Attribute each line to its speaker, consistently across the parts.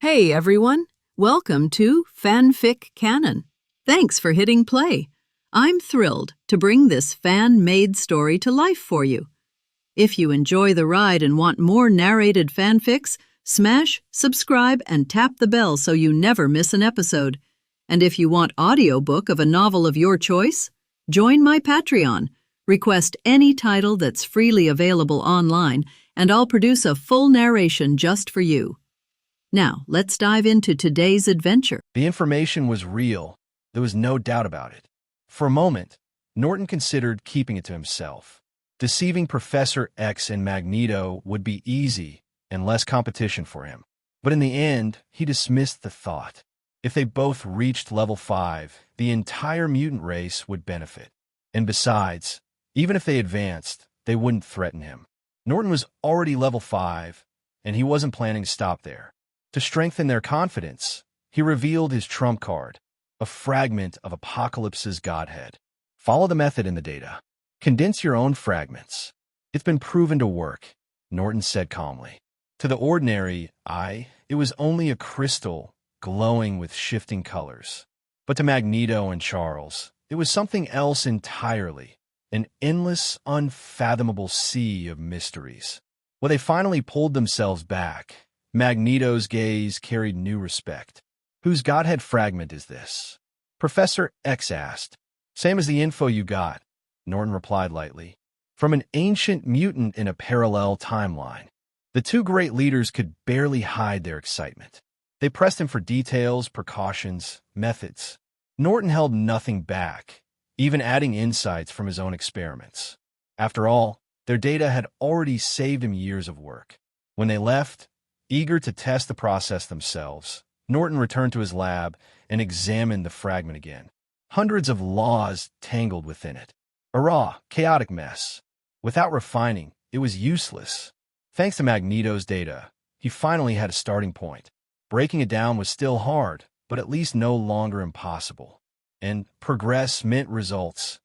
Speaker 1: Hey everyone, welcome to FanFic Canon. Thanks for hitting play. I'm thrilled to bring this fan-made story to life for you. If you enjoy the ride and want more narrated fanfics, smash, subscribe, and tap the bell so you never miss an episode. And if you want audiobook of a novel of your choice, join my Patreon. Request any title that's freely available online, and I'll produce a full narration just for you. Now, let's dive into today's adventure.
Speaker 2: The information was real. There was no doubt about it. For a moment, Norton considered keeping it to himself. Deceiving Professor X and Magneto would be easy and less competition for him. But in the end, he dismissed the thought. If they both reached level 5, the entire mutant race would benefit. And besides, even if they advanced, they wouldn't threaten him. Norton was already level 5, and he wasn't planning to stop there. To strengthen their confidence, he revealed his trump card, a fragment of Apocalypse's Godhead. Follow the method in the data. Condense your own fragments. It's been proven to work, Norton said calmly. To the ordinary eye, it was only a crystal glowing with shifting colors. But to Magneto and Charles, it was something else entirely, an endless, unfathomable sea of mysteries. When they finally pulled themselves back, Magneto's gaze carried new respect. Whose Godhead fragment is this? Professor X asked. Same as the info you got, Norton replied lightly. From an ancient mutant in a parallel timeline. The two great leaders could barely hide their excitement. They pressed him for details, precautions, methods. Norton held nothing back, even adding insights from his own experiments. After all, their data had already saved him years of work. When they left, eager to test the process themselves, Norton returned to his lab and examined the fragment again. Hundreds of laws tangled within it. A raw, chaotic mess. Without refining, it was useless. Thanks to Magneto's data, he finally had a starting point. Breaking it down was still hard, but at least no longer impossible. And progress meant results,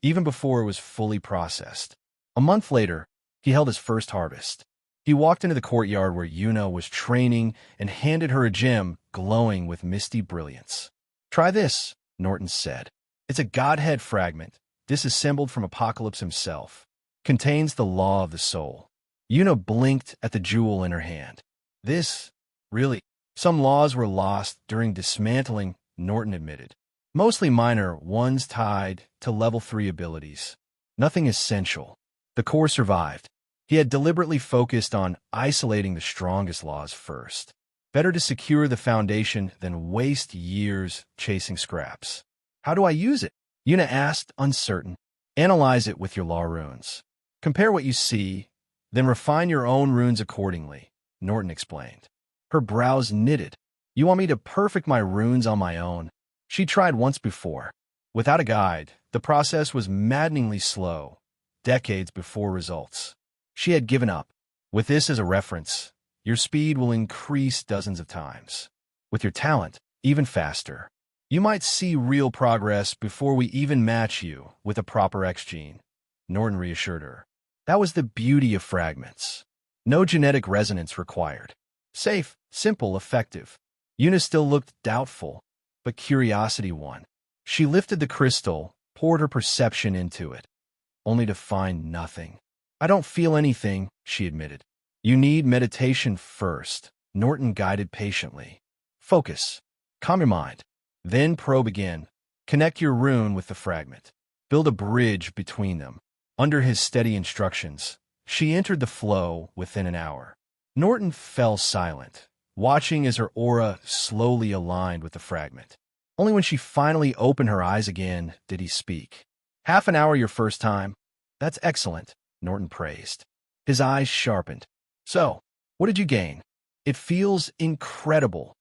Speaker 2: even before it was fully processed. A month later, he held his first harvest. He walked into the courtyard where Yuna was training and handed her a gem glowing with misty brilliance. Try this, Norton said. It's a Godhead fragment, disassembled from Apocalypse himself. Contains the law of the soul. Yuna blinked at the jewel in her hand. This, really, some laws were lost during dismantling, Norton admitted. Mostly minor ones tied to level 3 abilities. Nothing essential. The core survived. He had deliberately focused on isolating the strongest laws first. Better to secure the foundation than waste years chasing scraps. How do I use it? Yuna asked, uncertain. Analyze it with your law runes. Compare what you see, then refine your own runes accordingly, Norton explained. Her brows knitted. You want me to perfect my runes on my own? She tried once before. Without a guide, the process was maddeningly slow, decades before results. She had given up. With this as a reference, your speed will increase dozens of times. With your talent, even faster. You might see real progress before we even match you with a proper X gene, Norton reassured her. That was the beauty of fragments. No genetic resonance required. Safe, simple, effective. Yuna still looked doubtful, but curiosity won. She lifted the crystal, poured her perception into it, only to find nothing. I don't feel anything, she admitted. You need meditation first, Norton guided patiently. Focus. Calm your mind. Then probe again. Connect your rune with the fragment. Build a bridge between them. Under his steady instructions, she entered the flow within an hour. Norton fell silent, watching as her aura slowly aligned with the fragment. Only when she finally opened her eyes again did he speak. Half an hour your first time? That's excellent, Norton praised. His eyes sharpened. So, what did you gain? It feels incredible.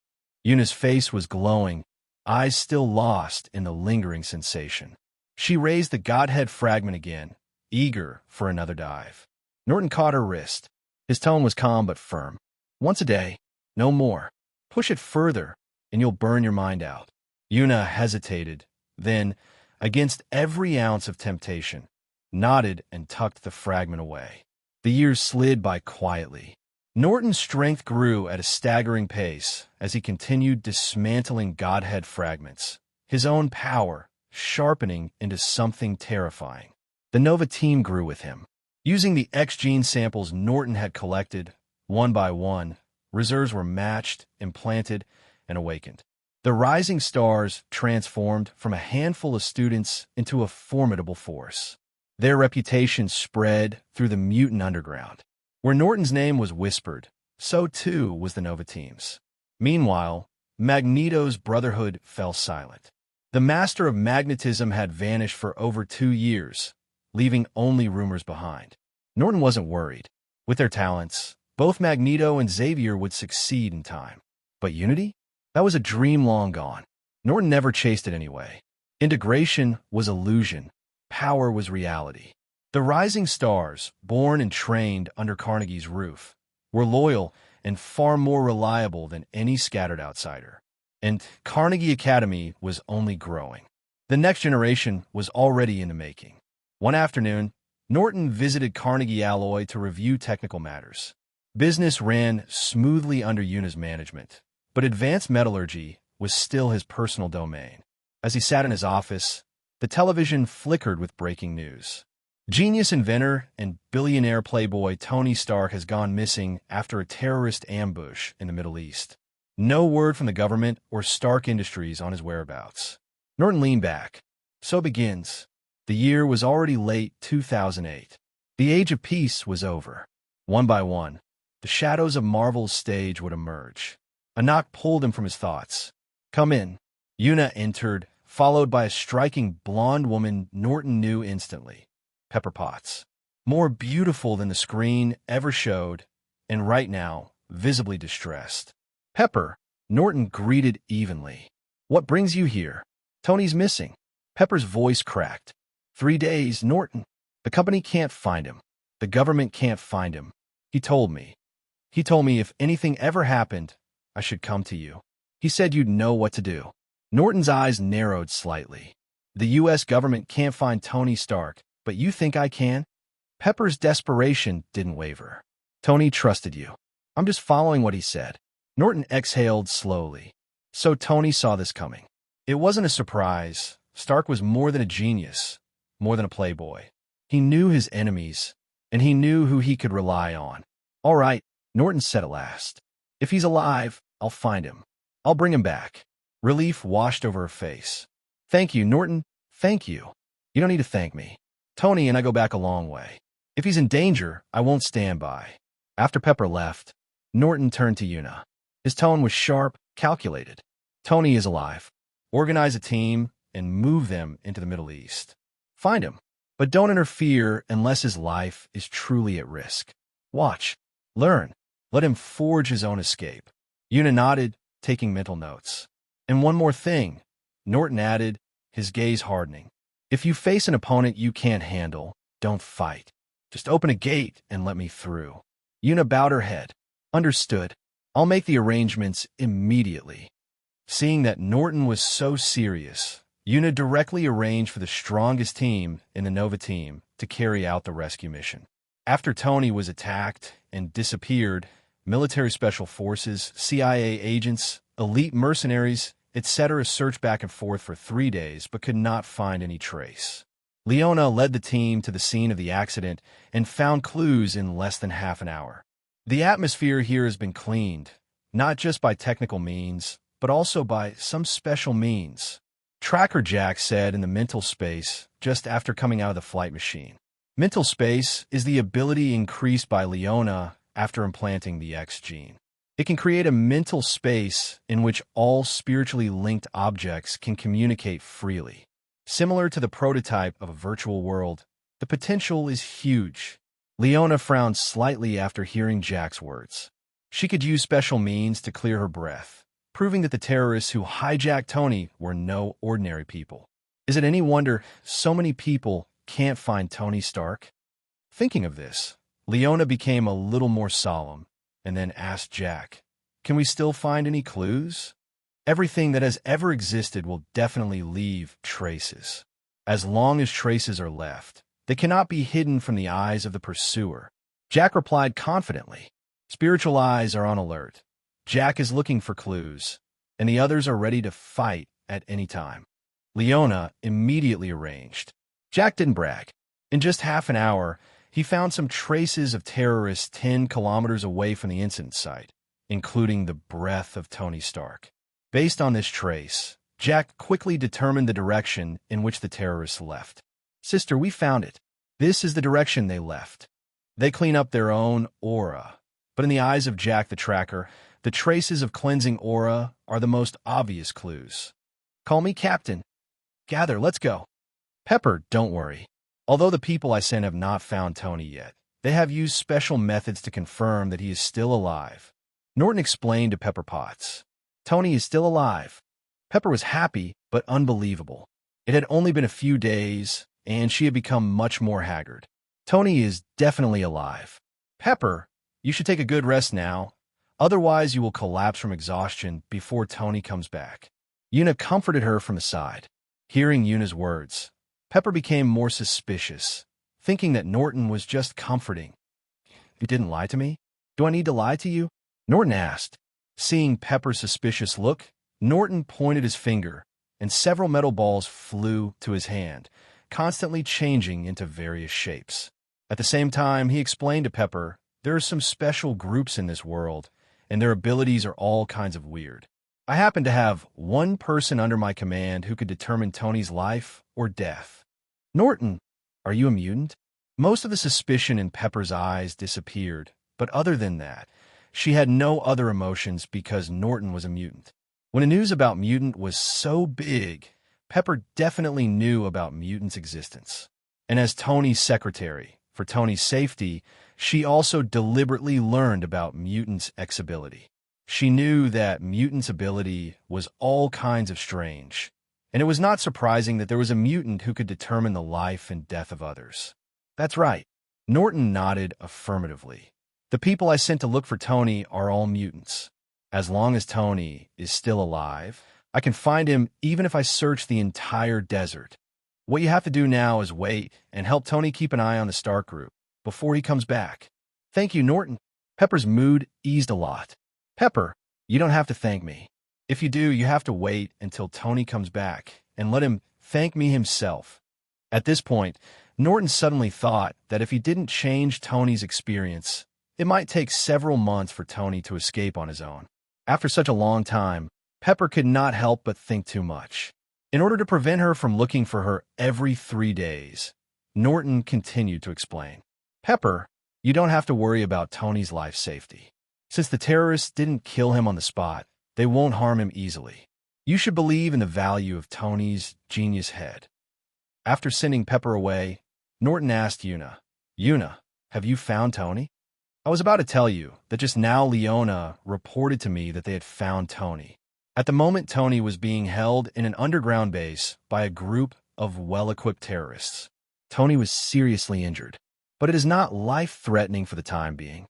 Speaker 2: Yuna's face was glowing, eyes still lost in the lingering sensation. She raised the Godhead fragment again, eager for another dive. Norton caught her wrist. His tone was calm but firm. Once a day, no more. Push it further, and you'll burn your mind out. Yuna hesitated, then, against every ounce of temptation, nodded and tucked the fragment away. The years slid by quietly. Norton's strength grew at a staggering pace as he continued dismantling Godhead fragments, his own power sharpening into something terrifying. The Nova team grew with him. Using the X-gene samples Norton had collected, one by one, reserves were matched, implanted, and awakened. The rising stars transformed from a handful of students into a formidable force. Their reputation spread through the mutant underground. Where Norton's name was whispered, so too was the Nova team's. Meanwhile, Magneto's brotherhood fell silent. The master of magnetism had vanished for over 2 years, leaving only rumors behind. Norton wasn't worried. With their talents, both Magneto and Xavier would succeed in time. But unity? That was a dream long gone. Norton never chased it anyway. Integration was illusion. Power was reality. The rising stars, born and trained under Carnegie's roof, were loyal and far more reliable than any scattered outsider. And Carnegie Academy was only growing. The next generation was already in the making. One afternoon, Norton visited Carnegie Alloy to review technical matters. Business ran smoothly under Una's management, but advanced metallurgy was still his personal domain. As he sat in his office, the television flickered with breaking news. Genius inventor and billionaire playboy Tony Stark has gone missing after a terrorist ambush in the Middle East. No word from the government or Stark Industries on his whereabouts. Norton leaned back. So begins. The year was already late 2008. The age of peace was over. One by one, the shadows of Marvel's stage would emerge. A knock pulled him from his thoughts. "Come in." Una entered, followed by a striking blonde woman Norton knew instantly. Pepper Potts. More beautiful than the screen ever showed, and right now, visibly distressed. "Pepper," Norton greeted evenly. "What brings you here?" "Tony's missing." Pepper's voice cracked. 3 days, Norton. The company can't find him. The government can't find him. He told me. He told me if anything ever happened, I should come to you. He said you'd know what to do. Norton's eyes narrowed slightly. The U.S. government can't find Tony Stark, but you think I can? Pepper's desperation didn't waver. Tony trusted you. I'm just following what he said. Norton exhaled slowly. So Tony saw this coming. It wasn't a surprise. Stark was more than a genius, more than a playboy. He knew his enemies, and he knew who he could rely on. All right, Norton said at last. If he's alive, I'll find him. I'll bring him back. Relief washed over her face. Thank you, Norton. Thank you. You don't need to thank me. Tony and I go back a long way. If he's in danger, I won't stand by. After Pepper left, Norton turned to Una. His tone was sharp, calculated. Tony is alive. Organize a team and move them into the Middle East. Find him, but don't interfere unless his life is truly at risk. Watch. Learn. Let him forge his own escape. Una nodded, taking mental notes. And one more thing, Norton added, his gaze hardening. If you face an opponent you can't handle, don't fight. Just open a gate and let me through. Una bowed her head. Understood. I'll make the arrangements immediately. Seeing that Norton was so serious, Una directly arranged for the strongest team in the Nova team to carry out the rescue mission. After Tony was attacked and disappeared, military special forces, CIA agents, elite mercenaries, etc. searched back and forth for 3 days but could not find any trace. Leona led the team to the scene of the accident and found clues in less than half an hour. The atmosphere here has been cleaned, not just by technical means, but also by some special means. Tracker Jack said in the mental space just after coming out of the flight machine. Mental space is the ability increased by Leona after implanting the X gene. It can create a mental space in which all spiritually linked objects can communicate freely. Similar to the prototype of a virtual world, the potential is huge. Leona frowned slightly after hearing Jack's words. She could use special means to clear her breath, proving that the terrorists who hijacked Tony were no ordinary people. Is it any wonder so many people can't find Tony Stark? Thinking of this, Leona became a little more solemn and then asked Jack, "Can we still find any clues?" Everything that has ever existed will definitely leave traces. As long as traces are left, they cannot be hidden from the eyes of the pursuer. Jack replied confidently, Spiritual eyes are on alert. Jack is looking for clues, and the others are ready to fight at any time. Leona immediately arranged. Jack didn't brag. In just half an hour, he found some traces of terrorists 10 kilometers away from the incident site, including the breath of Tony Stark. Based on this trace, Jack quickly determined the direction in which the terrorists left. "Sister, we found it. This is the direction they left." They clean up their own aura. But in the eyes of Jack the Tracker, the traces of cleansing aura are the most obvious clues. "Call me Captain. Gather, let's go." "Pepper, don't worry. Although the people I sent have not found Tony yet, they have used special methods to confirm that he is still alive." Norton explained to Pepper Potts. "Tony is still alive." Pepper was happy, but unbelievable. It had only been a few days, and she had become much more haggard. "Tony is definitely alive. Pepper, you should take a good rest now. Otherwise, you will collapse from exhaustion before Tony comes back." Una comforted her from the side. Hearing Una's words, Pepper became more suspicious, thinking that Norton was just comforting. "You didn't lie to me? Do I need to lie to you?" Norton asked. Seeing Pepper's suspicious look, Norton pointed his finger, and several metal balls flew to his hand, constantly changing into various shapes. At the same time, he explained to Pepper, there are some special groups in this world, and their abilities are all kinds of weird. I happen to have one person under my command who could determine Tony's life or death. "Norton, are you a mutant?" Most of the suspicion in Pepper's eyes disappeared, but other than that, she had no other emotions because Norton was a mutant. When the news about mutant was so big, Pepper definitely knew about mutants' existence. And as Tony's secretary, for Tony's safety, she also deliberately learned about mutants' X ability. She knew that mutants' ability was all kinds of strange, and it was not surprising that there was a mutant who could determine the life and death of others. "That's right." Norton nodded affirmatively. "The people I sent to look for Tony are all mutants. As long as Tony is still alive, I can find him even if I search the entire desert. What you have to do now is wait and help Tony keep an eye on the Stark group before he comes back." "Thank you, Norton." Pepper's mood eased a lot. "Pepper, you don't have to thank me. If you do, you have to wait until Tony comes back and let him thank me himself." At this point, Norton suddenly thought that if he didn't change Tony's experience, it might take several months for Tony to escape on his own. After such a long time, Pepper could not help but think too much. In order to prevent her from looking for her every 3 days, Norton continued to explain. "Pepper, you don't have to worry about Tony's life safety. Since the terrorists didn't kill him on the spot, they won't harm him easily. You should believe in the value of Tony's genius head." After sending Pepper away, Norton asked Una, "Una, have you found Tony?" "I was about to tell you that just now Leona reported to me that they had found Tony. At the moment, Tony was being held in an underground base by a group of well-equipped terrorists. Tony was seriously injured, but it is not life-threatening for the time being."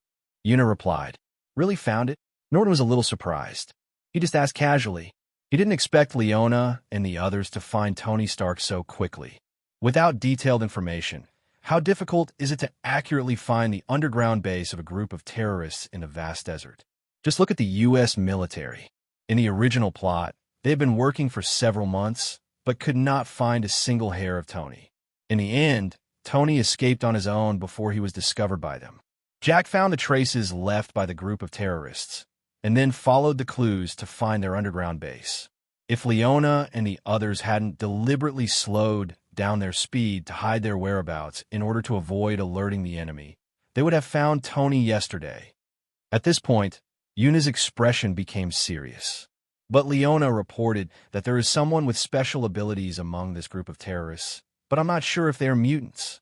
Speaker 2: Una replied, "Really found it?" Norton was a little surprised. He just asked casually. He didn't expect Leona and the others to find Tony Stark so quickly. Without detailed information, how difficult is it to accurately find the underground base of a group of terrorists in a vast desert? Just look at the U.S. military. In the original plot, they had been working for several months, but could not find a single hair of Tony. In the end, Tony escaped on his own before he was discovered by them. Jack found the traces left by the group of terrorists, and then followed the clues to find their underground base. If Leona and the others hadn't deliberately slowed down their speed to hide their whereabouts in order to avoid alerting the enemy, they would have found Tony yesterday. At this point, Una's expression became serious. But Leona reported that there is someone with special abilities among this group of terrorists, but I'm not sure if they are mutants.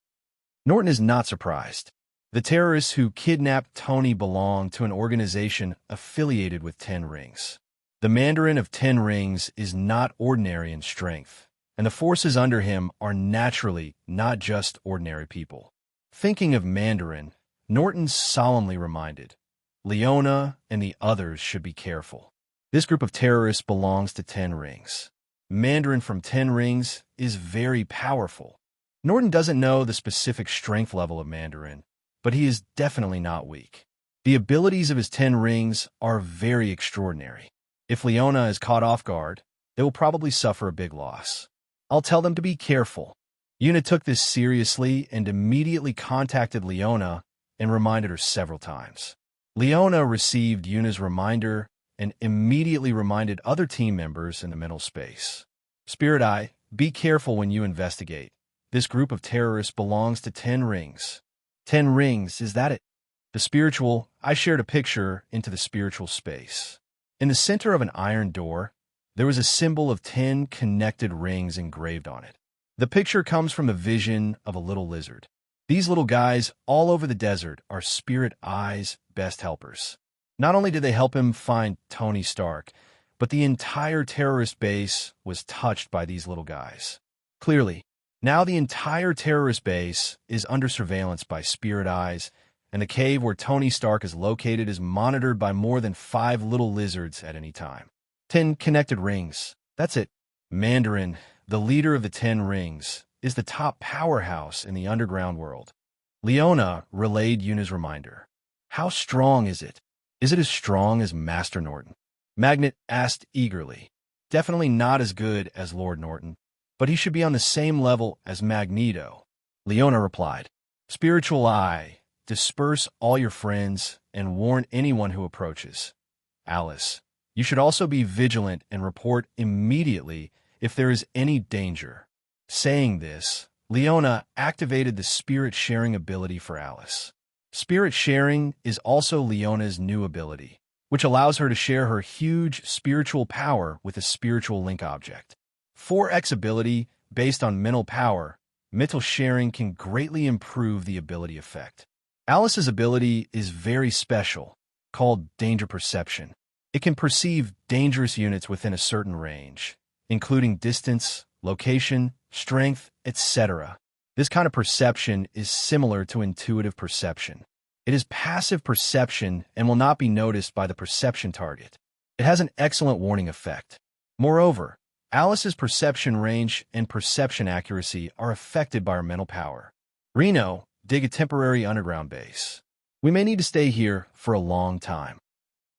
Speaker 2: Norton is not surprised. The terrorists who kidnapped Tony belong to an organization affiliated with 10 Rings. The Mandarin of 10 Rings is not ordinary in strength, and the forces under him are naturally not just ordinary people. Thinking of Mandarin, Norton solemnly reminded, Leona and the others should be careful. This group of terrorists belongs to 10 Rings. Mandarin from 10 Rings is very powerful. Norton doesn't know the specific strength level of Mandarin, but he is definitely not weak. The abilities of his 10 rings are very extraordinary. If Leona is caught off guard, they will probably suffer a big loss. I'll tell them to be careful. Yuna took this seriously and immediately contacted Leona and reminded her several times. Leona received Yuna's reminder and immediately reminded other team members in the mental space. Spirit Eye, be careful when you investigate. This group of terrorists belongs to 10 rings. 10 rings, is that it? The spiritual, I shared a picture into the spiritual space. In the center of an iron door, there was a symbol of 10 connected rings engraved on it. The picture comes from a vision of a little lizard. These little guys all over the desert are Spirit Eye's best helpers. Not only did they help him find Tony Stark, but the entire terrorist base was touched by these little guys. Clearly, now the entire terrorist base is under surveillance by Spirit Eyes, and the cave where Tony Stark is located is monitored by more than 5 little lizards at any time. 10 connected rings. That's it. Mandarin, the leader of the 10 rings, is the top powerhouse in the underground world. Leona relayed Yuna's reminder. How strong is it? Is it as strong as Master Norton? Magnet asked eagerly. Definitely not as good as Lord Norton, but he should be on the same level as Magneto. Leona replied. Spiritual Eye, disperse all your friends and warn anyone who approaches. Alice, you should also be vigilant and report immediately if there is any danger. Saying this, Leona activated the spirit sharing ability for Alice. Spirit sharing is also Leona's new ability, which allows her to share her huge spiritual power with a spiritual link object. 4x ability based on mental power, mental sharing can greatly improve the ability effect. Alice's ability is very special, called danger perception. It can perceive dangerous units within a certain range, including distance, location, strength, etc. This kind of perception is similar to intuitive perception. It is passive perception and will not be noticed by the perception target. It has an excellent warning effect. Moreover, Alice's perception range and perception accuracy are affected by her mental power. Reno, dig a temporary underground base. We may need to stay here for a long time.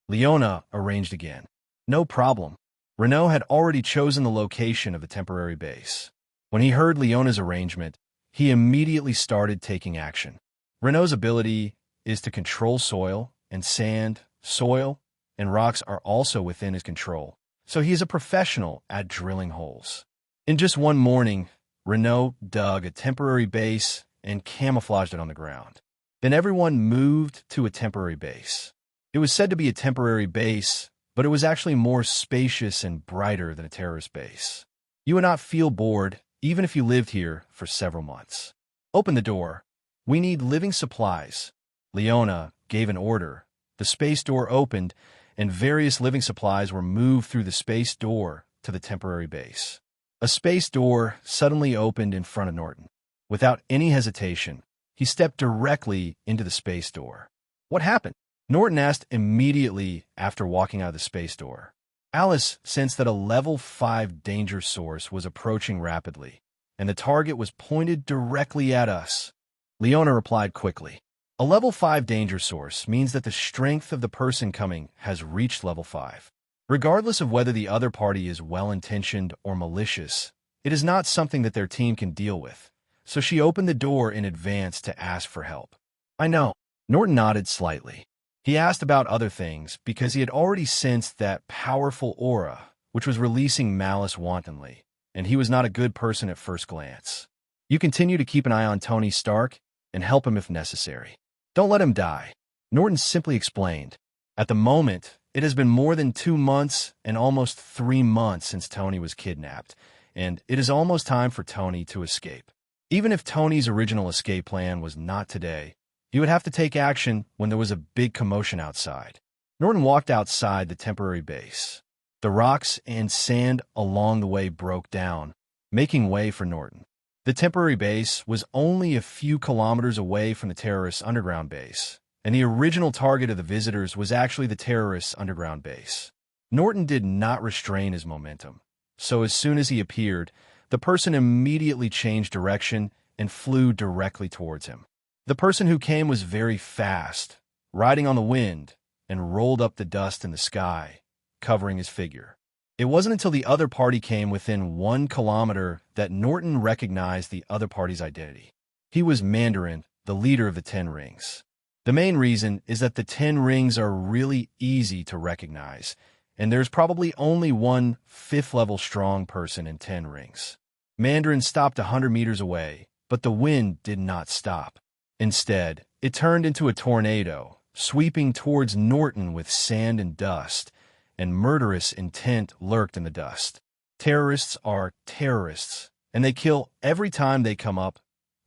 Speaker 2: Leona arranged again. No problem. Renault had already chosen the location of the temporary base. When he heard Leona's arrangement, he immediately started taking action. Renault's ability is to control soil, and sand, soil, and rocks are also within his control, so he is a professional at drilling holes. In just one morning, Renault dug a temporary base and camouflaged it on the ground. Then everyone moved to a temporary base. It was said to be a temporary base, but it was actually more spacious and brighter than a terrorist base. You would not feel bored, even if you lived here for several months. Open the door. We need living supplies. Leona gave an order. The space door opened, and various living supplies were moved through the space door to the temporary base. A space door suddenly opened in front of Norton. Without any hesitation, he stepped directly into the space door. What happened? Norton asked immediately after walking out of the space door. Alice sensed that a level 5 danger source was approaching rapidly, and the target was pointed directly at us. Leona replied quickly. A level 5 danger source means that the strength of the person coming has reached level 5. Regardless of whether the other party is well-intentioned or malicious, it is not something that their team can deal with, so she opened the door in advance to ask for help. I know. Norton nodded slightly. He asked about other things because he had already sensed that powerful aura, which was releasing malice wantonly, and he was not a good person at first glance. You continue to keep an eye on Tony Stark and help him if necessary. Don't let him die. Norton simply explained. At the moment, it has been more than 2 months and almost 3 months since Tony was kidnapped, and it is almost time for Tony to escape. Even if Tony's original escape plan was not today, he would have to take action when there was a big commotion outside. Norton walked outside the temporary base. The rocks and sand along the way broke down, making way for Norton. The temporary base was only a few kilometers away from the terrorists' underground base, and the original target of the visitors was actually the terrorists' underground base. Norton did not restrain his momentum, so as soon as he appeared, the person immediately changed direction and flew directly towards him. The person who came was very fast, riding on the wind, and rolled up the dust in the sky, covering his figure. It wasn't until the other party came within 1 kilometer that Norton recognized the other party's identity. He was Mandarin, the leader of the 10 Rings. The main reason is that the 10 Rings are really easy to recognize, and there's probably only one 5th-level strong person in 10 Rings. Mandarin stopped 100 meters away, but the wind did not stop. Instead, it turned into a tornado, sweeping towards Norton with sand and dust, and murderous intent lurked in the dust. Terrorists are terrorists, and they kill every time they come up,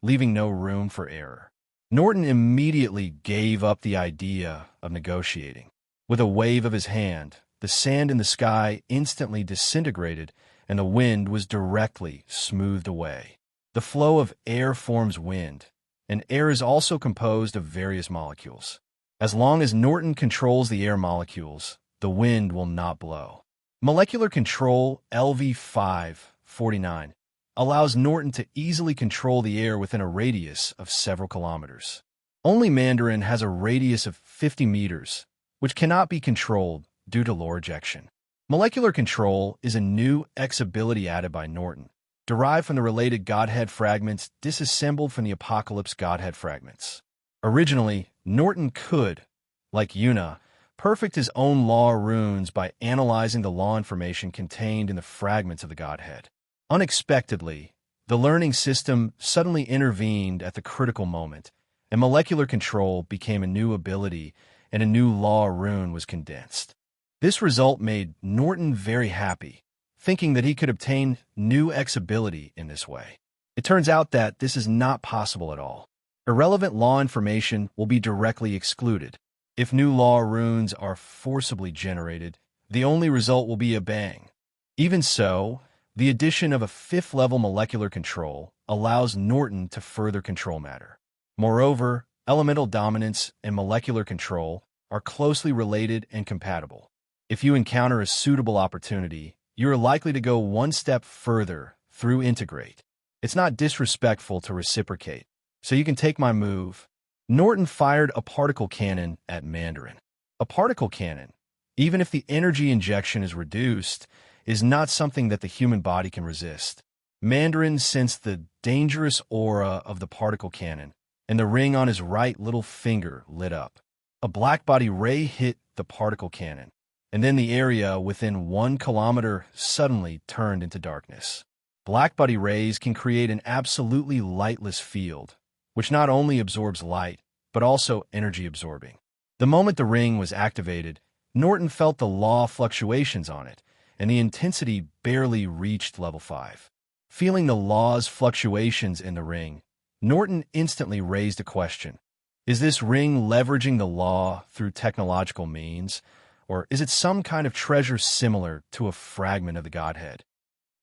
Speaker 2: leaving no room for error. Norton immediately gave up the idea of negotiating. With a wave of his hand, the sand in the sky instantly disintegrated, and the wind was directly smoothed away. The flow of air forms wind, and air is also composed of various molecules. As long as Norton controls the air molecules, the wind will not blow. Molecular control LV-549 allows Norton to easily control the air within a radius of several kilometers. Only Mandarin has a radius of 50 meters, which cannot be controlled due to lore ejection. Molecular control is a new X ability added by Norton, derived from the related Godhead fragments disassembled from the Apocalypse Godhead fragments. Originally, Norton could, like Una, perfect his own law runes by analyzing the law information contained in the fragments of the Godhead. Unexpectedly, the learning system suddenly intervened at the critical moment, and molecular control became a new ability and a new law rune was condensed. This result made Norton very happy, thinking that he could obtain new X ability in this way. It turns out that this is not possible at all. Irrelevant law information will be directly excluded. If new law runes are forcibly generated, the only result will be a bang. Even so, the addition of a 5th-level molecular control allows Norton to further control matter. Moreover, elemental dominance and molecular control are closely related and compatible. If you encounter a suitable opportunity, you are likely to go one step further through integrate. It's not disrespectful to reciprocate, so you can take my move. Norton fired a particle cannon at Mandarin. A particle cannon, even if the energy injection is reduced, is not something that the human body can resist. Mandarin sensed the dangerous aura of the particle cannon, and the ring on his right little finger lit up. A black-body ray hit the particle cannon, and then the area within 1 kilometer suddenly turned into darkness. Black-body rays can create an absolutely lightless field, which not only absorbs light, but also energy absorbing. The moment the ring was activated, Norton felt the law fluctuations on it, and the intensity barely reached level 5. Feeling the law's fluctuations in the ring, Norton instantly raised a question. Is this ring leveraging the law through technological means, or is it some kind of treasure similar to a fragment of the Godhead?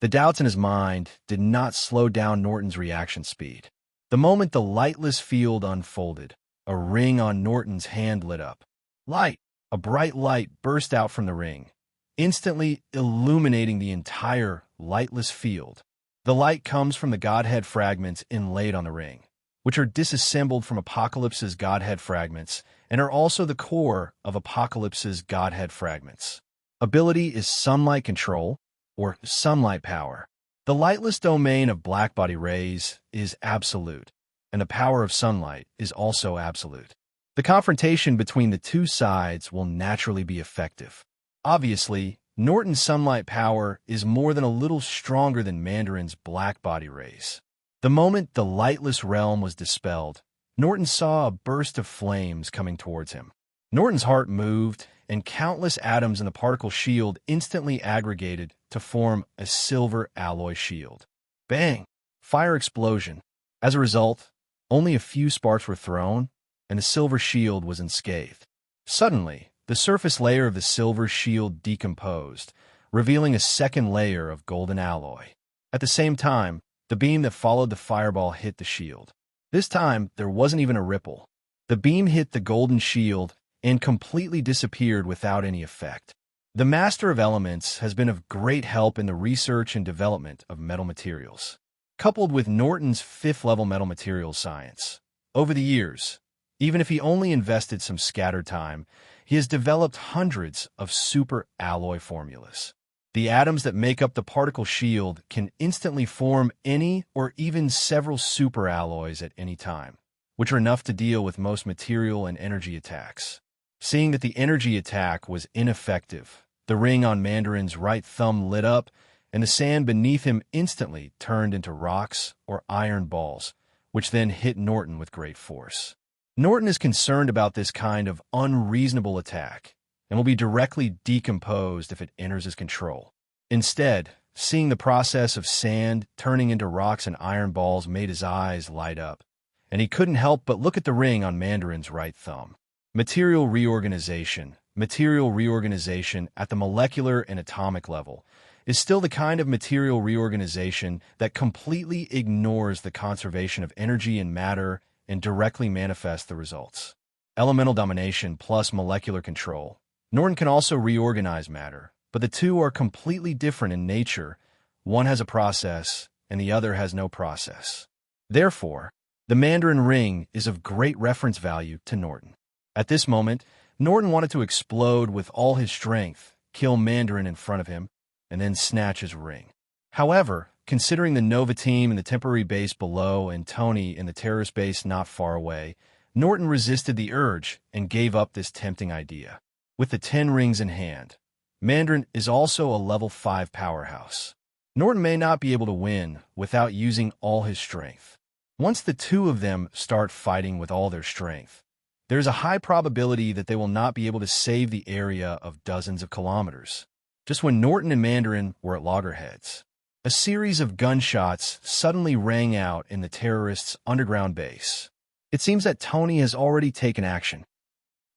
Speaker 2: The doubts in his mind did not slow down Norton's reaction speed. The moment the lightless field unfolded, a ring on Norton's hand lit up. Light! A bright light burst out from the ring, instantly illuminating the entire lightless field. The light comes from the Godhead fragments inlaid on the ring, which are disassembled from Apocalypse's Godhead fragments and are also the core of Apocalypse's Godhead fragments. Ability is sunlight control, or sunlight power. The lightless domain of black-body rays is absolute, and the power of sunlight is also absolute. The confrontation between the two sides will naturally be effective. Obviously, Norton's sunlight power is more than a little stronger than Mandarin's black-body rays. The moment the lightless realm was dispelled, Norton saw a burst of flames coming towards him. Norton's heart moved, and countless atoms in the particle shield instantly aggregated to form a silver alloy shield. Bang! Fire explosion. As a result, only a few sparks were thrown, and the silver shield was unscathed. Suddenly, the surface layer of the silver shield decomposed, revealing a second layer of golden alloy. At the same time, the beam that followed the fireball hit the shield. This time, there wasn't even a ripple. The beam hit the golden shield and completely disappeared without any effect. The Master of Elements has been of great help in the research and development of metal materials. Coupled with Norton's 5th-level metal materials science, over the years, Even if he only invested some scattered time, he has developed hundreds of super alloy formulas. The atoms that make up the particle shield can instantly form any or even several superalloys at any time, which are enough to deal with most material and energy attacks. Seeing that the energy attack was ineffective, the ring on Mandarin's right thumb lit up, and the sand beneath him instantly turned into rocks or iron balls, which then hit Norton with great force. Norton is concerned about this kind of unreasonable attack and will be directly decomposed if it enters his control. Instead, seeing the process of sand turning into rocks and iron balls made his eyes light up, and he couldn't help but look at the ring on Mandarin's right thumb. Material reorganization at the molecular and atomic level is still the kind of material reorganization that completely ignores the conservation of energy and matter and directly manifests the results. Elemental domination plus molecular control. Norton can also reorganize matter, but the two are completely different in nature. One has a process, and the other has no process. Therefore, the Mandarin ring is of great reference value to Norton. At this moment, Norton wanted to explode with all his strength, kill Mandarin in front of him, and then snatch his ring. However, considering the Nova team in the temporary base below and Tony in the terrorist base not far away, Norton resisted the urge and gave up this tempting idea. With the 10 rings in hand, Mandarin is also a level 5 powerhouse. Norton may not be able to win without using all his strength. Once the two of them start fighting with all their strength, there's a high probability that they will not be able to save the area of dozens of kilometers. Just when Norton and Mandarin were at loggerheads, a series of gunshots suddenly rang out in the terrorists' underground base. It seems that Tony has already taken action.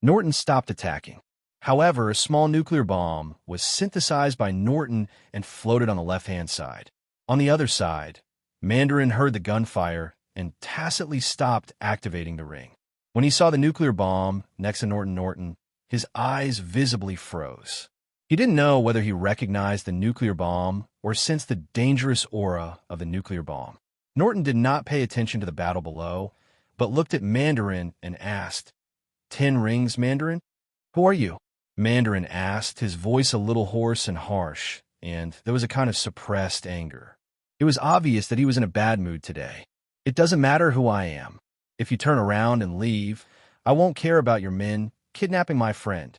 Speaker 2: Norton stopped attacking. However, a small nuclear bomb was synthesized by Norton and floated on the left-hand side. On the other side, Mandarin heard the gunfire and tacitly stopped activating the ring. When he saw the nuclear bomb next to Norton, his eyes visibly froze. He didn't know whether he recognized the nuclear bomb or sensed the dangerous aura of the nuclear bomb. Norton did not pay attention to the battle below, but looked at Mandarin and asked, 10 rings, Mandarin? Who are you? Mandarin asked, his voice a little hoarse and harsh, and there was a kind of suppressed anger. It was obvious that he was in a bad mood today. It doesn't matter who I am. If you turn around and leave, I won't care about your men kidnapping my friend.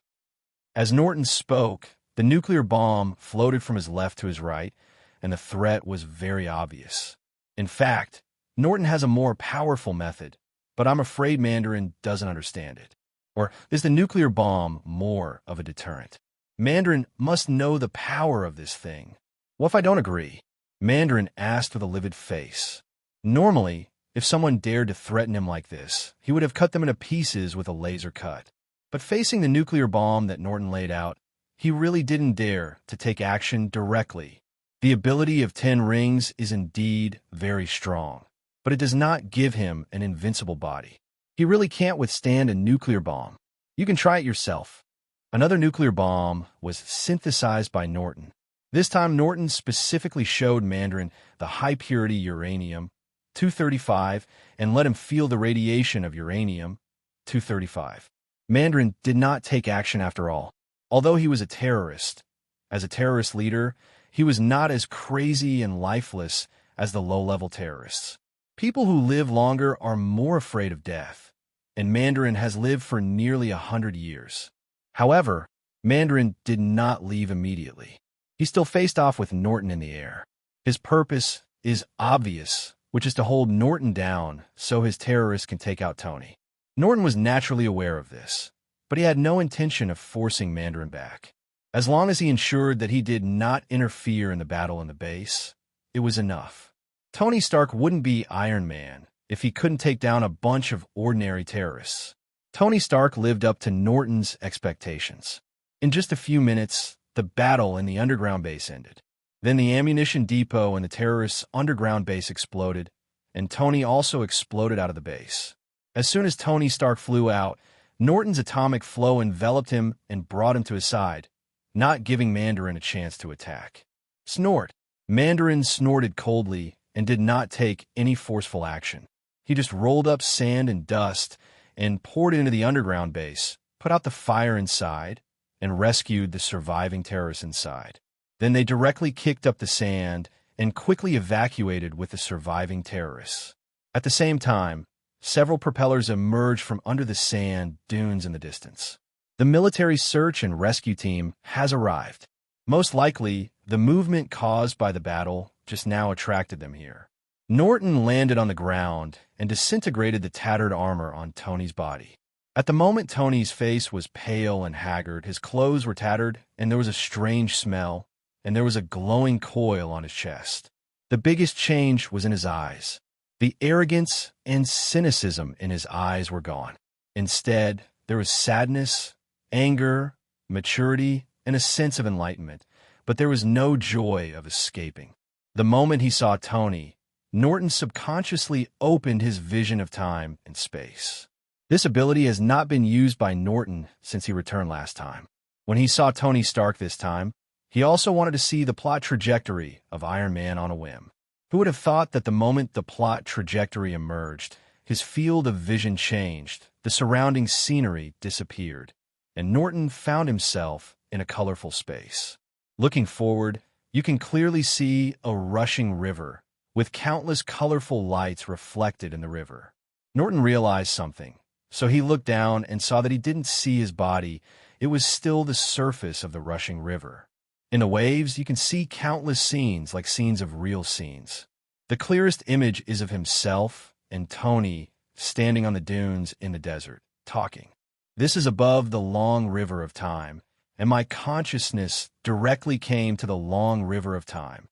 Speaker 2: As Norton spoke, the nuclear bomb floated from his left to his right, and the threat was very obvious. In fact, Norton has a more powerful method, but I'm afraid Mandarin doesn't understand it. Or is the nuclear bomb more of a deterrent? Mandarin must know the power of this thing. What if I don't agree? Mandarin asked with a livid face. Normally, if someone dared to threaten him like this, he would have cut them into pieces with a laser cut. But facing the nuclear bomb that Norton laid out, he really didn't dare to take action directly. The ability of 10 rings is indeed very strong, but it does not give him an invincible body. He really can't withstand a nuclear bomb. You can try it yourself. Another nuclear bomb was synthesized by Norton. This time, Norton specifically showed Mandarin the high-purity uranium-235 and let him feel the radiation of uranium-235. Mandarin did not take action after all. Although he was a terrorist, as a terrorist leader, he was not as crazy and lifeless as the low-level terrorists. People who live longer are more afraid of death, and Mandarin has lived for nearly 100 years. However, Mandarin did not leave immediately. He still faced off with Norton in the air. His purpose is obvious, which is to hold Norton down so his terrorists can take out Tony. Norton was naturally aware of this, but he had no intention of forcing Mandarin back. As long as he ensured that he did not interfere in the battle in the base, it was enough. Tony Stark wouldn't be Iron Man if he couldn't take down a bunch of ordinary terrorists. Tony Stark lived up to Norton's expectations. In just a few minutes, the battle in the underground base ended. Then the ammunition depot in the terrorists' underground base exploded, and Tony also exploded out of the base. As soon as Tony Stark flew out, Norton's atomic flow enveloped him and brought him to his side, not giving Mandarin a chance to attack. Snort. Mandarin snorted coldly and did not take any forceful action. He just rolled up sand and dust and poured into the underground base, put out the fire inside, and rescued the surviving terrorists inside. Then they directly kicked up the sand and quickly evacuated with the surviving terrorists. At the same time, several propellers emerged from under the sand dunes in the distance. The military search and rescue team has arrived. Most likely, the movement caused by the battle just now attracted them here. Norton landed on the ground and disintegrated the tattered armor on Tony's body. At the moment, Tony's face was pale and haggard, his clothes were tattered, and there was a strange smell, and there was a glowing coil on his chest. The biggest change was in his eyes. The arrogance and cynicism in his eyes were gone. Instead, there was sadness, anger, maturity, and a sense of enlightenment, but there was no joy of escaping. The moment he saw Tony, Norton subconsciously opened his vision of time and space. This ability has not been used by Norton since he returned last time. When he saw Tony Stark this time, he also wanted to see the plot trajectory of Iron Man on a whim. Who would have thought that the moment the plot trajectory emerged, his field of vision changed, the surrounding scenery disappeared, and Norton found himself in a colorful space. Looking forward, you can clearly see a rushing river, with countless colorful lights reflected in the river. Norton realized something, so he looked down and saw that he didn't see his body. It was still the surface of the rushing river. In the waves, you can see countless scenes, like scenes of real scenes. The clearest image is of himself and Tony standing on the dunes in the desert, talking. This is above the long river of time, and my consciousness directly came to the long river of time.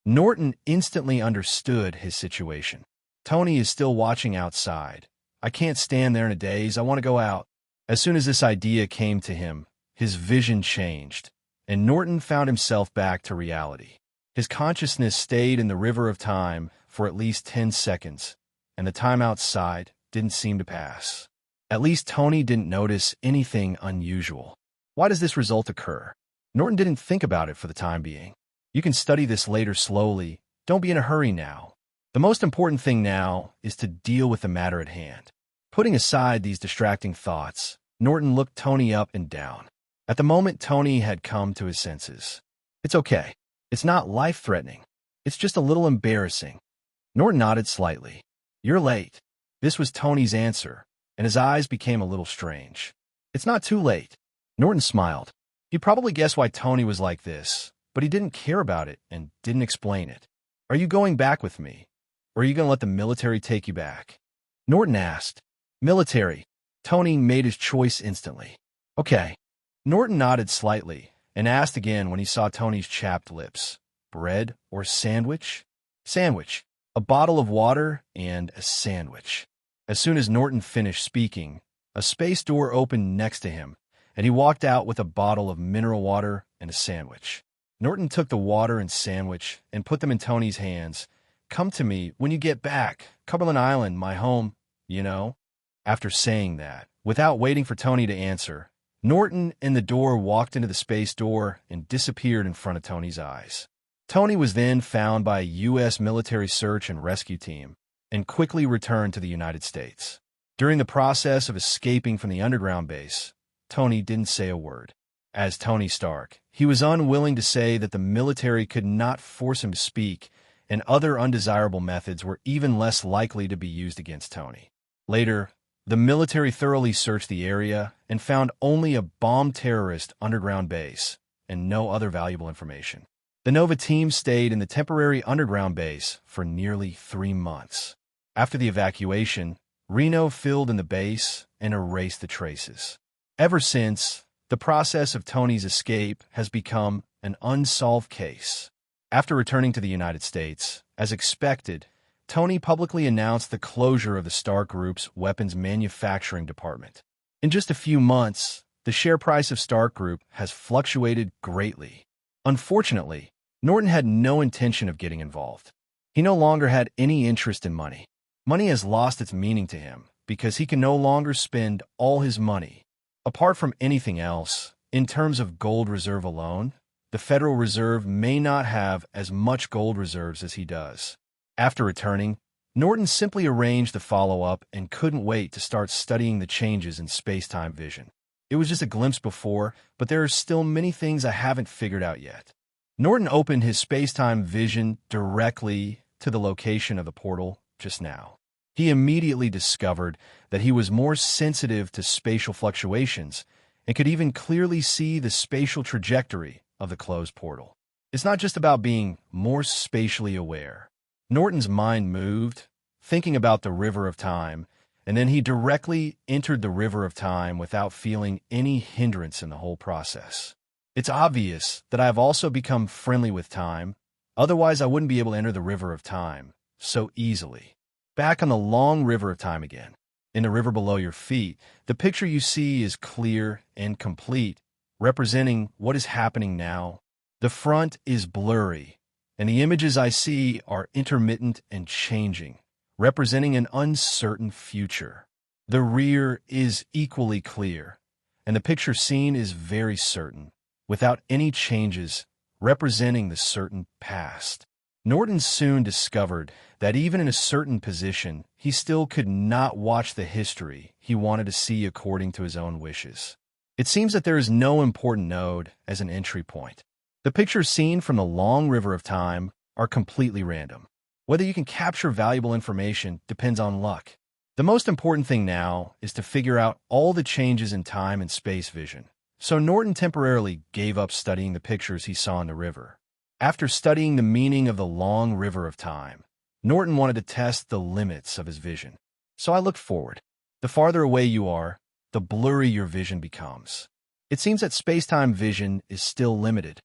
Speaker 2: Norton instantly understood his situation. Tony is still watching outside. I can't stand there in a daze. I want to go out. As soon as this idea came to him, his vision changed, and Norton found himself back to reality. His consciousness stayed in the river of time for at least 10 seconds, and the time outside didn't seem to pass. At least Tony didn't notice anything unusual. Why does this result occur? Norton didn't think about it for the time being. You can study this later slowly. Don't be in a hurry now. The most important thing now is to deal with the matter at hand. Putting aside these distracting thoughts, Norton looked Tony up and down. At the moment, Tony had come to his senses. It's okay. It's not life-threatening. It's just a little embarrassing. Norton nodded slightly. You're late. This was Tony's answer, and his eyes became a little strange. It's not too late. Norton smiled. He probably guessed why Tony was like this, but he didn't care about it and didn't explain it. Are you going back with me, or are you going to let the military take you back? Norton asked. Military. Tony made his choice instantly. Okay. Norton nodded slightly and asked again when he saw Tony's chapped lips. Bread or sandwich? Sandwich. A bottle of water and a sandwich. As soon as Norton finished speaking, a space door opened next to him, and he walked out with a bottle of mineral water and a sandwich. Norton took the water and sandwich and put them in Tony's hands. Come to me when you get back. Cumberland Island, my home, you know. After saying that, without waiting for Tony to answer, Norton and the door walked into the space door and disappeared in front of Tony's eyes. Tony was then found by a U.S. military search and rescue team and quickly returned to the United States. During the process of escaping from the underground base, Tony didn't say a word. As Tony Stark, he was unwilling to say that the military could not force him to speak, and other undesirable methods were even less likely to be used against Tony. Later, the military thoroughly searched the area and found only a bombed terrorist underground base and no other valuable information. The Nova team stayed in the temporary underground base for nearly 3 months. After the evacuation, Reno filled in the base and erased the traces. Ever since, the process of Tony's escape has become an unsolved case. After returning to the United States, as expected, Tony publicly announced the closure of the Stark Group's weapons manufacturing department. In just a few months, the share price of Stark Group has fluctuated greatly. Unfortunately, Norton had no intention of getting involved. He no longer had any interest in money. Money has lost its meaning to him because he can no longer spend all his money. Apart from anything else, in terms of gold reserve alone, the Federal Reserve may not have as much gold reserves as he does. After returning, Norton simply arranged the follow-up and couldn't wait to start studying the changes in space-time vision. It was just a glimpse before, but there are still many things I haven't figured out yet. Norton opened his space-time vision directly to the location of the portal just now. He immediately discovered that he was more sensitive to spatial fluctuations and could even clearly see the spatial trajectory of the closed portal. It's not just about being more spatially aware. Norton's mind moved, thinking about the river of time, and then he directly entered the river of time without feeling any hindrance in the whole process. It's obvious that I have also become friendly with time, otherwise I wouldn't be able to enter the river of time so easily. Back on the long river of time again. In the river below your feet, the picture you see is clear and complete, representing what is happening now. The front is blurry, and the images I see are intermittent and changing, representing an uncertain future. The rear is equally clear, and the picture seen is very certain, without any changes, representing the certain past. Norton soon discovered that even in a certain position, he still could not watch the history he wanted to see according to his own wishes. It seems that there is no important node as an entry point. The pictures seen from the long river of time are completely random. Whether you can capture valuable information depends on luck. The most important thing now is to figure out all the changes in time and space vision. So Norton temporarily gave up studying the pictures he saw in the river. After studying the meaning of the long river of time, Norton wanted to test the limits of his vision. So I looked forward. The farther away you are, the blurry your vision becomes. It seems that space-time vision is still limited.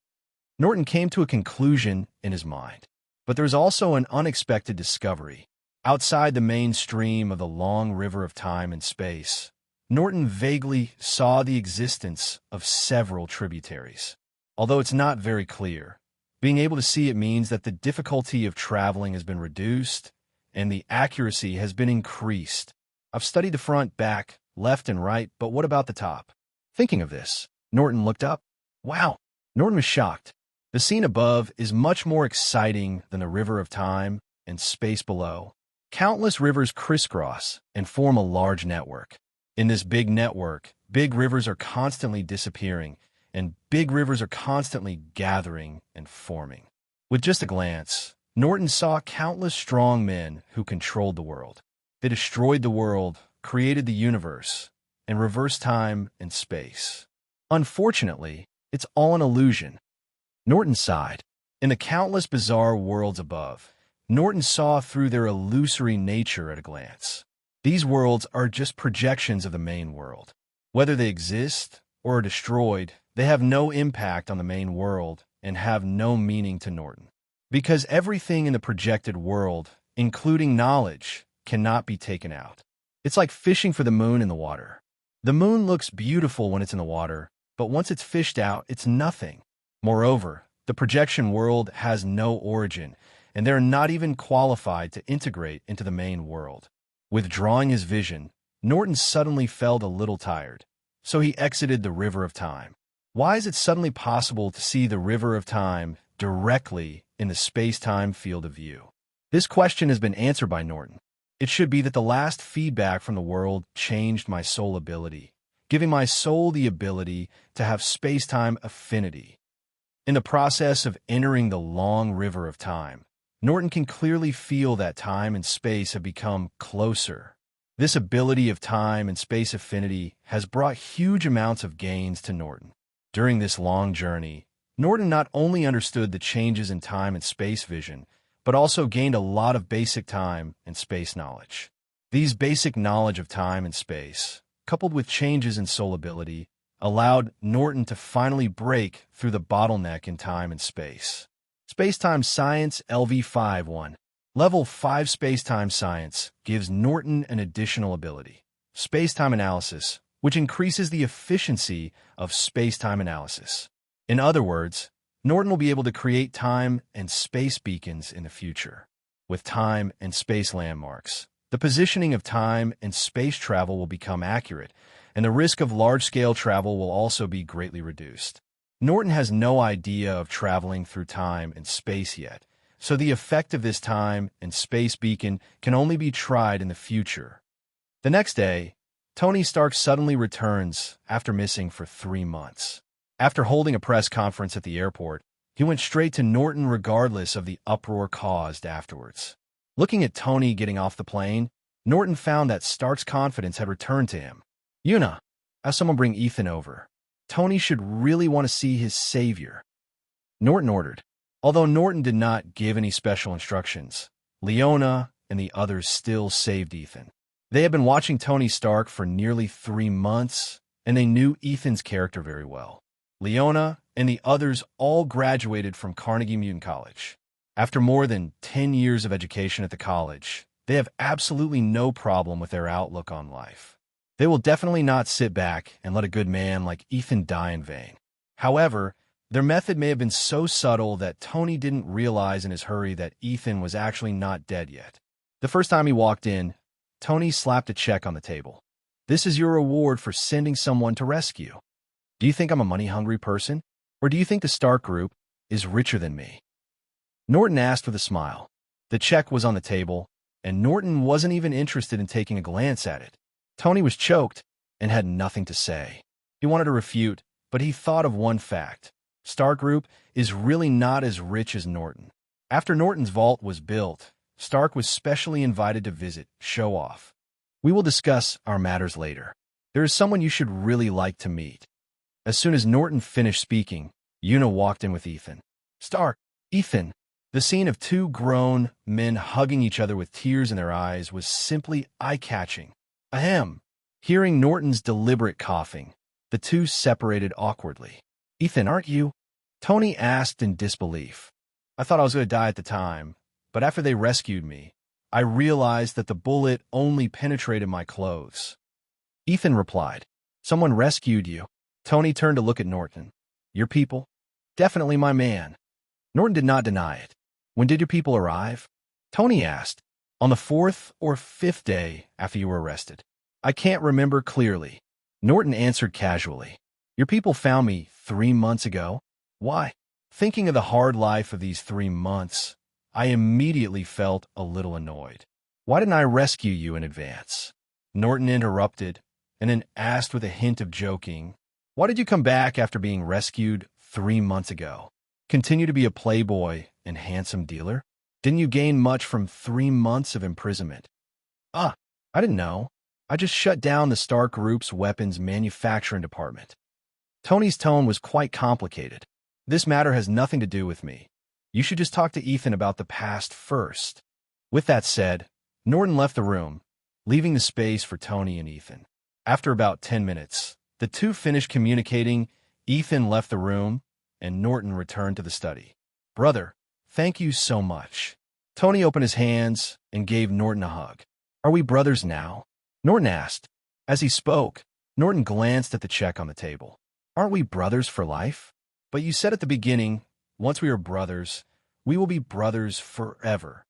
Speaker 2: Norton came to a conclusion in his mind. But there's also an unexpected discovery. Outside the mainstream of the long river of time and space, Norton vaguely saw the existence of several tributaries. Although it's not very clear, being able to see it means that the difficulty of traveling has been reduced and the accuracy has been increased. I've studied the front, back, left, and right, but what about the top? Thinking of this, Norton looked up. Wow! Norton was shocked. The scene above is much more exciting than the river of time and space below. Countless rivers crisscross and form a large network. In this big network, big rivers are constantly disappearing, and big rivers are constantly gathering and forming. With just a glance, Norton saw countless strong men who controlled the world. They destroyed the world, created the universe, and reversed time and space. Unfortunately, it's all an illusion. Norton sighed. In the countless bizarre worlds above, Norton saw through their illusory nature at a glance. These worlds are just projections of the main world. Whether they exist or are destroyed, they have no impact on the main world and have no meaning to Norton. Because everything in the projected world, including knowledge, cannot be taken out. It's like fishing for the moon in the water. The moon looks beautiful when it's in the water, but once it's fished out, it's nothing. Moreover, the projection world has no origin, and they're not even qualified to integrate into the main world. Withdrawing his vision, Norton suddenly felt a little tired, so he exited the river of time. Why is it suddenly possible to see the river of time directly in the space-time field of view? This question has been answered by Norton. It should be that the last feedback from the world changed my soul ability, giving my soul the ability to have space-time affinity. In the process of entering the long river of time, Norton can clearly feel that time and space have become closer. This ability of time and space affinity has brought huge amounts of gains to Norton. During this long journey, Norton not only understood the changes in time and space vision, but also gained a lot of basic time and space knowledge. These basic knowledge of time and space, coupled with changes in soul ability, allowed Norton to finally break through the bottleneck in time and space. Space-Time Science LV-5-1. Level 5 Space-Time Science gives Norton an additional ability, Space-Time Analysis, which increases the efficiency of space-time analysis. In other words, Norton will be able to create time and space beacons in the future. With time and space landmarks, the positioning of time and space travel will become accurate, and the risk of large-scale travel will also be greatly reduced. Norton has no idea of traveling through time and space yet, so the effect of this time and space beacon can only be tried in the future. The next day, Tony Stark suddenly returns after missing for 3 months. After holding a press conference at the airport, he went straight to Norton regardless of the uproar caused afterwards. Looking at Tony getting off the plane, Norton found that Stark's confidence had returned to him. Una, have someone bring Ethan over. Tony should really want to see his savior. Norton ordered. Although Norton did not give any special instructions, Leona and the others still saved Ethan. They had been watching Tony Stark for nearly 3 months, and they knew Ethan's character very well. Leona and the others all graduated from Carnegie Mutant College. After more than 10 years of education at the college, they have absolutely no problem with their outlook on life. They will definitely not sit back and let a good man like Ethan die in vain. However, their method may have been so subtle that Tony didn't realize in his hurry that Ethan was actually not dead yet. The first time he walked in, Tony slapped a check on the table. This is your reward for sending someone to rescue. Do you think I'm a money-hungry person? Or do you think the Stark Group is richer than me? Norton asked with a smile. The check was on the table, and Norton wasn't even interested in taking a glance at it. Tony was choked and had nothing to say. He wanted to refute, but he thought of one fact. Stark Group is really not as rich as Norton. After Norton's vault was built, Stark was specially invited to visit, show off. We will discuss our matters later. There is someone you should really like to meet. As soon as Norton finished speaking, Una walked in with Ethan. Stark, Ethan. The scene of 2 grown men hugging each other with tears in their eyes was simply eye-catching. Ahem. Hearing Norton's deliberate coughing, the two separated awkwardly. Ethan, aren't you? Tony asked in disbelief. I thought I was going to die at the time, but after they rescued me, I realized that the bullet only penetrated my clothes. Ethan replied, Someone rescued you. Tony turned to look at Norton. Your people? Definitely my man. Norton did not deny it. When did your people arrive? Tony asked. On the 4th or 5th day after you were arrested. I can't remember clearly. Norton answered casually. Your people found me 3 months ago. Why? Thinking of the hard life of these 3 months, I immediately felt a little annoyed. Why didn't I rescue you in advance? Norton interrupted and then asked with a hint of joking, Why did you come back after being rescued 3 months ago? Continue to be a playboy and handsome dealer? Didn't you gain much from 3 months of imprisonment? I didn't know. I just shut down the Stark Group's weapons manufacturing department. Tony's tone was quite complicated. This matter has nothing to do with me. You should just talk to Ethan about the past first. With that said, Norton left the room, leaving the space for Tony and Ethan. After about 10 minutes, the two finished communicating, Ethan left the room, and Norton returned to the study. Brother, thank you so much. Tony opened his hands and gave Norton a hug. Are we brothers now? Norton asked. As he spoke, Norton glanced at the check on the table. Aren't we brothers for life? But you said at the beginning, once we are brothers, we will be brothers forever.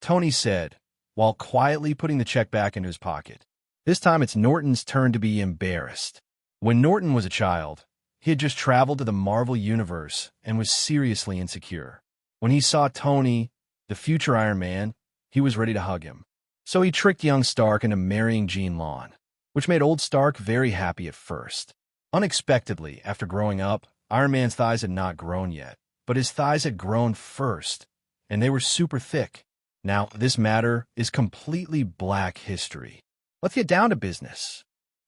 Speaker 2: Tony said, while quietly putting the check back into his pocket. This time it's Norton's turn to be embarrassed. When Norton was a child, he had just traveled to the Marvel Universe and was seriously insecure. When he saw Tony, the future Iron Man, he was ready to hug him. So he tricked young Stark into marrying Jean Lawn, which made old Stark very happy at first. Unexpectedly, after growing up, Iron Man's thighs had not grown yet, but his thighs had grown first, and they were super thick. Now, this matter is completely black history. Let's get down to business.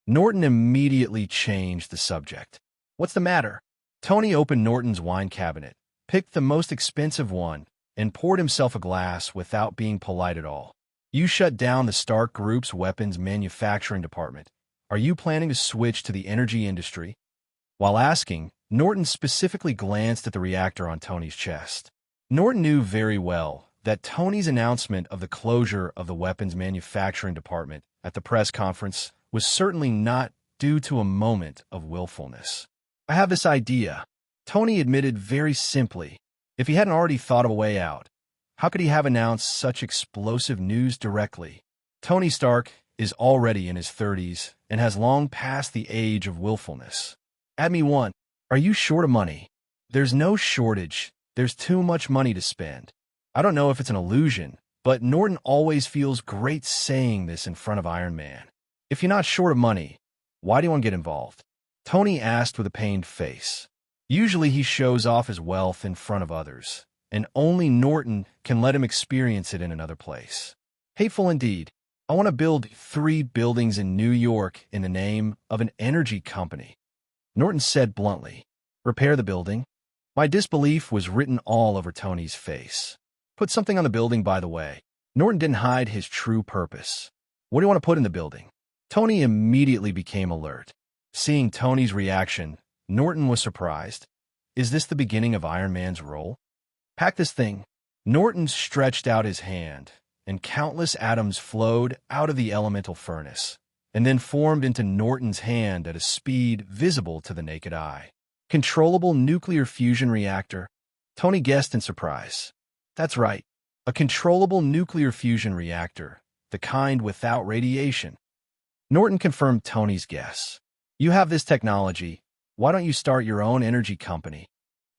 Speaker 2: Norton immediately changed the subject. What's the matter? Tony opened Norton's wine cabinet, picked the most expensive one, and poured himself a glass without being polite at all. You shut down the Stark Group's weapons manufacturing department. Are you planning to switch to the energy industry? While asking, Norton specifically glanced at the reactor on Tony's chest. Norton knew very well that Tony's announcement of the closure of the weapons manufacturing department at the press conference was certainly not due to a moment of willfulness. I have this idea, Tony admitted very simply. If he hadn't already thought of a way out, how could he have announced such explosive news directly? Tony Stark is already in his 30s and has long passed the age of willfulness. Add me one. Are you short of money? There's no shortage. There's too much money to spend. I don't know if it's an illusion, but Norton always feels great saying this in front of Iron Man. If you're not short of money, why do you want to get involved? Tony asked with a pained face. Usually he shows off his wealth in front of others, and only Norton can let him experience it in another place. Hateful indeed. I want to build 3 buildings in New York in the name of an energy company. Norton said bluntly. Repair the building? My disbelief was written all over Tony's face. Put something on the building, by the way. Norton didn't hide his true purpose. What do you want to put in the building? Tony immediately became alert. Seeing Tony's reaction, Norton was surprised. Is this the beginning of Iron Man's role? Pack this thing. Norton stretched out his hand, and countless atoms flowed out of the elemental furnace, and then formed into Norton's hand at a speed visible to the naked eye. Controllable nuclear fusion reactor? Tony guessed in surprise. That's right, a controllable nuclear fusion reactor, the kind without radiation. Norton confirmed Tony's guess. You have this technology. Why don't you start your own energy company?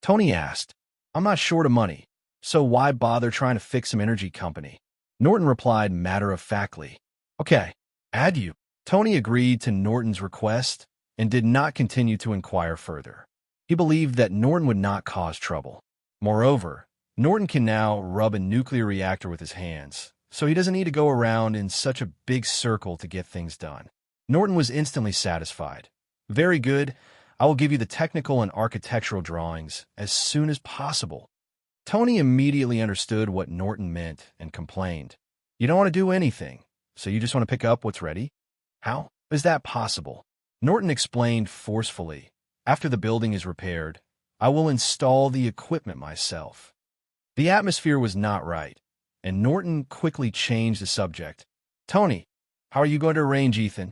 Speaker 2: Tony asked. I'm not short of money, so why bother trying to fix some energy company? Norton replied matter-of-factly. Okay, add you. Tony agreed to Norton's request and did not continue to inquire further. He believed that Norton would not cause trouble. Moreover, Norton can now rub a nuclear reactor with his hands, so he doesn't need to go around in such a big circle to get things done. Norton was instantly satisfied. Very good. I will give you the technical and architectural drawings as soon as possible. Tony immediately understood what Norton meant and complained. You don't want to do anything, so you just want to pick up what's ready? How is that possible? Norton explained forcefully. After the building is repaired, I will install the equipment myself. The atmosphere was not right, and Norton quickly changed the subject. Tony, how are you going to arrange Ethan?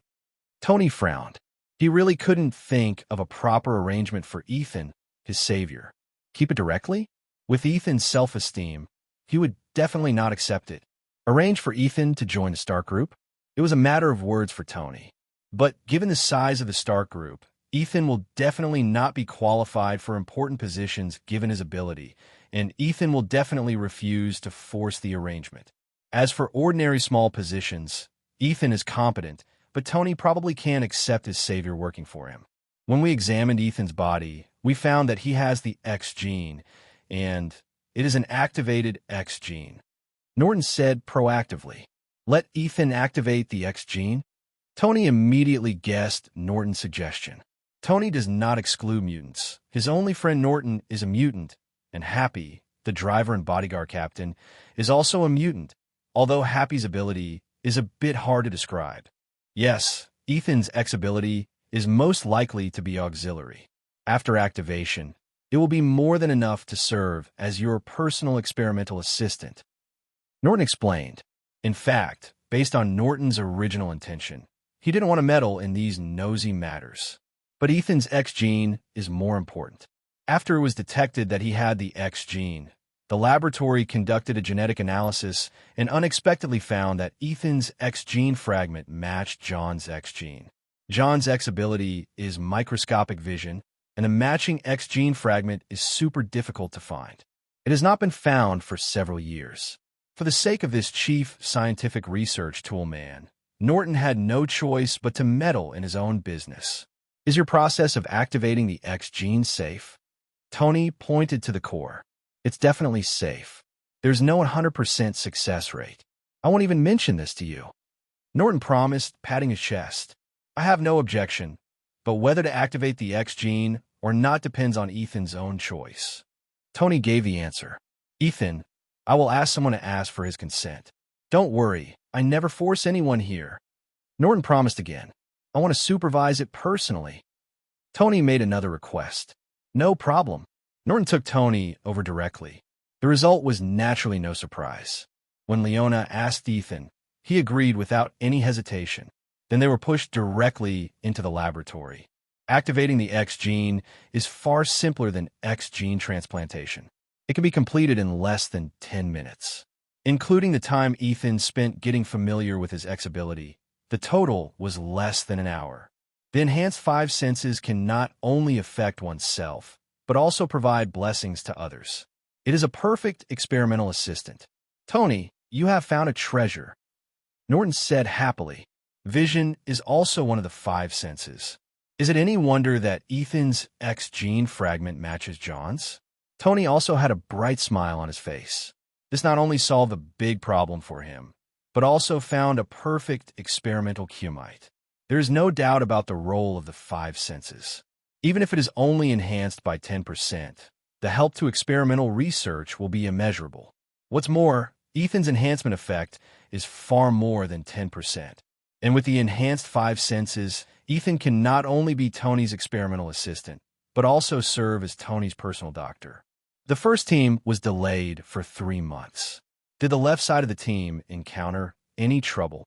Speaker 2: Tony frowned. He really couldn't think of a proper arrangement for Ethan, his savior. Keep it directly? With Ethan's self-esteem, he would definitely not accept it. Arrange for Ethan to join the Stark Group? It was a matter of words for Tony. But given the size of the Stark Group, Ethan will definitely not be qualified for important positions given his ability, and Ethan will definitely refuse to force the arrangement. As for ordinary small positions, Ethan is competent, but Tony probably can't accept his savior working for him. When we examined Ethan's body, we found that he has the X gene, and it is an activated X gene. Norton said proactively, let Ethan activate the X gene. Tony immediately guessed Norton's suggestion. Tony does not exclude mutants. His only friend Norton is a mutant, and Happy, the driver and bodyguard captain, is also a mutant, although Happy's ability is a bit hard to describe. Yes, Ethan's X ability is most likely to be auxiliary. After activation, it will be more than enough to serve as your personal experimental assistant. Norton explained. In fact, based on Norton's original intention, he didn't want to meddle in these nosy matters. But Ethan's X gene is more important. After it was detected that he had the X gene, the laboratory conducted a genetic analysis and unexpectedly found that Ethan's X gene fragment matched John's X gene. John's X ability is microscopic vision, and a matching X gene fragment is super difficult to find. It has not been found for several years. For the sake of this chief scientific research toolman, Norton had no choice but to meddle in his own business. Is your process of activating the X gene safe? Tony pointed to the core. It's definitely safe. There's no 100% success rate. I won't even mention this to you. Norton promised, patting his chest. I have no objection, but whether to activate the X gene or not depends on Ethan's own choice. Tony gave the answer. Ethan, I will ask someone to ask for his consent. Don't worry, I never force anyone here. Norton promised again. I want to supervise it personally. Tony made another request. No problem. Norton took Tony over directly. The result was naturally no surprise. When Leona asked Ethan, he agreed without any hesitation. Then they were pushed directly into the laboratory. Activating the X gene is far simpler than X gene transplantation. It can be completed in less than 10 minutes. Including the time Ethan spent getting familiar with his X ability, the total was less than an hour. The enhanced 5 senses can not only affect oneself, but also provide blessings to others. It is a perfect experimental assistant. Tony, you have found a treasure, Norton said happily. Vision is also one of the five senses. Is it any wonder that Ethan's X gene fragment matches John's? Tony also had a bright smile on his face. This not only solved a big problem for him, but also found a perfect experimental cumite. There is no doubt about the role of the five senses. Even if it is only enhanced by 10%, the help to experimental research will be immeasurable. What's more, Ethan's enhancement effect is far more than 10%. And with the enhanced five senses, Ethan can not only be Tony's experimental assistant, but also serve as Tony's personal doctor. The first team was delayed for 3 months. Did the left side of the team encounter any trouble?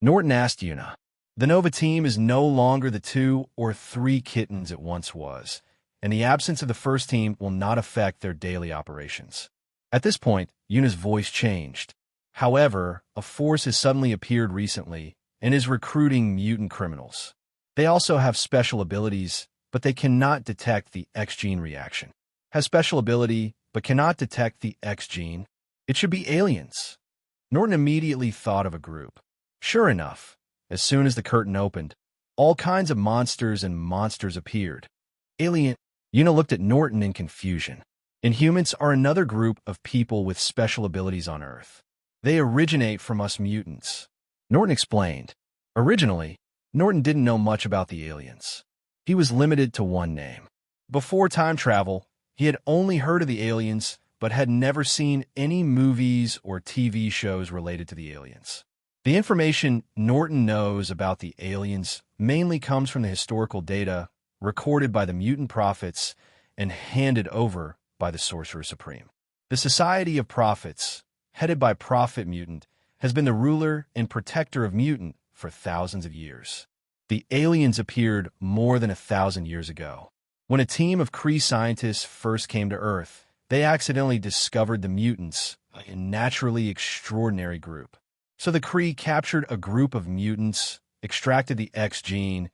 Speaker 2: Norton asked Una. The Nova team is no longer the 2 or 3 kittens it once was, and the absence of the first team will not affect their daily operations. At this point, Una's voice changed. However, a force has suddenly appeared recently and is recruiting mutant criminals. They also have special abilities, but they cannot detect the X gene reaction. Has special ability, but cannot detect the X gene? It should be aliens. Norton immediately thought of a group. Sure enough, as soon as the curtain opened, all kinds of monsters appeared. Alien. Una looked at Norton in confusion. Inhumans are another group of people with special abilities on Earth. They originate from us mutants. Norton explained. Originally, Norton didn't know much about the aliens. He was limited to one name. Before time travel, he had only heard of the aliens, but had never seen any movies or TV shows related to the aliens. The information Norton knows about the aliens mainly comes from the historical data recorded by the mutant prophets and handed over by the Sorcerer Supreme. The Society of Prophets, headed by Prophet Mutant, has been the ruler and protector of mutant for thousands of years. The aliens appeared more than 1,000 years ago. When a team of Kree scientists first came to Earth, they accidentally discovered the mutants, a naturally extraordinary group. So the Kree captured a group of mutants, extracted the X gene,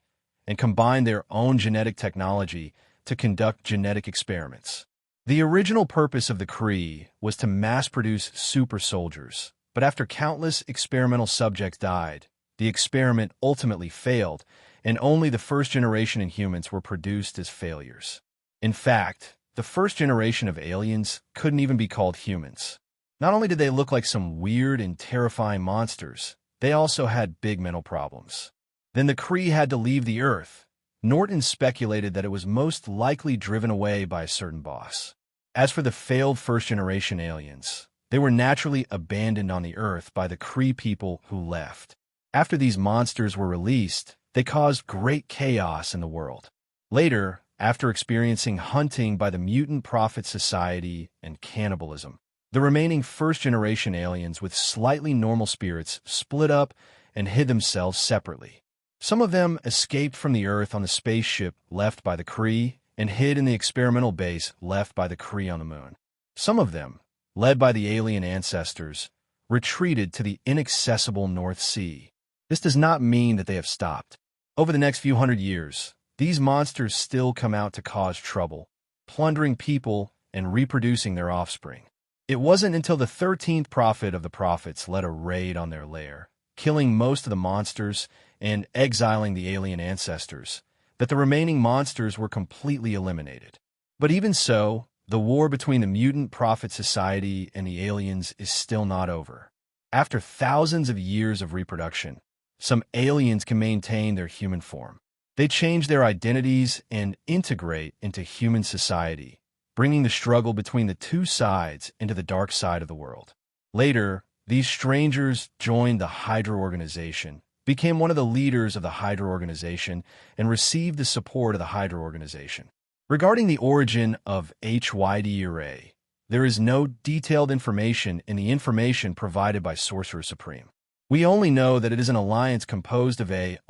Speaker 2: and combined their own genetic technology to conduct genetic experiments. The original purpose of the Kree was to mass-produce super soldiers, but after countless experimental subjects died, the experiment ultimately failed, and only the first generation Inhumans were produced as failures. In fact, the first generation of aliens couldn't even be called humans. Not only did they look like some weird and terrifying monsters, they also had big mental problems. Then the Kree had to leave the Earth. Norton speculated that it was most likely driven away by a certain boss. As for the failed first-generation aliens, they were naturally abandoned on the Earth by the Kree people who left. After these monsters were released, they caused great chaos in the world. Later, after experiencing hunting by the Mutant Prophet Society and cannibalism, the remaining first-generation aliens with slightly normal spirits split up and hid themselves separately. Some of them escaped from the Earth on the spaceship left by the Kree and hid in the experimental base left by the Kree on the Moon. Some of them, led by the Alien Ancestors, retreated to the inaccessible North Sea. This does not mean that they have stopped. Over the next few hundred years, these monsters still come out to cause trouble, plundering people and reproducing their offspring. It wasn't until the 13th prophet of the prophets led a raid on their lair, killing most of the monsters and exiling the alien ancestors, that the remaining monsters were completely eliminated. But even so, the war between the Mutant Prophet Society and the aliens is still not over. After thousands of years of reproduction, some aliens can maintain their human form. They change their identities and integrate into human society, bringing the struggle between the two sides into the dark side of the world. Later, these strangers joined the Hydra organization, became one of the leaders of the Hydra organization, and received the support of the Hydra organization. Regarding the origin of HYD Array, there is no detailed information in the information provided by Sorcerer Supreme. We only know that it is an alliance composed of a ****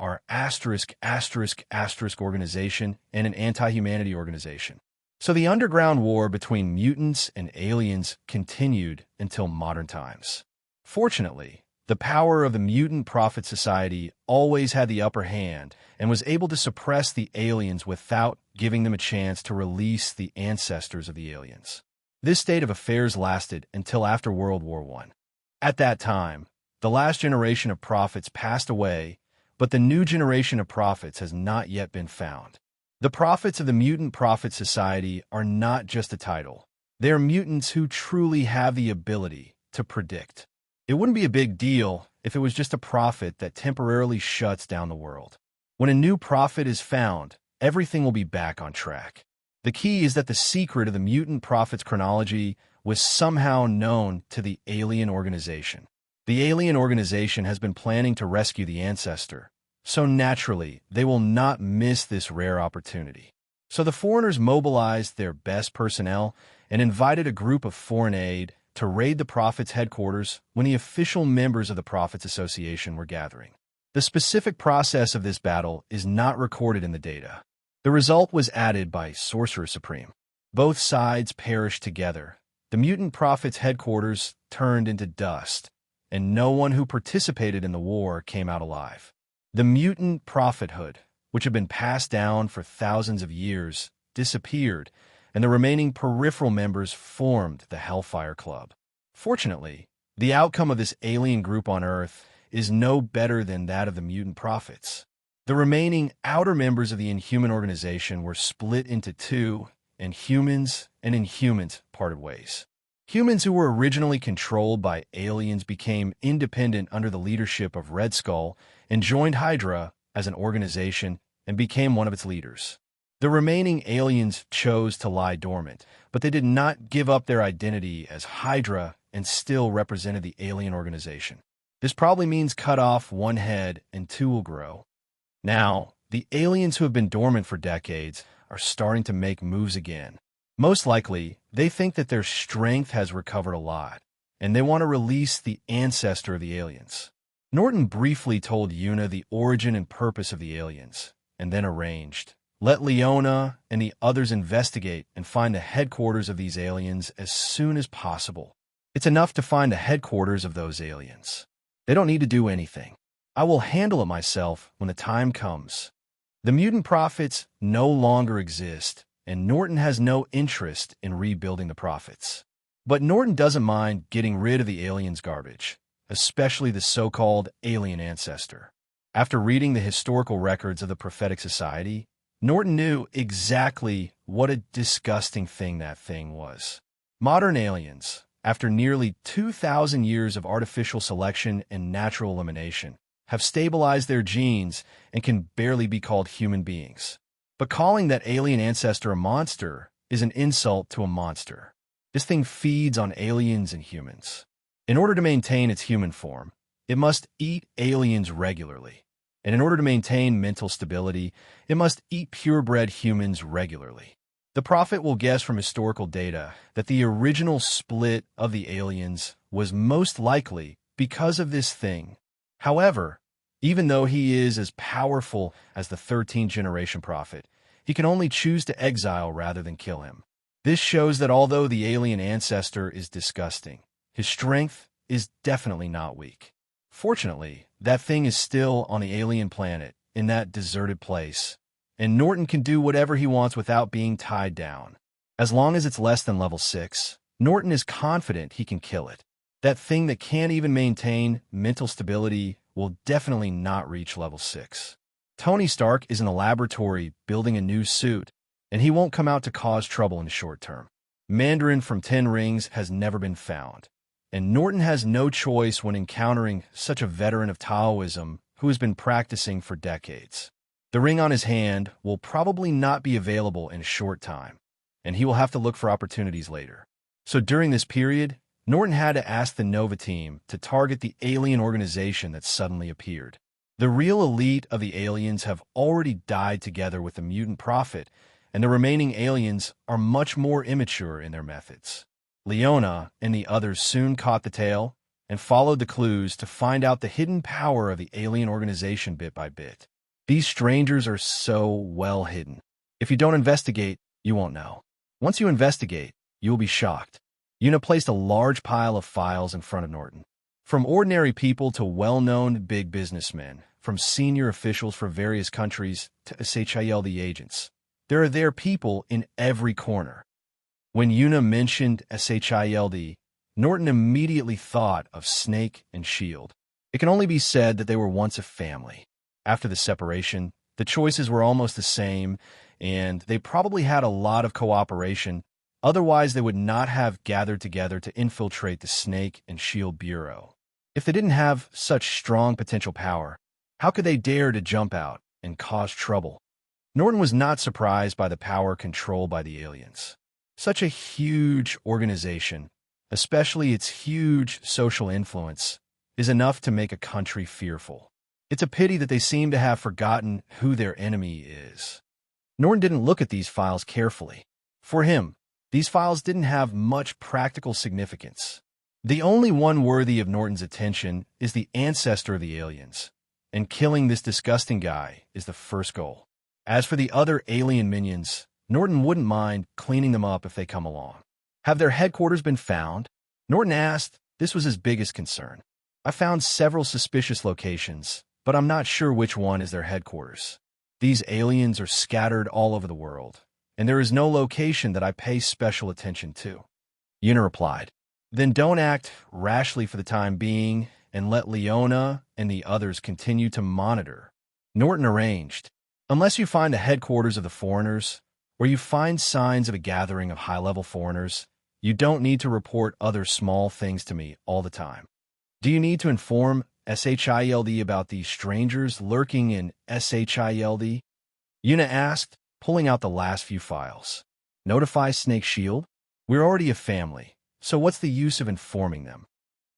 Speaker 2: organization and an anti-humanity organization. So the underground war between mutants and aliens continued until modern times. Fortunately, the power of the Mutant Prophet Society always had the upper hand and was able to suppress the aliens without giving them a chance to release the ancestors of the aliens. This state of affairs lasted until after World War I. At that time, the last generation of prophets passed away, but the new generation of prophets has not yet been found. The prophets of the Mutant Prophet Society are not just a title. They are mutants who truly have the ability to predict. It wouldn't be a big deal if it was just a prophet that temporarily shuts down the world. When a new prophet is found, everything will be back on track. The key is that the secret of the mutant prophet's chronology was somehow known to the Alien Organization. The Alien Organization has been planning to rescue the Ancestor, so naturally, they will not miss this rare opportunity. So the foreigners mobilized their best personnel and invited a group of foreign aid to raid the Prophet's headquarters when the official members of the Prophets Association were gathering. The specific process of this battle is not recorded in the data. The result was added by Sorcerer Supreme. Both sides perished together. The Mutant Prophet's headquarters turned into dust, and no one who participated in the war came out alive. The mutant prophethood, which had been passed down for thousands of years, disappeared, and the remaining peripheral members formed the Hellfire Club. Fortunately, the outcome of this alien group on Earth is no better than that of the mutant prophets. The remaining outer members of the Inhuman organization were split into two, and humans and Inhumans parted ways. Humans who were originally controlled by aliens became independent under the leadership of Red Skull and joined Hydra as an organization and became one of its leaders. The remaining aliens chose to lie dormant, but they did not give up their identity as Hydra and still represented the alien organization. This probably means cut off one head and two will grow. Now, the aliens who have been dormant for decades are starting to make moves again. Most likely, they think that their strength has recovered a lot, and they want to release the ancestor of the aliens. Norton briefly told Una the origin and purpose of the aliens, and then arranged. Let Leona and the others investigate and find the headquarters of these aliens as soon as possible. It's enough to find the headquarters of those aliens. They don't need to do anything. I will handle it myself when the time comes. The mutant prophets no longer exist, and Norton has no interest in rebuilding the prophets. But Norton doesn't mind getting rid of the aliens' garbage, especially the so-called Alien Ancestor. After reading the historical records of the Prophetic Society, Norton knew exactly what a disgusting thing that thing was. Modern aliens, after nearly 2,000 years of artificial selection and natural elimination, have stabilized their genes and can barely be called human beings. But calling that alien ancestor a monster is an insult to a monster. This thing feeds on aliens and humans. In order to maintain its human form, it must eat aliens regularly. And in order to maintain mental stability, it must eat purebred humans regularly. The prophet will guess from historical data that the original split of the aliens was most likely because of this thing. However, even though he is as powerful as the 13th generation prophet, he can only choose to exile rather than kill him. This shows that although the alien ancestor is disgusting, his strength is definitely not weak. Fortunately, that thing is still on the alien planet, in that deserted place, and Norton can do whatever he wants without being tied down. As long as it's less than level 6, Norton is confident he can kill it. That thing that can't even maintain mental stability will definitely not reach level 6. Tony Stark is in the laboratory building a new suit, and he won't come out to cause trouble in the short term. Mandarin from 10 Rings has never been found, and Norton has no choice when encountering such a veteran of Taoism who has been practicing for decades. The ring on his hand will probably not be available in a short time, and he will have to look for opportunities later. So during this period, Norton had to ask the Nova team to target the alien organization that suddenly appeared. The real elite of the aliens have already died together with the mutant prophet, and the remaining aliens are much more immature in their methods. Leona and the others soon caught the tail and followed the clues to find out the hidden power of the alien organization bit by bit. These strangers are so well hidden. If you don't investigate, you won't know. Once you investigate, you will be shocked. Una placed a large pile of files in front of Norton. From ordinary people to well-known big businessmen, from senior officials from various countries to SHILD agents. There are people in every corner. When Una mentioned SHIELD, Norton immediately thought of Snake and Shield. It can only be said that they were once a family. After the separation, the choices were almost the same, and they probably had a lot of cooperation. Otherwise, they would not have gathered together to infiltrate the Snake and Shield Bureau. If they didn't have such strong potential power, how could they dare to jump out and cause trouble? Norton was not surprised by the power controlled by the aliens. Such a huge organization, especially its huge social influence, is enough to make a country fearful. It's a pity that they seem to have forgotten who their enemy is. Norton didn't look at these files carefully. For him, these files didn't have much practical significance. The only one worthy of Norton's attention is the ancestor of the aliens, and killing this disgusting guy is the first goal. As for the other alien minions, Norton wouldn't mind cleaning them up if they come along. Have their headquarters been found? Norton asked. This was his biggest concern. I found several suspicious locations, but I'm not sure which one is their headquarters. These aliens are scattered all over the world, and there is no location that I pay special attention to. Una replied, Then don't act rashly for the time being, and let Leona and the others continue to monitor. Norton arranged. Unless you find the headquarters of the foreigners, or you find signs of a gathering of high-level foreigners, you don't need to report other small things to me all the time. Do you need to inform SHIELD about these strangers lurking in SHIELD? Una asked, pulling out the last few files. Notify Snake Shield? We're already a family, so what's the use of informing them?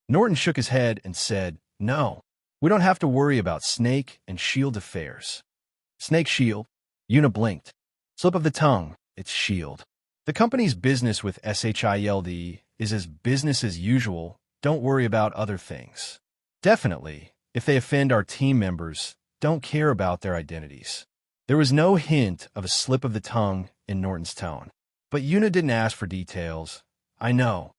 Speaker 2: Norton shook his head and said, No, we don't have to worry about Snake and Shield affairs. Snake Shield? Una blinked. Slip of the tongue, it's Shield. The company's business with SHIELD is as business as usual. Don't worry about other things. Definitely, if they offend our team members, don't care about their identities. There was no hint of a slip of the tongue in Norton's tone. But Una didn't ask for details. I know.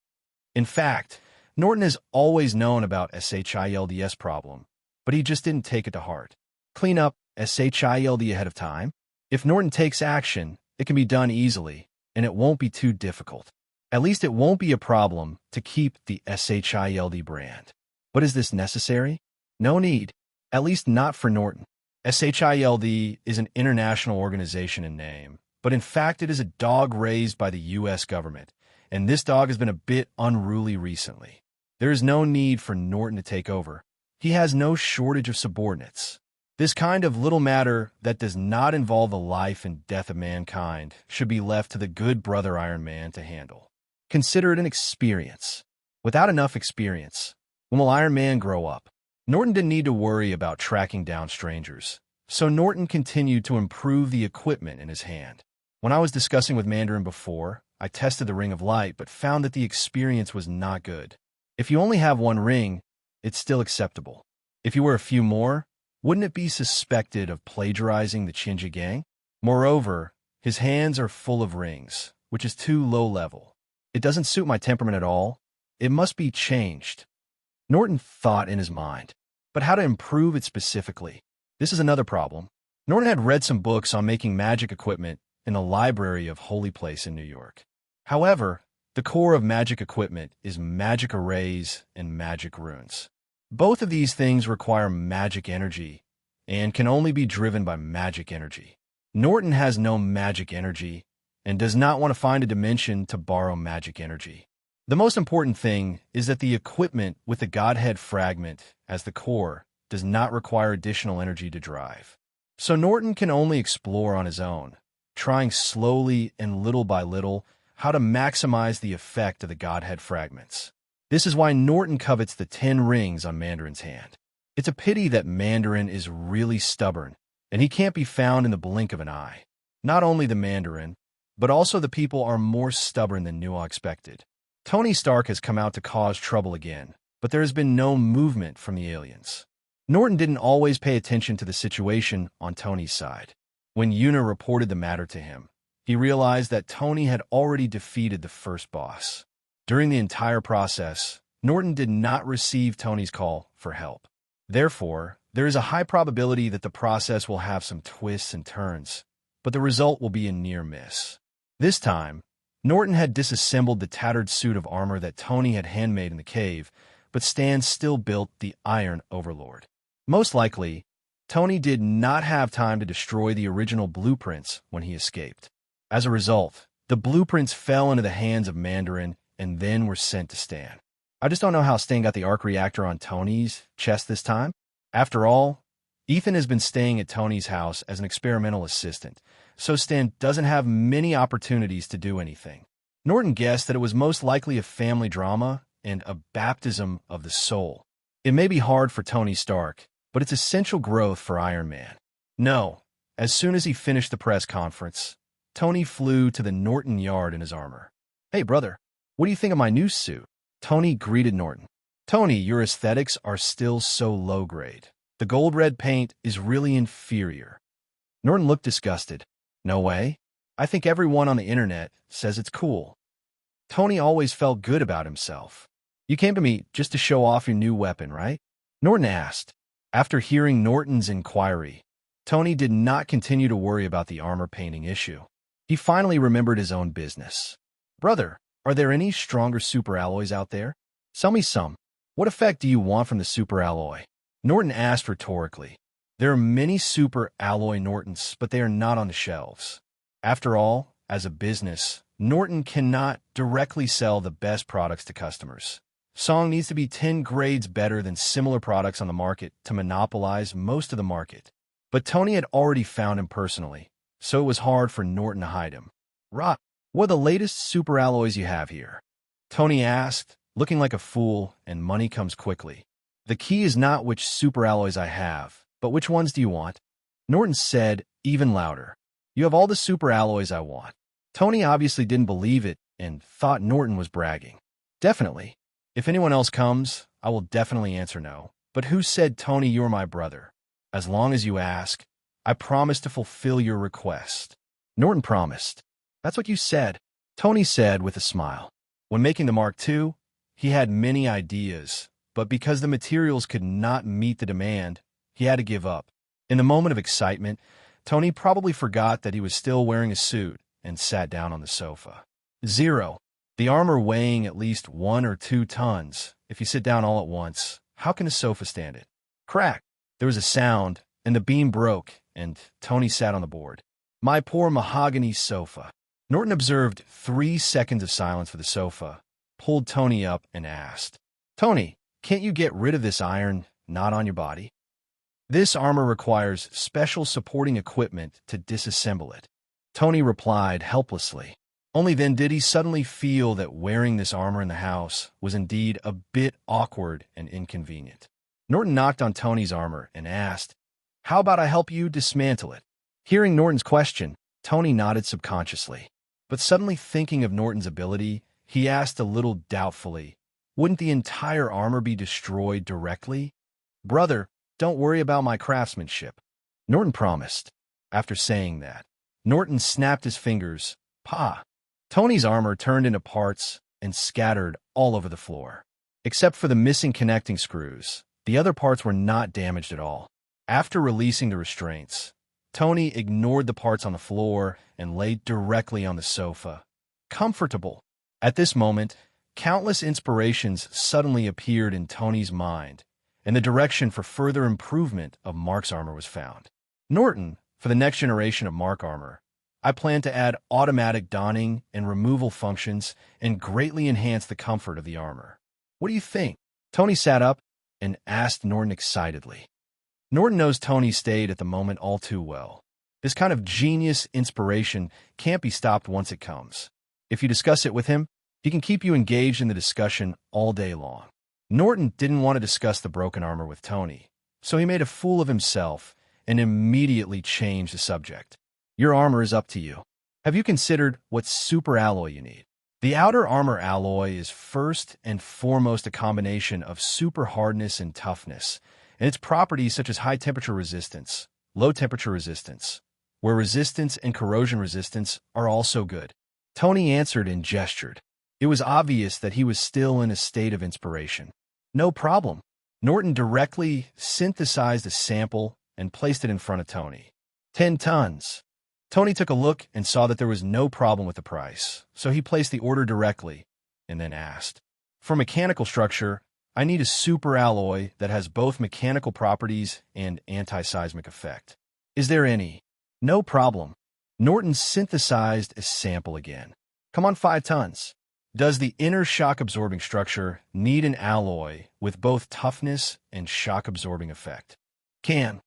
Speaker 2: In fact, Norton has always known about SHIELD's problem, but he just didn't take it to heart. Clean up SHIELD ahead of time. If Norton takes action, it can be done easily, and it won't be too difficult. At least it won't be a problem to keep the SHIELD brand. But is this necessary? No need, at least not for Norton. SHIELD is an international organization in name, but in fact it is a dog raised by the U.S. government, and this dog has been a bit unruly recently. There is no need for Norton to take over. He has no shortage of subordinates. This kind of little matter that does not involve the life and death of mankind should be left to the good brother Iron Man to handle. Consider it an experience. Without enough experience, when will Iron Man grow up? Norton didn't need to worry about tracking down strangers, so Norton continued to improve the equipment in his hand. When I was discussing with Mandarin before, I tested the Ring of Light but found that the experience was not good. If you only have one ring, it's still acceptable. If you wear a few more, wouldn't it be suspected of plagiarizing the Chinja gang? Moreover, his hands are full of rings, which is too low level. It doesn't suit my temperament at all. It must be changed. Norton thought in his mind, but how to improve it specifically? This is another problem. Norton had read some books on making magic equipment in the library of Holy Place in New York. However, the core of magic equipment is magic arrays and magic runes. Both of these things require magic energy and can only be driven by magic energy. Norton has no magic energy and does not want to find a dimension to borrow magic energy. The most important thing is that the equipment with the Godhead fragment as the core does not require additional energy to drive. So Norton can only explore on his own, trying slowly and little by little how to maximize the effect of the Godhead fragments. This is why Norton covets the 10 rings on Mandarin's hand. It's a pity that Mandarin is really stubborn, and he can't be found in the blink of an eye. Not only the Mandarin, but also the people are more stubborn than Nua expected. Tony Stark has come out to cause trouble again, but there has been no movement from the aliens. Norton didn't always pay attention to the situation on Tony's side. When Una reported the matter to him, he realized that Tony had already defeated the first boss. During the entire process, Norton did not receive Tony's call for help. Therefore, there is a high probability that the process will have some twists and turns, but the result will be a near miss. This time, Norton had disassembled the tattered suit of armor that Tony had handmade in the cave, but Stan still built the Iron Overlord. Most likely, Tony did not have time to destroy the original blueprints when he escaped. As a result, the blueprints fell into the hands of Mandarin and then were sent to Stan. I just don't know how Stan got the arc reactor on Tony's chest this time. After all, Ethan has been staying at Tony's house as an experimental assistant, so Stan doesn't have many opportunities to do anything. Norton guessed that it was most likely a family drama and a baptism of the soul. It may be hard for Tony Stark, but it's essential growth for Iron Man. No, as soon as he finished the press conference, Tony flew to the Norton yard in his armor. "Hey, brother, what do you think of my new suit?" Tony greeted Norton. "Tony, your aesthetics are still so low grade. The gold-red paint is really inferior." Norton looked disgusted. "No way. I think everyone on the internet says it's cool." Tony always felt good about himself. "You came to me just to show off your new weapon, right?" Norton asked. After hearing Norton's inquiry, Tony did not continue to worry about the armor painting issue. He finally remembered his own business. "Brother, are there any stronger superalloys out there? Sell me some. What effect do you want from the superalloy?" Norton asked rhetorically. There are many superalloy Nortons, but they are not on the shelves. After all, as a business, Norton cannot directly sell the best products to customers. Song needs to be 10 grades better than similar products on the market to monopolize most of the market. But Tony had already found him personally, so it was hard for Norton to hide him. "Rot, what are the latest superalloys you have here?" Tony asked, looking like a fool, and money comes quickly. "The key is not which superalloys I have, but which ones do you want?" Norton said, even louder. "You have all the superalloys I want." Tony obviously didn't believe it and thought Norton was bragging. "Definitely. If anyone else comes, I will definitely answer no. But who said, Tony, you're my brother? As long as you ask, I promise to fulfill your request." Norton promised. "That's what you said," Tony said with a smile. When making the Mark II, he had many ideas, but because the materials could not meet the demand, he had to give up. In the moment of excitement, Tony probably forgot that he was still wearing a suit and sat down on the sofa. 0. The armor weighing at least 1 or 2 tons. If you sit down all at once, how can a sofa stand it? Crack! There was a sound, and the beam broke, and Tony sat on the board. "My poor mahogany sofa." Norton observed 3 seconds of silence for the sofa, pulled Tony up, and asked, "Tony, can't you get rid of this iron not on your body?" "This armor requires special supporting equipment to disassemble it," Tony replied helplessly. Only then did he suddenly feel that wearing this armor in the house was indeed a bit awkward and inconvenient. Norton knocked on Tony's armor and asked, "How about I help you dismantle it?" Hearing Norton's question, Tony nodded subconsciously. But suddenly thinking of Norton's ability, he asked a little doubtfully, "Wouldn't the entire armor be destroyed directly?" "Brother, don't worry about my craftsmanship," Norton promised. After saying that, Norton snapped his fingers. "Pa!" Tony's armor turned into parts and scattered all over the floor. Except for the missing connecting screws, the other parts were not damaged at all. After releasing the restraints, Tony ignored the parts on the floor and lay directly on the sofa. Comfortable. At this moment, countless inspirations suddenly appeared in Tony's mind, and the direction for further improvement of Mark's armor was found. "Norton, for the next generation of Mark armor, I plan to add automatic donning and removal functions and greatly enhance the comfort of the armor. What do you think?" Tony sat up and asked Norton excitedly. Norton knows Tony stayed at the moment all too well. This kind of genius inspiration can't be stopped once it comes. If you discuss it with him, he can keep you engaged in the discussion all day long. Norton didn't want to discuss the broken armor with Tony, so he made a fool of himself and immediately changed the subject. "Your armor is up to you. Have you considered what superalloy you need?" The outer armor alloy is first and foremost a combination of super hardness and toughness, and its properties such as high temperature resistance, low temperature resistance, where resistance and corrosion resistance are also good. Tony answered and gestured. It was obvious that he was still in a state of inspiration. "No problem." Norton directly synthesized a sample and placed it in front of Tony. 10 tons. Tony took a look and saw that there was no problem with the price, so he placed the order directly and then asked, "For mechanical structure, I need a super alloy that has both mechanical properties and anti-seismic effect. Is there any?" "No problem." Norton synthesized a sample again. "Come on, 5 tons. Does the inner shock-absorbing structure need an alloy with both toughness and shock-absorbing effect?" "Can.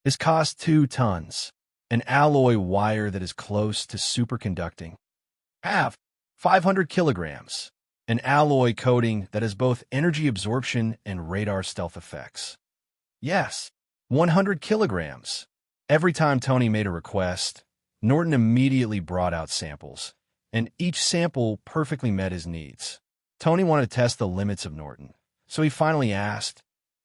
Speaker 2: This costs 2 tons. An alloy wire that is close to superconducting." "Have. 500 kilograms. An alloy coating that has both energy absorption and radar stealth effects." "Yes. 100 kilograms." Every time Tony made a request, Norton immediately brought out samples, and each sample perfectly met his needs. Tony wanted to test the limits of Norton, so he finally asked,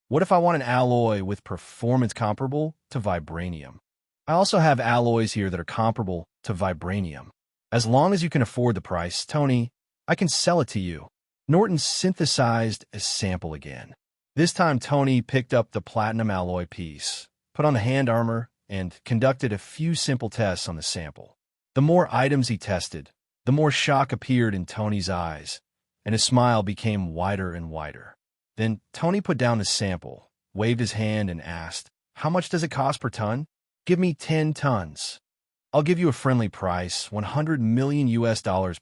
Speaker 2: "What if I want an alloy with performance comparable to vibranium? I also have alloys here that are comparable to vibranium. As long as you can afford the price, Tony, I can sell it to you." Norton synthesized a sample again. This time, Tony picked up the platinum alloy piece, put on the hand armor, and conducted a few simple tests on the sample. The more items he tested, the more shock appeared in Tony's eyes, and his smile became wider and wider. Then Tony put down the sample, waved his hand, and asked, "How much does it cost per ton?" "Give me 10 tons. I'll give you a friendly price, $100 million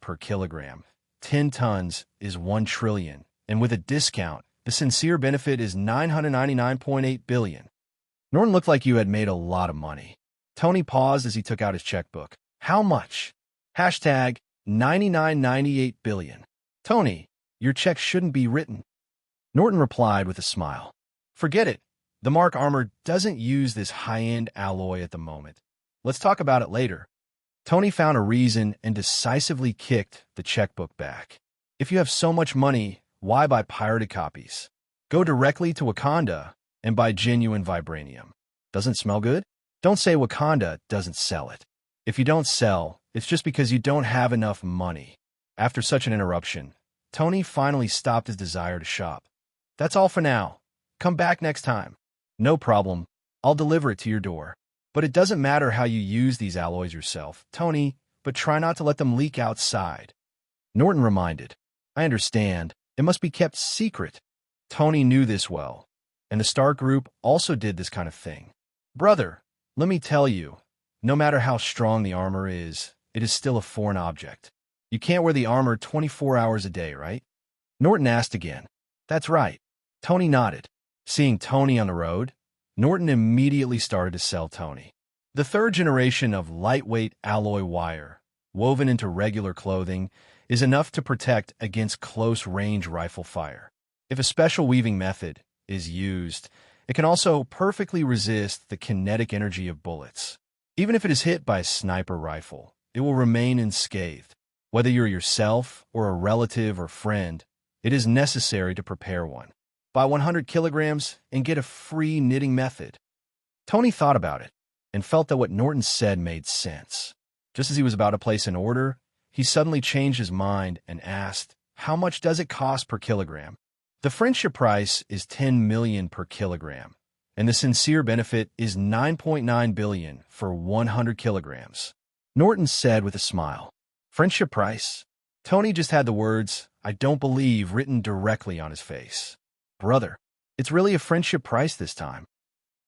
Speaker 2: per kilogram. 10 tons is 1 trillion, and with a discount, the sincere benefit is 999.8 billion. Norton looked like you had made a lot of money. Tony paused as he took out his checkbook. "How much?" Hashtag 9998 billion. "Tony, your check shouldn't be written." Norton replied with a smile. "Forget it. The Mark armor doesn't use this high-end alloy at the moment. Let's talk about it later." Tony found a reason and decisively kicked the checkbook back. "If you have so much money, why buy pirated copies? Go directly to Wakanda and buy genuine vibranium. Doesn't smell good? Don't say Wakanda doesn't sell it. If you don't sell, it's just because you don't have enough money." After such an interruption, Tony finally stopped his desire to shop. "That's all for now. Come back next time." "No problem. I'll deliver it to your door. But it doesn't matter how you use these alloys yourself, Tony, but try not to let them leak outside." Norton reminded, "I understand. It must be kept secret." Tony knew this well, and the Stark Group also did this kind of thing. "Brother, let me tell you, no matter how strong the armor is, it is still a foreign object. You can't wear the armor 24 hours a day, right?" Norton asked again. "That's right." Tony nodded. Seeing Tony on the road, Norton immediately started to sell Tony. The third generation of lightweight alloy wire, woven into regular clothing, is enough to protect against close-range rifle fire. If a special weaving method is used, it can also perfectly resist the kinetic energy of bullets. Even if it is hit by a sniper rifle, it will remain unscathed. Whether you're yourself or a relative or friend, it is necessary to prepare one. Buy 100 kilograms and get a free knitting method. Tony thought about it and felt that what Norton said made sense. Just as he was about to place an order, he suddenly changed his mind and asked, "How much does it cost per kilogram?" "The friendship price is 10 million per kilogram, and the sincere benefit is 9.9 billion for 100 kilograms." Norton said with a smile. "Friendship price?" Tony just had the words, "I don't believe," written directly on his face. "Brother, it's really a friendship price this time."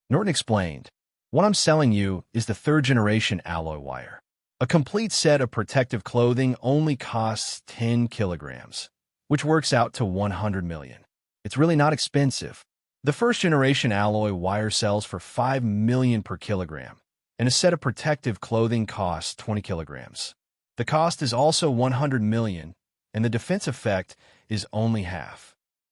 Speaker 2: Norton explained, "What I'm selling you is the third-generation alloy wire. A complete set of protective clothing only costs 10 kilograms, which works out to 100 million. It's really not expensive. The first-generation alloy wire sells for 5 million per kilogram, and a set of protective clothing costs 20 kilograms. The cost is also 100 million, and the defense effect is only half.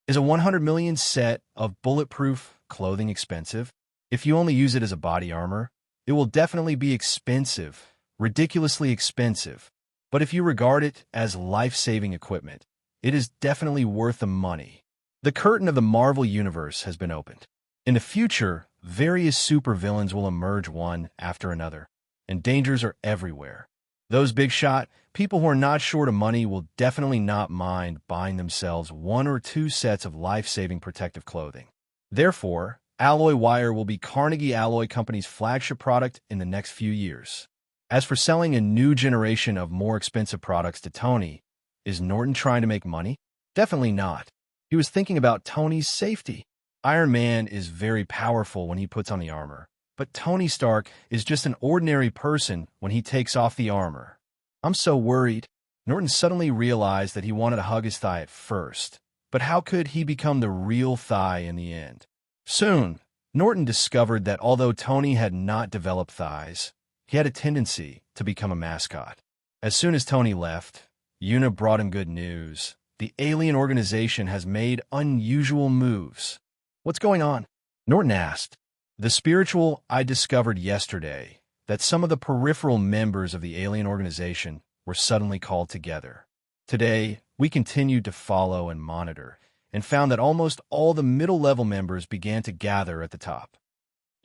Speaker 2: Is a 100 million set of bulletproof clothing expensive? If you only use it as a body armor, it will definitely be expensive, ridiculously expensive. But if you regard it as life-saving equipment, it is definitely worth the money." The curtain of the Marvel Universe has been opened. In the future, various supervillains will emerge one after another, and dangers are everywhere. Those big shot, people who are not short of money will definitely not mind buying themselves 1 or 2 sets of life-saving protective clothing. Therefore, alloy wire will be Carnegie Alloy Company's flagship product in the next few years. As for selling a new generation of more expensive products to Tony, is Norton trying to make money? Definitely not. He was thinking about Tony's safety. Iron Man is very powerful when he puts on the armor, but Tony Stark is just an ordinary person when he takes off the armor. I'm so worried. Norton suddenly realized that he wanted to hug his thigh at first, but how could he become the real thigh in the end? Soon, Norton discovered that although Tony had not developed thighs, he had a tendency to become a mascot. As soon as Tony left, Una brought him good news. The alien organization has made unusual moves. What's going on? Norton asked. The spiritual I discovered yesterday that some of the peripheral members of the alien organization were suddenly called together. Today, we continued to follow and monitor, and found that almost all the middle-level members began to gather at the top.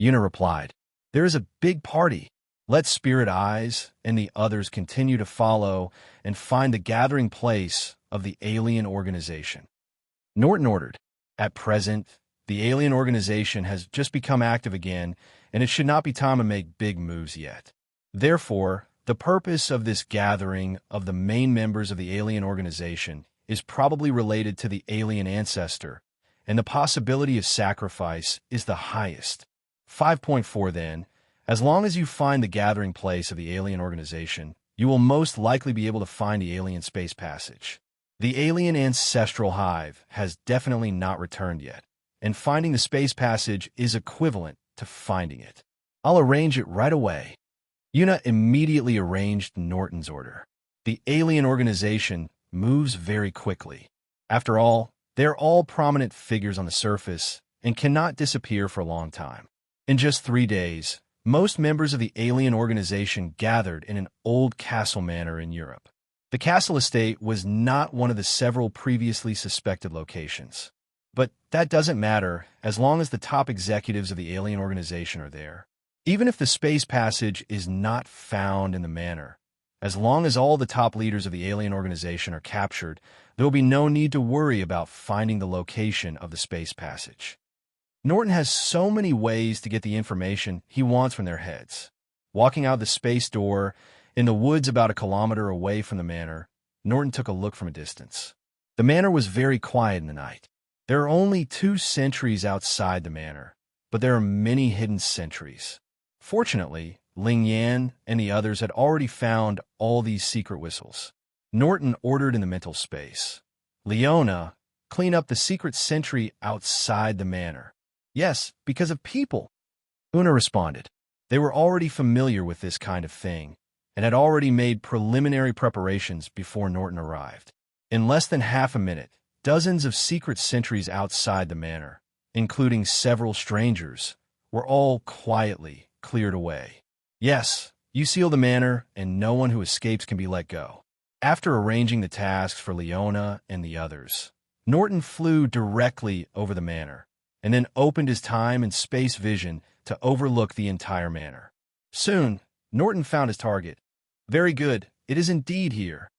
Speaker 2: Una replied, "There is a big party. Let Spirit Eyes and the others continue to follow and find the gathering place of the alien organization." Norton ordered, "At present, the alien organization has just become active again, and it should not be time to make big moves yet. Therefore, the purpose of this gathering of the main members of the alien organization is probably related to the Alien Ancestor, and the possibility of sacrifice is the highest. 5.4 then, as long as you find the gathering place of the alien organization, you will most likely be able to find the alien space passage. The alien ancestral hive has definitely not returned yet, and finding the space passage is equivalent to finding it. I'll arrange it right away." Una immediately arranged Norton's order. The alien organization moves very quickly. After all, they're all prominent figures on the surface and cannot disappear for a long time. In just 3 days, most members of the alien organization gathered in an old castle manor in Europe. The castle estate was not one of the several previously suspected locations. But that doesn't matter as long as the top executives of the alien organization are there. Even if the space passage is not found in the manor, as long as all the top leaders of the alien organization are captured, there will be no need to worry about finding the location of the space passage. Norton has so many ways to get the information he wants from their heads. Walking out the space door in the woods about 1 kilometer away from the manor, Norton took a look from a distance. The manor was very quiet in the night. There are only 2 sentries outside the manor, but there are many hidden sentries. Fortunately, Ling Yan and the others had already found all these secret whistles. Norton ordered in the mental space, "Leona, clean up the secret sentry outside the manor." "Yes, because of people," Una responded. They were already familiar with this kind of thing, and had already made preliminary preparations before Norton arrived. In less than half a minute, dozens of secret sentries outside the manor, including several strangers, were all quietly cleared away. "Yes, you seal the manor, and no one who escapes can be let go." After arranging the tasks for Leona and the others, Norton flew directly over the manor, and then opened his time and space vision to overlook the entire manor. Soon, Norton found his target. "Very good, it is indeed here."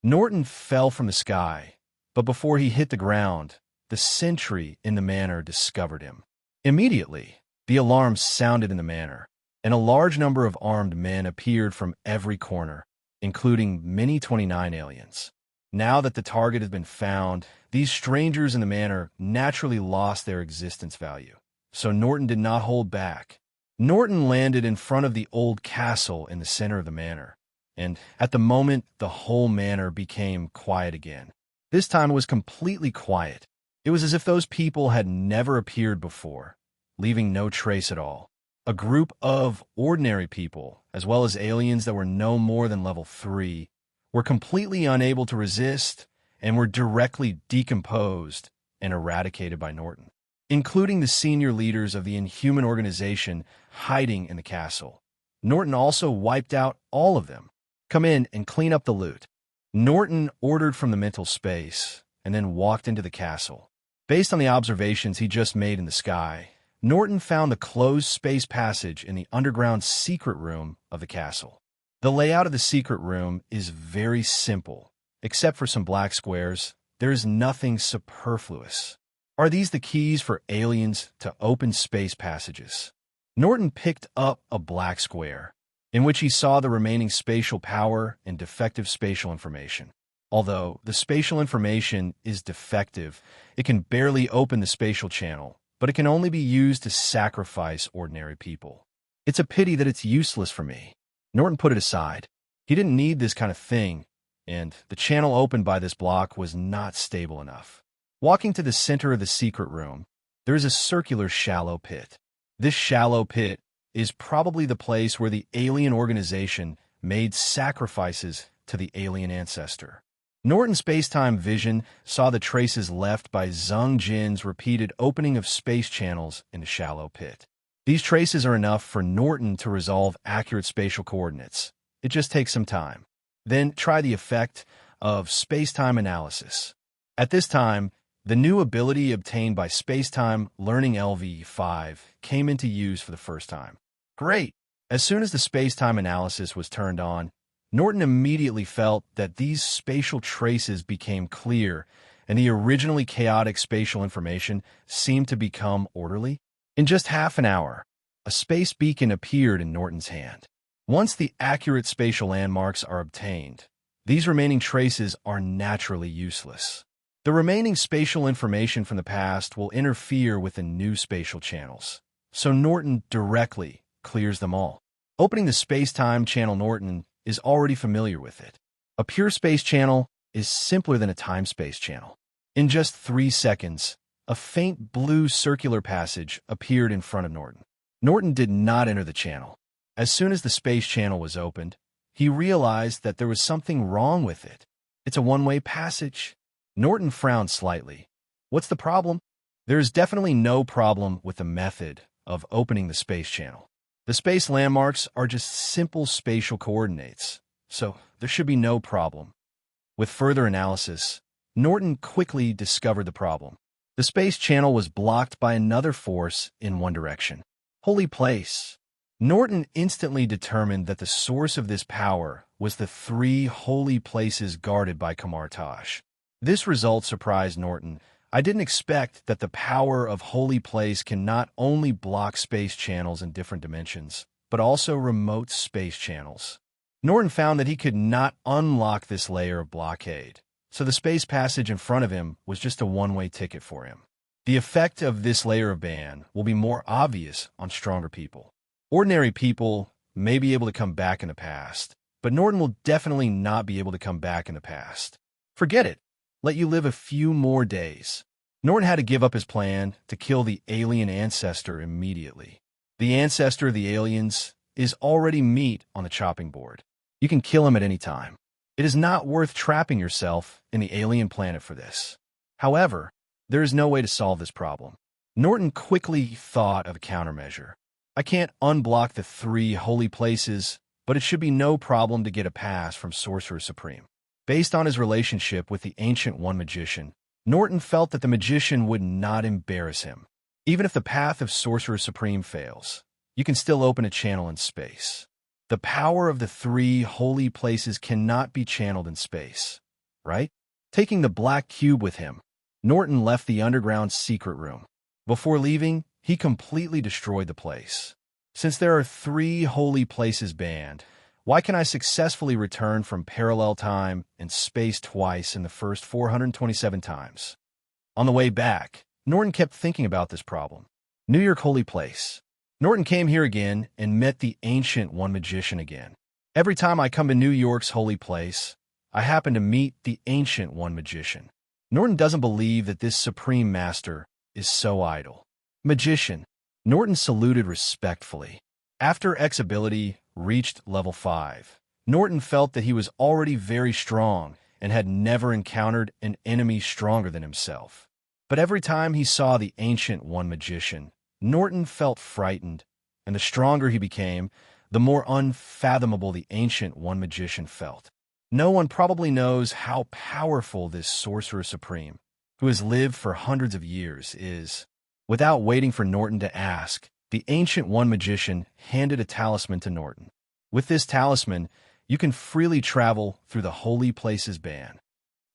Speaker 2: Norton fell from the sky, but before he hit the ground, the sentry in the manor discovered him. Immediately, the alarm sounded in the manor, and a large number of armed men appeared from every corner, including many 29 aliens. Now that the target had been found, these strangers in the manor naturally lost their existence value, so Norton did not hold back. Norton landed in front of the old castle in the center of the manor, and at the moment, the whole manor became quiet again. This time it was completely quiet. It was as if those people had never appeared before, leaving no trace at all. A group of ordinary people, as well as aliens that were no more than level 3, were completely unable to resist and were directly decomposed and eradicated by Norton, including the senior leaders of the Inhuman organization hiding in the castle. Norton also wiped out all of them. "Come in and clean up the loot." Norton ordered from the mental space and then walked into the castle. Based on the observations he just made in the sky, Norton found the closed space passage in the underground secret room of the castle. The layout of the secret room is very simple. Except for some black squares, there is nothing superfluous. Are these the keys for aliens to open space passages? Norton picked up a black square. in which he saw the remaining spatial power and defective spatial information. Although the spatial information is defective, it can barely open the spatial channel, but it can only be used to sacrifice ordinary people. It's a pity that it's useless for me. Norton put it aside. He didn't need this kind of thing, and the channel opened by this block was not stable enough. Walking to the center of the secret room, there is a circular shallow pit. This shallow pit is probably the place where the alien organization made sacrifices to the alien ancestor. Norton's spacetime vision saw the traces left by Zheng Jin's repeated opening of space channels in the shallow pit. These traces are enough for Norton to resolve accurate spatial coordinates. It just takes some time. Then try the effect of spacetime analysis. At this time, the new ability obtained by Spacetime Learning LV5 came into use for the first time. Great! As soon as the spacetime analysis was turned on, Norton immediately felt that these spatial traces became clear and the originally chaotic spatial information seemed to become orderly. In just half an hour, a space beacon appeared in Norton's hand. Once the accurate spatial landmarks are obtained, these remaining traces are naturally useless. The remaining spatial information from the past will interfere with the new spatial channels, so Norton directly clears them all. Opening the space-time channel, Norton is already familiar with it. A pure space channel is simpler than a time-space channel. In just 3 seconds, a faint blue circular passage appeared in front of Norton. Norton did not enter the channel. As soon as the space channel was opened, he realized that there was something wrong with it. It's a one-way passage. Norton frowned slightly. What's the problem? There is definitely no problem with the method of opening the space channel. The space landmarks are just simple spatial coordinates, so there should be no problem. With further analysis, Norton quickly discovered the problem. The space channel was blocked by another force in one direction. Holy place! Norton instantly determined that the source of this power was the 3 holy places guarded by Kamartaj. This result surprised Norton. I didn't expect that the power of Holy Place can not only block space channels in different dimensions, but also remote space channels. Norton found that he could not unlock this layer of blockade, so the space passage in front of him was just a one-way ticket for him. The effect of this layer of ban will be more obvious on stronger people. Ordinary people may be able to come back in the past, but Norton will definitely not be able to come back in the past. Forget it. Let you live a few more days. Norton had to give up his plan to kill the alien ancestor immediately. The ancestor of the aliens is already meat on the chopping board. You can kill him at any time. It is not worth trapping yourself in the alien planet for this. However, there is no way to solve this problem. Norton quickly thought of a countermeasure. I can't unblock the 3 holy places, but it should be no problem to get a pass from Sorcerer Supreme. Based on his relationship with the Ancient One Magician, Norton felt that the magician would not embarrass him. Even if the path of Sorcerer Supreme fails, you can still open a channel in space. The power of the 3 holy places cannot be channeled in space, right? Taking the black cube with him, Norton left the underground secret room. Before leaving, he completely destroyed the place. Since there are 3 holy places banned, why can I successfully return from parallel time and space twice in the first 427 times? On the way back, Norton kept thinking about this problem. New York Holy Place. Norton came here again and met the Ancient One Magician again. Every time I come to New York's Holy Place, I happen to meet the Ancient One Magician. Norton doesn't believe that this Supreme Master is so idle. Magician. Norton saluted respectfully. After X ability reached level 5, Norton felt that he was already very strong and had never encountered an enemy stronger than himself. But every time he saw the Ancient One Magician, Norton felt frightened, and the stronger he became, the more unfathomable the Ancient One Magician felt. No one probably knows how powerful this Sorcerer Supreme, who has lived for hundreds of years, is. Without waiting for Norton to ask, the Ancient One Magician handed a talisman to Norton. With this talisman, you can freely travel through the Holy Places ban.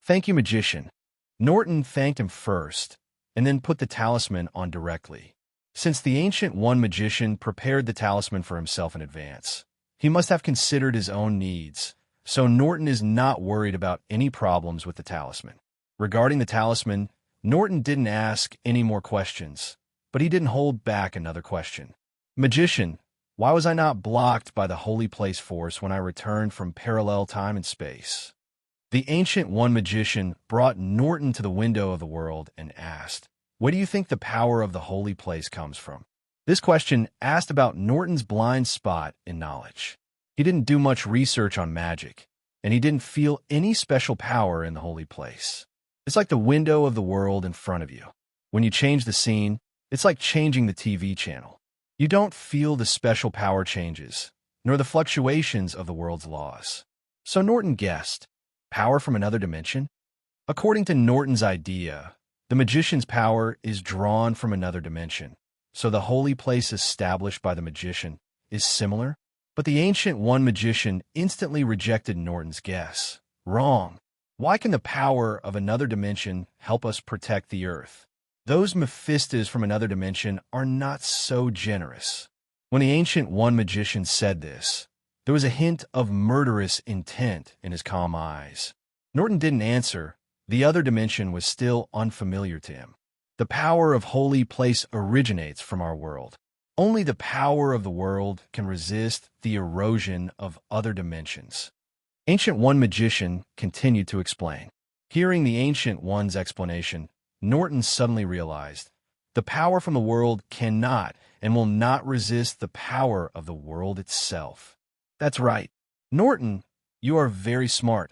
Speaker 2: Thank you, Magician. Norton thanked him first, and then put the talisman on directly. Since the Ancient One Magician prepared the talisman for himself in advance, He must have considered his own needs, so Norton is not worried about any problems with the talisman. Regarding the talisman, Norton didn't ask any more questions, but he didn't hold back another question. Magician, why was I not blocked by the Holy Place Force when I returned from parallel time and space? The Ancient One Magician brought Norton to the window of the world and asked, where do you think the power of the Holy Place comes from? This question asked about Norton's blind spot in knowledge. He didn't do much research on magic, and he didn't feel any special power in the Holy Place. It's like the window of the world in front of you. When you change the scene, it's like changing the TV channel. You don't feel the special power changes, nor the fluctuations of the world's laws. So Norton guessed, power from another dimension? According to Norton's idea, the magician's power is drawn from another dimension, so the holy place established by the magician is similar? But the Ancient One Magician instantly rejected Norton's guess. Wrong. Why can the power of another dimension help us protect the Earth? Those Mephistas from another dimension are not so generous. When the Ancient One Magician said this, there was a hint of murderous intent in his calm eyes. Norton didn't answer. The other dimension was still unfamiliar to him. The power of Holy Place originates from our world. Only the power of the world can resist the erosion of other dimensions. Ancient One Magician continued to explain. Hearing the Ancient One's explanation, Norton suddenly realized the power from the world cannot and will not resist the power of the world itself. That's right. Norton, you are very smart.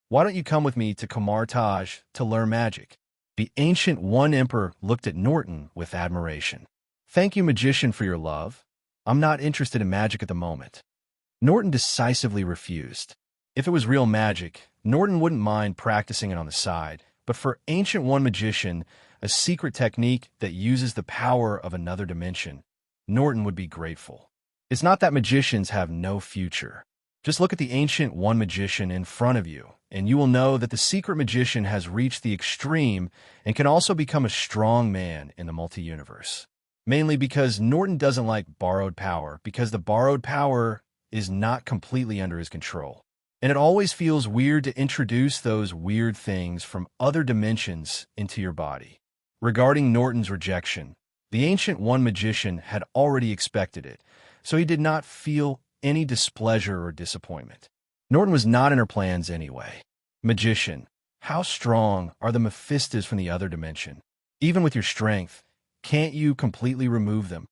Speaker 2: Why don't you come with me to Kamartaj to learn magic? The Ancient One Emperor looked at Norton with admiration. Thank you, magician, for your love. I'm not interested in magic at the moment. Norton decisively refused. If it was real magic, Norton wouldn't mind practicing it on the side, but for Ancient One Magician, a secret technique that uses the power of another dimension, Norton would be grateful. It's not that magicians have no future. Just look at the Ancient One Magician in front of you, and you will know that the secret magician has reached the extreme and can also become a strong man in the multi-universe. Mainly because Norton doesn't like borrowed power, because the borrowed power is not completely under his control. And it always feels weird to introduce those weird things from other dimensions into your body. Regarding Norton's rejection, the Ancient One Magician had already expected it, so he did not feel any displeasure or disappointment. Norton was not in her plans anyway. Magician, how strong are the Mephistas from the other dimension? Even with your strength, can't you completely remove them?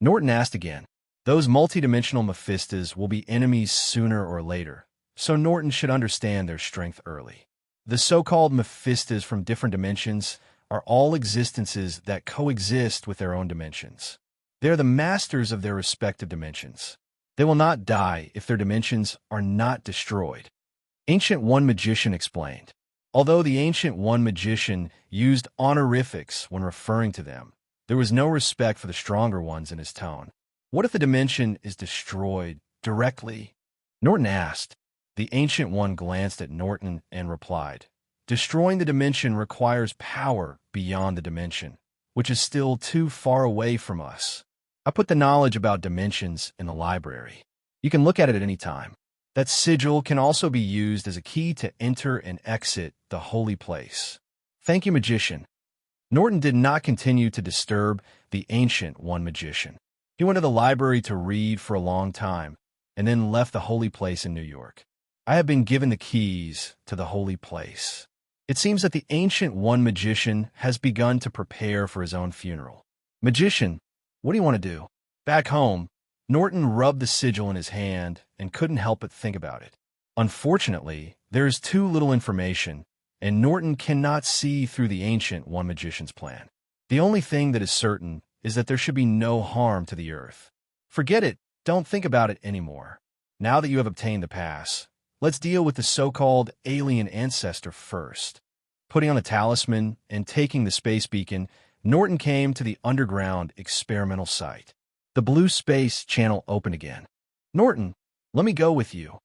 Speaker 2: Norton asked again. Those multidimensional Mephistas will be enemies sooner or later, so Norton should understand their strength early. The so-called Mephistas from different dimensions are all existences that coexist with their own dimensions. They are the masters of their respective dimensions. They will not die if their dimensions are not destroyed. Ancient One Magician explained. Although the Ancient One Magician used honorifics when referring to them, there was no respect for the stronger ones in his tone. What if the dimension is destroyed directly? Norton asked. The Ancient One glanced at Norton and replied, destroying the dimension requires power beyond the dimension, which is still too far away from us. I put the knowledge about dimensions in the library. You can look at it at any time. That sigil can also be used as a key to enter and exit the holy place. Thank you, magician. Norton did not continue to disturb the Ancient One Magician. He went to the library to read for a long time, and then left the holy place in New York. I have been given the keys to the holy place. It seems that the Ancient One Magician has begun to prepare for his own funeral. Magician, what do you want to do? Back home, Norton rubbed the sigil in his hand and couldn't help but think about it. Unfortunately, there is too little information, and Norton cannot see through the Ancient One Magician's plan. The only thing that is certain is that there should be no harm to the Earth. Forget it. Don't think about it anymore. Now that you have obtained the pass, let's deal with the so-called Alien Ancestor first. Putting on the talisman and taking the space beacon, Norton came to the underground experimental site. The blue space channel opened again. Norton, let me go with you.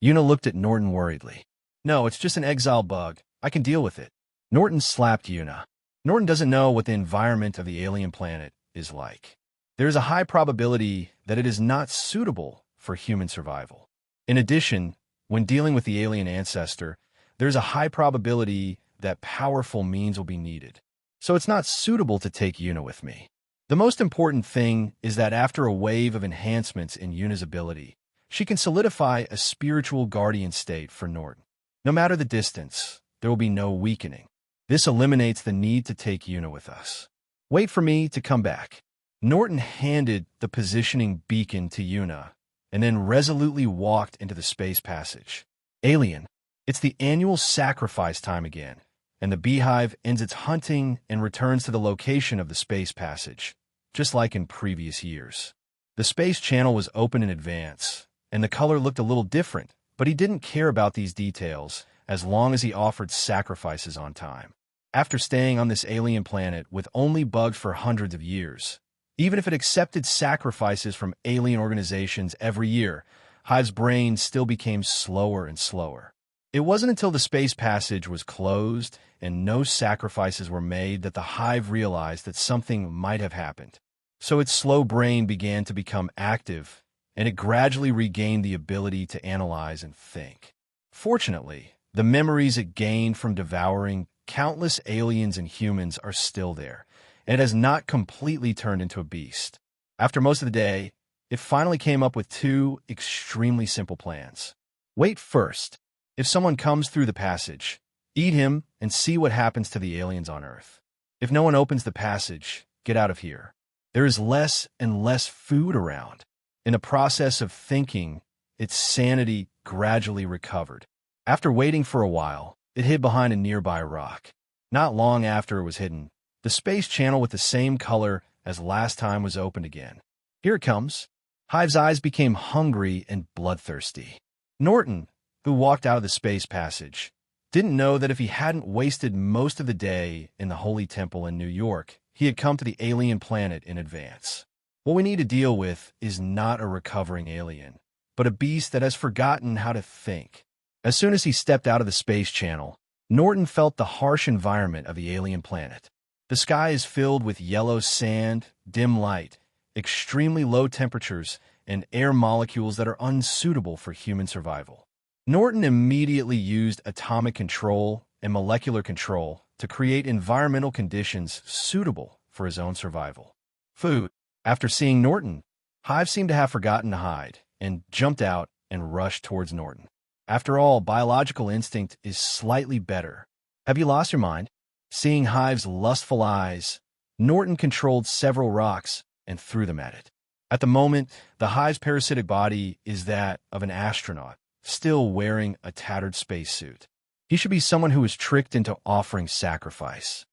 Speaker 2: Una looked at Norton worriedly. No, it's just an exile bug. I can deal with it. Norton slapped Una. Norton doesn't know what the environment of the alien planet is like. There is a high probability that it is not suitable for human survival. In addition, when dealing with the alien ancestor, there's a high probability that powerful means will be needed. So it's not suitable to take Yuna with me. The most important thing is that after a wave of enhancements in Yuna's ability, she can solidify a spiritual guardian state for Norton. No matter the distance, there will be no weakening. This eliminates the need to take Yuna with us. Wait for me to come back. Norton handed the positioning beacon to Yuna and then resolutely walked into the space passage. Alien, it's the annual sacrifice time again, and the beehive ends its hunting and returns to the location of the space passage, just like in previous years. The space channel was open in advance, and the color looked a little different, but he didn't care about these details as long as he offered sacrifices on time. After staying on this alien planet with only bugs for hundreds of years, even if it accepted sacrifices from alien organizations every year, Hive's brain still became slower and slower. It wasn't until the space passage was closed and no sacrifices were made that the Hive realized that something might have happened. So its slow brain began to become active, and it gradually regained the ability to analyze and think. Fortunately, the memories it gained from devouring countless aliens and humans are still there, and it has not completely turned into a beast. After most of the day, it finally came up with two extremely simple plans. Wait first. If someone comes through the passage, eat him and see what happens to the aliens on Earth. If no one opens the passage, get out of here. There is less and less food around. In the process of thinking, its sanity gradually recovered. After waiting for a while, it hid behind a nearby rock. Not long after it was hidden, the space channel with the same color as last time was opened again. Here it comes. Hive's eyes became hungry and bloodthirsty. Norton, who walked out of the space passage, didn't know that if he hadn't wasted most of the day in the Holy Temple in New York, he had come to the alien planet in advance. What we need to deal with is not a recovering alien, but a beast that has forgotten how to think. As soon as he stepped out of the space channel, Norton felt the harsh environment of the alien planet. The sky is filled with yellow sand, dim light, extremely low temperatures, and air molecules that are unsuitable for human survival. Norton immediately used atomic control and molecular control to create environmental conditions suitable for his own survival. Food. After seeing Norton, Hive seemed to have forgotten to hide and jumped out and rushed towards Norton. After all, biological instinct is slightly better. Have you lost your mind? Seeing Hive's lustful eyes, Norton controlled several rocks and threw them at it. At the moment, the Hive's parasitic body is that of an astronaut, still wearing a tattered spacesuit. He should be someone who is tricked into offering sacrifice.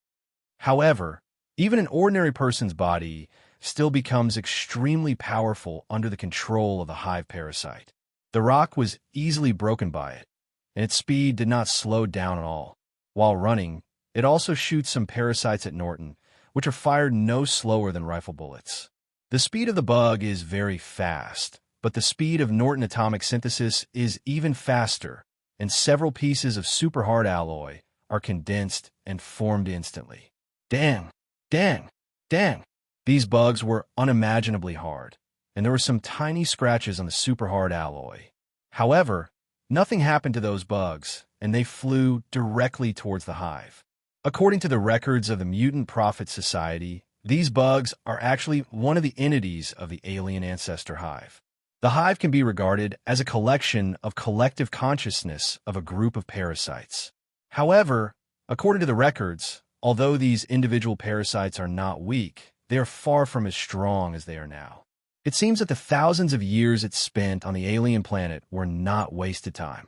Speaker 2: However, even an ordinary person's body still becomes extremely powerful under the control of the Hive parasite. The rock was easily broken by it, and its speed did not slow down at all. While running, it also shoots some parasites at Norton, which are fired no slower than rifle bullets. The speed of the bug is very fast, but the speed of Norton atomic synthesis is even faster, and several pieces of super hard alloy are condensed and formed instantly. Dang! These bugs were unimaginably hard, and there were some tiny scratches on the super hard alloy. However, nothing happened to those bugs, and they flew directly towards the Hive. According to the records of the Mutant Prophet Society, these bugs are actually one of the entities of the Alien Ancestor Hive. The Hive can be regarded as a collection of collective consciousness of a group of parasites. However, according to the records, although these individual parasites are not weak, they are far from as strong as they are now. It seems that the thousands of years it spent on the alien planet were not wasted time.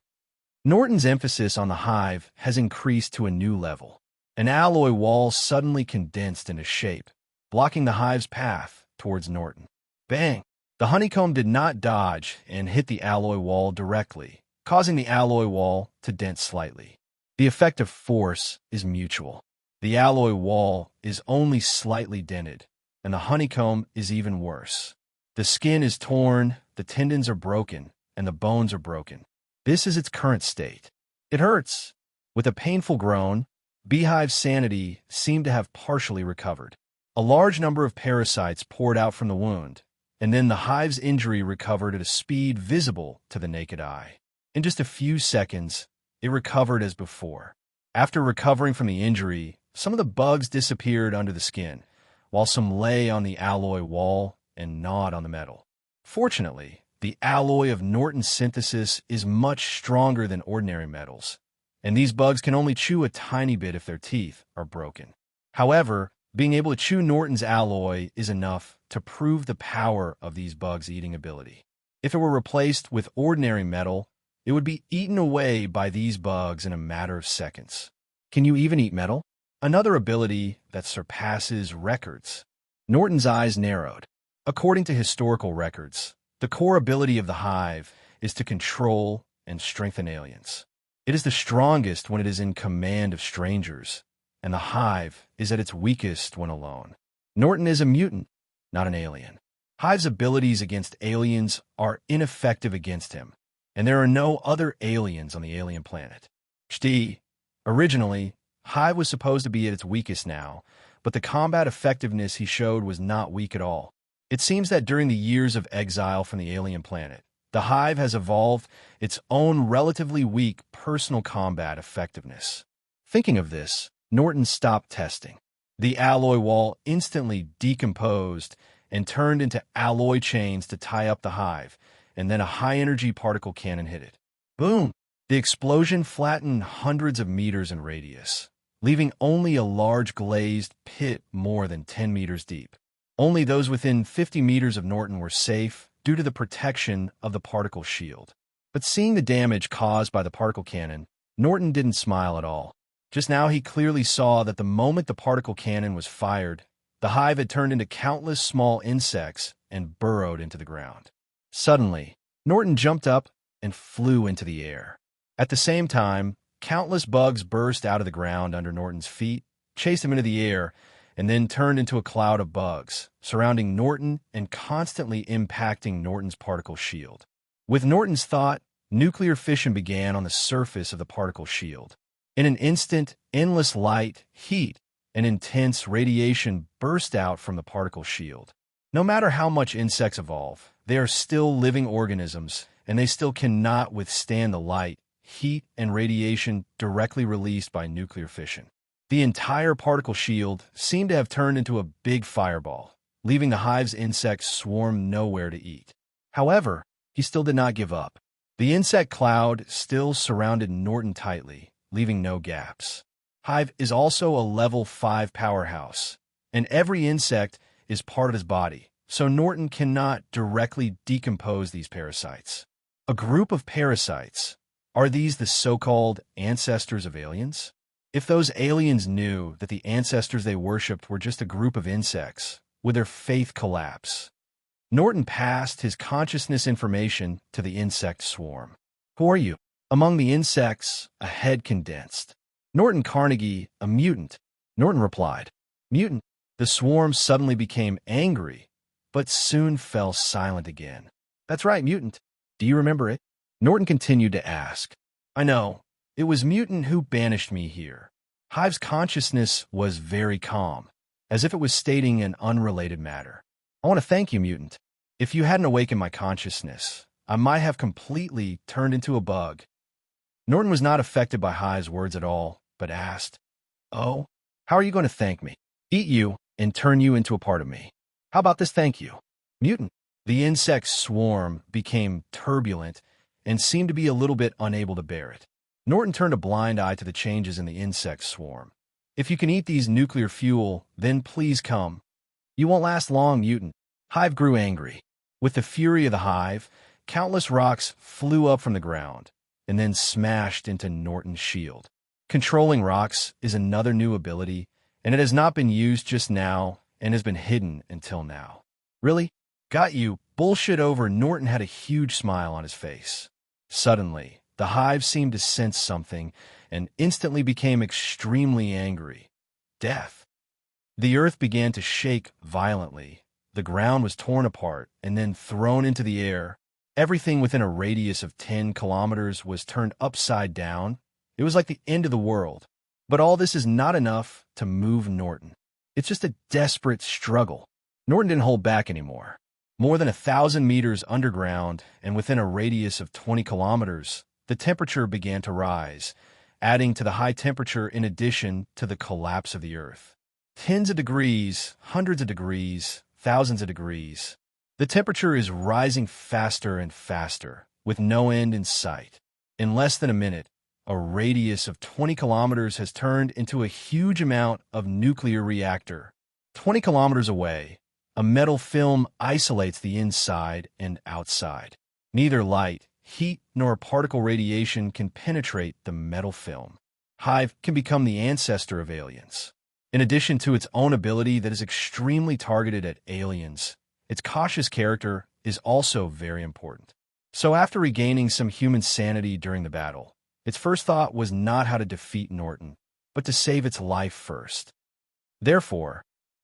Speaker 2: Norton's emphasis on the Hive has increased to a new level. An alloy wall suddenly condensed into shape, blocking the Hive's path towards Norton. Bang! The honeycomb did not dodge and hit the alloy wall directly, causing the alloy wall to dent slightly. The effect of force is mutual. The alloy wall is only slightly dented, and the honeycomb is even worse. The skin is torn, the tendons are broken, and the bones are broken. This is its current state. It hurts. With a painful groan, Beehive's sanity seemed to have partially recovered. A large number of parasites poured out from the wound, and then the hive's injury recovered at a speed visible to the naked eye. In just a few seconds, it recovered as before. After recovering from the injury, some of the bugs disappeared under the skin, while some lay on the alloy wall and gnawed on the metal. Fortunately, the alloy of Norton's synthesis is much stronger than ordinary metals, and these bugs can only chew a tiny bit if their teeth are broken. However, being able to chew Norton's alloy is enough to prove the power of these bugs' eating ability. If it were replaced with ordinary metal, it would be eaten away by these bugs in a matter of seconds. Can you even eat metal? Another ability that surpasses records. Norton's eyes narrowed. According to historical records, the core ability of the hive is to control and strengthen aliens. It is the strongest when it is in command of strangers, and the hive is at its weakest when alone. Norton is a mutant, not an alien. Hive's abilities against aliens are ineffective against him, and there are no other aliens on the alien planet. Originally, Hive was supposed to be at its weakest now, but the combat effectiveness he showed was not weak at all. It seems that during the years of exile from the alien planet, the Hive has evolved its own relatively weak personal combat effectiveness. Thinking of this, Norton stopped testing. The alloy wall instantly decomposed and turned into alloy chains to tie up the Hive, and then a high-energy particle cannon hit it. Boom! The explosion flattened hundreds of meters in radius, leaving only a large glazed pit more than 10 meters deep. Only those within 50 meters of Norton were safe due to the protection of the particle shield. But seeing the damage caused by the particle cannon, Norton didn't smile at all. Just now he clearly saw that the moment the particle cannon was fired, the Hive had turned into countless small insects and burrowed into the ground. Suddenly, Norton jumped up and flew into the air. At the same time, countless bugs burst out of the ground under Norton's feet, chased him into the air, and then turned into a cloud of bugs, surrounding Norton and constantly impacting Norton's particle shield. With Norton's thought, nuclear fission began on the surface of the particle shield. In an instant, endless light, heat, and intense radiation burst out from the particle shield. No matter how much insects evolve, they are still living organisms, and they still cannot withstand the light, heat, and radiation directly released by nuclear fission. The entire particle shield seemed to have turned into a big fireball, leaving the Hive's insects swarm nowhere to eat. However, he still did not give up. The insect cloud still surrounded Norton tightly, leaving no gaps. Hive is also a level 5 powerhouse, and every insect is part of his body, so Norton cannot directly decompose these parasites. A group of parasites. Are these the so-called ancestors of aliens? If those aliens knew that the ancestors they worshipped were just a group of insects, would their faith collapse? Norton passed his consciousness information to the insect swarm. Who are you? Among the insects, a head condensed. Norton Carnegie, a mutant. Norton replied, Mutant. The swarm suddenly became angry, but soon fell silent again. That's right, mutant. Do you remember it? Norton continued to ask. I know. It was mutant who banished me here. Hive's consciousness was very calm, as if it was stating an unrelated matter. I want to thank you, mutant. If you hadn't awakened my consciousness, I might have completely turned into a bug. Norton was not affected by Hive's words at all, but asked, Oh, how are you going to thank me? Eat you and turn you into a part of me. How about this thank you? Mutant. The insect swarm became turbulent and seemed to be a little bit unable to bear it. Norton turned a blind eye to the changes in the insect swarm. If you can eat these nuclear fuel, then please come. You won't last long, mutant. Hive grew angry. With the fury of the Hive, countless rocks flew up from the ground and then smashed into Norton's shield. Controlling rocks is another new ability, and it has not been used just now and has been hidden until now. Really? Got you. Bullshit over. Norton had a huge smile on his face. Suddenly, the Hive seemed to sense something and instantly became extremely angry. Death. The earth began to shake violently. The ground was torn apart and then thrown into the air. Everything within a radius of 10 kilometers was turned upside down. It was like the end of the world. But all this is not enough to move Norton. It's just a desperate struggle. Norton didn't hold back anymore. More than 1,000 meters underground and within a radius of 20 kilometers, the temperature began to rise, adding to the high temperature in addition to the collapse of the Earth. Tens of degrees, hundreds of degrees, thousands of degrees. The temperature is rising faster and faster, with no end in sight. In less than a minute, a radius of 20 kilometers has turned into a huge amount of nuclear reactor. 20 kilometers away, a metal film isolates the inside and outside. Neither light, heat, nor particle radiation can penetrate the metal film. Hive can become the ancestor of aliens. In addition to its own ability that is extremely targeted at aliens, its cautious character is also very important. So after regaining some human sanity during the battle, its first thought was not how to defeat Norton, but to save its life first. Therefore,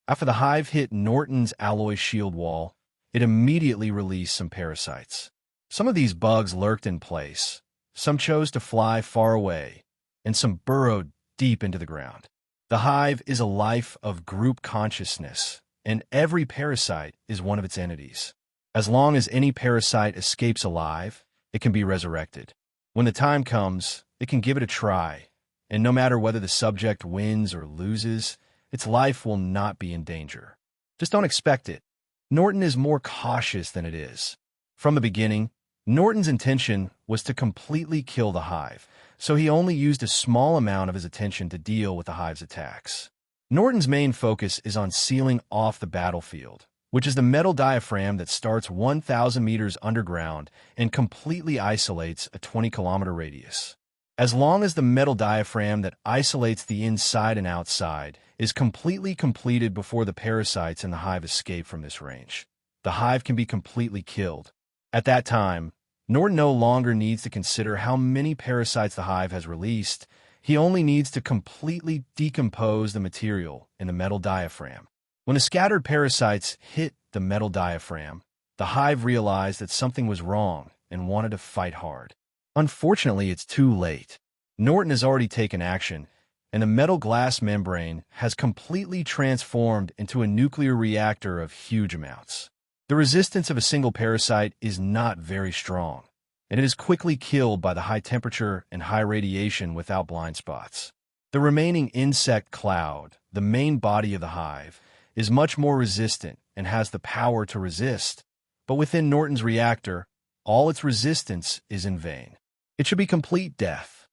Speaker 2: after the Hive hit Norton's alloy shield wall, it immediately released some parasites. Some of these bugs lurked in place, some chose to fly far away, and some burrowed deep into the ground. The Hive is a life of group consciousness, and every parasite is one of its entities. As long as any parasite escapes alive, it can be resurrected. When the time comes, it can give it a try, and no matter whether the subject wins or loses, its life will not be in danger. Just don't expect it. Norton is more cautious than it is. From the beginning, Norton's intention was to completely kill the Hive, so he only used a small amount of his attention to deal with the Hive's attacks. Norton's main focus is on sealing off the battlefield, which is the metal diaphragm that starts 1,000 meters underground and completely isolates a 20-kilometer radius. As long as the metal diaphragm that isolates the inside and outside is completely completed before the parasites in the Hive escape from this range, the Hive can be completely killed. At that time, Norton no longer needs to consider how many parasites the Hive has released. He only needs to completely decompose the material in the metal diaphragm. When the scattered parasites hit the metal diaphragm, the Hive realized that something was wrong and wanted to fight hard. Unfortunately, it's too late. Norton has already taken action, and the metal glass membrane has completely transformed into a nuclear reactor of huge amounts. The resistance of a single parasite is not very strong, and it is quickly killed by the high temperature and high radiation without blind spots. The remaining insect cloud, the main body of the Hive, is much more resistant and has the power to resist, but within Norton's reactor, all its resistance is in vain. It should be complete death.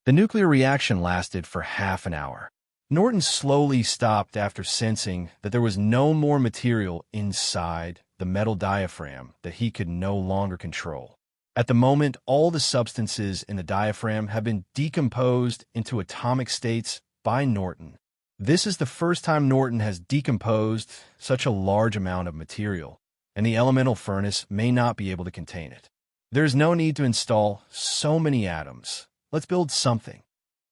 Speaker 2: The nuclear reaction lasted for half an hour. Norton slowly stopped after sensing that there was no more material inside the metal diaphragm that he could no longer control. At the moment, all the substances in the diaphragm have been decomposed into atomic states by Norton. This is the first time Norton has decomposed such a large amount of material, and the elemental furnace may not be able to contain it. There's no need to install so many atoms. Let's build something.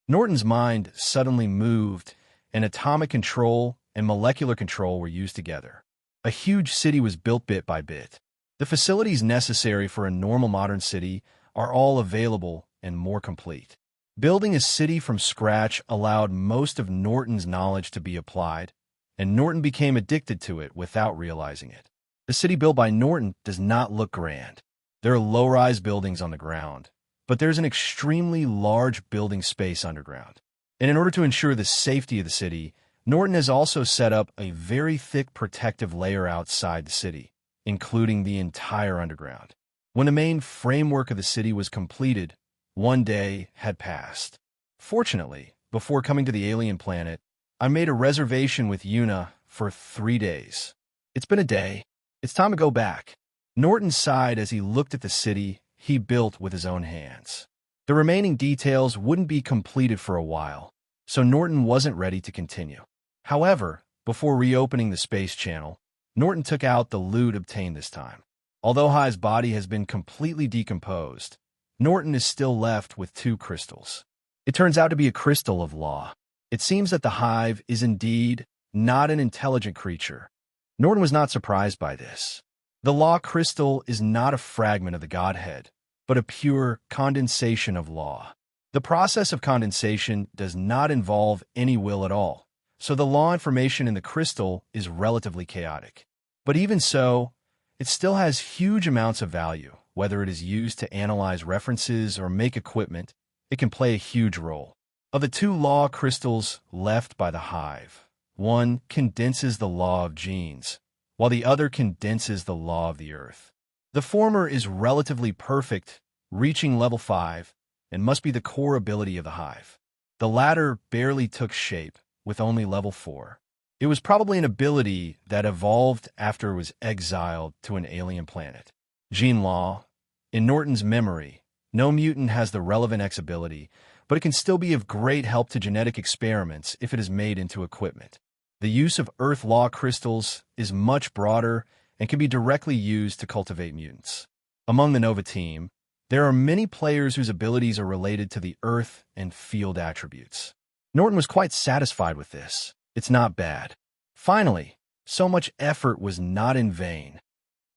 Speaker 2: Norton's mind suddenly moved, and atomic control and molecular control were used together. A huge city was built bit by bit. The facilities necessary for a normal modern city are all available and more complete. Building a city from scratch allowed most of Norton's knowledge to be applied, and Norton became addicted to it without realizing it. The city built by Norton does not look grand. There are low-rise buildings on the ground, but there's an extremely large building space underground. And in order to ensure the safety of the city, Norton has also set up a very thick protective layer outside the city, including the entire underground. When the main framework of the city was completed, one day had passed. Fortunately, before coming to the alien planet, I made a reservation with Una for 3 days. It's been a day. It's time to go back. Norton sighed as he looked at the city he built with his own hands. The remaining details wouldn't be completed for a while, so Norton wasn't ready to continue. However, before reopening the space channel, Norton took out the loot obtained this time. Although Hive's body has been completely decomposed, Norton is still left with 2 crystals. It turns out to be a crystal of law. It seems that the Hive is indeed not an intelligent creature. Norton was not surprised by this. The law crystal is not a fragment of the Godhead, but a pure condensation of law. The process of condensation does not involve any will at all, so the law information in the crystal is relatively chaotic. But even so, it still has huge amounts of value. Whether it is used to analyze references or make equipment, it can play a huge role. Of the two law crystals left by the hive, one condenses the law of genes, while the other condenses the law of the earth. The former is relatively perfect, reaching level 5, and must be the core ability of the hive. The latter barely took shape, with only level 4. It was probably an ability that evolved after it was exiled to an alien planet. Gene law. In Norton's memory, no mutant has the relevant X ability, but it can still be of great help to genetic experiments if it is made into equipment. The use of Earth law crystals is much broader and can be directly used to cultivate mutants. Among the Nova team, there are many players whose abilities are related to the Earth and field attributes. Norton was quite satisfied with this. It's not bad. Finally, so much effort was not in vain.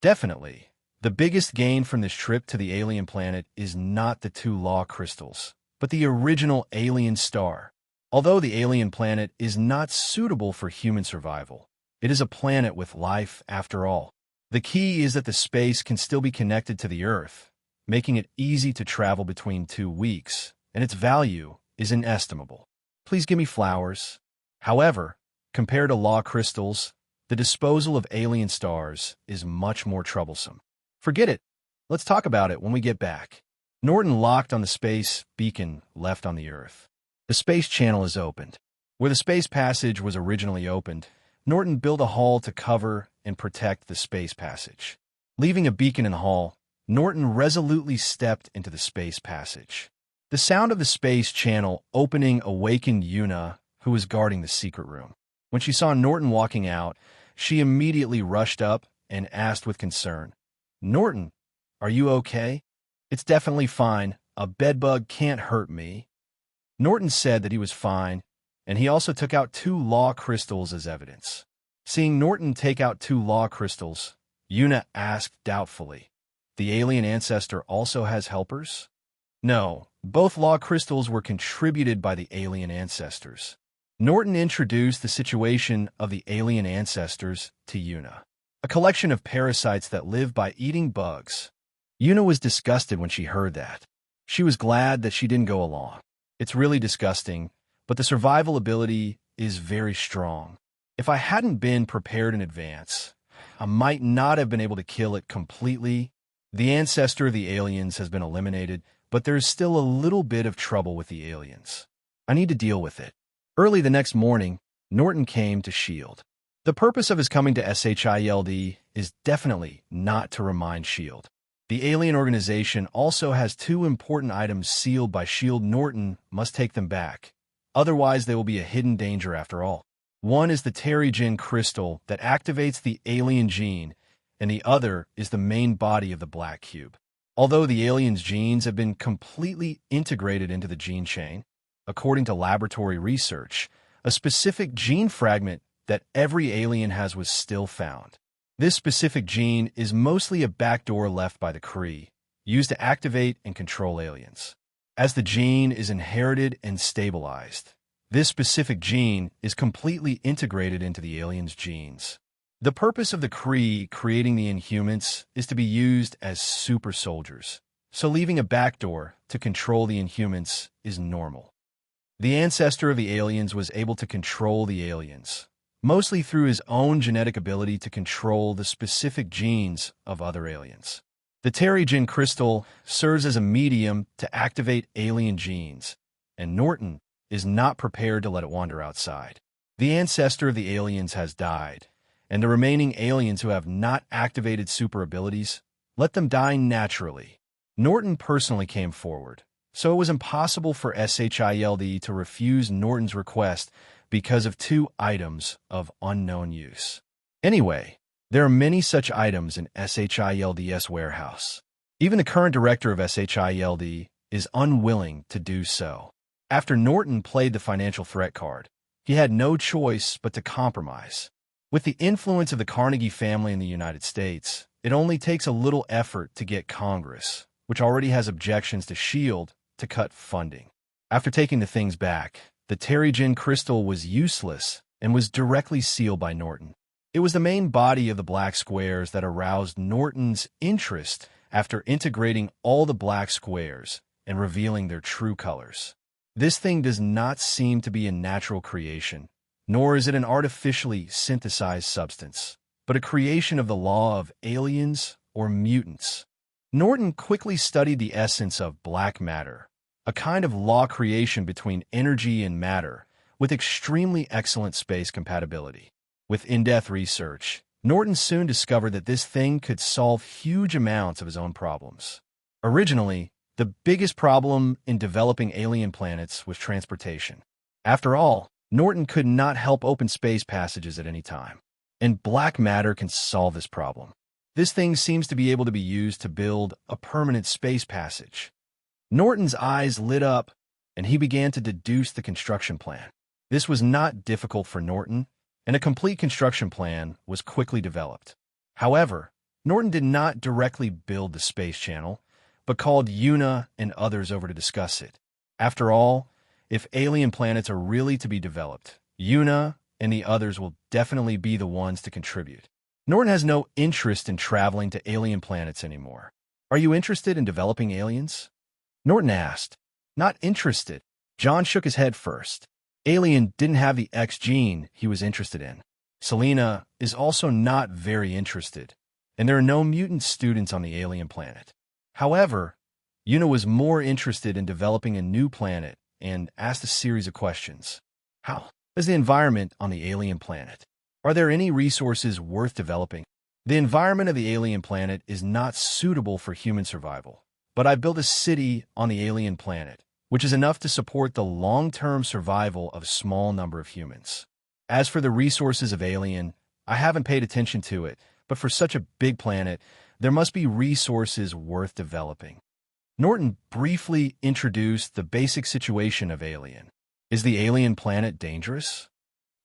Speaker 2: Definitely, the biggest gain from this trip to the alien planet is not the 2 law crystals, but the original alien star. Although the alien planet is not suitable for human survival, it is a planet with life after all. The key is that the space can still be connected to the Earth, making it easy to travel between 2 weeks, and its value is inestimable. Please give me flowers. However, compared to law crystals, the disposal of alien stars is much more troublesome. Forget it. Let's talk about it when we get back. Norton locked on the space beacon left on the Earth. The space channel is opened. Where the space passage was originally opened, Norton built a hull to cover and protect the space passage. Leaving a beacon in the hull, Norton resolutely stepped into the space passage. The sound of the space channel opening awakened Una, who was guarding the secret room. When she saw Norton walking out, she immediately rushed up and asked with concern, "Norton, are you okay?" "It's definitely fine. A bedbug can't hurt me." Norton said that he was fine, and he also took out 2 law crystals as evidence. Seeing Norton take out 2 law crystals, Una asked doubtfully, "The Alien Ancestor also has helpers?" No, both law crystals were contributed by the Alien Ancestors. Norton introduced the situation of the Alien Ancestors to Una, a collection of parasites that live by eating bugs. Una was disgusted when she heard that. She was glad that she didn't go along. It's really disgusting, but the survival ability is very strong. If I hadn't been prepared in advance, I might not have been able to kill it completely. The ancestor of the aliens has been eliminated, but there's still a little bit of trouble with the aliens. I need to deal with it. Early the next morning, Norton came to S.H.I.E.L.D. The purpose of his coming to S.H.I.E.L.D. is definitely not to remind S.H.I.E.L.D. The alien organization also has 2 important items sealed by S.H.I.E.L.D. Norton must take them back. Otherwise, they will be a hidden danger after all. One is the Terrigen crystal that activates the alien gene, and the other is the main body of the Black Cube. Although the alien's genes have been completely integrated into the gene chain, according to laboratory research, a specific gene fragment that every alien has was still found. This specific gene is mostly a backdoor left by the Kree, used to activate and control aliens. As the gene is inherited and stabilized, this specific gene is completely integrated into the alien's genes. The purpose of the Kree creating the Inhumans is to be used as super soldiers, so leaving a backdoor to control the Inhumans is normal. The ancestor of the aliens was able to control the aliens, mostly through his own genetic ability to control the specific genes of other aliens. The Terrigen crystal serves as a medium to activate alien genes, and Norton is not prepared to let it wander outside. The ancestor of the aliens has died, and the remaining aliens who have not activated super abilities, let them die naturally. Norton personally came forward, so it was impossible for S.H.I.E.L.D. to refuse Norton's request because of 2 items of unknown use. Anyway, there are many such items in S.H.I.E.L.D.'s warehouse. Even the current director of S.H.I.E.L.D. is unwilling to do so. After Norton played the financial threat card, he had no choice but to compromise. With the influence of the Carnegie family in the United States, it only takes a little effort to get Congress, which already has objections to S.H.I.E.L.D., to cut funding. After taking the things back, the Terrigen crystal was useless and was directly sealed by Norton. It was the main body of the black squares that aroused Norton's interest after integrating all the black squares and revealing their true colors. This thing does not seem to be a natural creation, nor is it an artificially synthesized substance, but a creation of the law of aliens or mutants. Norton quickly studied the essence of black matter, a kind of law creation between energy and matter, with extremely excellent space compatibility. With in-depth research, Norton soon discovered that this thing could solve huge amounts of his own problems. Originally, the biggest problem in developing alien planets was transportation. After all, Norton could not help open space passages at any time, and black matter can solve this problem. This thing seems to be able to be used to build a permanent space passage. Norton's eyes lit up, and he began to deduce the construction plan. This was not difficult for Norton, and a complete construction plan was quickly developed. However, Norton did not directly build the space channel, but called Una and others over to discuss it. After all, if alien planets are really to be developed, Una and the others will definitely be the ones to contribute. Norton has no interest in traveling to alien planets anymore. Are you interested in developing aliens? Norton asked. Not interested. John shook his head first. Alien didn't have the X gene he was interested in. Selena is also not very interested, and there are no mutant students on the alien planet. However, Una was more interested in developing a new planet and asked a series of questions. How is the environment on the alien planet? Are there any resources worth developing? The environment of the alien planet is not suitable for human survival, but I built a city on the alien planet, which is enough to support the long-term survival of a small number of humans. As for the resources of Alien, I haven't paid attention to it, but for such a big planet, there must be resources worth developing. Norton briefly introduced the basic situation of Alien. Is the alien planet dangerous?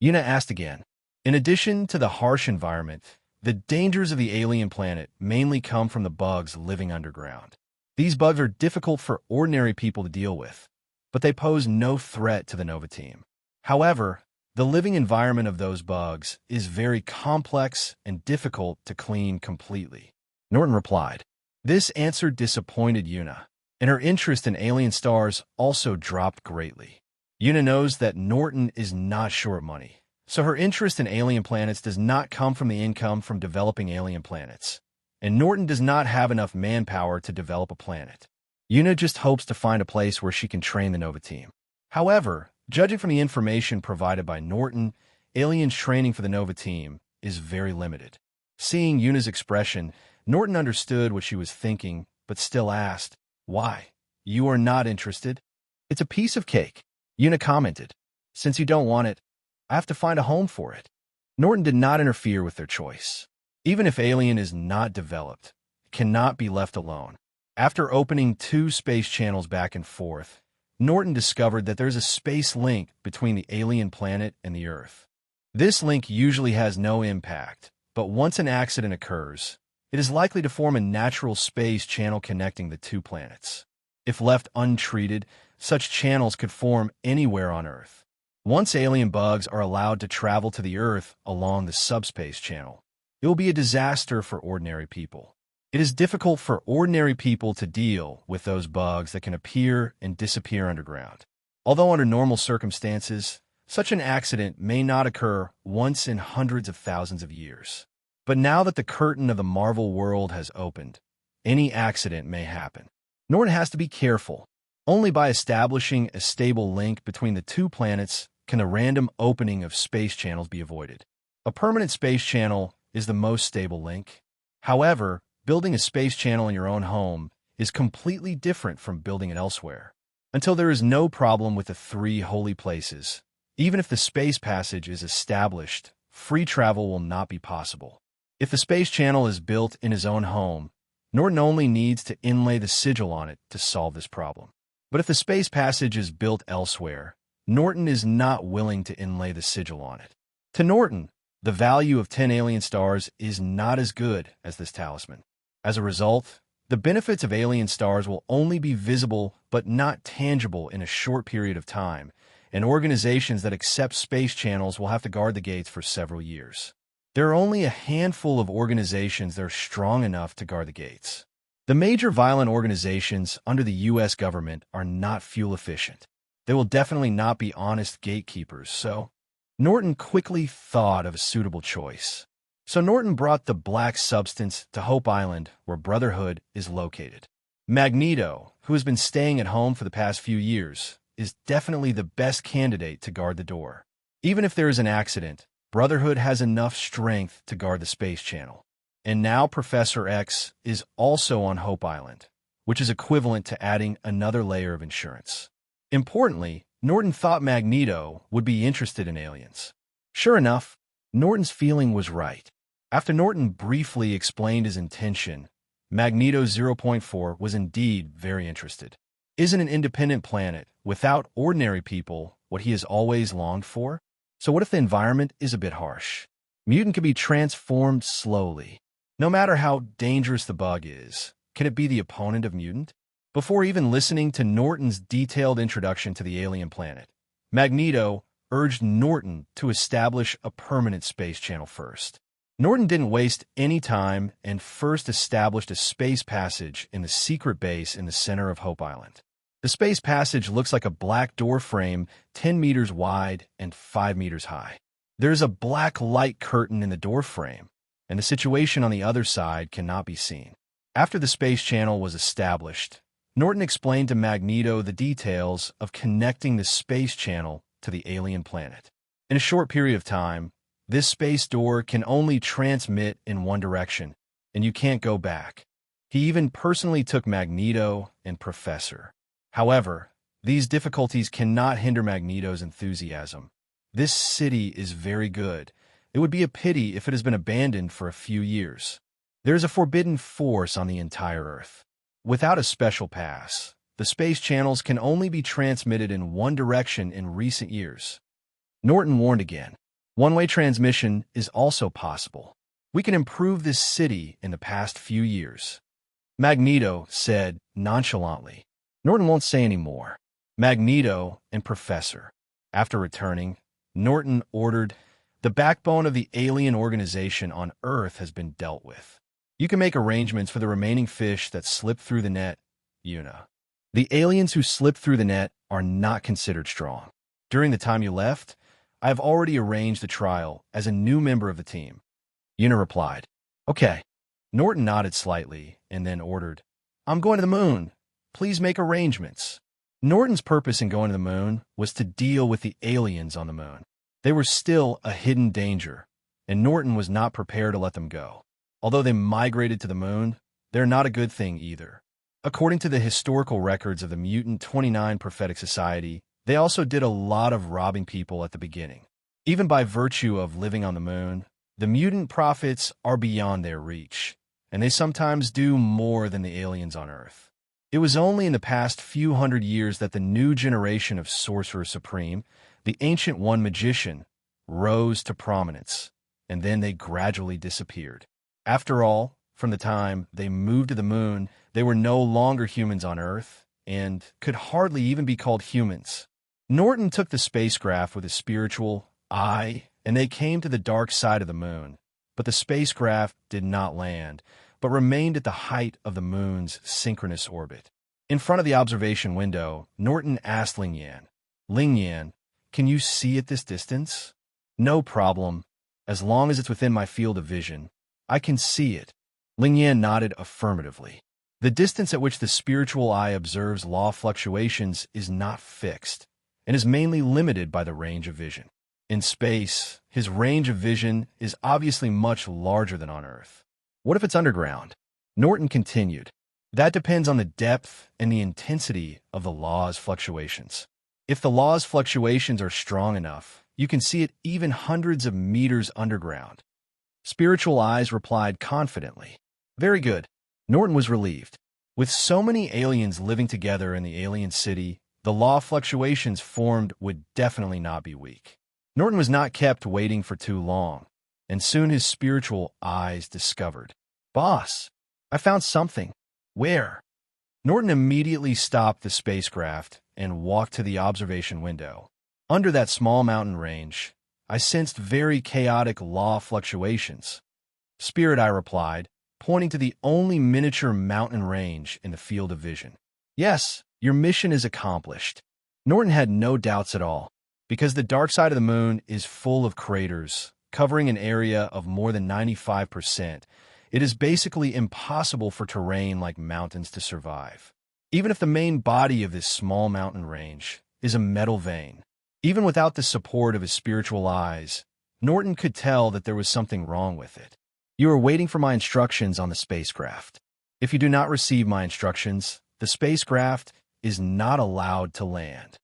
Speaker 2: Una asked again. In addition to the harsh environment, the dangers of the alien planet mainly come from the bugs living underground. These bugs are difficult for ordinary people to deal with, but they pose no threat to the Nova team. However, the living environment of those bugs is very complex and difficult to clean completely. Norton replied. This answer disappointed Una, and her interest in alien stars also dropped greatly. Una knows that Norton is not short money, so her interest in alien planets does not come from the income from developing alien planets. And Norton does not have enough manpower to develop a planet. Una just hopes to find a place where she can train the Nova team. However, judging from the information provided by Norton, Alien's training for the Nova team is very limited. Seeing Una's expression, Norton understood what she was thinking, but still asked, Why? You are not interested? It's a piece of cake, Una commented. Since you don't want it, I have to find a home for it. Norton did not interfere with their choice. Even if Alien is not developed, it cannot be left alone. After opening 2 space channels back and forth, Norton discovered that there's a space link between the alien planet and the Earth. This link usually has no impact, but once an accident occurs, it is likely to form a natural space channel connecting the 2 planets. If left untreated, such channels could form anywhere on Earth. Once alien bugs are allowed to travel to the Earth along the subspace channel, it will be a disaster for ordinary people. It is difficult for ordinary people to deal with those bugs that can appear and disappear underground. Although under normal circumstances, such an accident may not occur once in hundreds of thousands of years. But now that the curtain of the Marvel world has opened, any accident may happen. Norton has to be careful. Only by establishing a stable link between the 2 planets can a random opening of space channels be avoided. A permanent space channel is the most stable link. However, building a space channel in your own home is completely different from building it elsewhere. Until there is no problem with the 3 holy places, even if the space passage is established, free travel will not be possible. If the space channel is built in his own home, Norton only needs to inlay the sigil on it to solve this problem. But if the space passage is built elsewhere, Norton is not willing to inlay the sigil on it. To Norton, the value of 10 alien stars is not as good as this talisman. As a result, the benefits of alien stars will only be visible but not tangible in a short period of time, and organizations that accept space channels will have to guard the gates for several years. There are only a handful of organizations that are strong enough to guard the gates. The major violent organizations under the U.S. government are not fuel efficient. They will definitely not be honest gatekeepers, so Norton quickly thought of a suitable choice. So Norton brought the black substance to Hope Island, where Brotherhood is located. Magneto, who has been staying at home for the past few years, is definitely the best candidate to guard the door. Even if there is an accident, Brotherhood has enough strength to guard the space channel. And now Professor X is also on Hope Island, which is equivalent to adding another layer of insurance. Importantly, Norton thought Magneto would be interested in aliens. Sure enough, Norton's feeling was right. After Norton briefly explained his intention, Magneto 0.4 was indeed very interested. Isn't an independent planet without ordinary people what he has always longed for? So what if the environment is a bit harsh? Mutant can be transformed slowly. No matter how dangerous the bug is, can it be the opponent of mutant? Before even listening to Norton's detailed introduction to the alien planet, Magneto urged Norton to establish a permanent space channel first. Norton didn't waste any time and first established a space passage in the secret base in the center of Hope Island. The space passage looks like a black door frame 10 meters wide and 5 meters high. There's a black light curtain in the door frame, and the situation on the other side cannot be seen. After the space channel was established, Norton explained to Magneto the details of connecting the space channel to the alien planet. In a short period of time, this space door can only transmit in one direction, and you can't go back. He even personally took Magneto and Professor. However, these difficulties cannot hinder Magneto's enthusiasm. This city is very good. It would be a pity if it has been abandoned for a few years. There is a forbidden force on the entire Earth. Without a special pass, the space channels can only be transmitted in one direction in recent years. Norton warned again. One-way transmission is also possible. We can improve this city in the past few years. Magneto said nonchalantly. Norton won't say any more. Magneto and Professor. After returning, Norton ordered, "The backbone of the alien organization on Earth has been dealt with. You can make arrangements for the remaining fish that slipped through the net, Una. The aliens who slipped through the net are not considered strong. During the time you left, I have already arranged the trial as a new member of the team." Una replied, "Okay." Norton nodded slightly and then ordered, "I'm going to the moon. Please make arrangements." Norton's purpose in going to the moon was to deal with the aliens on the moon. They were still a hidden danger, and Norton was not prepared to let them go. Although they migrated to the moon, they're not a good thing either. According to the historical records of the Mutant 29 Prophetic Society, they also did a lot of robbing people at the beginning. Even by virtue of living on the moon, the mutant prophets are beyond their reach, and they sometimes do more than the aliens on Earth. It was only in the past few hundred years that the new generation of Sorcerer Supreme, the Ancient One Magician, rose to prominence, and then they gradually disappeared. After all, from the time they moved to the moon, they were no longer humans on Earth, and could hardly even be called humans. Norton took the spacecraft with his spiritual eye, and they came to the dark side of the moon. But the spacecraft did not land, but remained at the height of the moon's synchronous orbit. In front of the observation window, Norton asked Ling Yan, "Ling Yan, can you see at this distance?" "No problem. As long as it's within my field of vision, I can see it." Ling Yan nodded affirmatively. The distance at which the spiritual eye observes law fluctuations is not fixed, and is mainly limited by the range of vision. In space, his range of vision is obviously much larger than on Earth. What if it's underground? Norton continued. That depends on the depth and the intensity of the law's fluctuations. If the law's fluctuations are strong enough, you can see it even hundreds of meters underground. Spiritual Eyes replied confidently. Very good. Norton was relieved. With so many aliens living together in the alien city, the law fluctuations formed would definitely not be weak. Norton was not kept waiting for too long, and soon his spiritual eyes discovered. "Boss, I found something." "Where?" Norton immediately stopped the spacecraft and walked to the observation window. "Under that small mountain range, I sensed very chaotic law fluctuations. Spirit, I replied, pointing to the only miniature mountain range in the field of vision. Yes, your mission is accomplished. Norton had no doubts at all, because the dark side of the moon is full of craters, covering an area of more than 95%. It is basically impossible for terrain like mountains to survive. Even if the main body of this small mountain range is a metal vein, even without the support of his spiritual eyes, Norton could tell that there was something wrong with it. You are waiting for my instructions on the spacecraft. If you do not receive my instructions, the spacecraft is not allowed to land.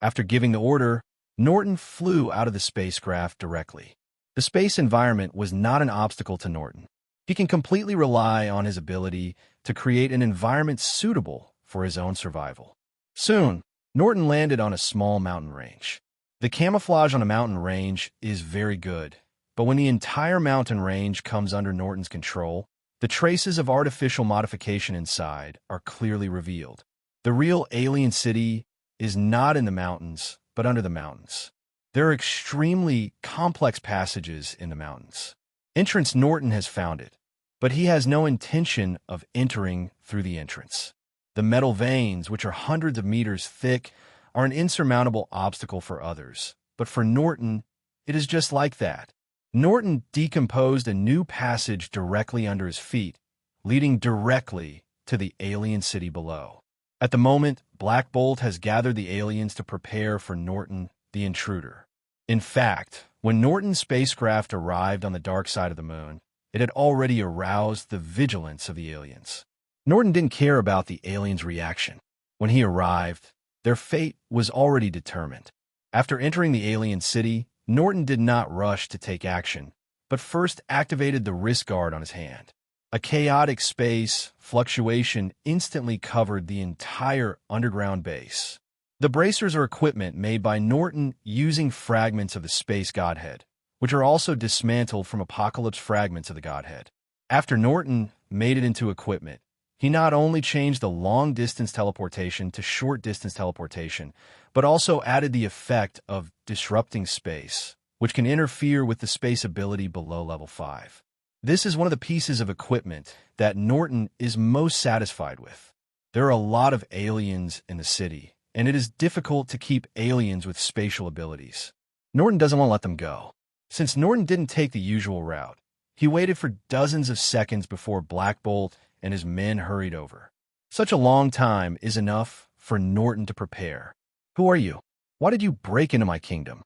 Speaker 2: After giving the order, Norton flew out of the spacecraft directly. The space environment was not an obstacle to Norton. He can completely rely on his ability to create an environment suitable for his own survival. Soon, Norton landed on a small mountain range. The camouflage on a mountain range is very good, but when the entire mountain range comes under Norton's control, the traces of artificial modification inside are clearly revealed. The real alien city is not in the mountains, but under the mountains. There are extremely complex passages in the mountains. Entrance Norton has found it, but he has no intention of entering through the entrance. The metal veins, which are hundreds of meters thick, are an insurmountable obstacle for others, but for Norton, it is just like that. Norton decomposed a new passage directly under his feet, leading directly to the alien city below. At the moment, Black Bolt has gathered the aliens to prepare for Norton, the intruder. In fact, when Norton's spacecraft arrived on the dark side of the moon, it had already aroused the vigilance of the aliens. Norton didn't care about the aliens' reaction. When he arrived, their fate was already determined. After entering the alien city, Norton did not rush to take action, but first activated the wrist guard on his hand. A chaotic space fluctuation instantly covered the entire underground base. The bracers are equipment made by Norton using fragments of the space Godhead, which are also dismantled from apocalypse fragments of the Godhead. After Norton made it into equipment, he not only changed the long-distance teleportation to short-distance teleportation, but also added the effect of disrupting space, which can interfere with the space ability below level 5. This is one of the pieces of equipment that Norton is most satisfied with. There are a lot of aliens in the city, and it is difficult to keep aliens with spatial abilities. Norton doesn't want to let them go. Since Norton didn't take the usual route, he waited for dozens of seconds before Black Bolt and his men hurried over. Such a long time is enough for Norton to prepare. Who are you? Why did you break into my kingdom?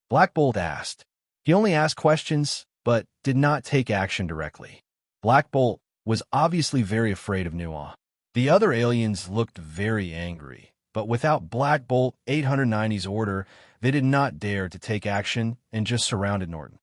Speaker 2: Black Bolt asked. He only asked questions, but did not take action directly. Black Bolt was obviously very afraid of Nuwa. The other aliens looked very angry, but without Black Bolt 890's order, they did not dare to take action and just surrounded Norton.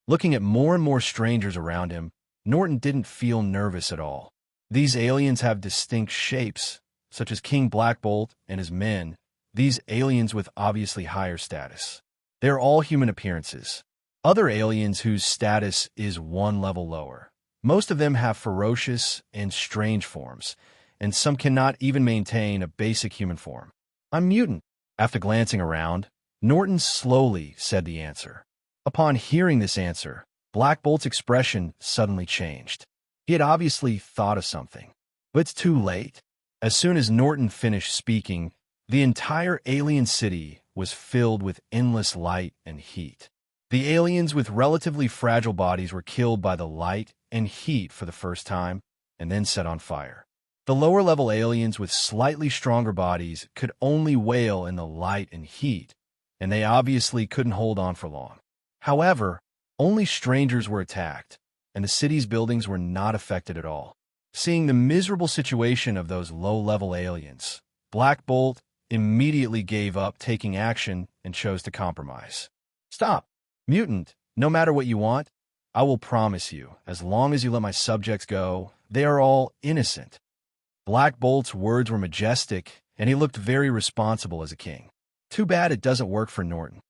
Speaker 2: Looking at more and more strangers around him, Norton didn't feel nervous at all. These aliens have distinct shapes, such as King Black Bolt and his men, these aliens with obviously higher status. They are all human appearances. Other aliens whose status is one level lower. Most of them have ferocious and strange forms, and some cannot even maintain a basic human form. I'm mutant. After glancing around, Norton slowly said the answer. Upon hearing this answer, Black Bolt's expression suddenly changed. He had obviously thought of something. But it's too late. As soon as Norton finished speaking, the entire alien city was filled with endless light and heat. The aliens with relatively fragile bodies were killed by the light and heat for the first time, and then set on fire. The lower-level aliens with slightly stronger bodies could only wail in the light and heat, and they obviously couldn't hold on for long. However, only strangers were attacked, and the city's buildings were not affected at all. Seeing the miserable situation of those low-level aliens, Black Bolt immediately gave up taking action and chose to compromise. Stop! Mutant, no matter what you want, I will promise you, as long as you let my subjects go, they are all innocent. Black Bolt's words were majestic, and he looked very responsible as a king. Too bad it doesn't work for Norton.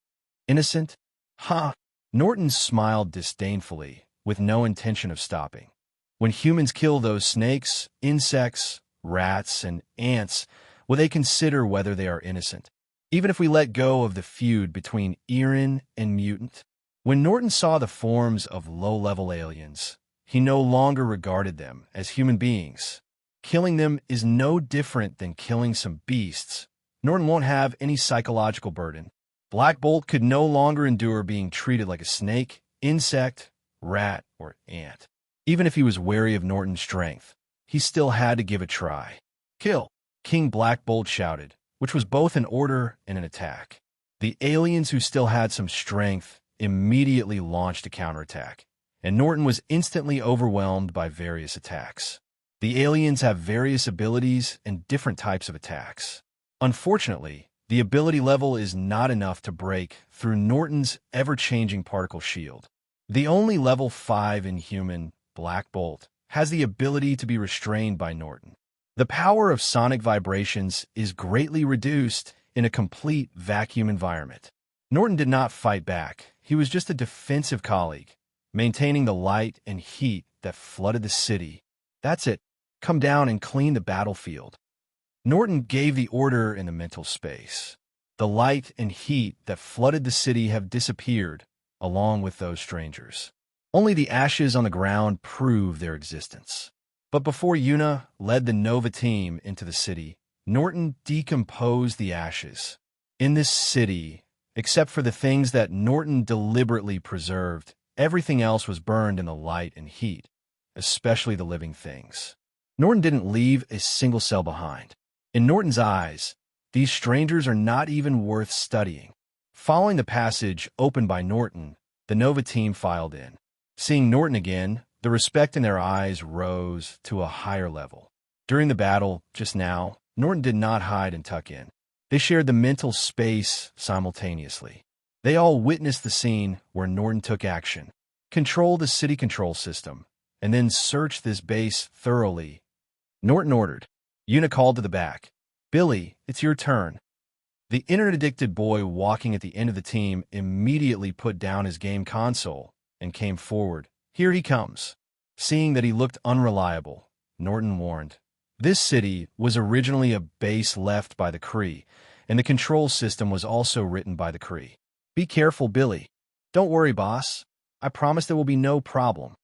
Speaker 2: Innocent? Ha! Norton smiled disdainfully, with no intention of stopping. When humans kill those snakes, insects, rats, and ants, will they consider whether they are innocent? even if we let go of the feud between Eren and Mutant. When Norton saw the forms of low-level aliens, he no longer regarded them as human beings. Killing them is no different than killing some beasts. Norton won't have any psychological burden. Black Bolt could no longer endure being treated like a snake, insect, rat, or ant. Even if he was wary of Norton's strength, he still had to give it a try. Kill! King Black Bolt shouted, which was both an order and an attack. The aliens who still had some strength immediately launched a counterattack, and Norton was instantly overwhelmed by various attacks. The aliens have various abilities and different types of attacks. Unfortunately, the ability level is not enough to break through Norton's ever-changing particle shield. The only level 5 inhuman, Black Bolt, has the ability to be restrained by Norton. The power of sonic vibrations is greatly reduced in a complete vacuum environment. Norton did not fight back. He was just a defensive colleague, maintaining the light and heat that flooded the city. That's it. Come down and clean the battlefield. Norton gave the order in the mental space. The light and heat that flooded the city have disappeared, along with those strangers. Only the ashes on the ground prove their existence. But before Yuna led the Nova team into the city, Norton decomposed the ashes. In this city, except for the things that Norton deliberately preserved, everything else was burned in the light and heat, especially the living things. Norton didn't leave a single cell behind. In Norton's eyes, these strangers are not even worth studying. Following the passage opened by Norton, the Nova team filed in. Seeing Norton again, the respect in their eyes rose to a higher level. During the battle, just now, Norton did not hide and tuck in. They shared the mental space simultaneously. They all witnessed the scene where Norton took action, controlled the city control system, and then searched this base thoroughly. Norton ordered. Yuna called to the back. Billy, it's your turn. The internet-addicted boy walking at the end of the team immediately put down his game console and came forward. Here he comes. Seeing that he looked unreliable, Norton warned. This city was originally a base left by the Kree, and the control system was also written by the Kree. Be careful, Billy. Don't worry, boss. I promise there will be no problem.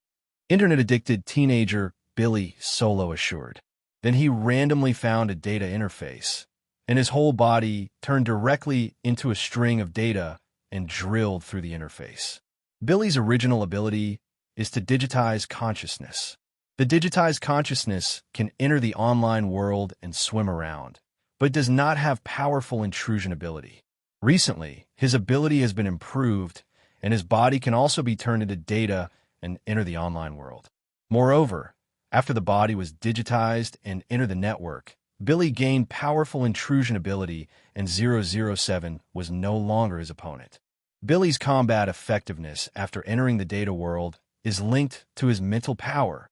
Speaker 2: Internet-addicted teenager Billy Solo assured. Then he randomly found a data interface, and his whole body turned directly into a string of data and drilled through the interface. Billy's original ability is to digitize consciousness. The digitized consciousness can enter the online world and swim around, but does not have powerful intrusion ability. Recently, his ability has been improved, and his body can also be turned into data and enter the online world. Moreover, after the body was digitized and entered the network, Billy gained powerful intrusion ability, and 007 was no longer his opponent. Billy's combat effectiveness after entering the data world is linked to his mental power.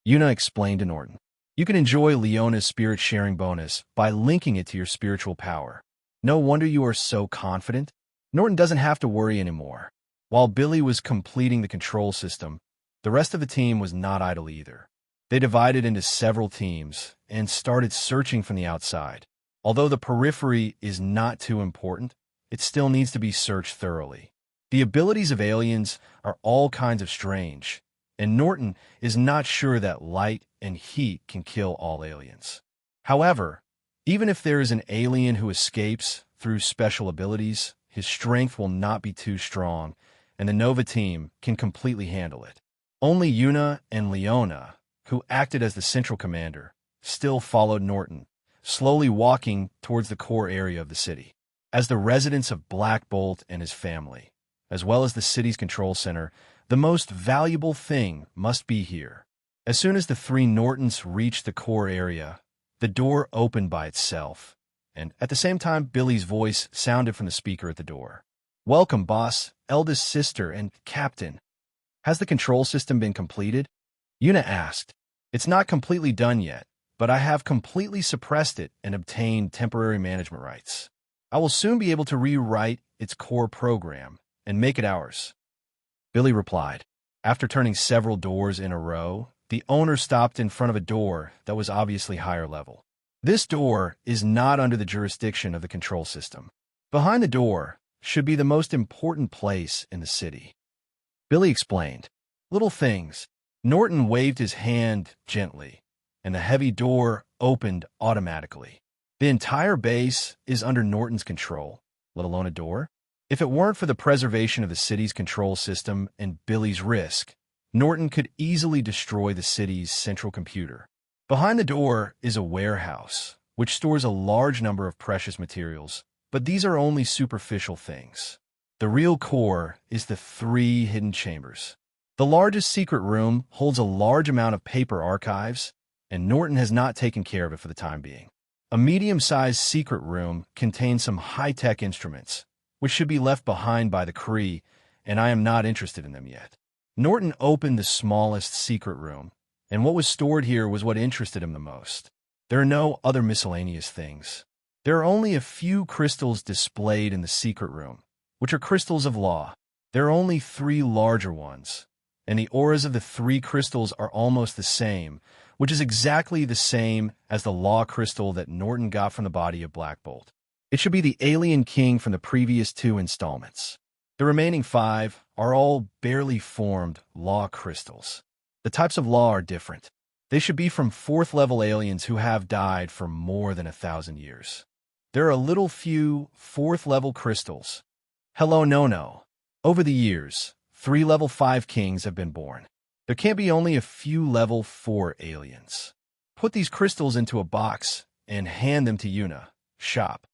Speaker 2: Yuna explained to Norton. You can enjoy Leona's spirit sharing bonus by linking it to your spiritual power. No wonder you are so confident. Norton doesn't have to worry anymore. While Billy was completing the control system, the rest of the team was not idle either. They divided into several teams and started searching from the outside. Although the periphery is not too important, it still needs to be searched thoroughly. The abilities of aliens are all kinds of strange, and Norton is not sure that light and heat can kill all aliens. However, even if there is an alien who escapes through special abilities, his strength will not be too strong, and the Nova team can completely handle it. Only Yuna and Leona, who acted as the central commander, still followed Norton, slowly walking towards the core area of the city. As the residents of Black Bolt and his family, as well as the city's control center, the most valuable thing must be here. As soon as the three Nortons reached the core area, the door opened by itself, and at the same time Billy's voice sounded from the speaker at the door. Welcome, boss, eldest sister, and captain. Has the control system been completed? Yuna asked. It's not completely done yet, but I have completely suppressed it and obtained temporary management rights. I will soon be able to rewrite its core program and make it ours. Billy replied. After turning several doors in a row, the owner stopped in front of a door that was obviously higher level. This door is not under the jurisdiction of the control system, Behind the door should be the most important place in the city. Billy explained. Little things. Norton waved his hand gently, and the heavy door opened automatically. The entire base is under Norton's control, let alone a door. If it weren't for the preservation of the city's control system and Billy's risk, Norton could easily destroy the city's central computer. Behind the door is a warehouse, which stores a large number of precious materials, but these are only superficial things. The real core is the 3 hidden chambers. The largest secret room holds a large amount of paper archives, and Norton has not taken care of it for the time being. A medium-sized secret room contains some high-tech instruments, which should be left behind by the Kree, and I am not interested in them yet. Norton opened the smallest secret room, and what was stored here was what interested him the most. There are no other miscellaneous things. There are only a few crystals displayed in the secret room, which are crystals of law. There are only 3 larger ones, and the auras of the 3 crystals are almost the same, which is exactly the same as the law crystal that Norton got from the body of Black Bolt. It should be the Alien King from the previous 2 installments. The remaining 5 are all barely formed law crystals. The types of law are different. They should be from 4th-level aliens who have died for more than 1,000 years. There are a little few 4th-level crystals. Hello, no. Over the years, 3 level 5 kings have been born. There can't be only a few level 4 aliens. Put these crystals into a box and hand them to Yuna. Shop.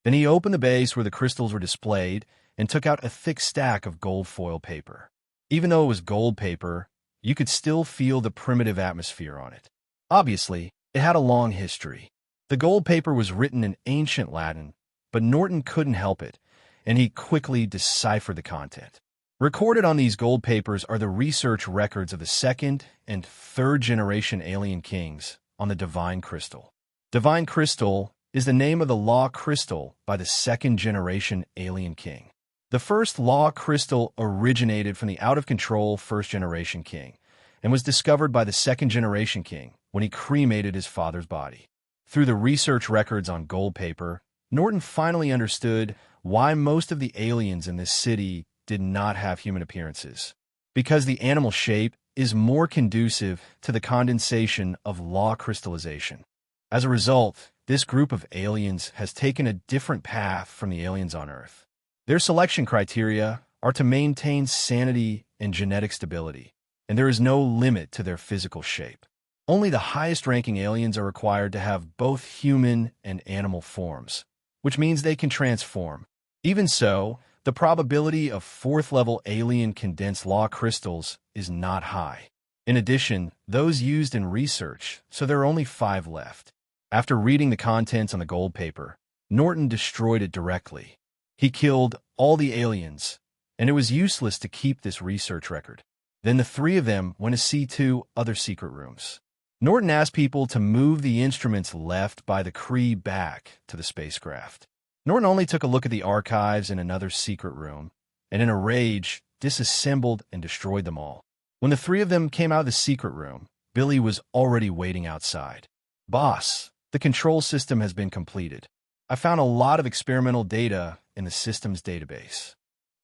Speaker 2: Then he opened the base where the crystals were displayed and took out a thick stack of gold foil paper. Even though it was gold paper, you could still feel the primitive atmosphere on it. Obviously, it had a long history. The gold paper was written in ancient Latin, but Norton couldn't help it, and he quickly deciphered the content. Recorded on these gold papers are the research records of the 2nd and 3rd generation alien kings on the Divine Crystal. Divine Crystal is the name of the law crystal by the 2nd generation alien king. The first law crystal originated from the out-of-control 1st generation king and was discovered by the 2nd generation king when he cremated his father's body. Through the research records on gold paper, Norton finally understood why most of the aliens in this city did not have human appearances. Because the animal shape is more conducive to the condensation of law crystallization. As a result, this group of aliens has taken a different path from the aliens on Earth. Their selection criteria are to maintain sanity and genetic stability, and there is no limit to their physical shape. Only the highest-ranking aliens are required to have both human and animal forms, which means they can transform. Even so, the probability of 4th-level alien condensed law crystals is not high. In addition, those used in research, so there are only 5 left. After reading the contents on the gold paper, Norton destroyed it directly. He killed all the aliens, and it was useless to keep this research record. Then the 3 of them went to see 2 other secret rooms. Norton asked people to move the instruments left by the Kree back to the spacecraft. Norton only took a look at the archives in another secret room, and in a rage, disassembled and destroyed them all. When the 3 of them came out of the secret room, Billy was already waiting outside. Boss, the control system has been completed. I found a lot of experimental data in the system's database.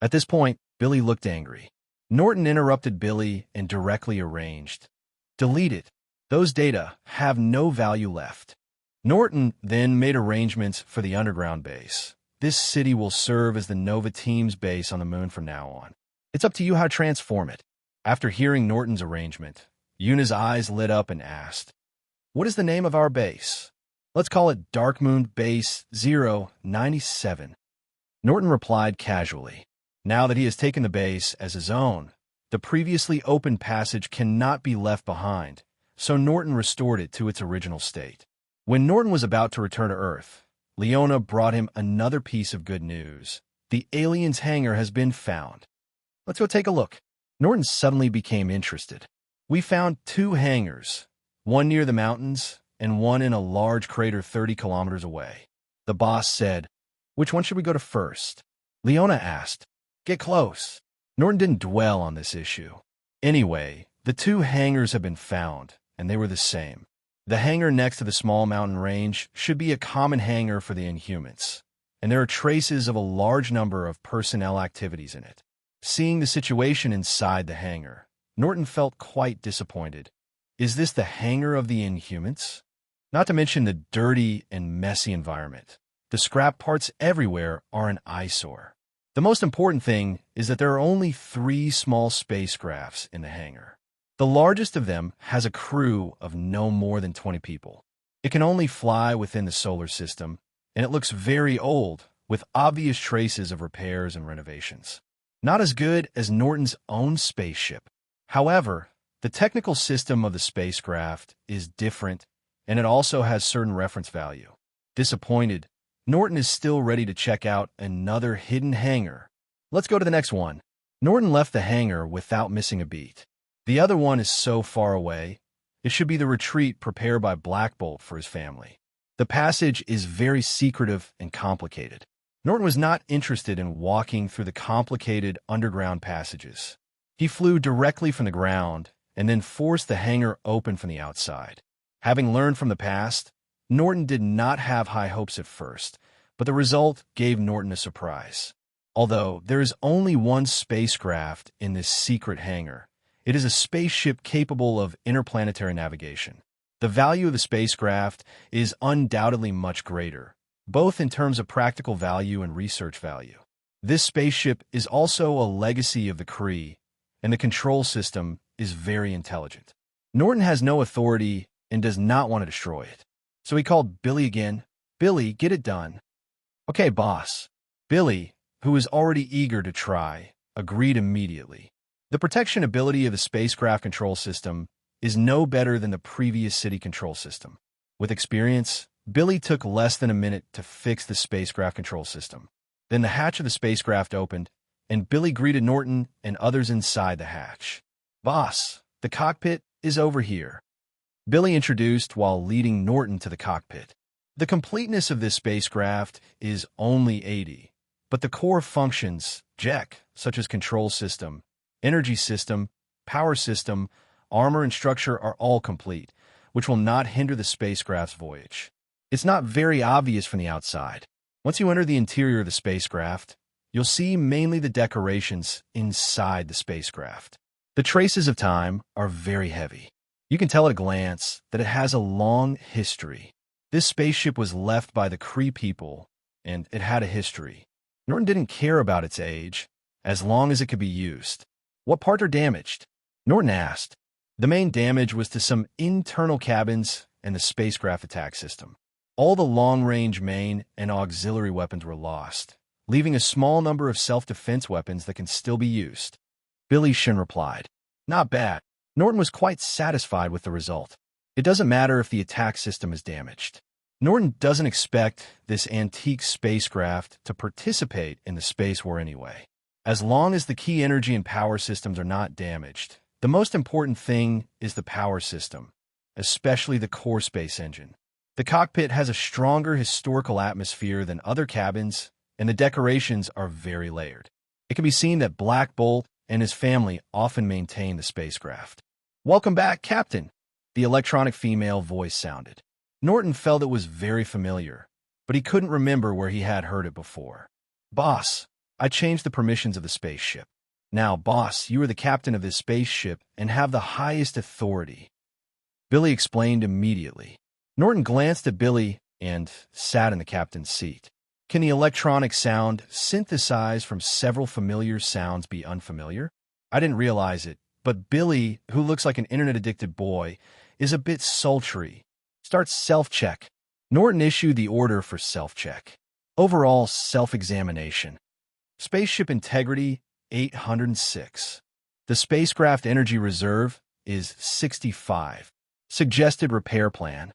Speaker 2: At this point, Billy looked angry. Norton interrupted Billy and directly arranged. Delete it. Those data have no value left. Norton then made arrangements for the underground base. This city will serve as the Nova team's base on the moon from now on. It's up to you how to transform it. After hearing Norton's arrangement, Yuna's eyes lit up and asked, "What is the name of our base?" "Let's call it Dark Moon Base 097. Norton replied casually. Now that he has taken the base as his own, the previously open passage cannot be left behind, so Norton restored it to its original state. When Norton was about to return to Earth, Leona brought him another piece of good news. The alien's hangar has been found. Let's go take a look. Norton suddenly became interested. We found 2 hangars, one near the mountains and one in a large crater 30 kilometers away. The boss said, "Which one should we go to first?" Leona asked. "Get close." Norton didn't dwell on this issue. Anyway, the 2 hangars have been found, and they were the same. The hangar next to the small mountain range should be a common hangar for the Inhumans. and there are traces of a large number of personnel activities in it. Seeing the situation inside the hangar, Norton felt quite disappointed. Is this the hangar of the Inhumans? Not to mention the dirty and messy environment. The scrap parts everywhere are an eyesore. The most important thing is that there are only 3 small spacecrafts in the hangar. The largest of them has a crew of no more than 20 people. It can only fly within the solar system, and it looks very old, with obvious traces of repairs and renovations. Not as good as Norton's own spaceship. However, the technical system of the spacecraft is different, and it also has certain reference value. Disappointed, Norton is still ready to check out another hidden hangar. Let's go to the next one. Norton left the hangar without missing a beat. The other one is so far away, it should be the retreat prepared by Black Bolt for his family. The passage is very secretive and complicated. Norton was not interested in walking through the complicated underground passages. He flew directly from the ground and then forced the hangar open from the outside. Having learned from the past, Norton did not have high hopes at first, but the result gave Norton a surprise. Although there is only one spacecraft in this secret hangar, it is a spaceship capable of interplanetary navigation. The value of the spacecraft is undoubtedly much greater, both in terms of practical value and research value. This spaceship is also a legacy of the Kree, and the control system is very intelligent. Norton has no authority and does not want to destroy it. So he called Billy again. Billy, get it done. Okay, boss. Billy, who was already eager to try, agreed immediately. The protection ability of the spacecraft control system is no better than the previous city control system. With experience, Billy took less than a minute to fix the spacecraft control system. Then the hatch of the spacecraft opened, and Billy greeted Norton and others inside the hatch. Boss, the cockpit is over here. Billy introduced while leading Norton to the cockpit. The completeness of this spacecraft is only 80, but the core functions, such as control system, energy system, power system, armor and structure are all complete, which will not hinder the spacecraft's voyage. It's not very obvious from the outside. Once you enter the interior of the spacecraft, you'll see mainly the decorations inside the spacecraft. The traces of time are very heavy. You can tell at a glance that it has a long history. This spaceship was left by the Kree people, and it had a history. Norton didn't care about its age, as long as it could be used. What parts are damaged? Norton asked. The main damage was to some internal cabins and the spacecraft attack system. All the long-range main and auxiliary weapons were lost, leaving a small number of self-defense weapons that can still be used. Billy Shin replied. Not bad. Norton was quite satisfied with the result. It doesn't matter if the attack system is damaged. Norton doesn't expect this antique spacecraft to participate in the space war anyway. As long as the key energy and power systems are not damaged, the most important thing is the power system, especially the core space engine. The cockpit has a stronger historical atmosphere than other cabins, and the decorations are very layered. It can be seen that Black Bolt and his family often maintain the spacecraft. Welcome back, Captain, the electronic female voice sounded. Norton felt it was very familiar, but he couldn't remember where he had heard it before. Boss, I changed the permissions of the spaceship. Now, boss, you are the captain of this spaceship and have the highest authority. Billy explained immediately. Norton glanced at Billy and sat in the captain's seat. Can the electronic sound synthesized from several familiar sounds be unfamiliar? I didn't realize it, but Billy, who looks like an internet-addicted boy, is a bit sultry. Start self-check. Norton issued the order for self-check. Overall self-examination. Spaceship integrity, 806. The spacecraft energy reserve is 65. Suggested repair plan.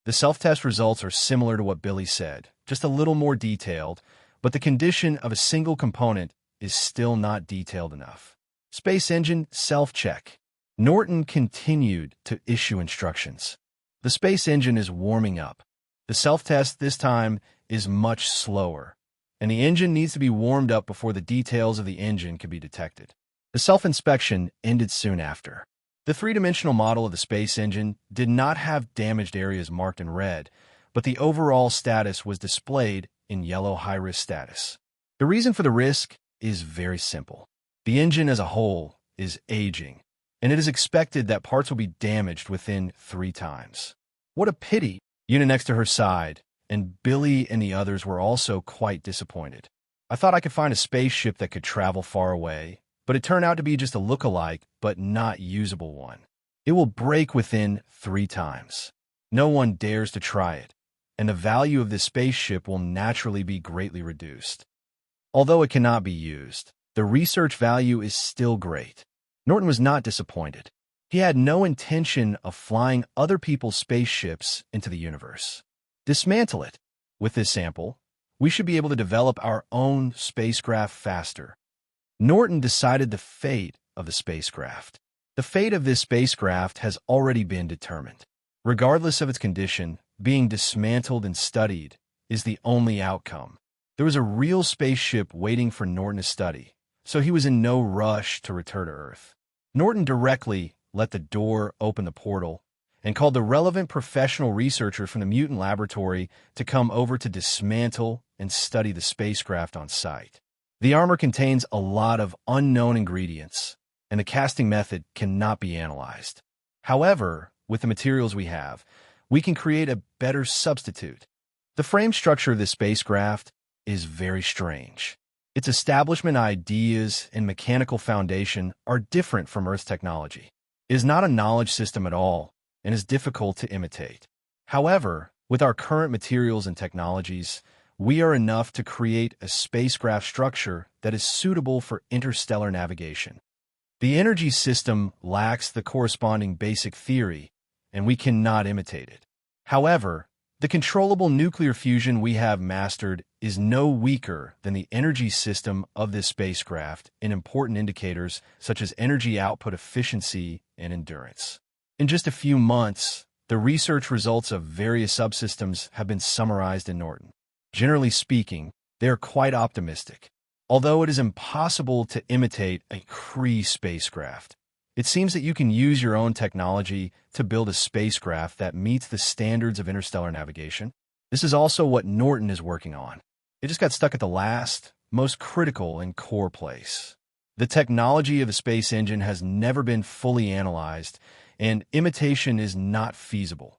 Speaker 2: The self-test results are similar to what Billy said, just a little more detailed, but the condition of a single component is still not detailed enough. Space engine self-check. Norton continued to issue instructions. The space engine is warming up. The self-test this time is much slower, and the engine needs to be warmed up before the details of the engine can be detected. The self-inspection ended soon after. The three-dimensional model of the space engine did not have damaged areas marked in red, but the overall status was displayed in yellow high-risk status. The reason for the risk is very simple. The engine as a whole is aging, and it is expected that parts will be damaged within 3 times. What a pity! Una next to her side, and Billy and the others were also quite disappointed. I thought I could find a spaceship that could travel far away, but it turned out to be just a look-alike, but not usable one. It will break within 3 times. No one dares to try it, and the value of this spaceship will naturally be greatly reduced. Although it cannot be used, the research value is still great. Norton was not disappointed. He had no intention of flying other people's spaceships into the universe. Dismantle it. With this sample, we should be able to develop our own spacecraft faster. Norton decided the fate of the spacecraft. The fate of this spacecraft has already been determined. Regardless of its condition, being dismantled and studied is the only outcome. There was a real spaceship waiting for Norton to study, so he was in no rush to return to Earth. Norton directly let the door open the portal and called the relevant professional researchers from the mutant laboratory to come over to dismantle and study the spacecraft on site. The armor contains a lot of unknown ingredients, and the casting method cannot be analyzed. However, with the materials we have, we can create a better substitute. The frame structure of this spacecraft is very strange. Its establishment ideas and mechanical foundation are different from Earth's technology. It is not a knowledge system at all and is difficult to imitate. However, with our current materials and technologies, we are enough to create a spacecraft structure that is suitable for interstellar navigation. The energy system lacks the corresponding basic theory, and we cannot imitate it. However, the controllable nuclear fusion we have mastered is no weaker than the energy system of this spacecraft in important indicators such as energy output efficiency and endurance. In just a few months, the research results of various subsystems have been summarized in Norton. Generally speaking, they are quite optimistic. Although it is impossible to imitate a Kree spacecraft, it seems that you can use your own technology to build a spacecraft that meets the standards of interstellar navigation. This is also what Norton is working on. It just got stuck at the last, most critical and core place. The technology of the space engine has never been fully analyzed, and imitation is not feasible.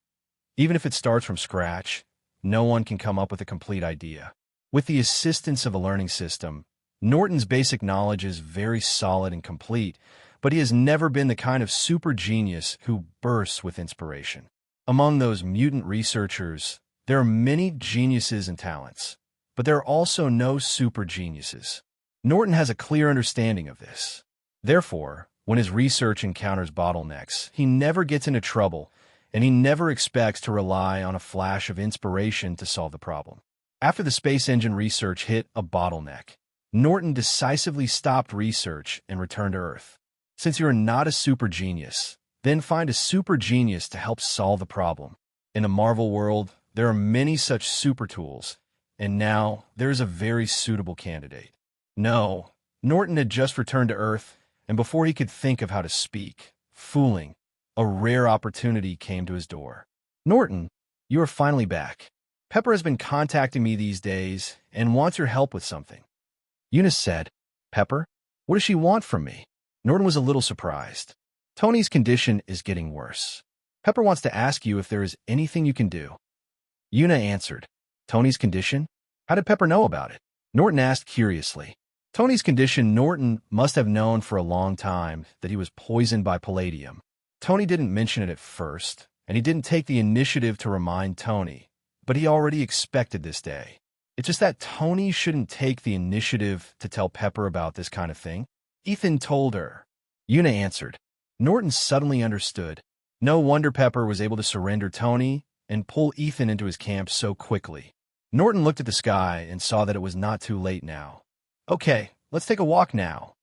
Speaker 2: Even if it starts from scratch, no one can come up with a complete idea. With the assistance of a learning system, Norton's basic knowledge is very solid and complete, but he has never been the kind of super genius who bursts with inspiration. Among those mutant researchers, there are many geniuses and talents, but there are also no super geniuses. Norton has a clear understanding of this. Therefore, when his research encounters bottlenecks, he never gets into trouble, and he never expects to rely on a flash of inspiration to solve the problem. After the space engine research hit a bottleneck, Norton decisively stopped research and returned to Earth. Since you're not a super genius, then find a super genius to help solve the problem. In the Marvel world, there are many such super tools, and now there is a very suitable candidate. No, Norton had just returned to Earth, and before he could think of how to speak, fooling, a rare opportunity came to his door. Norton, you are finally back. Pepper has been contacting me these days and wants your help with something. Eunice said, Pepper? What does she want from me? Norton was a little surprised. Tony's condition is getting worse. Pepper wants to ask you if there is anything you can do. Una answered, Tony's condition? How did Pepper know about it? Norton asked curiously. Tony's condition. Norton must have known for a long time that he was poisoned by palladium. Tony didn't mention it at first, and he didn't take the initiative to remind Tony, but he already expected this day. It's just that Tony shouldn't take the initiative to tell Pepper about this kind of thing. Ethan told her. Una answered. Norton suddenly understood. No wonder Pepper was able to surrender Tony and pull Ethan into his camp so quickly. Norton looked at the sky and saw that it was not too late now. Okay, let's take a walk now.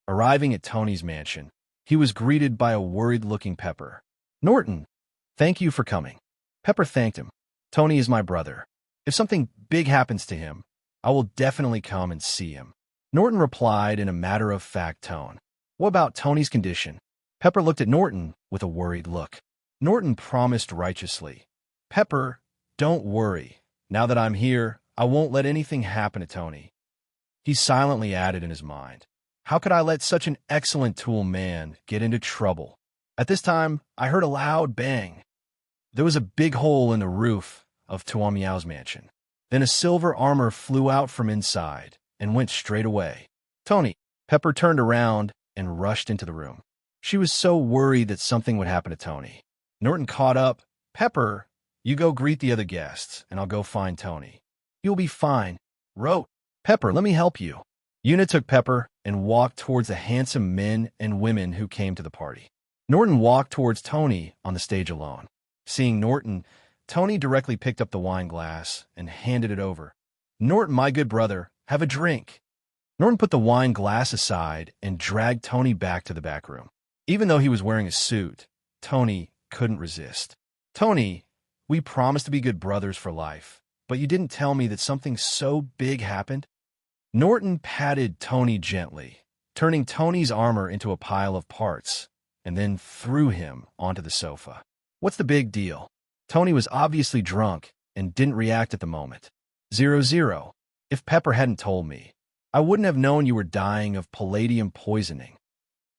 Speaker 2: Arriving at Tony's mansion, he was greeted by a worried-looking Pepper. Norton, thank you for coming. Pepper thanked him. Tony is my brother. If something big happens to him, I will definitely come and see him. Norton replied in a matter-of-fact tone. What about Tony's condition? Pepper looked at Norton with a worried look. Norton promised righteously. Pepper, don't worry. Now that I'm here, I won't let anything happen to Tony. He silently added in his mind, how could I let such an excellent tool man get into trouble? At this time, I heard a loud bang. There was a big hole in the roof of Tuan Miao's mansion. Then a silver armor flew out from inside and went straight away. Tony, Pepper turned around and rushed into the room. She was so worried that something would happen to Tony. Norton caught up. Pepper, you go greet the other guests, and I'll go find Tony. You'll be fine. Wrote, Pepper, let me help you. Una took Pepper and walked towards the handsome men and women who came to the party. Norton walked towards Tony on the stage alone. Seeing Norton, Tony directly picked up the wine glass and handed it over. Norton, my good brother, have a drink. Norton put the wine glass aside and dragged Tony back to the back room. Even though he was wearing a suit, Tony couldn't resist. Tony, we promised to be good brothers for life, but you didn't tell me that something so big happened. Norton patted Tony gently, turning Tony's armor into a pile of parts, and then threw him onto the sofa. What's the big deal? Tony was obviously drunk and didn't react at the moment. 0-0. If Pepper hadn't told me, I wouldn't have known you were dying of palladium poisoning.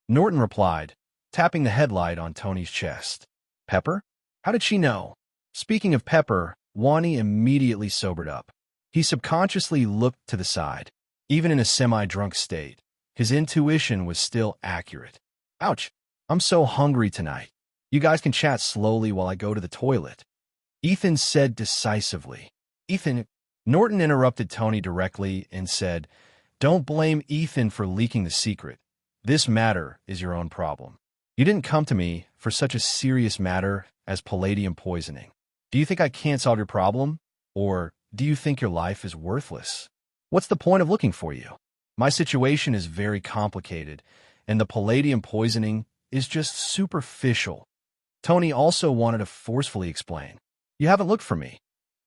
Speaker 2: Norton replied, tapping the headlight on Tony's chest. Pepper? How did she know? Speaking of Pepper, Wani immediately sobered up. He subconsciously looked to the side. Even in a semi-drunk state, his intuition was still accurate. Ouch, I'm so hungry tonight. You guys can chat slowly while I go to the toilet. Ethan said decisively. Ethan, Norton interrupted Tony directly and said, don't blame Ethan for leaking the secret. This matter is your own problem. You didn't come to me for such a serious matter as palladium poisoning. Do you think I can't solve your problem? Or do you think your life is worthless? What's the point of looking for you? My situation is very complicated, and the palladium poisoning is just superficial. Tony also wanted to forcefully explain. You haven't looked for me.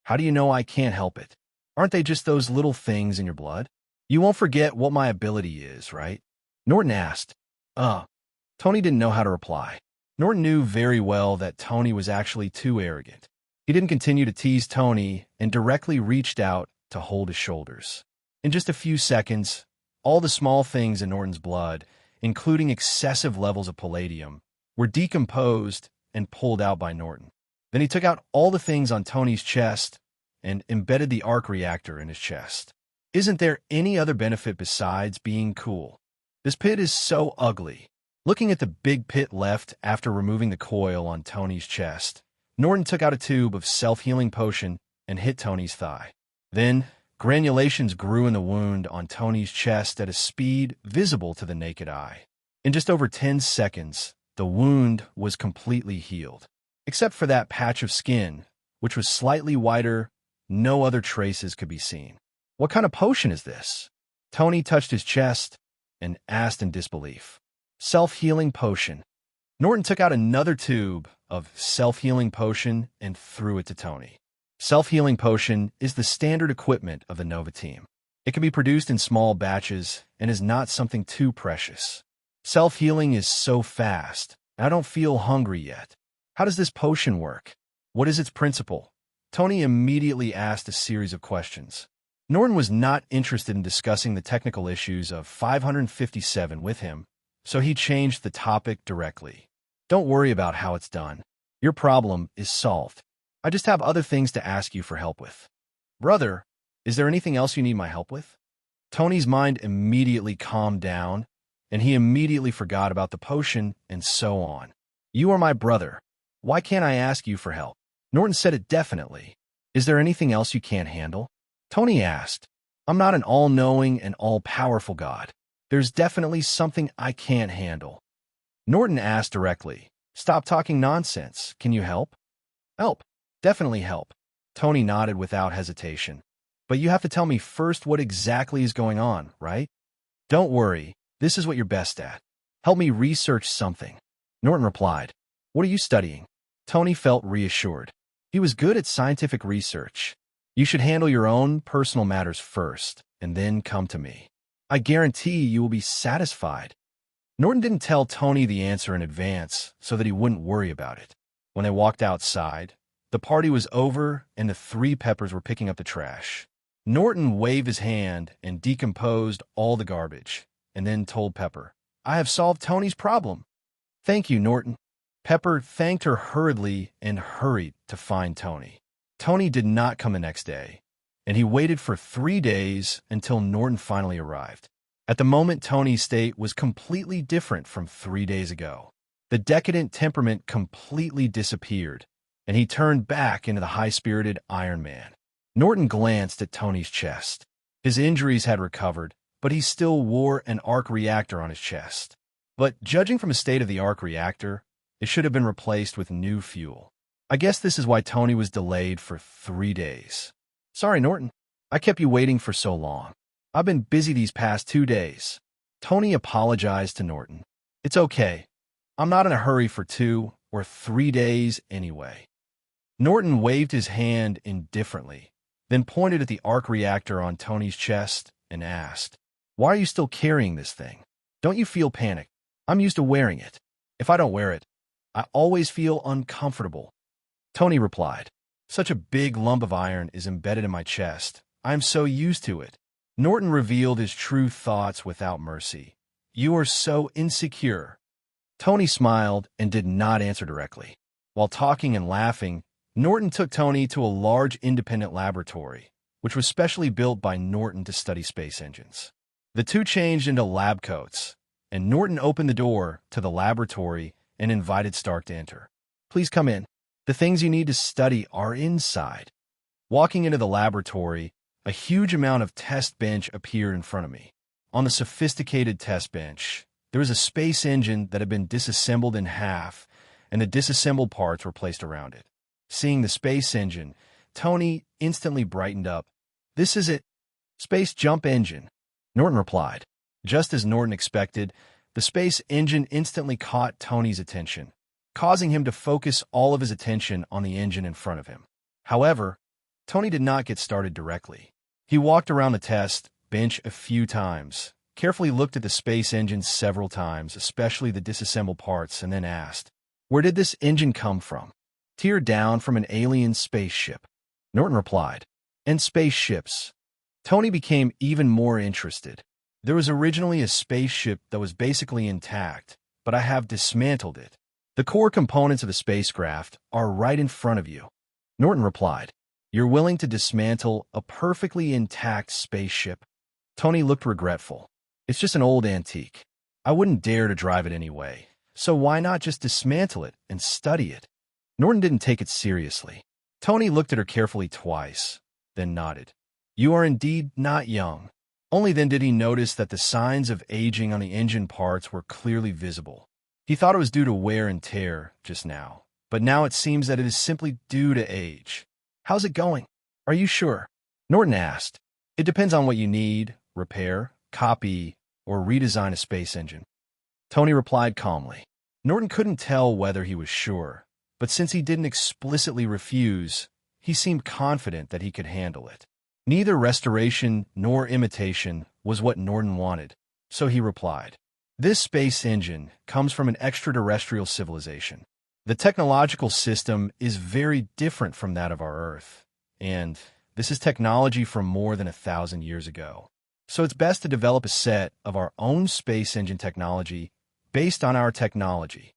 Speaker 2: How do you know I can't help it? Aren't they just those little things in your blood? You won't forget what my ability is, right? Norton asked. Tony didn't know how to reply. Norton knew very well that Tony was actually too arrogant. He didn't continue to tease Tony and directly reached out to hold his shoulders. In just a few seconds, all the small things in Norton's blood, including excessive levels of palladium, were decomposed and pulled out by Norton. Then he took out all the things on Tony's chest and embedded the arc reactor in his chest. Isn't there any other benefit besides being cool? This pit is so ugly. Looking at the big pit left after removing the coil on Tony's chest, Norton took out a tube of self-healing potion and hit Tony's thigh. Then, granulations grew in the wound on Tony's chest at a speed visible to the naked eye. In just over 10 seconds, the wound was completely healed. Except for that patch of skin, which was slightly whiter, no other traces could be seen. What kind of potion is this? Tony touched his chest and asked in disbelief. Self-healing potion. Norton took out another tube of self-healing potion and threw it to Tony. Self-healing potion is the standard equipment of the Nova team. It can be produced in small batches and is not something too precious. Self-healing is so fast, and I don't feel hungry yet. How does this potion work? What is its principle? Tony immediately asked a series of questions. Norton was not interested in discussing the technical issues of 557 with him, so he changed the topic directly. Don't worry about how it's done. Your problem is solved. I just have other things to ask you for help with. Brother, is there anything else you need my help with? Tony's mind immediately calmed down, and he immediately forgot about the potion and so on. You are my brother. Why can't I ask you for help? Norton said it definitely. Is there anything else you can't handle? Tony asked. I'm not an all-knowing and all-powerful God. There's definitely something I can't handle. Norton asked directly. Stop talking nonsense. Can you help? Help. Definitely help. Tony nodded without hesitation. But you have to tell me first what exactly is going on, right? Don't worry. This is what you're best at. Help me research something. Norton replied. What are you studying? Tony felt reassured. He was good at scientific research. You should handle your own personal matters first, and then come to me. I guarantee you will be satisfied. Norton didn't tell Tony the answer in advance so that he wouldn't worry about it. When they walked outside, the party was over and the three Peppers were picking up the trash. Norton waved his hand and decomposed all the garbage, and then told Pepper, "I have solved Tony's problem." "Thank you, Norton." Pepper thanked her hurriedly and hurried to find Tony. Tony did not come the next day, and he waited for 3 days until Norton finally arrived. At the moment, Tony's state was completely different from 3 days ago. The decadent temperament completely disappeared, and he turned back into the high-spirited Iron Man. Norton glanced at Tony's chest. His injuries had recovered, but he still wore an arc reactor on his chest. But judging from the state of the arc reactor, it should have been replaced with new fuel. I guess this is why Tony was delayed for 3 days. "Sorry, Norton. I kept you waiting for so long. I've been busy these past 2 days. Tony apologized to Norton. "It's okay. I'm not in a hurry for 2 or 3 days anyway." Norton waved his hand indifferently, then pointed at the arc reactor on Tony's chest and asked, "Why are you still carrying this thing? Don't you feel panic? I'm used to wearing it. If I don't wear it, I always feel uncomfortable." Tony replied, "Such a big lump of iron is embedded in my chest. I am so used to it." Norton revealed his true thoughts without mercy. "You are so insecure." Tony smiled and did not answer directly. While talking and laughing, Norton took Tony to a large independent laboratory, which was specially built by Norton to study space engines. The two changed into lab coats, and Norton opened the door to the laboratory and invited Stark to enter. "Please come in. The things you need to study are inside." Walking into the laboratory, a huge amount of test bench appeared in front of me. On the sophisticated test bench, there was a space engine that had been disassembled in half, and the disassembled parts were placed around it. Seeing the space engine, Tony instantly brightened up. "This is it. Space jump engine," Norton replied. Just as Norton expected, the space engine instantly caught Tony's attention, causing him to focus all of his attention on the engine in front of him. However, Tony did not get started directly. He walked around the test bench a few times, carefully looked at the space engine several times, especially the disassembled parts, and then asked, "Where did this engine come from?" "Teared down from an alien spaceship," Norton replied. "And spaceships." Tony became even more interested. "There was originally a spaceship that was basically intact, but I have dismantled it. The core components of the spacecraft are right in front of you," Norton replied. "You're willing to dismantle a perfectly intact spaceship?" Tony looked regretful. "It's just an old antique. I wouldn't dare to drive it anyway, so why not just dismantle it and study it?" Norton didn't take it seriously. Tony looked at her carefully twice, then nodded. "You are indeed not young." Only then did he notice that the signs of aging on the engine parts were clearly visible. He thought it was due to wear and tear just now, but now it seems that it is simply due to age. "How's it going? Are you sure?" Norton asked. "It depends on what you need: repair, copy, or redesign a space engine," Tony replied calmly. Norton couldn't tell whether he was sure, but since he didn't explicitly refuse, he seemed confident that he could handle it. Neither restoration nor imitation was what Norton wanted, so he replied, "This space engine comes from an extraterrestrial civilization. The technological system is very different from that of our Earth, and this is technology from more than 1,000 years ago. So it's best to develop a set of our own space engine technology based on our technology."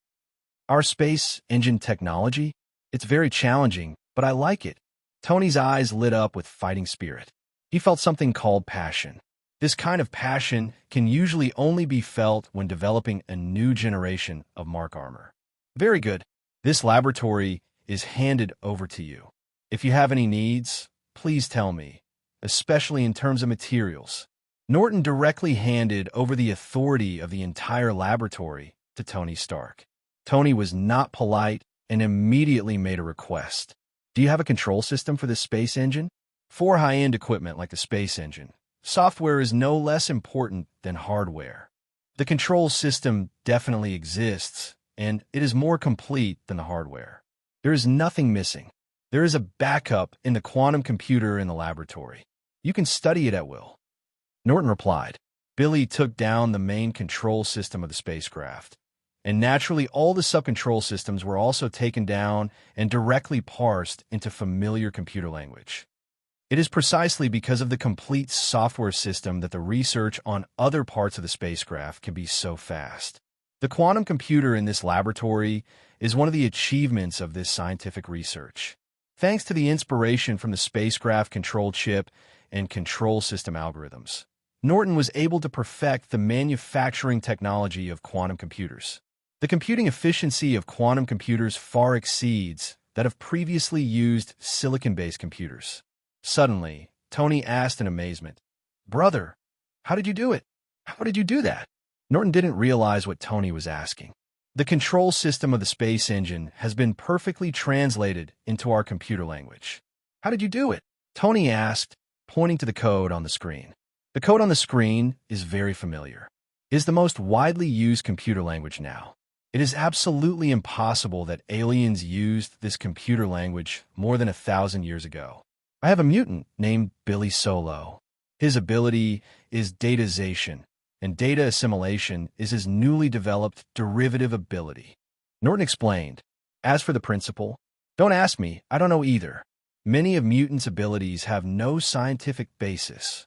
Speaker 2: "Our space engine technology? It's very challenging, but I like it." Tony's eyes lit up with fighting spirit. He felt something called passion. This kind of passion can usually only be felt when developing a new generation of Mark armor. "Very good. This laboratory is handed over to you. If you have any needs, please tell me, especially in terms of materials." Norton directly handed over the authority of the entire laboratory to Tony Stark. Tony was not polite and immediately made a request. "Do you have a control system for this space engine?" For high-end equipment like the space engine, software is no less important than hardware. The control system definitely exists, and it is more complete than the hardware. There is nothing missing. There is a backup in the quantum computer in the laboratory. You can study it at will. Norton replied. Billy took down the main control system of the spacecraft, and naturally all the sub-control systems were also taken down and directly parsed into familiar computer language. It is precisely because of the complete software system that the research on other parts of the spacecraft can be so fast. The quantum computer in this laboratory is one of the achievements of this scientific research. Thanks to the inspiration from the spacecraft control chip and control system algorithms, Norton was able to perfect the manufacturing technology of quantum computers. The computing efficiency of quantum computers far exceeds that of previously used silicon-based computers. Suddenly, Tony asked in amazement, "Brother, how did you do it? How did you do that?" Norton didn't realize what Tony was asking. The control system of the space engine has been perfectly translated into our computer language. "How did you do it?" Tony asked, pointing to the code on the screen. The code on the screen is very familiar. It is the most widely used computer language now. It is absolutely impossible that aliens used this computer language more than 1,000 years ago. I have a mutant named Billy Solo. His ability is datization, and data assimilation is his newly developed derivative ability. Norton explained, "As for the principle, don't ask me, I don't know either. Many of mutants' abilities have no scientific basis."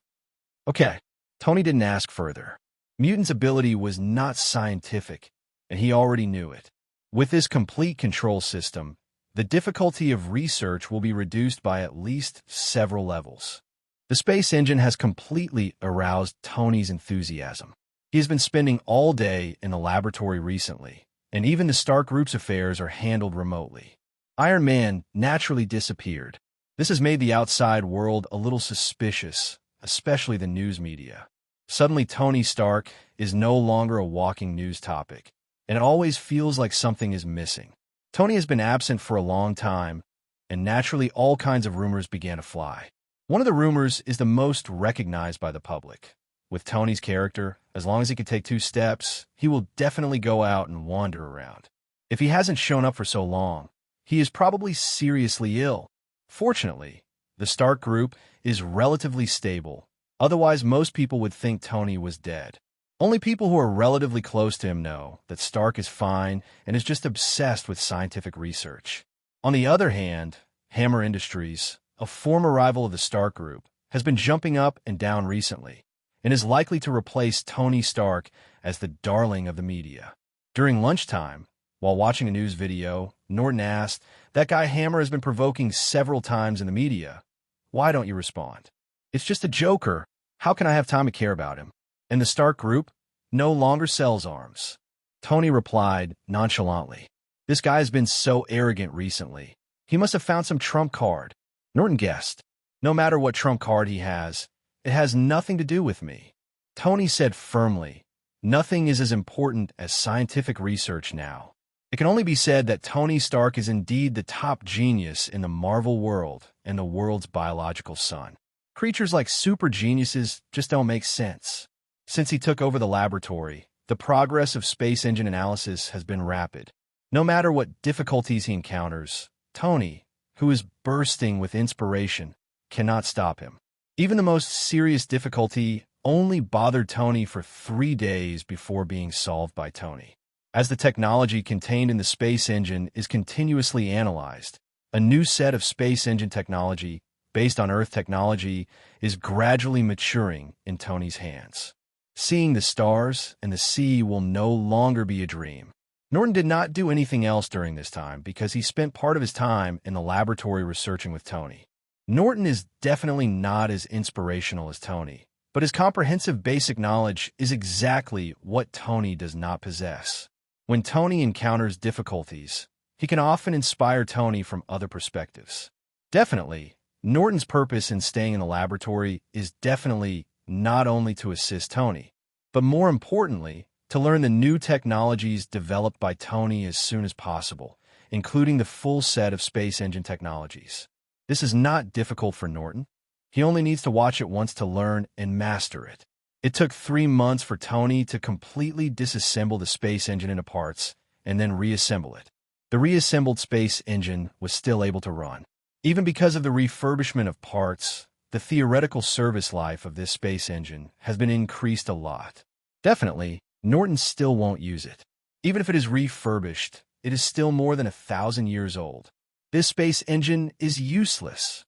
Speaker 2: Okay, Tony didn't ask further. Mutants' ability was not scientific, and he already knew it. With this complete control system, the difficulty of research will be reduced by at least several levels. The space engine has completely aroused Tony's enthusiasm. He has been spending all day in the laboratory recently, and even the Stark Group's affairs are handled remotely. Iron Man naturally disappeared. This has made the outside world a little suspicious, especially the news media. Suddenly, Tony Stark is no longer a walking news topic, and it always feels like something is missing. Tony has been absent for a long time, and naturally all kinds of rumors began to fly. One of the rumors is the most recognized by the public. With Tony's character, as long as he can take 2 steps, he will definitely go out and wander around. If he hasn't shown up for so long, he is probably seriously ill. Fortunately, the Stark Group is relatively stable. Otherwise, most people would think Tony was dead. Only people who are relatively close to him know that Stark is fine and is just obsessed with scientific research. On the other hand, Hammer Industries, a former rival of the Stark Group, has been jumping up and down recently and is likely to replace Tony Stark as the darling of the media. During lunchtime, while watching a news video, Norton asked, "That guy Hammer has been provoking several times in the media. Why don't you respond?" "It's just a joker. How can I have time to care about him? And the Stark Group no longer sells arms." Tony replied nonchalantly, "This guy has been so arrogant recently. He must have found some trump card." Norton guessed, "No matter what trump card he has, it has nothing to do with me." Tony said firmly, "Nothing is as important as scientific research now." It can only be said that Tony Stark is indeed the top genius in the Marvel world and the world's biological sun. Creatures like super geniuses just don't make sense. Since he took over the laboratory, the progress of space engine analysis has been rapid. No matter what difficulties he encounters, Tony, who is bursting with inspiration, cannot stop him. Even the most serious difficulty only bothered Tony for 3 days before being solved by Tony. As the technology contained in the space engine is continuously analyzed, a new set of space engine technology, based on Earth technology, is gradually maturing in Tony's hands. Seeing the stars and the sea will no longer be a dream. Norton did not do anything else during this time because he spent part of his time in the laboratory researching with Tony. Norton is definitely not as inspirational as Tony, but his comprehensive basic knowledge is exactly what Tony does not possess. When Tony encounters difficulties, he can often inspire Tony from other perspectives. Definitely, Norton's purpose in staying in the laboratory is definitely not only to assist Tony, but more importantly, to learn the new technologies developed by Tony as soon as possible, including the full set of space engine technologies. This is not difficult for Norton. He only needs to watch it once to learn and master it. It took 3 months for Tony to completely disassemble the space engine into parts and then reassemble it. The reassembled space engine was still able to run. Even because of the refurbishment of parts, the theoretical service life of this space engine has been increased a lot. Definitely, Norton still won't use it. Even if it is refurbished, it is still more than 1,000 years old. This space engine is useless.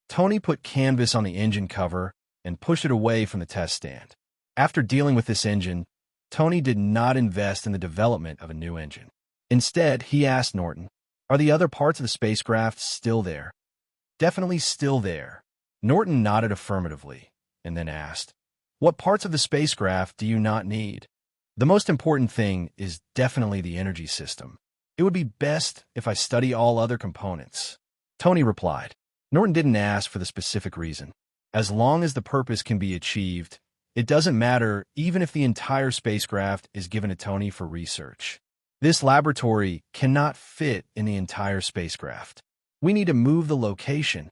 Speaker 2: Tony put canvas on the engine cover and pushed it away from the test stand. After dealing with this engine, Tony did not invest in the development of a new engine. Instead, he asked Norton, "Are the other parts of the spacecraft still there?" "Definitely still there." Norton nodded affirmatively and then asked, "What parts of the spacecraft do you not need?" "The most important thing is definitely the energy system. It would be best if I study all other components," Tony replied. Norton didn't ask for the specific reason. As long as the purpose can be achieved, it doesn't matter even if the entire spacecraft is given to Tony for research. This laboratory cannot fit in the entire spacecraft. We need to move the location.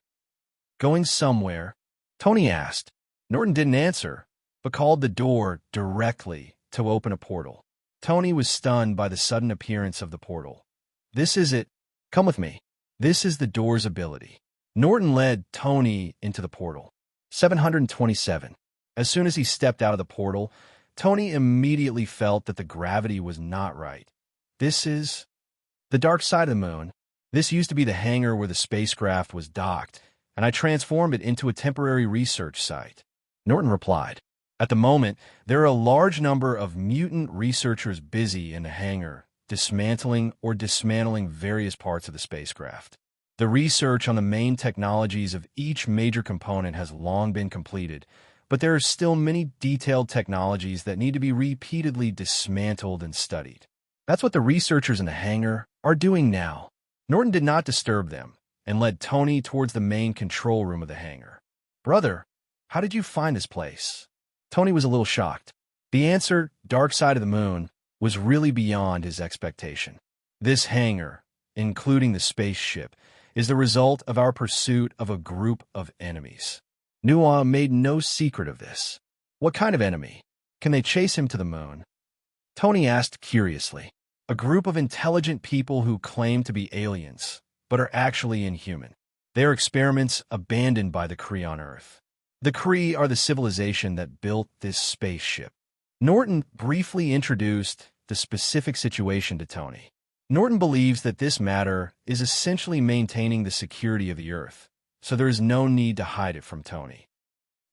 Speaker 2: "Going somewhere?" Tony asked. Norton didn't answer, but called the door directly to open a portal. Tony was stunned by the sudden appearance of the portal. "This is it. Come with me." This is the door's ability. Norton led Tony into the portal. 727. As soon as he stepped out of the portal, Tony immediately felt that the gravity was not right. This is the dark side of the moon. This used to be the hangar where the spacecraft was docked, and I transformed it into a temporary research site, Norton replied. At the moment, there are a large number of mutant researchers busy in the hangar, dismantling or dismantling various parts of the spacecraft. The research on the main technologies of each major component has long been completed, but there are still many detailed technologies that need to be repeatedly dismantled and studied. That's what the researchers in the hangar are doing now. Norton did not disturb them and led Tony towards the main control room of the hangar. "Brother, how did you find this place?" Tony was a little shocked. The answer, dark side of the moon, was really beyond his expectation. This hangar, including the spaceship, is the result of our pursuit of a group of enemies. Nua made no secret of this. "What kind of enemy? Can they chase him to the moon?" Tony asked curiously. "A group of intelligent people who claim to be aliens, but are actually inhuman. They are experiments abandoned by the Kree on Earth. The Kree are the civilization that built this spaceship." Norton briefly introduced the specific situation to Tony. Norton believes that this matter is essentially maintaining the security of the Earth, so there is no need to hide it from Tony.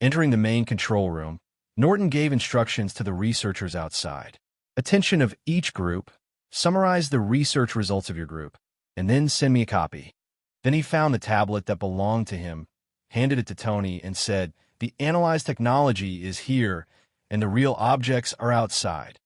Speaker 2: Entering the main control room, Norton gave instructions to the researchers outside. "Attention of each group, summarize the research results of your group, and then send me a copy." Then he found the tablet that belonged to him, handed it to Tony, and said, "The analyzed technology is here, and the real objects are outside."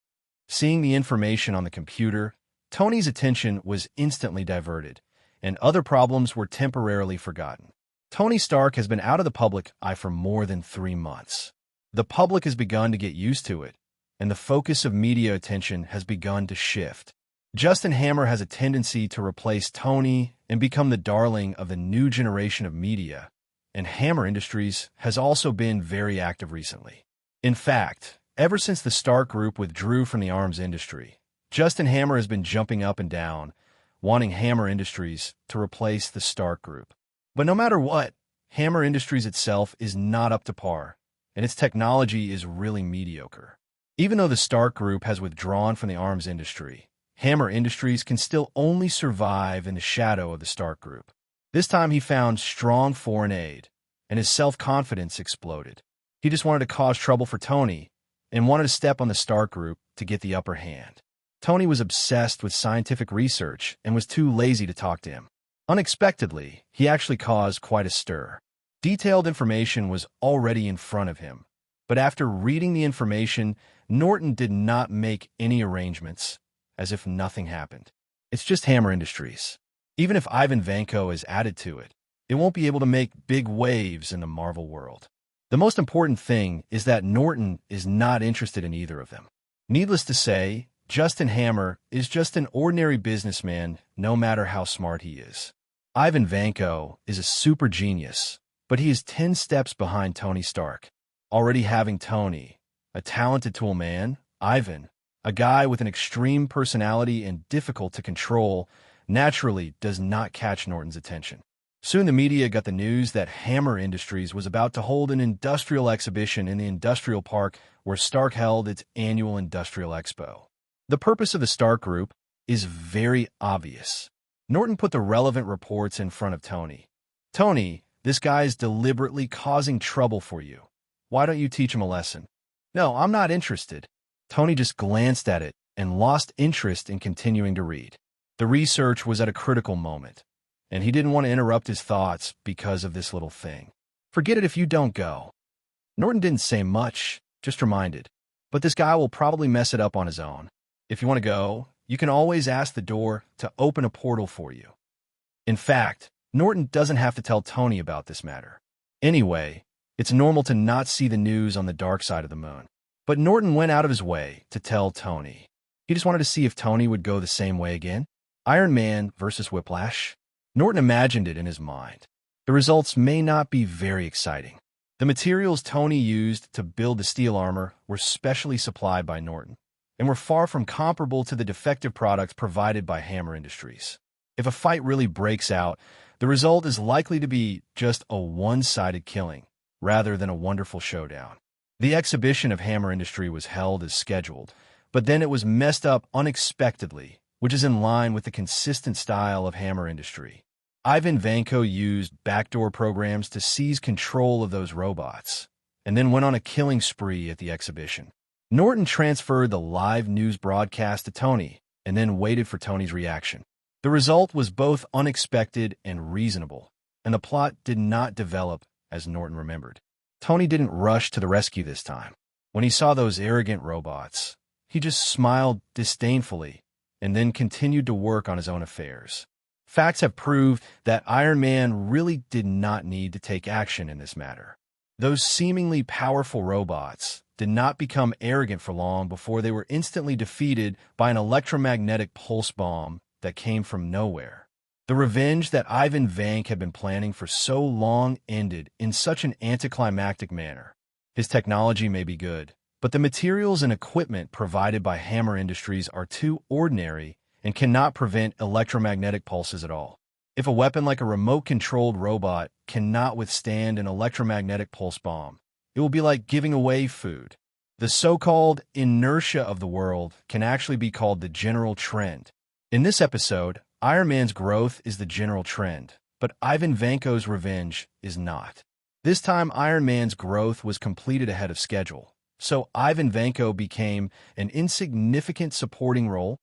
Speaker 2: Seeing the information on the computer, Tony's attention was instantly diverted, and other problems were temporarily forgotten. Tony Stark has been out of the public eye for more than 3 months. The public has begun to get used to it, and the focus of media attention has begun to shift. Justin Hammer has a tendency to replace Tony and become the darling of the new generation of media, and Hammer Industries has also been very active recently. In fact, ever since the Stark Group withdrew from the arms industry, Justin Hammer has been jumping up and down, wanting Hammer Industries to replace the Stark Group. But no matter what, Hammer Industries itself is not up to par, and its technology is really mediocre. Even though the Stark Group has withdrawn from the arms industry, Hammer Industries can still only survive in the shadow of the Stark Group. This time he found strong foreign aid, and his self-confidence exploded. He just wanted to cause trouble for Tony, and wanted to step on the Stark Group to get the upper hand. Tony was obsessed with scientific research and was too lazy to talk to him. Unexpectedly, he actually caused quite a stir. Detailed information was already in front of him, but after reading the information, Norton did not make any arrangements, as if nothing happened. It's just Hammer Industries. Even if Ivan Vanko is added to it, it won't be able to make big waves in the Marvel world. The most important thing is that Norton is not interested in either of them. Needless to say, Justin Hammer is just an ordinary businessman, no matter how smart he is. Ivan Vanko is a super genius, but he is 10 steps behind Tony Stark. Already having Tony, a talented tool man, Ivan, a guy with an extreme personality and difficult to control, naturally does not catch Norton's attention. Soon the media got the news that Hammer Industries was about to hold an industrial exhibition in the industrial park where Stark held its annual industrial expo. The purpose of the Stark Group is very obvious. Norton put the relevant reports in front of Tony. "Tony, This guy is deliberately causing trouble for you. Why don't you teach him a lesson? No, I'm not interested. Tony just glanced at it and lost interest in continuing to read. The research was at a critical moment, and he didn't want to interrupt his thoughts because of this little thing. Forget it if you don't go. Norton didn't say much, just reminded. But this guy will probably mess it up on his own. If you want to go, you can always ask the door to open a portal for you. In fact, Norton doesn't have to tell Tony about this matter. Anyway, it's normal to not see the news on the dark side of the moon. But Norton went out of his way to tell Tony. He just wanted to see if Tony would go the same way again. Iron Man versus Whiplash. Norton imagined it in his mind. The results may not be very exciting. The materials Tony used to build the steel armor were specially supplied by Norton, and were far from comparable to the defective products provided by Hammer Industries. If a fight really breaks out, the result is likely to be just a one-sided killing, rather than a wonderful showdown. The exhibition of Hammer Industry was held as scheduled, but then it was messed up unexpectedly, which is in line with the consistent style of Hammer Industry. Ivan Vanko used backdoor programs to seize control of those robots, and then went on a killing spree at the exhibition. Norton transferred the live news broadcast to Tony, and then waited for Tony's reaction. The result was both unexpected and reasonable, and the plot did not develop as Norton remembered. Tony didn't rush to the rescue this time. When he saw those arrogant robots, he just smiled disdainfully and then continued to work on his own affairs. Facts have proved that Iron Man really did not need to take action in this matter. Those seemingly powerful robots did not become arrogant for long before they were instantly defeated by an electromagnetic pulse bomb that came from nowhere. The revenge that Ivan Vank had been planning for so long ended in such an anticlimactic manner. His technology may be good, but the materials and equipment provided by Hammer Industries are too ordinary and cannot prevent electromagnetic pulses at all. If a weapon like a remote-controlled robot cannot withstand an electromagnetic pulse bomb, it will be like giving away food. The so-called inertia of the world can actually be called the general trend. In this episode, Iron Man's growth is the general trend, but Ivan Vanko's revenge is not. This time, Iron Man's growth was completed ahead of schedule, so Ivan Vanko became an insignificant supporting role.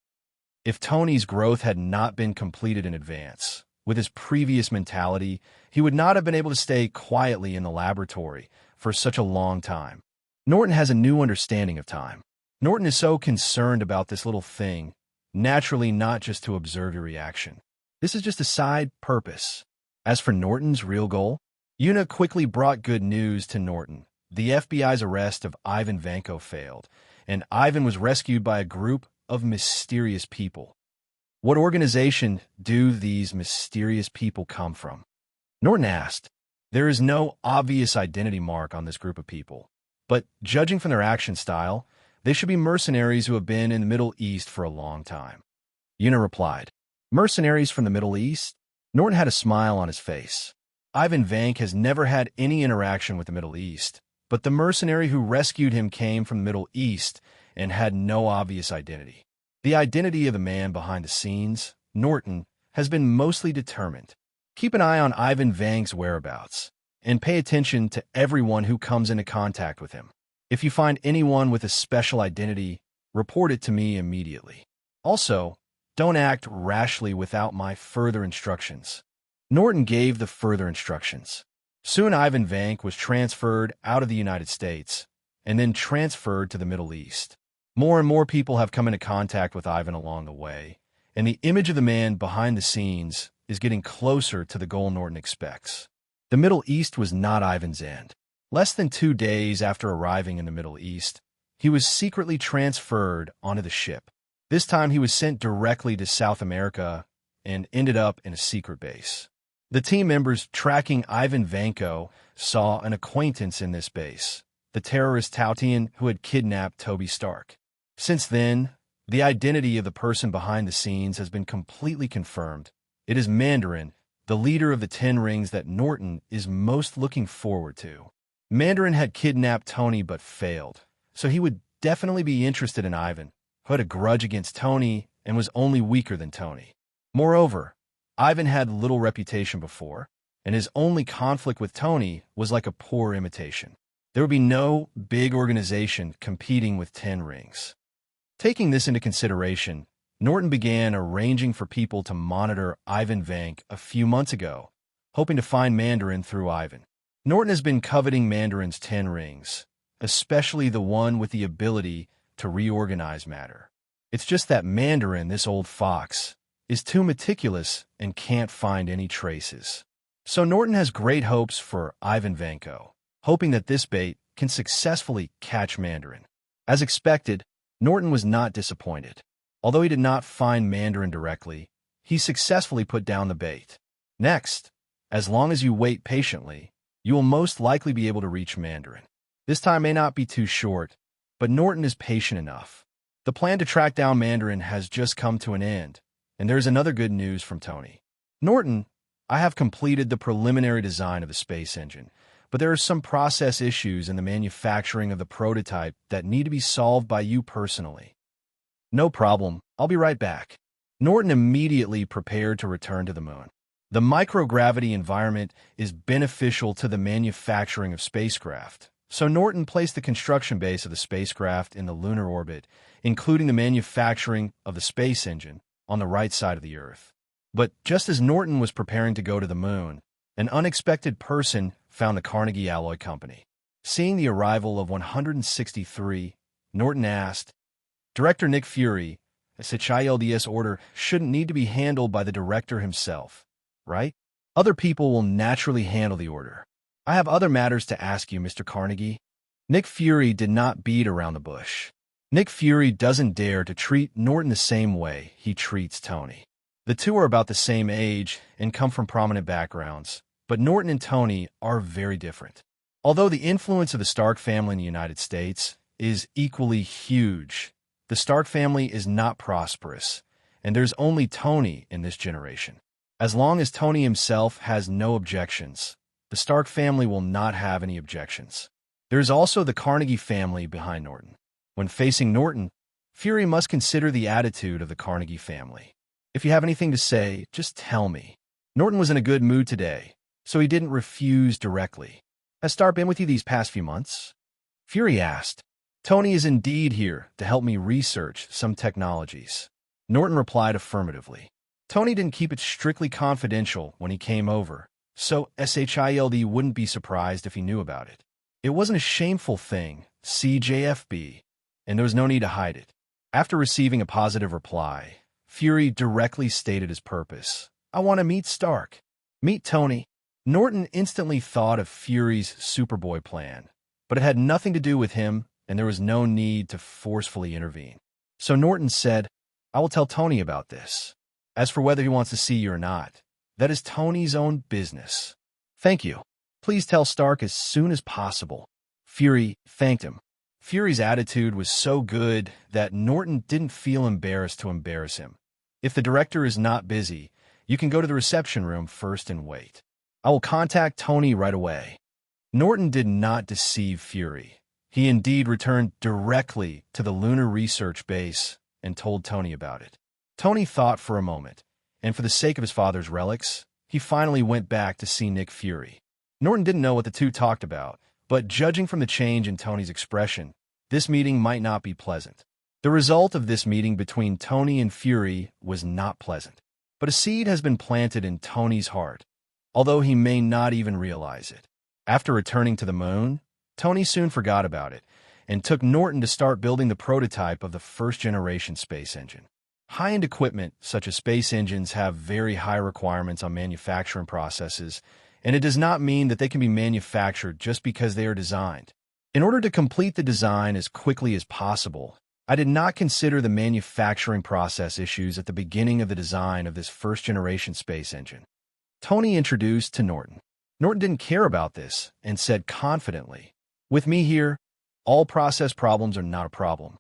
Speaker 2: If Tony's growth had not been completed in advance, with his previous mentality, he would not have been able to stay quietly in the laboratory for such a long time. Norton has a new understanding of time. Norton is so concerned about this little thing, naturally not just to observe your reaction. This is just a side purpose. As for Norton's real goal, Una quickly brought good news to Norton. The FBI's arrest of Ivan Vanko failed, and Ivan was rescued by a group of mysterious people. What organization do these mysterious people come from? Norton asked. There is no obvious identity mark on this group of people, but judging from their action style, they should be mercenaries who have been in the Middle East for a long time. Una replied, Mercenaries from the Middle East? Norton had a smile on his face. Ivan Vank has never had any interaction with the Middle East, but the mercenary who rescued him came from the Middle East and had no obvious identity. The identity of the man behind the scenes, Norton, has been mostly determined. Keep an eye on Ivan Vank's whereabouts, and pay attention to everyone who comes into contact with him. If you find anyone with a special identity, report it to me immediately. Also, don't act rashly without my further instructions. Norton gave the further instructions. Soon Ivan Vank was transferred out of the United States, and then transferred to the Middle East. More and more people have come into contact with Ivan along the way, and the image of the man behind the scenes is getting closer to the goal Norton expects. The Middle East was not Ivan's end. Less than 2 days after arriving in the Middle East, he was secretly transferred onto the ship. This time he was sent directly to South America and ended up in a secret base. The team members tracking Ivan Vanko saw an acquaintance in this base, the terrorist Tautian who had kidnapped Toby Stark. Since then, the identity of the person behind the scenes has been completely confirmed. It is Mandarin, the leader of the 10 rings that Norton is most looking forward to. Mandarin had kidnapped Tony but failed, so he would definitely be interested in Ivan, who had a grudge against Tony and was only weaker than Tony. Moreover, Ivan had little reputation before. and his only conflict with Tony was like a poor imitation. There would be no big organization competing with 10 rings. Taking this into consideration, Norton began arranging for people to monitor Ivan Vank a few months ago, hoping to find Mandarin through Ivan. Norton has been coveting Mandarin's 10 rings, especially the one with the ability to reorganize matter. It's just that Mandarin, this old fox, is too meticulous and can't find any traces. So Norton has great hopes for Ivan Vanko, hoping that this bait can successfully catch Mandarin. As expected, Norton was not disappointed. Although he did not find Mandarin directly, he successfully put down the bait. Next, as long as you wait patiently, you will most likely be able to reach Mandarin. This time may not be too short, but Norton is patient enough. The plan to track down Mandarin has just come to an end, and there is another good news from Tony. Norton, I have completed the preliminary design of the space engine, but there are some process issues in the manufacturing of the prototype that need to be solved by you personally. No problem, I'll be right back. Norton immediately prepared to return to the moon. The microgravity environment is beneficial to the manufacturing of spacecraft, so Norton placed the construction base of the spacecraft in the lunar orbit, including the manufacturing of the space engine, on the right side of the Earth. But just as Norton was preparing to go to the moon, an unexpected person found the Carnegie Alloy Company. Seeing the arrival of 163, Norton asked, "Director Nick Fury, a child's order shouldn't need to be handled by the director himself, right? Other people will naturally handle the order. I have other matters to ask you, Mr. Carnegie." Nick Fury did not beat around the bush. Nick Fury doesn't dare to treat Norton the same way he treats Tony. The two are about the same age and come from prominent backgrounds, but Norton and Tony are very different. Although the influence of the Stark family in the United States is equally huge, the Stark family is not prosperous, and there's only Tony in this generation. As long as Tony himself has no objections, the Stark family will not have any objections. There's also the Carnegie family behind Norton. When facing Norton, Fury must consider the attitude of the Carnegie family. If you have anything to say, just tell me. Norton was in a good mood today, so he didn't refuse directly. "Has Stark been with you these past few months?" Fury asked. "Tony is indeed here to help me research some technologies." Norton replied affirmatively. Tony didn't keep it strictly confidential when he came over, so SHILD wouldn't be surprised if he knew about it. It wasn't a shameful thing, CJFB, and there was no need to hide it. After receiving a positive reply, Fury directly stated his purpose. "I want to meet Stark." "Meet Tony." Norton instantly thought of Fury's Superboy plan, but it had nothing to do with him, and there was no need to forcefully intervene. So Norton said, "I will tell Tony about this. As for whether he wants to see you or not, that is Tony's own business." "Thank you. Please tell Stark as soon as possible." Fury thanked him. Fury's attitude was so good that Norton didn't feel embarrassed to embarrass him. If the director is not busy, you can go to the reception room first and wait. I will contact Tony right away. Norton did not deceive Fury. He indeed returned directly to the lunar research base and told Tony about it. Tony thought for a moment, and for the sake of his father's relics, he finally went back to see Nick Fury. Norton didn't know what the two talked about, but judging from the change in Tony's expression, this meeting might not be pleasant. The result of this meeting between Tony and Fury was not pleasant, but a seed has been planted in Tony's heart, although he may not even realize it. After returning to the moon, Tony soon forgot about it and took Norton to start building the prototype of the first-generation space engine. High-end equipment, such as space engines, have very high requirements on manufacturing processes, and it does not mean that they can be manufactured just because they are designed. In order to complete the design as quickly as possible, I did not consider the manufacturing process issues at the beginning of the design of this first-generation space engine. Tony introduced to Norton. Norton didn't care about this and said confidently, "With me here, all process problems are not a problem.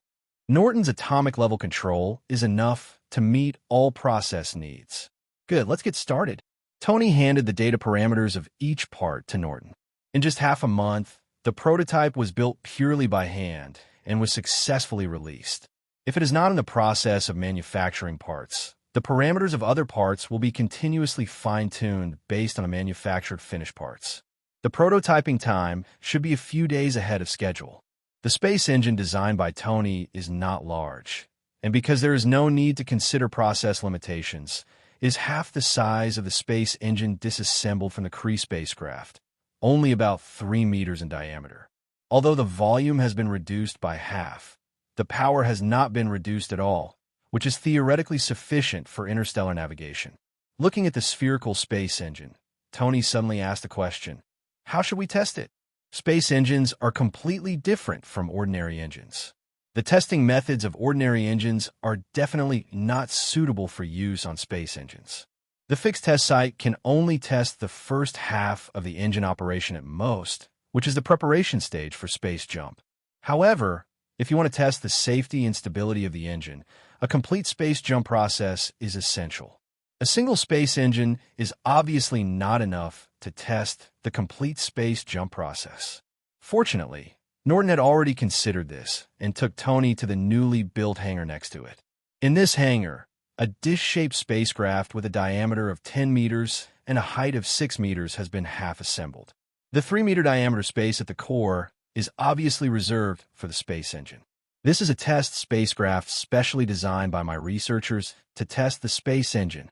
Speaker 2: Norton's atomic-level control is enough to meet all process needs." "Good, let's get started." Tony handed the data parameters of each part to Norton. In just half a month, the prototype was built purely by hand and was successfully released. If it is not in the process of manufacturing parts, The parameters of other parts will be continuously fine-tuned based on the manufactured finished parts. The prototyping time should be a few days ahead of schedule. The space engine designed by Tony is not large, and because there is no need to consider process limitations, it is half the size of the space engine disassembled from the Kree spacecraft, only about 3 meters in diameter. Although the volume has been reduced by half, the power has not been reduced at all, which is theoretically sufficient for interstellar navigation. Looking at the spherical space engine, Tony suddenly asked a question. How should we test it? Space engines are completely different from ordinary engines. The testing methods of ordinary engines are definitely not suitable for use on space engines. The fixed test site can only test the first half of the engine operation at most, which is the preparation stage for space jump. However, if you want to test the safety and stability of the engine, a complete space jump process is essential. A single space engine is obviously not enough to test the complete space jump process. Fortunately, Norton had already considered this and took Tony to the newly built hangar next to it. In this hangar, a dish-shaped spacecraft with a diameter of 10 meters and a height of 6 meters has been half-assembled. The 3-meter diameter space at the core is obviously reserved for the space engine. This is a test spacecraft specially designed by my researchers to test the space engine.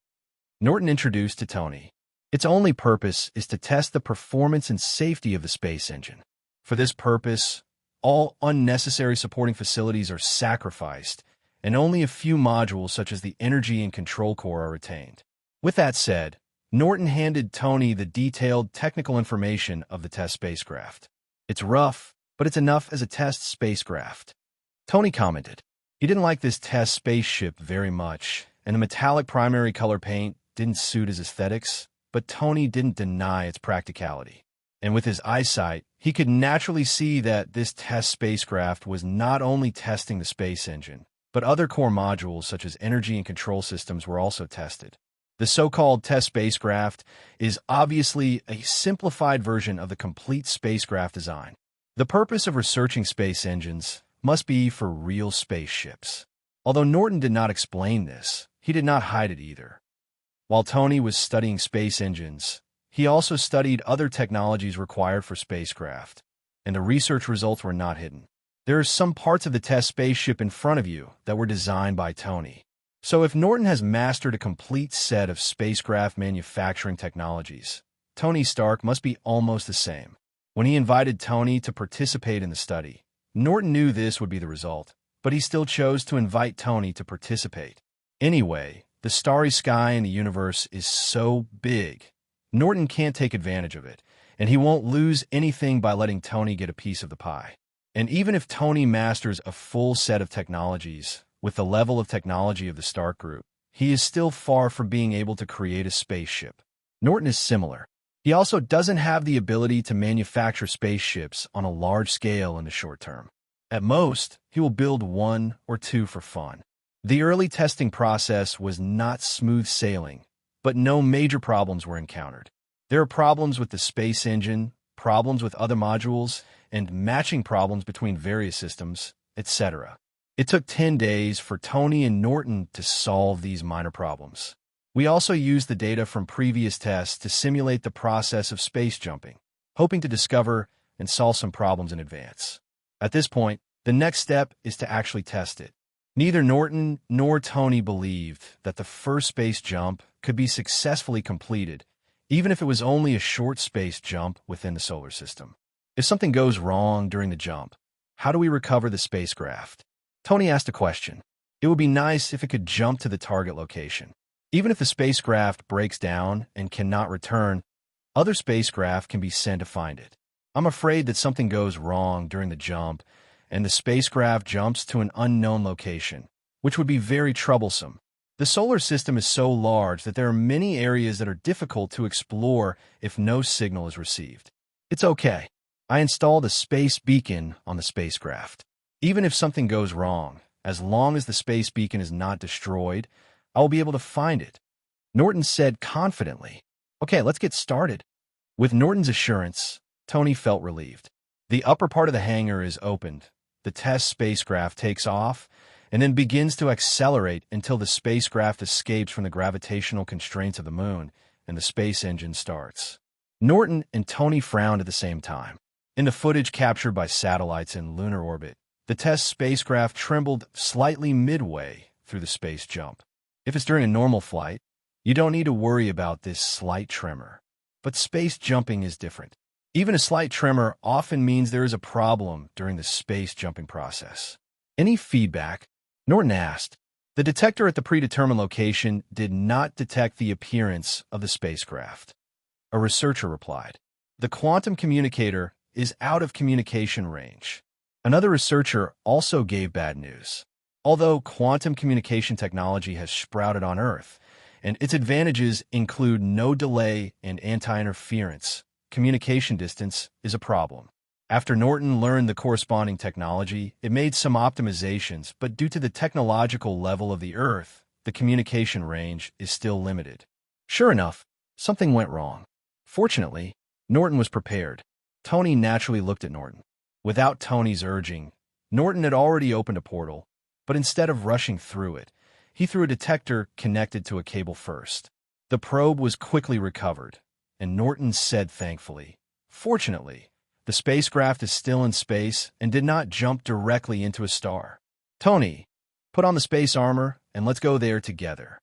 Speaker 2: Norton introduced to Tony. Its only purpose is to test the performance and safety of the space engine. For this purpose, all unnecessary supporting facilities are sacrificed, and only a few modules such as the energy and control core are retained. With that said, Norton handed Tony the detailed technical information of the test spacecraft. It's rough, but it's enough as a test spacecraft. Tony commented. He didn't like this test spaceship very much, and the metallic primary color paint didn't suit his aesthetics, but Tony didn't deny its practicality. And with his eyesight, he could naturally see that this test spacecraft was not only testing the space engine, but other core modules such as energy and control systems were also tested. The so-called test spacecraft is obviously a simplified version of the complete spacecraft design. The purpose of researching space engines must be for real spaceships. Although Norton did not explain this, he did not hide it either. While Tony was studying space engines, he also studied other technologies required for spacecraft, and the research results were not hidden. There are some parts of the test spaceship in front of you that were designed by Tony. So if Norton has mastered a complete set of spacecraft manufacturing technologies, Tony Stark must be almost the same. When he invited Tony to participate in the study, Norton knew this would be the result, but he still chose to invite Tony to participate. Anyway, the starry sky in the universe is so big, Norton can't take advantage of it, and he won't lose anything by letting Tony get a piece of the pie. And even if Tony masters a full set of technologies with the level of technology of the Stark Group, he is still far from being able to create a spaceship. Norton is similar. He also doesn't have the ability to manufacture spaceships on a large scale in the short term. At most, he will build 1 or 2 for fun. The early testing process was not smooth sailing, but no major problems were encountered. There are problems with the space engine, problems with other modules, and matching problems between various systems, etc. It took 10 days for Tony and Norton to solve these minor problems. We also used the data from previous tests to simulate the process of space jumping, hoping to discover and solve some problems in advance. At this point, the next step is to actually test it. Neither Norton nor Tony believed that the first space jump could be successfully completed, even if it was only a short space jump within the solar system. If something goes wrong during the jump, how do we recover the spacecraft? Tony asked a question. It would be nice if it could jump to the target location. Even if the spacecraft breaks down and cannot return, other spacecraft can be sent to find it. I'm afraid that something goes wrong during the jump, and the spacecraft jumps to an unknown location, which would be very troublesome. The solar system is so large that there are many areas that are difficult to explore if no signal is received. It's okay. I installed a space beacon on the spacecraft. Even if something goes wrong, as long as the space beacon is not destroyed, I will be able to find it. Norton said confidently. Okay, let's get started. With Norton's assurance, Tony felt relieved. The upper part of the hangar is opened. The test spacecraft takes off, and then begins to accelerate until the spacecraft escapes from the gravitational constraints of the moon and the space engine starts. Norton and Tony frowned at the same time. In the footage captured by satellites in lunar orbit, the test spacecraft trembled slightly midway through the space jump. If it's during a normal flight, you don't need to worry about this slight tremor. But space jumping is different. Even a slight tremor often means there is a problem during the space jumping process. Any feedback? Norton asked. The detector at the predetermined location did not detect the appearance of the spacecraft. A researcher replied. The quantum communicator is out of communication range. Another researcher also gave bad news. Although quantum communication technology has sprouted on Earth, and its advantages include no delay and anti-interference, communication distance is a problem. After Norton learned the corresponding technology, it made some optimizations, but due to the technological level of the Earth, the communication range is still limited. Sure enough, something went wrong. Fortunately, Norton was prepared. Tony naturally looked at Norton. Without Tony's urging, Norton had already opened a portal, but instead of rushing through it, he threw a detector connected to a cable first. The probe was quickly recovered, and Norton said thankfully, "Fortunately, the spacecraft is still in space and did not jump directly into a star. Tony, put on the space armor and let's go there together."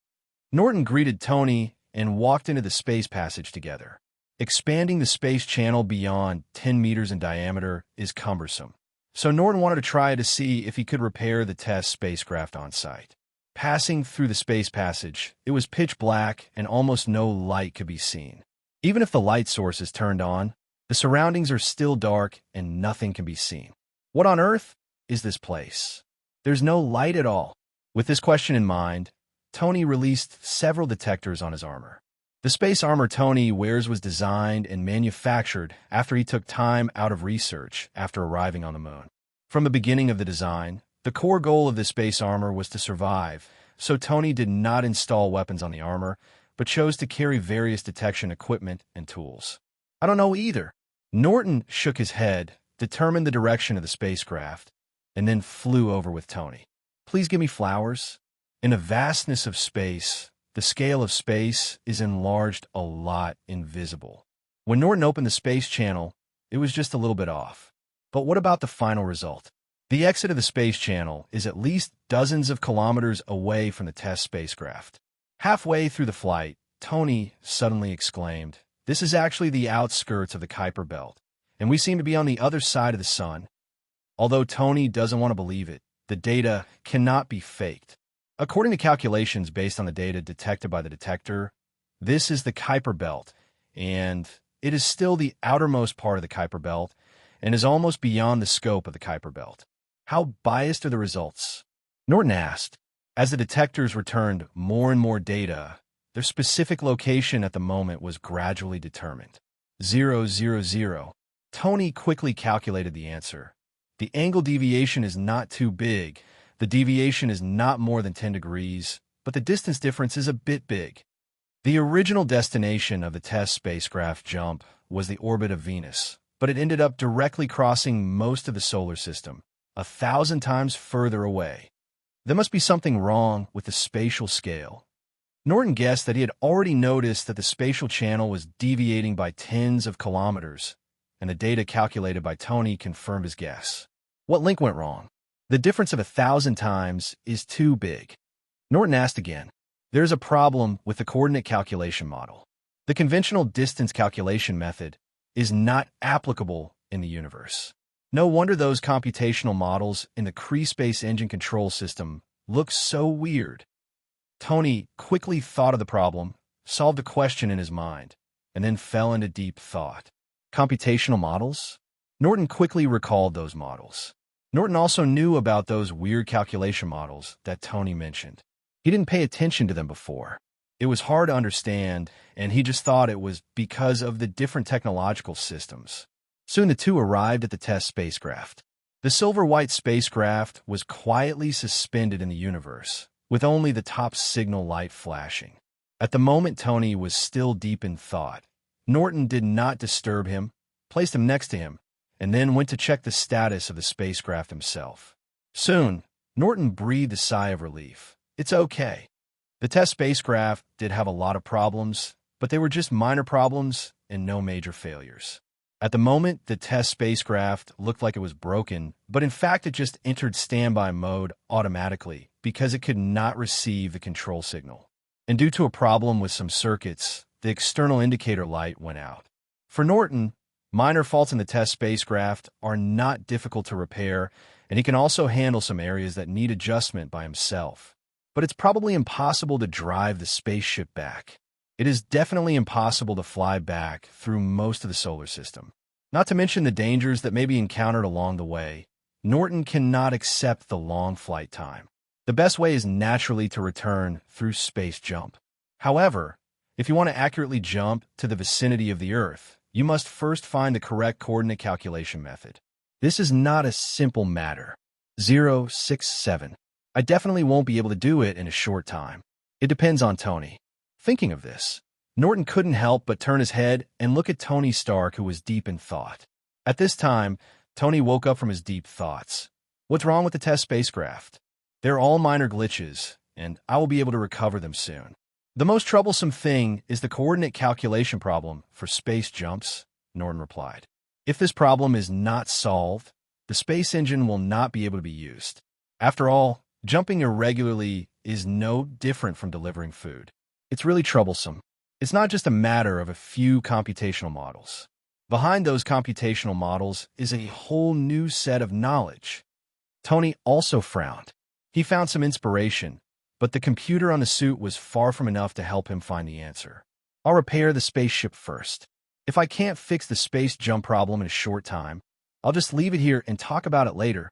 Speaker 2: Norton greeted Tony and walked into the space passage together. Expanding the space channel beyond 10 meters in diameter is cumbersome, so Norton wanted to try to see if he could repair the test spacecraft on site. Passing through the space passage, it was pitch black and almost no light could be seen. Even if the light source is turned on, the surroundings are still dark and nothing can be seen. What on earth is this place? There's no light at all. With this question in mind, Tony released several detectors on his armor. The space armor Tony wears was designed and manufactured after he took time out of research after arriving on the moon. From the beginning of the design, the core goal of this space armor was to survive, so Tony did not install weapons on the armor, but chose to carry various detection equipment and tools. I don't know either. Norton shook his head, determined the direction of the spacecraft, and then flew over with Tony. Please give me flowers. In the vastness of space, the scale of space is enlarged a lot invisible. When Norton opened the space channel, it was just a little bit off. But what about the final result? The exit of the space channel is at least dozens of kilometers away from the test spacecraft. Halfway through the flight, Tony suddenly exclaimed, "This is actually the outskirts of the Kuiper Belt, and we seem to be on the other side of the sun." Although Tony doesn't want to believe it, the data cannot be faked. According to calculations based on the data detected by the detector, this is the Kuiper Belt, and it is still the outermost part of the Kuiper Belt and is almost beyond the scope of the Kuiper Belt. How biased are the results? Norton asked. As the detectors returned more and more data, their specific location at the moment was gradually determined. 000. Tony quickly calculated the answer. The angle deviation is not too big. The deviation is not more than 10 degrees, but the distance difference is a bit big. The original destination of the test spacecraft jump was the orbit of Venus, but it ended up directly crossing most of the solar system, 1,000 times further away. There must be something wrong with the spatial scale. Norton guessed that he had already noticed that the spatial channel was deviating by tens of kilometers, and the data calculated by Tony confirmed his guess. What link went wrong? The difference of 1,000 times is too big. Norton asked again. There's a problem with the coordinate calculation model. The conventional distance calculation method is not applicable in the universe. No wonder those computational models in the Kree Space Engine control system look so weird. Tony quickly thought of the problem, solved the question in his mind, and then fell into deep thought. Computational models? Norton quickly recalled those models. Norton also knew about those weird calculation models that Tony mentioned. He didn't pay attention to them before. It was hard to understand, and he just thought it was because of the different technological systems. Soon the two arrived at the test spacecraft. The silver-white spacecraft was quietly suspended in the universe, with only the top signal light flashing. At the moment Tony was still deep in thought, Norton did not disturb him, placed him next to him, and then went to check the status of the spacecraft himself. Soon, Norton breathed a sigh of relief. It's okay. The test spacecraft did have a lot of problems, but they were just minor problems and no major failures. At the moment, the test spacecraft looked like it was broken, but in fact it just entered standby mode automatically because it could not receive the control signal. And due to a problem with some circuits, the external indicator light went out. For Norton, minor faults in the test spacecraft are not difficult to repair, and he can also handle some areas that need adjustment by himself. But it's probably impossible to drive the spaceship back. It is definitely impossible to fly back through most of the solar system. Not to mention the dangers that may be encountered along the way, Norton cannot accept the long flight time. The best way is naturally to return through space jump. However, if you want to accurately jump to the vicinity of the Earth, you must first find the correct coordinate calculation method. This is not a simple matter. 067. I definitely won't be able to do it in a short time. It depends on Tony. Thinking of this, Norton couldn't help but turn his head and look at Tony Stark, who was deep in thought. At this time, Tony woke up from his deep thoughts. What's wrong with the test spacecraft? They're all minor glitches, and I will be able to recover them soon. The most troublesome thing is the coordinate calculation problem for space jumps, Norton replied. If this problem is not solved, the space engine will not be able to be used. After all, jumping irregularly is no different from delivering food. It's really troublesome. It's not just a matter of a few computational models. Behind those computational models is a whole new set of knowledge. Tony also frowned. He found some inspiration, but the computer on the suit was far from enough to help him find the answer. I'll repair the spaceship first. If I can't fix the space jump problem in a short time, I'll just leave it here and talk about it later.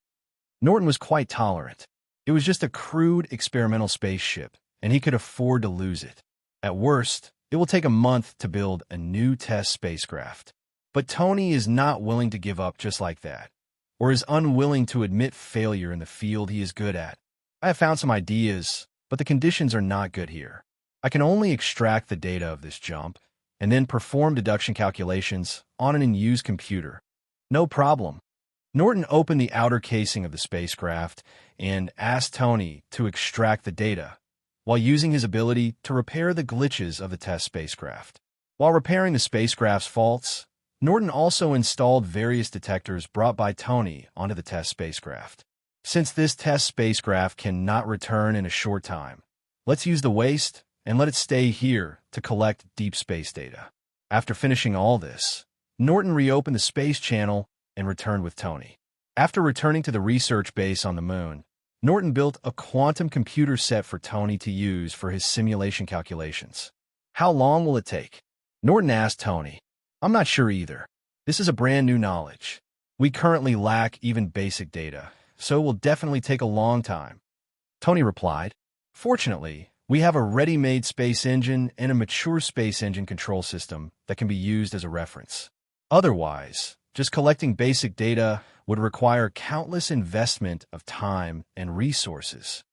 Speaker 2: Norton was quite tolerant. It was just a crude experimental spaceship, and he could afford to lose it. At worst, it will take a month to build a new test spacecraft. But Tony is not willing to give up just like that, or is unwilling to admit failure in the field he is good at. I have found some ideas, but the conditions are not good here. I can only extract the data of this jump, and then perform deduction calculations on an unused computer. No problem. Norton opened the outer casing of the spacecraft and asked Tony to extract the data, while using his ability to repair the glitches of the test spacecraft. While repairing the spacecraft's faults, Norton also installed various detectors brought by Tony onto the test spacecraft. Since this test spacecraft cannot return in a short time, let's use the waste and let it stay here to collect deep space data. After finishing all this, Norton reopened the space channel and returned with Tony. After returning to the research base on the moon, Norton built a quantum computer set for Tony to use for his simulation calculations. How long will it take? Norton asked Tony. I'm not sure either. This is a brand new knowledge. We currently lack even basic data, so it will definitely take a long time. Tony replied, Fortunately, we have a ready-made space engine and a mature space engine control system that can be used as a reference. Otherwise, just collecting basic data would require countless investment of time and resources.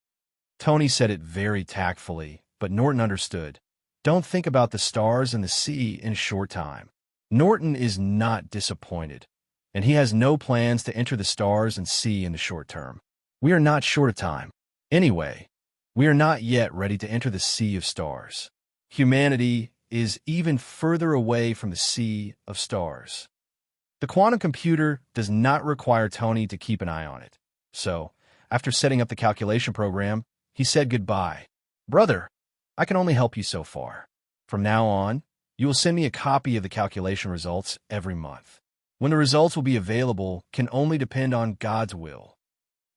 Speaker 2: Tony said it very tactfully, but Norton understood. Don't think about the stars and the sea in a short time. Norton is not disappointed, and he has no plans to enter the stars and sea in the short term. We are not short of time. Anyway, we are not yet ready to enter the sea of stars. Humanity is even further away from the sea of stars. The quantum computer does not require Tony to keep an eye on it. So, after setting up the calculation program, he said goodbye. Brother, I can only help you so far. From now on, you will send me a copy of the calculation results every month. When the results will be available can only depend on God's will.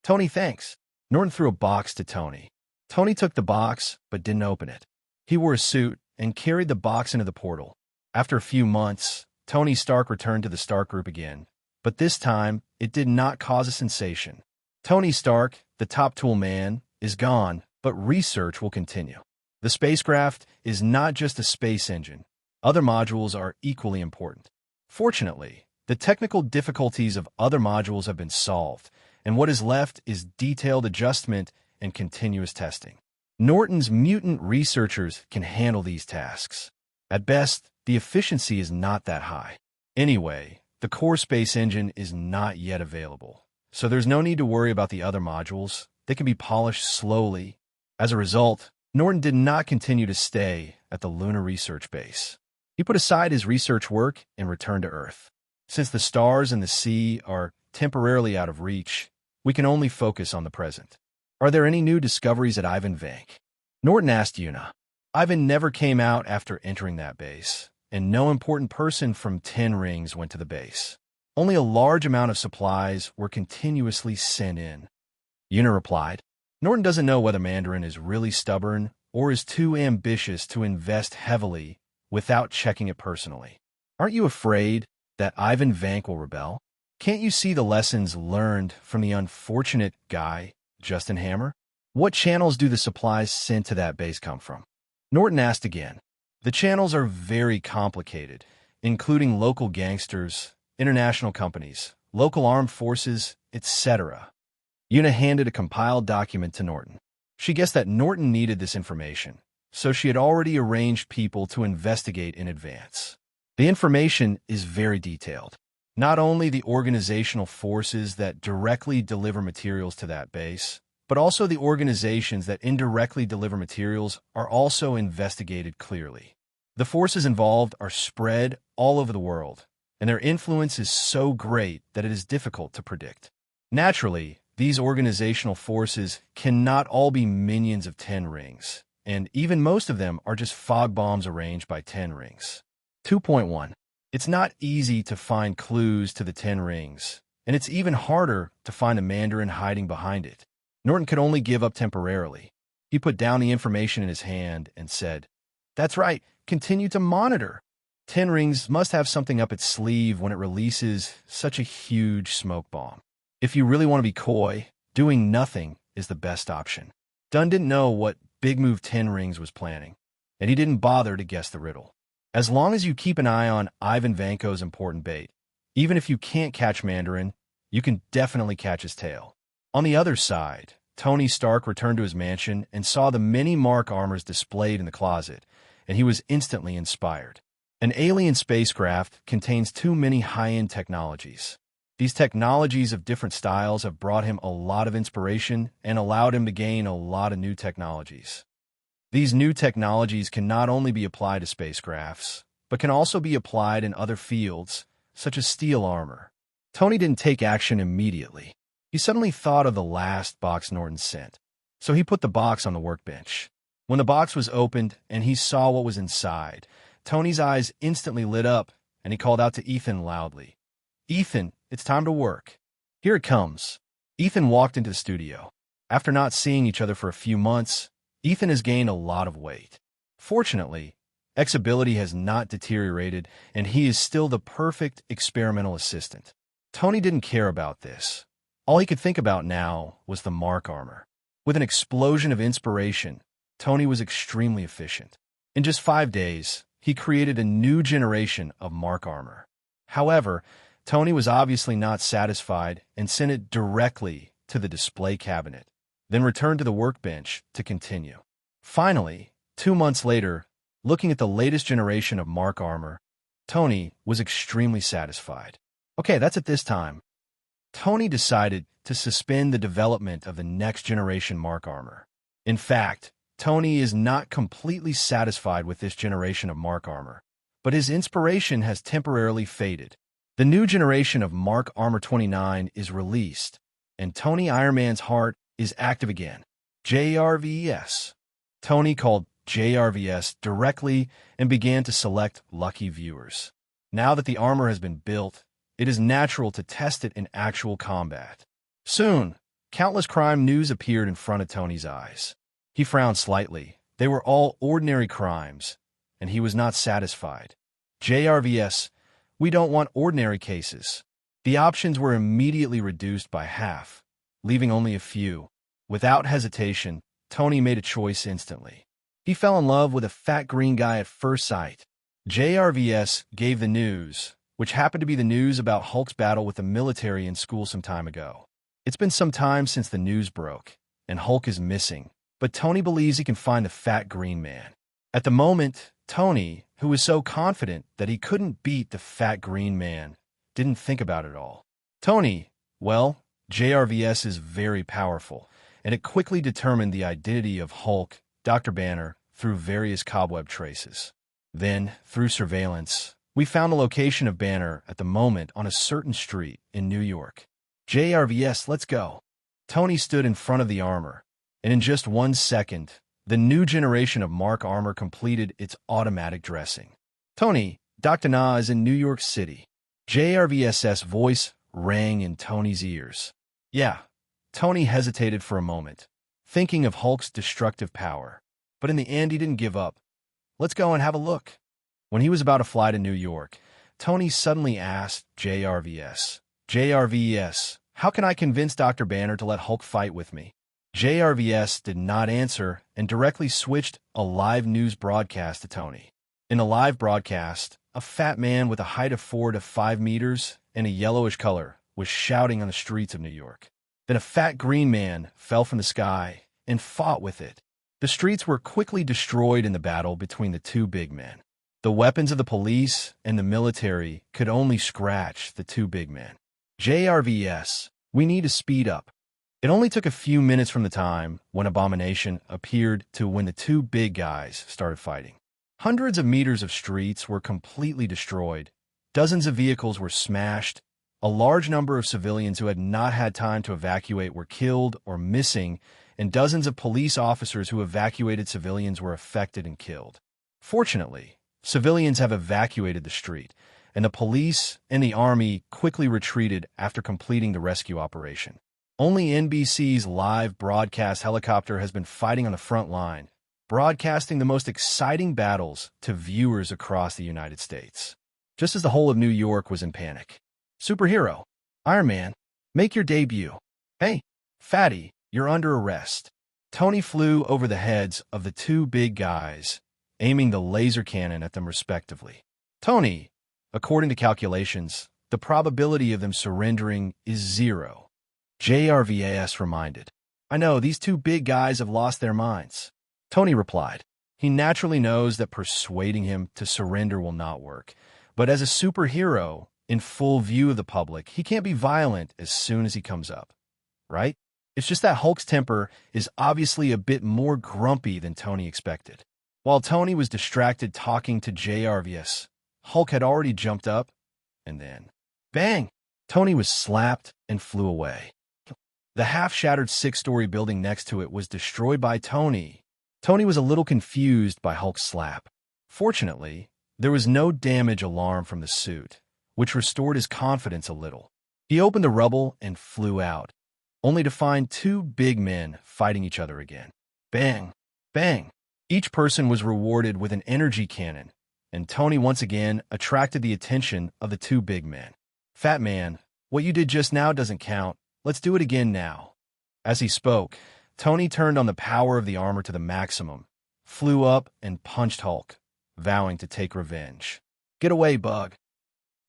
Speaker 2: Tony, thanks. Norton threw a box to Tony. Tony took the box, but didn't open it. He wore a suit and carried the box into the portal. After a few months, Tony Stark returned to the Stark Group again, but this time, it did not cause a sensation. Tony Stark, the top tool man, is gone, but research will continue. The spacecraft is not just a space engine. Other modules are equally important. Fortunately, the technical difficulties of other modules have been solved, and what is left is detailed adjustment and continuous testing. Norton's mutant researchers can handle these tasks. At best, the efficiency is not that high. Anyway, the core space engine is not yet available, so there's no need to worry about the other modules. they can be polished slowly. As a result, Norton did not continue to stay at the lunar research base. He put aside his research work and returned to Earth. Since the stars and the sea are temporarily out of reach, we can only focus on the present. Are there any new discoveries at Ivan Vank? Norton asked Una. Ivan never came out after entering that base, and no important person from 10 Rings went to the base. Only a large amount of supplies were continuously sent in. Una replied, Norton doesn't know whether Mandarin is really stubborn or is too ambitious to invest heavily without checking it personally. Aren't you afraid that Ivan Vank will rebel? Can't you see the lessons learned from the unfortunate guy, Justin Hammer? What channels do the supplies sent to that base come from? Norton asked again. The channels are very complicated, including local gangsters, international companies, local armed forces, etc. Una handed a compiled document to Norton. She guessed that Norton needed this information, so she had already arranged people to investigate in advance. The information is very detailed. Not only the organizational forces that directly deliver materials to that base, but also the organizations that indirectly deliver materials are also investigated clearly. The forces involved are spread all over the world, and their influence is so great that it is difficult to predict. Naturally, these organizational forces cannot all be minions of 10 Rings, and even most of them are just fog bombs arranged by 10 Rings. 2.1. It's not easy to find clues to the 10 Rings, and it's even harder to find a Mandarin hiding behind it. Norton could only give up temporarily. He put down the information in his hand and said, That's right, continue to monitor. 10 Rings must have something up its sleeve when it releases such a huge smoke bomb. If you really want to be coy, doing nothing is the best option. Dunn didn't know what big move 10 Rings was planning, and he didn't bother to guess the riddle. As long as you keep an eye on Ivan Vanko's important bait, even if you can't catch Mandarin, you can definitely catch his tail. On the other side, Tony Stark returned to his mansion and saw the many Mark armors displayed in the closet, and he was instantly inspired. An alien spacecraft contains too many high-end technologies. These technologies of different styles have brought him a lot of inspiration and allowed him to gain a lot of new technologies. These new technologies can not only be applied to spacecrafts, but can also be applied in other fields, such as steel armor. Tony didn't take action immediately. He suddenly thought of the last box Norton sent, so he put the box on the workbench. When the box was opened and he saw what was inside, Tony's eyes instantly lit up, and he called out to Ethan loudly, Ethan, it's time to work. Here it comes. Ethan walked into the studio. After not seeing each other for a few months, Ethan has gained a lot of weight. Fortunately, X's ability has not deteriorated, and he is still the perfect experimental assistant. Tony didn't care about this. All he could think about now was the Mark armor. With an explosion of inspiration, Tony was extremely efficient. In just 5 days, he created a new generation of Mark armor. However, Tony was obviously not satisfied and sent it directly to the display cabinet, then returned to the workbench to continue. Finally, 2 months later, looking at the latest generation of Mark armor, Tony was extremely satisfied. Okay, that's it this time. Tony decided to suspend the development of the next generation Mark armor. In fact, Tony is not completely satisfied with this generation of Mark armor, but his inspiration has temporarily faded. The new generation of Mark Armor 29 is released, and Tony Iron Man's heart is active again. JRVS. Tony called JRVS directly and began to select lucky viewers. Now that the armor has been built, it is natural to test it in actual combat. Soon, countless crime news appeared in front of Tony's eyes. He frowned slightly. They were all ordinary crimes, and he was not satisfied. JRVS, we don't want ordinary cases. The options were immediately reduced by half, leaving only a few. Without hesitation, Tony made a choice instantly. He fell in love with a fat green guy at first sight. JRVS gave the news, which happened to be the news about Hulk's battle with the military in school some time ago. It's been some time since the news broke, and Hulk is missing, but Tony believes he can find the fat green man. At the moment, Tony, who was so confident that he couldn't beat the fat green man, didn't think about it all. Tony, well, JRVS is very powerful, and it quickly determined the identity of Hulk, Dr. Banner, through various cobweb traces. Then, through surveillance, we found the location of Banner at the moment on a certain street in New York. JRVS, let's go. Tony stood in front of the armor, and in just 1 second, the new generation of Mark armor completed its automatic dressing. Tony, Dr. Na is in New York City. JRVS's voice rang in Tony's ears. Yeah. Tony hesitated for a moment, thinking of Hulk's destructive power. But in the end, he didn't give up. Let's go and have a look. When he was about to fly to New York, Tony suddenly asked JRVS, how can I convince Dr. Banner to let Hulk fight with me? JRVS did not answer and directly switched a live news broadcast to Tony. In the live broadcast, a fat man with a height of 4 to 5 meters and a yellowish color was shouting on the streets of New York. Then a fat green man fell from the sky and fought with it. The streets were quickly destroyed in the battle between the two big men. The weapons of the police and the military could only scratch the two big men. JRVS, we need to speed up. It only took a few minutes from the time when Abomination appeared to when the two big guys started fighting. Hundreds of meters of streets were completely destroyed. Dozens of vehicles were smashed. A large number of civilians who had not had time to evacuate were killed or missing, and dozens of police officers who evacuated civilians were affected and killed. Fortunately, civilians have evacuated the street, and the police and the army quickly retreated after completing the rescue operation. Only NBC's live broadcast helicopter has been fighting on the front line, broadcasting the most exciting battles to viewers across the United States. Just as the whole of New York was in panic. Superhero, Iron Man, make your debut. Hey, fatty, you're under arrest. Tony flew over the heads of the two big guys, aiming the laser cannon at them respectively. Tony, according to calculations, the probability of them surrendering is 0. JRVAS reminded. I know, these two big guys have lost their minds. Tony replied. He naturally knows that persuading him to surrender will not work, but as a superhero, in full view of the public, he can't be violent as soon as he comes up, right? It's just that Hulk's temper is obviously a bit more grumpy than Tony expected. While Tony was distracted talking to JRVS, Hulk had already jumped up, and then, bang! Tony was slapped and flew away. The half-shattered 6-story building next to it was destroyed by Tony. Tony was a little confused by Hulk's slap. Fortunately, there was no damage alarm from the suit, which restored his confidence a little. He opened the rubble and flew out, only to find two big men fighting each other again. Bang! Bang! Each person was rewarded with an energy cannon, and Tony once again attracted the attention of the two big men. Fat man, what you did just now doesn't count. Let's do it again now. As he spoke, Tony turned on the power of the armor to the maximum, flew up and punched Hulk, vowing to take revenge. Get away, Bug.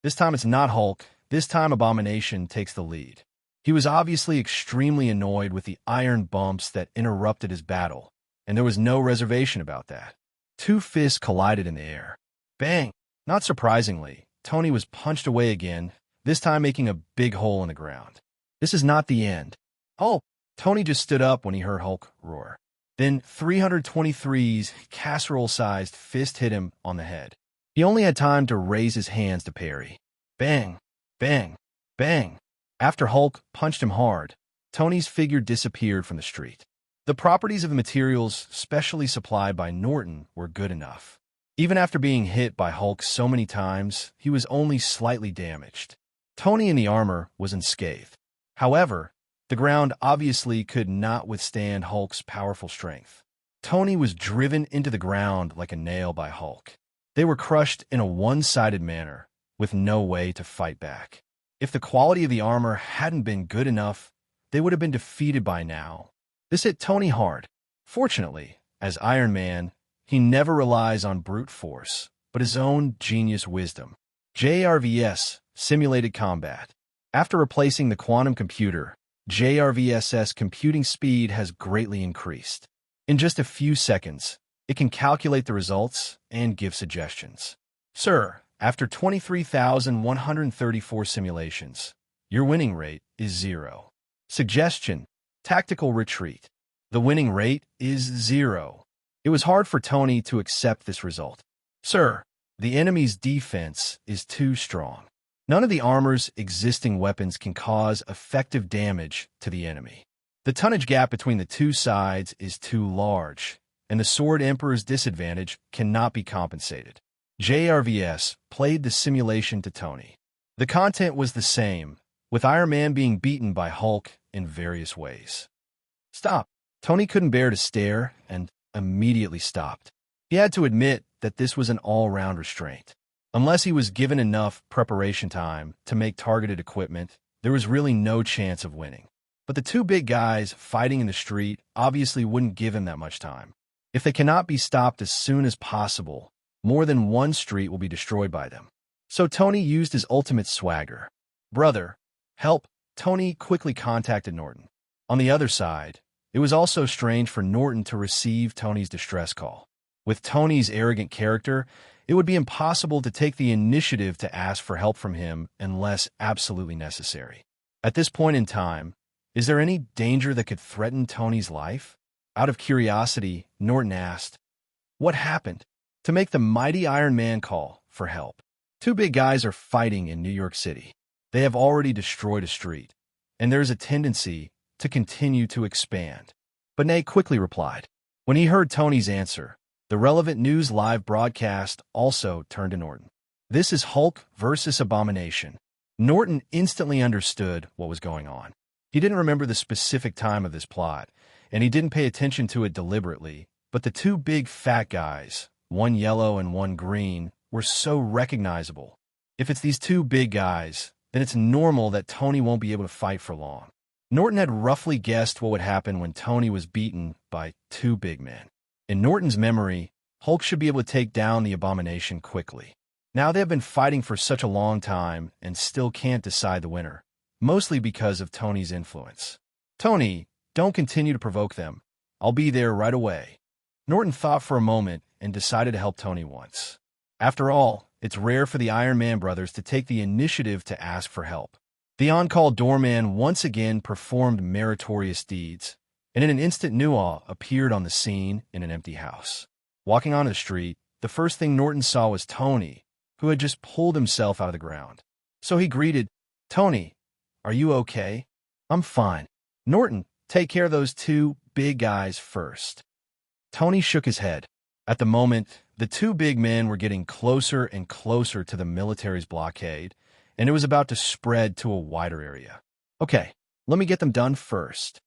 Speaker 2: This time it's not Hulk. This time Abomination takes the lead. He was obviously extremely annoyed with the iron bumps that interrupted his battle, and there was no reservation about that. Two fists collided in the air. Bang! Not surprisingly, Tony was punched away again, this time making a big hole in the ground. This is not the end. Oh! Tony just stood up when he heard Hulk roar. Then 323's casserole-sized fist hit him on the head. He only had time to raise his hands to parry. Bang! Bang! Bang! After Hulk punched him hard, Tony's figure disappeared from the street. The properties of the materials specially supplied by Norton were good enough. Even after being hit by Hulk so many times, he was only slightly damaged. Tony in the armor was unscathed. However, the ground obviously could not withstand Hulk's powerful strength. Tony was driven into the ground like a nail by Hulk. They were crushed in a one-sided manner, with no way to fight back. If the quality of the armor hadn't been good enough, they would have been defeated by now. This hit Tony hard. Fortunately, as Iron Man, he never relies on brute force, but his own genius wisdom. JRVS simulated combat. After replacing the quantum computer, JRVS's computing speed has greatly increased. In just a few seconds, it can calculate the results and give suggestions. Sir, after 23,134 simulations, your winning rate is 0. Suggestion: Tactical retreat. The winning rate is 0. It was hard for Tony to accept this result. Sir, the enemy's defense is too strong. None of the armor's existing weapons can cause effective damage to the enemy. The tonnage gap between the two sides is too large, and the Sword Emperor's disadvantage cannot be compensated. JRVS played the simulation to Tony. The content was the same, with Iron Man being beaten by Hulk in various ways. Stop. Tony couldn't bear to stare and immediately stopped. He had to admit that this was an all-round restraint. Unless he was given enough preparation time to make targeted equipment, there was really no chance of winning. But the two big guys fighting in the street obviously wouldn't give him that much time. If they cannot be stopped as soon as possible, more than one street will be destroyed by them. So Tony used his ultimate swagger. Brother, help. Tony quickly contacted Norton. On the other side, it was also strange for Norton to receive Tony's distress call. With Tony's arrogant character, it would be impossible to take the initiative to ask for help from him unless absolutely necessary. At this point in time, is there any danger that could threaten Tony's life? Out of curiosity, Norton asked, "What happened?" To make the mighty Iron Man call for help. Two big guys are fighting in New York City. They have already destroyed a street, and there is a tendency to continue to expand. But Nate quickly replied. When he heard Tony's answer, the relevant news live broadcast also turned to Norton. This is Hulk versus Abomination. Norton instantly understood what was going on. He didn't remember the specific time of this plot, and he didn't pay attention to it deliberately, but the two big fat guys, one yellow and one green, were so recognizable. If it's these two big guys, then it's normal that Tony won't be able to fight for long. Norton had roughly guessed what would happen when Tony was beaten by two big men. In Norton's memory, Hulk should be able to take down the Abomination quickly. Now they have been fighting for such a long time and still can't decide the winner, mostly because of Tony's influence. Tony, don't continue to provoke them. I'll be there right away. Norton thought for a moment and decided to help Tony once. After all, it's rare for the Iron Man brothers to take the initiative to ask for help. The on-call doorman once again performed meritorious deeds, and in an instant Nua appeared on the scene in an empty house. Walking onto the street, the first thing Norton saw was Tony, who had just pulled himself out of the ground. So he greeted, "Tony, are you okay?" "I'm fine." "Norton, take care of those two big guys first." Tony shook his head. At the moment, the two big men were getting closer and closer to the military's blockade, and it was about to spread to a wider area. "Okay, let me get them done first."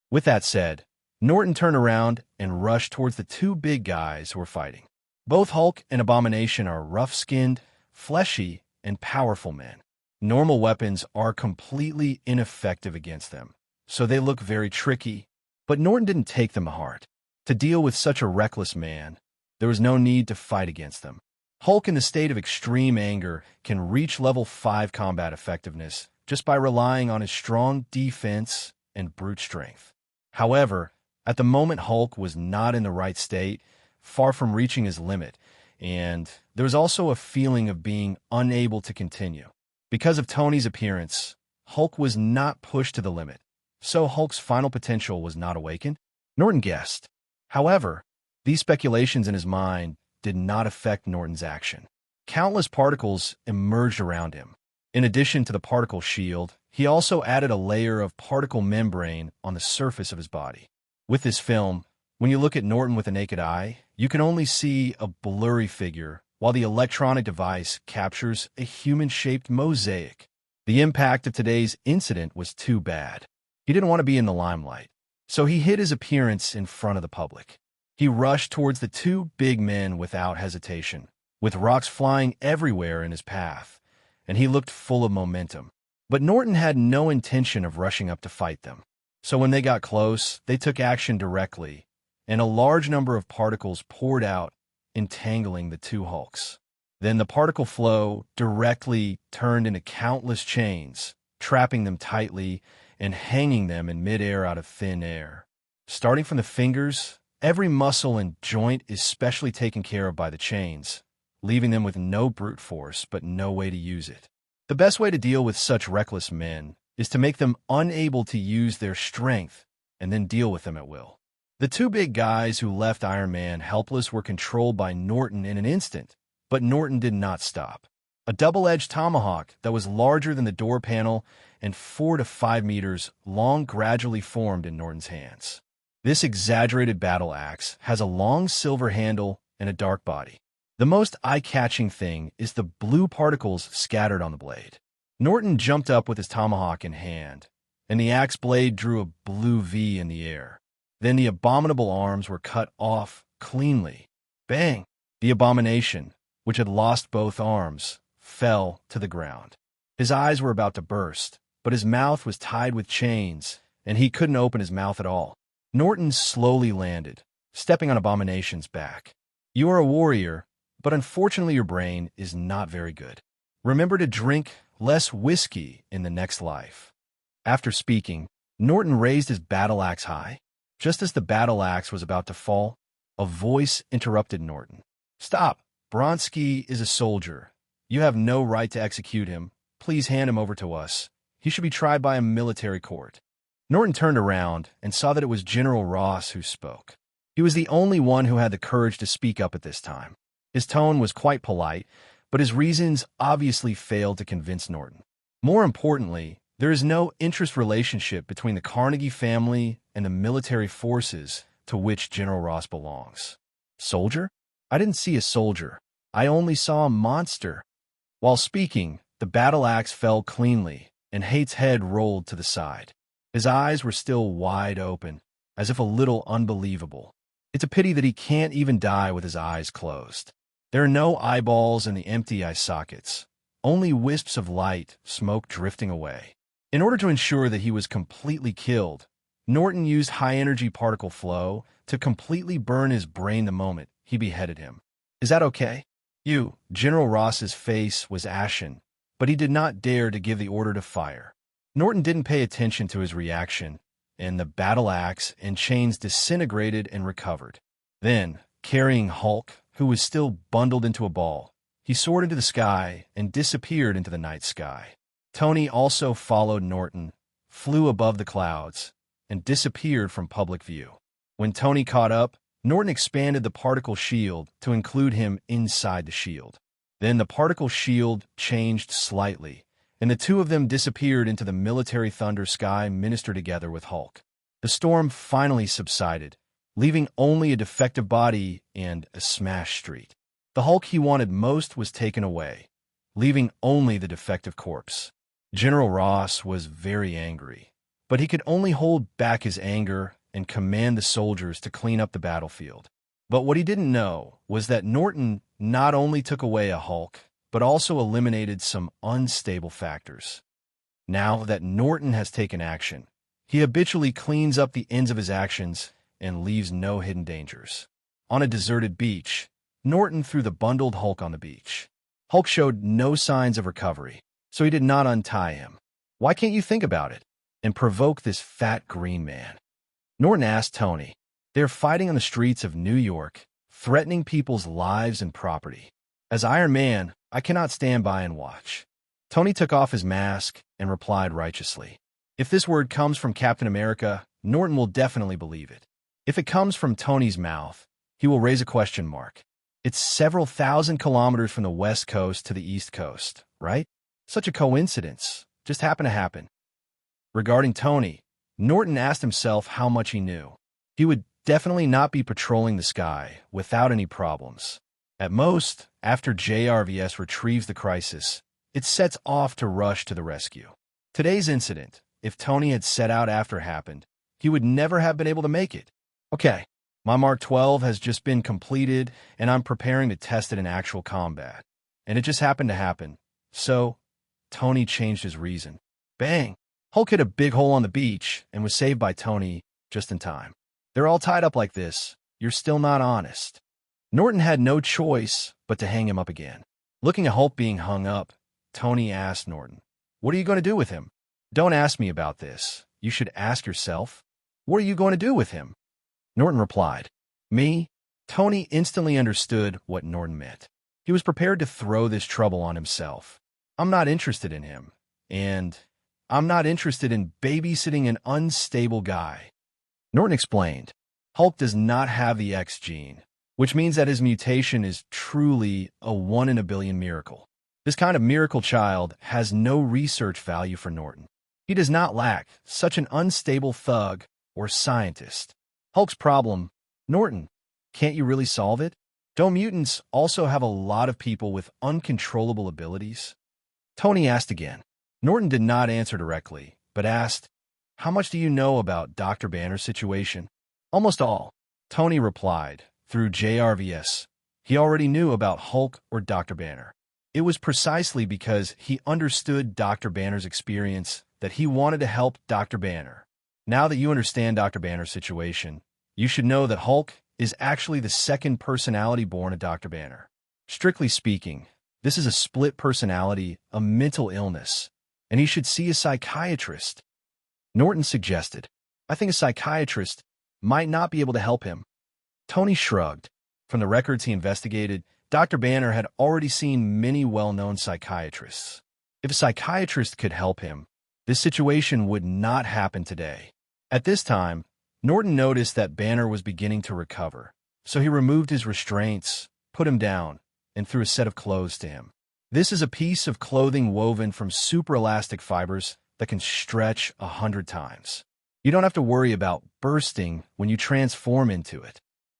Speaker 2: With that said, Norton turned around and rushed towards the two big guys who were fighting. Both Hulk and Abomination are rough-skinned, fleshy, and powerful men. Normal weapons are completely ineffective against them, so they look very tricky, but Norton didn't take them to heart. To deal with such a reckless man, there was no need to fight against them. Hulk, in the state of extreme anger, can reach level 5 combat effectiveness just by relying on his strong defense and brute strength. However, at the moment Hulk was not in the right state, far from reaching his limit, and there was also a feeling of being unable to continue. Because of Tony's appearance, Hulk was not pushed to the limit, so Hulk's final potential was not awakened, Norton guessed. However, these speculations in his mind did not affect Norton's action. Countless particles emerged around him. In addition to the particle shield, he also added a layer of particle membrane on the surface of his body. With this film, when you look at Norton with a naked eye, you can only see a blurry figure, while the electronic device captures a human-shaped mosaic. The impact of today's incident was too bad. He didn't want to be in the limelight, so he hid his appearance in front of the public. He rushed towards the two big men without hesitation, with rocks flying everywhere in his path, and he looked full of momentum. But Norton had no intention of rushing up to fight them. So when they got close, they took action directly, and a large number of particles poured out, entangling the two Hulks. Then the particle flow directly turned into countless chains, trapping them tightly and hanging them in midair out of thin air. Starting from the fingers, every muscle and joint is specially taken care of by the chains, leaving them with no brute force but no way to use it. The best way to deal with such reckless men is to make them unable to use their strength and then deal with them at will. The two big guys who left Iron Man helpless were controlled by Norton in an instant, but Norton did not stop. A double-edged tomahawk that was larger than the door panel and 4 to 5 meters long gradually formed in Norton's hands. This exaggerated battle axe has a long silver handle and a dark body. The most eye-catching thing is the blue particles scattered on the blade. Norton jumped up with his tomahawk in hand, and the axe blade drew a blue V in the air. Then the abominable arms were cut off cleanly. Bang! The abomination, which had lost both arms, fell to the ground. His eyes were about to burst, but his mouth was tied with chains, and he couldn't open his mouth at all. Norton slowly landed, stepping on Abomination's back. You are a warrior, but unfortunately your brain is not very good. Remember to drink less whiskey in the next life. After speaking, Norton raised his battle axe high. Just as the battle axe was about to fall, a voice interrupted Norton. Stop! Bronsky is a soldier. You have no right to execute him. Please hand him over to us. He should be tried by a military court. Norton turned around and saw that it was General Ross who spoke. He was the only one who had the courage to speak up at this time. His tone was quite polite, but his reasons obviously failed to convince Norton. More importantly, there is no interest relationship between the Carnegie family and the military forces to which General Ross belongs. Soldier? I didn't see a soldier. I only saw a monster. While speaking, the battle axe fell cleanly, and Hate's head rolled to the side. His eyes were still wide open, as if a little unbelievable. It's a pity that he can't even die with his eyes closed. There are no eyeballs in the empty eye sockets, only wisps of light, smoke drifting away. In order to ensure that he was completely killed, Norton used high-energy particle flow to completely burn his brain the moment he beheaded him. Is that okay? General Ross's face was ashen, but he did not dare to give the order to fire. Norton didn't pay attention to his reaction, and the battle axe and chains disintegrated and recovered. Then, carrying Hulk, who was still bundled into a ball, he soared into the sky and disappeared into the night sky. Tony also followed Norton, flew above the clouds, and disappeared from public view. When Tony caught up, Norton expanded the particle shield to include him inside the shield. Then the particle shield changed slightly, and the two of them disappeared into the military thunder sky minister together with Hulk. The storm finally subsided, leaving only a defective body and a smashed street. The Hulk he wanted most was taken away, leaving only the defective corpse. General Ross was very angry, but he could only hold back his anger and command the soldiers to clean up the battlefield. But what he didn't know was that Norton not only took away a Hulk, but also eliminated some unstable factors. Now that Norton has taken action, he habitually cleans up the ends of his actions and leaves no hidden dangers. On a deserted beach, Norton threw the bundled Hulk on the beach. Hulk showed no signs of recovery, so he did not untie him. Why can't you think about it and provoke this fat green man? Norton asked Tony. They're fighting on the streets of New York, threatening people's lives and property. As Iron Man, I cannot stand by and watch. Tony took off his mask and replied righteously. If this word comes from Captain America, Norton will definitely believe it. If it comes from Tony's mouth, he will raise a question mark. It's several thousand kilometers from the West Coast to the East Coast, right? Such a coincidence. Just happened to happen. Regarding Tony, Norton asked himself how much he knew. He would definitely not be patrolling the sky without any problems. At most, after JRVS retrieves the crisis, it sets off to rush to the rescue. Today's incident, if Tony had set out after it happened, he would never have been able to make it. Okay, my Mark 12 has just been completed, and I'm preparing to test it in actual combat. And it just happened to happen. So, Tony changed his reason. Bang! Hulk hit a big hole on the beach and was saved by Tony just in time. They're all tied up like this. You're still not honest. Norton had no choice but to hang him up again. Looking at Hulk being hung up, Tony asked Norton, "What are you going to do with him?" "Don't ask me about this. You should ask yourself. What are you going to do with him?" Norton replied, "Me?" Tony instantly understood what Norton meant. He was prepared to throw this trouble on himself. I'm not interested in him, and I'm not interested in babysitting an unstable guy. Norton explained. Hulk does not have the X gene, which means that his mutation is truly a 1 in a billion miracle. This kind of miracle child has no research value for Norton. He does not lack such an unstable thug or scientist. Hulk's problem, Norton, can't you really solve it? Don't mutants also have a lot of people with uncontrollable abilities? Tony asked again. Norton did not answer directly, but asked, how much do you know about Dr. Banner's situation? Almost all, Tony replied, through JRVS. He already knew about Hulk or Dr. Banner. It was precisely because he understood Dr. Banner's experience that he wanted to help Dr. Banner. Now that you understand Dr. Banner's situation, you should know that Hulk is actually the second personality born of Dr. Banner. Strictly speaking, this is a split personality, a mental illness, and he should see a psychiatrist. Norton suggested. I think a psychiatrist might not be able to help him. Tony shrugged. From the records he investigated, Dr. Banner had already seen many well-known psychiatrists. If a psychiatrist could help him, this situation would not happen today. At this time, Norton noticed that Banner was beginning to recover, so he removed his restraints, put him down, and threw a set of clothes to him. This is a piece of clothing woven from super elastic fibers that can stretch 100 times. You don't have to worry about bursting when you transform into it.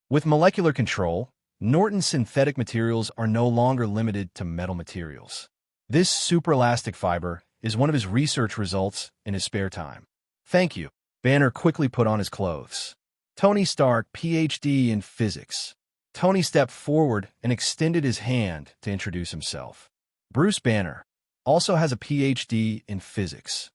Speaker 2: With molecular control, Norton's synthetic materials are no longer limited to metal materials. This super elastic fiber is one of his research results in his spare time. Thank you. Banner quickly put on his clothes. Tony Stark, PhD in physics. Tony stepped forward and extended his hand to introduce himself. Bruce Banner also has a PhD in physics.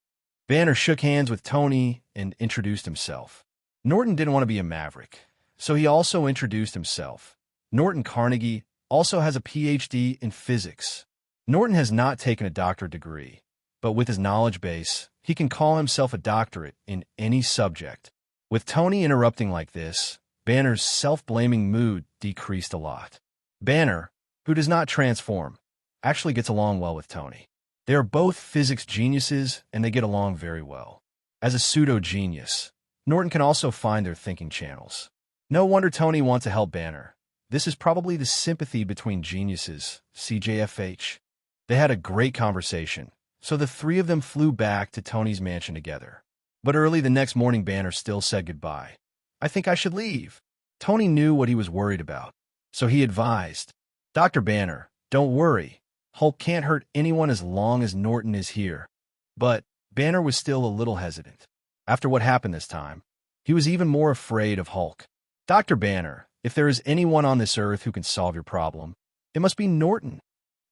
Speaker 2: Banner shook hands with Tony and introduced himself. Norton didn't want to be a maverick, so he also introduced himself. Norton Carnegie also has a PhD in physics. Norton has not taken a doctorate degree, but with his knowledge base, he can call himself a doctorate in any subject. With Tony interrupting like this, Banner's self-blaming mood decreased a lot. Banner, who does not transform, actually gets along well with Tony. They are both physics geniuses, and they get along very well. As a pseudo-genius, Norton can also find their thinking channels. No wonder Tony wants to help Banner. This is probably the sympathy between geniuses, CJFH. They had a great conversation, so the three of them flew back to Tony's mansion together. But early the next morning, Banner still said goodbye. I think I should leave. Tony knew what he was worried about, so he advised, Dr. Banner, don't worry. Hulk can't hurt anyone as long as Norton is here. But Banner was still a little hesitant. After what happened this time, he was even more afraid of Hulk. Dr. Banner, if there is anyone on this earth who can solve your problem, it must be Norton.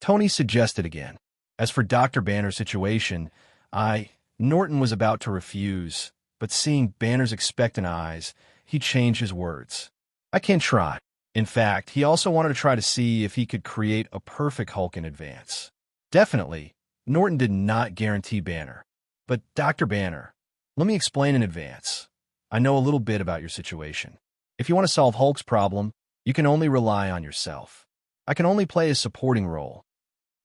Speaker 2: Tony suggested again. As for Dr. Banner's situation, Norton was about to refuse, but seeing Banner's expectant eyes, he changed his words. I can try. In fact, he also wanted to try to see if he could create a perfect Hulk in advance. Definitely, Norton did not guarantee Banner. But Dr. Banner, let me explain in advance. I know a little bit about your situation. If you want to solve Hulk's problem, you can only rely on yourself. I can only play a supporting role.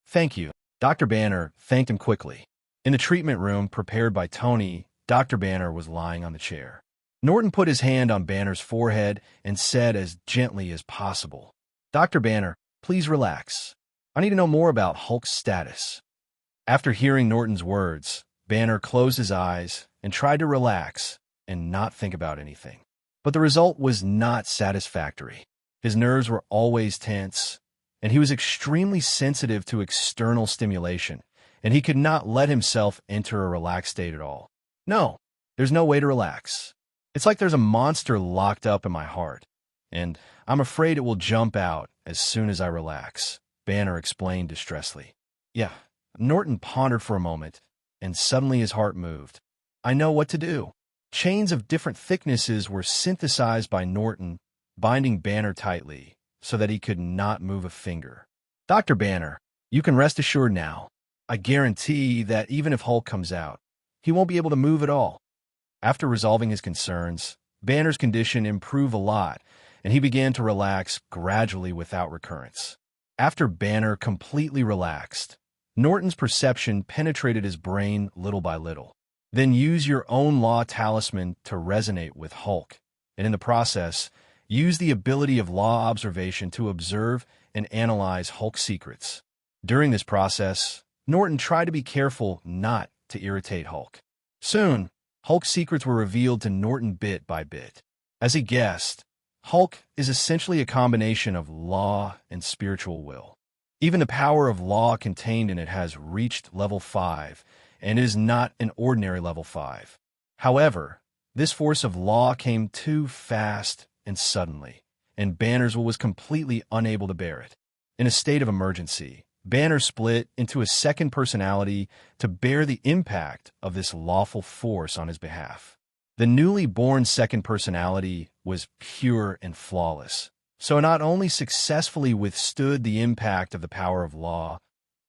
Speaker 2: Thank you. Dr. Banner thanked him quickly. In the treatment room prepared by Tony, Dr. Banner was lying on the chair. Norton put his hand on Banner's forehead and said as gently as possible, Dr. Banner, please relax. I need to know more about Hulk's status. After hearing Norton's words, Banner closed his eyes and tried to relax and not think about anything. But the result was not satisfactory. His nerves were always tense, and he was extremely sensitive to external stimulation, and he could not let himself enter a relaxed state at all. No, there's no way to relax. It's like there's a monster locked up in my heart, and I'm afraid it will jump out as soon as I relax, Banner explained distressedly. Yeah, Norton pondered for a moment, and suddenly his heart moved. I know what to do. Chains of different thicknesses were synthesized by Norton, binding Banner tightly so that he could not move a finger. Dr. Banner, you can rest assured now. I guarantee that even if Hulk comes out, he won't be able to move at all. After resolving his concerns, Banner's condition improved a lot, and he began to relax gradually without recurrence. After Banner completely relaxed, Norton's perception penetrated his brain little by little. Then use your own law talisman to resonate with Hulk, and in the process, use the ability of law observation to observe and analyze Hulk's secrets. During this process, Norton tried to be careful not to irritate Hulk. Soon, Hulk's secrets were revealed to Norton bit by bit. As he guessed, Hulk is essentially a combination of law and spiritual will. Even the power of law contained in it has reached level 5, and is not an ordinary level 5. However, this force of law came too fast and suddenly, and Banner's will was completely unable to bear it. In a state of emergency, Banner split into a second personality to bear the impact of this lawful force on his behalf. The newly born second personality was pure and flawless, so not only successfully withstood the impact of the power of law,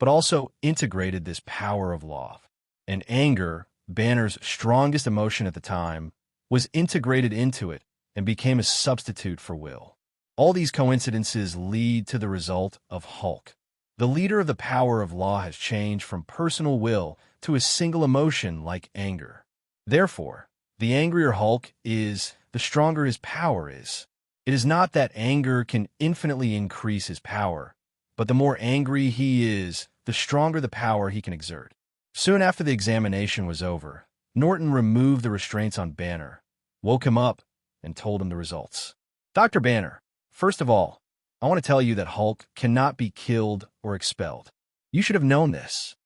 Speaker 2: but also integrated this power of law. And anger, Banner's strongest emotion at the time, was integrated into it and became a substitute for will. All these coincidences lead to the result of Hulk. The leader of the power of law has changed from personal will to a single emotion like anger. Therefore, the angrier Hulk is, the stronger his power is. It is not that anger can infinitely increase his power, but the more angry he is, the stronger the power he can exert. Soon after the examination was over, Norton removed the restraints on Banner, woke him up, and told him the results. Dr. Banner, first of all, I want to tell you that Hulk cannot be killed or expelled. You should have known this.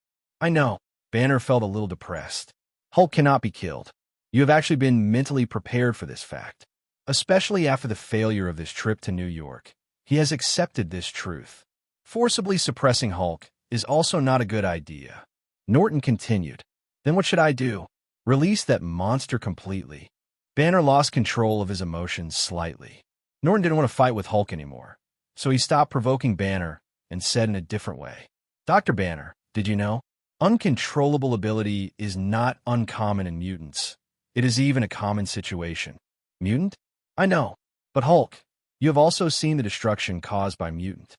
Speaker 2: I know. Banner felt a little depressed. Hulk cannot be killed. You have actually been mentally prepared for this fact. Especially after the failure of this trip to New York, he has accepted this truth. Forcibly suppressing Hulk is also not a good idea. Norton continued. Then what should I do? Release that monster completely. Banner lost control of his emotions slightly. Norton didn't want to fight with Hulk anymore, so he stopped provoking Banner and said in a different way, Dr. Banner, did you know? Uncontrollable ability is not uncommon in mutants. It is even a common situation. Mutant? I know, but Hulk, you have also seen the destruction caused by mutant.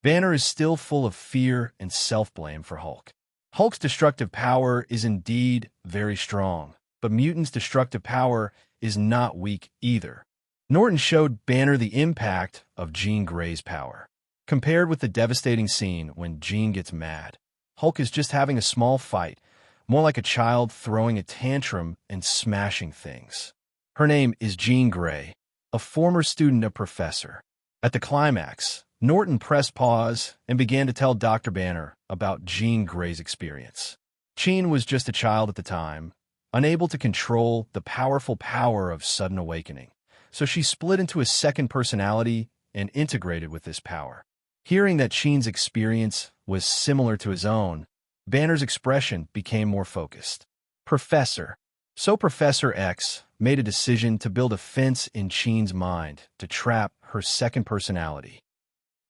Speaker 2: Banner is still full of fear and self-blame for Hulk. Hulk's destructive power is indeed very strong, but mutants' destructive power is not weak either. Norton showed Banner the impact of Jean Grey's power. Compared with the devastating scene when Jean gets mad, Hulk is just having a small fight, more like a child throwing a tantrum and smashing things. Her name is Jean Grey, a former student of Professor. At the climax, Norton pressed pause and began to tell Dr. Banner about Jean Grey's experience. Jean was just a child at the time, unable to control the powerful power of sudden awakening, so she split into a second personality and integrated with this power. Hearing that Jean's experience was similar to his own, Banner's expression became more focused. Professor. So Professor X made a decision to build a fence in Jean's mind to trap her second personality.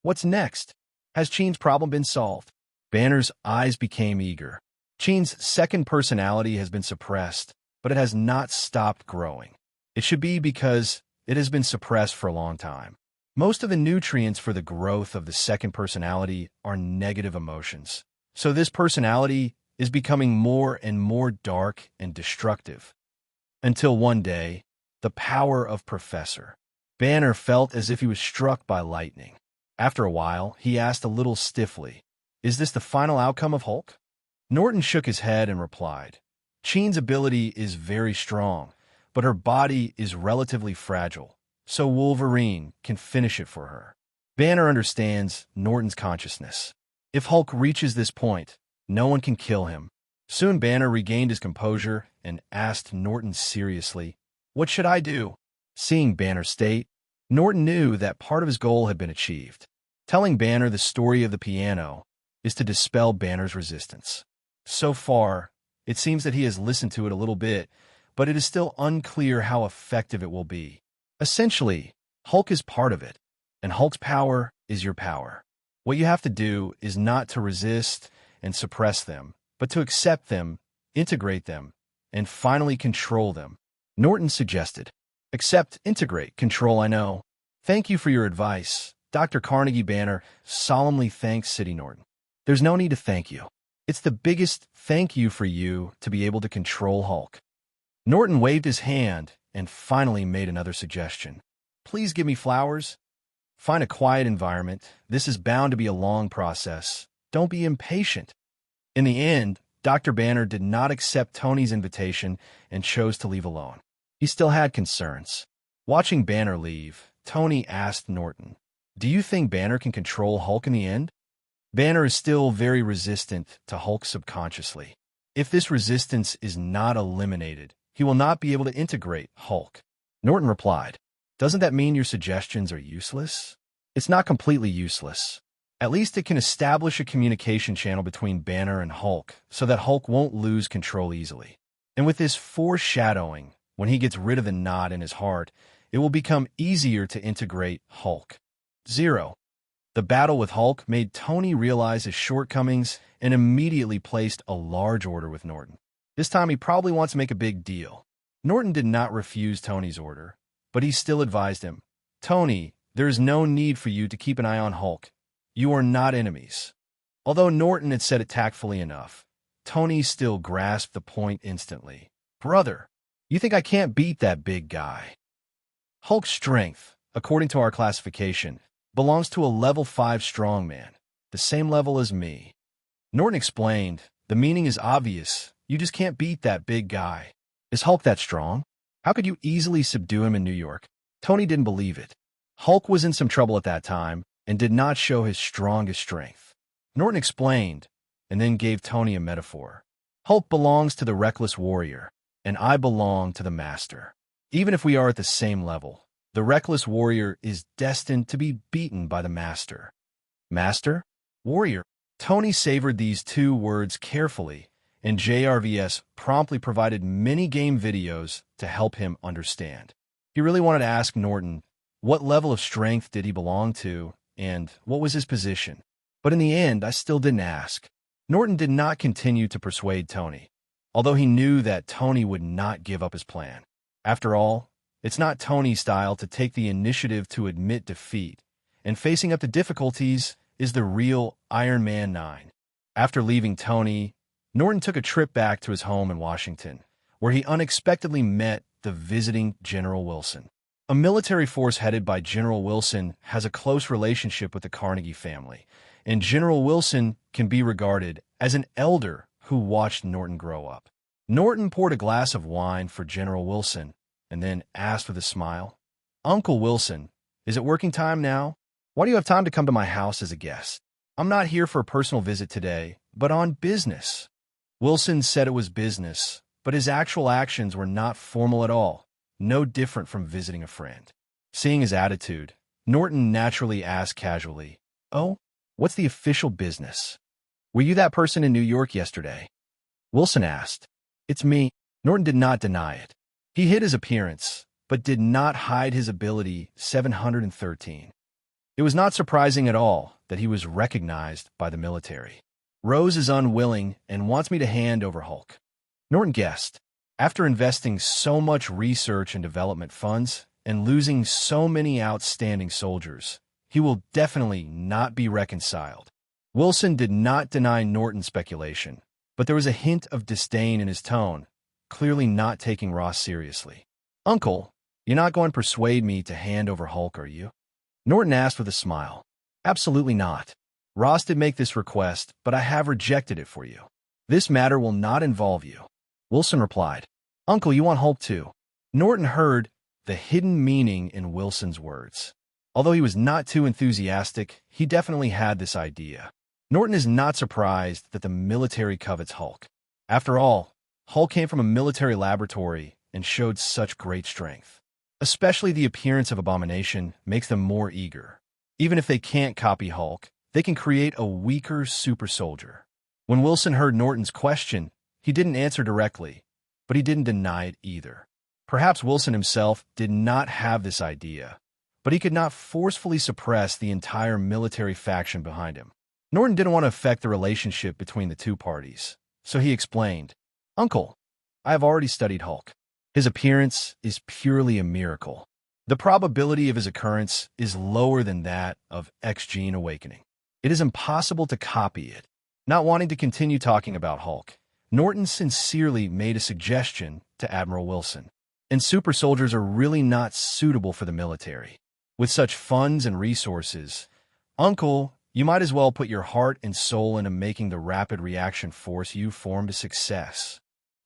Speaker 2: What's next? Has Jean's problem been solved? Banner's eyes became eager. Jean's second personality has been suppressed, but it has not stopped growing. It should be because it has been suppressed for a long time. Most of the nutrients for the growth of the second personality are negative emotions. So this personality is becoming more and more dark and destructive. Until one day, the power of Professor. Banner felt as if he was struck by lightning. After a while, he asked a little stiffly, Is this the final outcome of Hulk? Norton shook his head and replied, Jean's ability is very strong, but her body is relatively fragile, so Wolverine can finish it for her. Banner understands Norton's consciousness. If Hulk reaches this point, no one can kill him. Soon Banner regained his composure and asked Norton seriously, What should I do? Seeing Banner's state, Norton knew that part of his goal had been achieved. Telling Banner the story of the piano is to dispel Banner's resistance. So far, it seems that he has listened to it a little bit, but it is still unclear how effective it will be. Essentially, Hulk is part of it, and Hulk's power is your power. What you have to do is not to resist and suppress them, but to accept them, integrate them, and finally control them. Norton suggested. Accept, integrate, control, I know. Thank you for your advice. Dr. Carnegie. Banner solemnly thanked City Norton. There's no need to thank you. It's the biggest thank you for you to be able to control Hulk. Norton waved his hand and finally made another suggestion. Please give me flowers. Find a quiet environment. This is bound to be a long process. Don't be impatient. In the end, Dr. Banner did not accept Tony's invitation and chose to leave alone. He still had concerns. Watching Banner leave, Tony asked Norton, "Do you think Banner can control Hulk in the end?" Banner is still very resistant to Hulk subconsciously. If this resistance is not eliminated, he will not be able to integrate Hulk. Norton replied, "Doesn't that mean your suggestions are useless?" It's not completely useless. At least it can establish a communication channel between Banner and Hulk so that Hulk won't lose control easily. And with this foreshadowing, when he gets rid of the knot in his heart, it will become easier to integrate Hulk. 0. The battle with Hulk made Tony realize his shortcomings and immediately placed a large order with Norton. This time he probably wants to make a big deal. Norton did not refuse Tony's order, but he still advised him, "Tony, there is no need for you to keep an eye on Hulk. You are not enemies." Although Norton had said it tactfully enough, Tony still grasped the point instantly. "Brother, you think I can't beat that big guy?" Hulk's strength, according to our classification, belongs to a level 5 strongman, the same level as me. Norton explained, "The meaning is obvious. You just can't beat that big guy. Is Hulk that strong? How could you easily subdue him in New York?" Tony didn't believe it. Hulk was in some trouble at that time and did not show his strongest strength. Norton explained, and then gave Tony a metaphor. "Hulk belongs to the reckless warrior, and I belong to the master. Even if we are at the same level, the reckless warrior is destined to be beaten by the master." Master? Warrior? Tony savored these two words carefully, and JRVS promptly provided many game videos to help him understand. He really wanted to ask Norton, what level of strength did he belong to, and what was his position? But in the end, I still didn't ask. Norton did not continue to persuade Tony, although he knew that Tony would not give up his plan. After all, it's not Tony's style to take the initiative to admit defeat, and facing up to difficulties is the real Iron Man 9. After leaving Tony, Norton took a trip back to his home in Washington, where he unexpectedly met the visiting General Wilson. A military force headed by General Wilson has a close relationship with the Carnegie family, and General Wilson can be regarded as an elder who watched Norton grow up. Norton poured a glass of wine for General Wilson and then asked with a smile, "Uncle Wilson, is it working time now? Why do you have time to come to my house as a guest? I'm not here for a personal visit today, but on business." Wilson said it was business, but his actual actions were not formal at all, no different from visiting a friend. Seeing his attitude, Norton naturally asked casually, "Oh, what's the official business? Were you that person in New York yesterday?" Wilson asked. "It's me." Norton did not deny it. He hid his appearance, but did not hide his ability 713. It was not surprising at all that he was recognized by the military. "Rose is unwilling and wants me to hand over Hulk." Norton guessed. After investing so much research and development funds and losing so many outstanding soldiers, he will definitely not be reconciled. Wilson did not deny Norton's speculation, but there was a hint of disdain in his tone, clearly not taking Ross seriously. "Uncle, you're not going to persuade me to hand over Hulk, are you?" Norton asked with a smile. "Absolutely not. Ross did make this request, but I have rejected it for you. This matter will not involve you." Wilson replied, "Uncle, you want Hulk too?" Norton heard the hidden meaning in Wilson's words. Although he was not too enthusiastic, he definitely had this idea. Norton is not surprised that the military covets Hulk. After all, Hulk came from a military laboratory and showed such great strength. Especially the appearance of Abomination makes them more eager. Even if they can't copy Hulk, they can create a weaker super soldier. When Wilson heard Norton's question, he didn't answer directly, but he didn't deny it either. Perhaps Wilson himself did not have this idea, but he could not forcefully suppress the entire military faction behind him. Norton didn't want to affect the relationship between the two parties, so he explained, "Uncle, I have already studied Hulk. His appearance is purely a miracle. The probability of his occurrence is lower than that of X gene awakening. It is impossible to copy it. Not wanting to continue talking about Hulk, Norton sincerely made a suggestion to Admiral Wilson. And super soldiers are really not suitable for the military. With such funds and resources, Uncle, you might as well put your heart and soul into making the rapid reaction force you formed a success.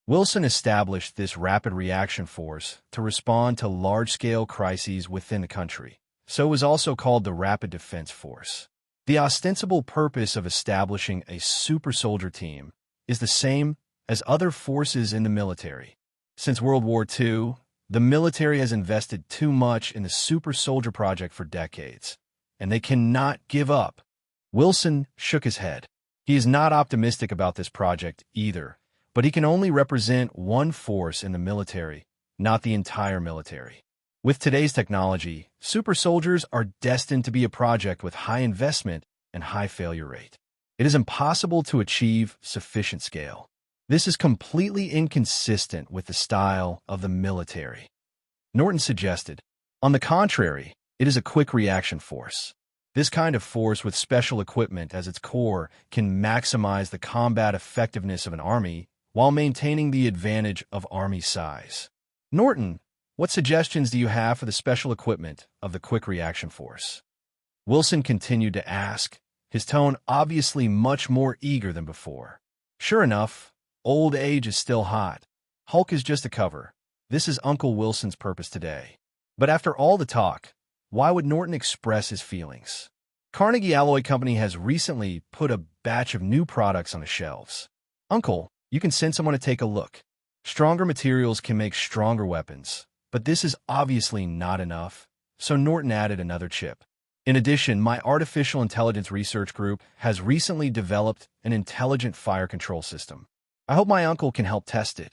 Speaker 2: Wilson established this rapid reaction force to respond to large-scale crises within the country, so it was also called the Rapid Defense Force. The ostensible purpose of establishing a super soldier team is the same as other forces in the military. Since World War II, the military has invested too much in the super soldier project for decades, and they cannot give up. Wilson shook his head. He is not optimistic about this project either, but he can only represent one force in the military, not the entire military. With today's technology, super soldiers are destined to be a project with high investment and high failure rate. It is impossible to achieve sufficient scale. This is completely inconsistent with the style of the military. Norton suggested, on the contrary, it is a quick reaction force. This kind of force with special equipment as its core can maximize the combat effectiveness of an army while maintaining the advantage of army size. Norton, what suggestions do you have for the special equipment of the quick reaction force? Wilson continued to ask, his tone obviously much more eager than before. Sure enough, old age is still hot. Hulk is just a cover. This is Uncle Wilson's purpose today. But after all the talk, why would Norton express his feelings? Carnegie Alloy Company has recently put a batch of new products on the shelves. Uncle, you can send someone to take a look. Stronger materials can make stronger weapons, but this is obviously not enough, so Norton added another chip. In addition, my artificial intelligence research group has recently developed an intelligent fire control system. I hope my uncle can help test it.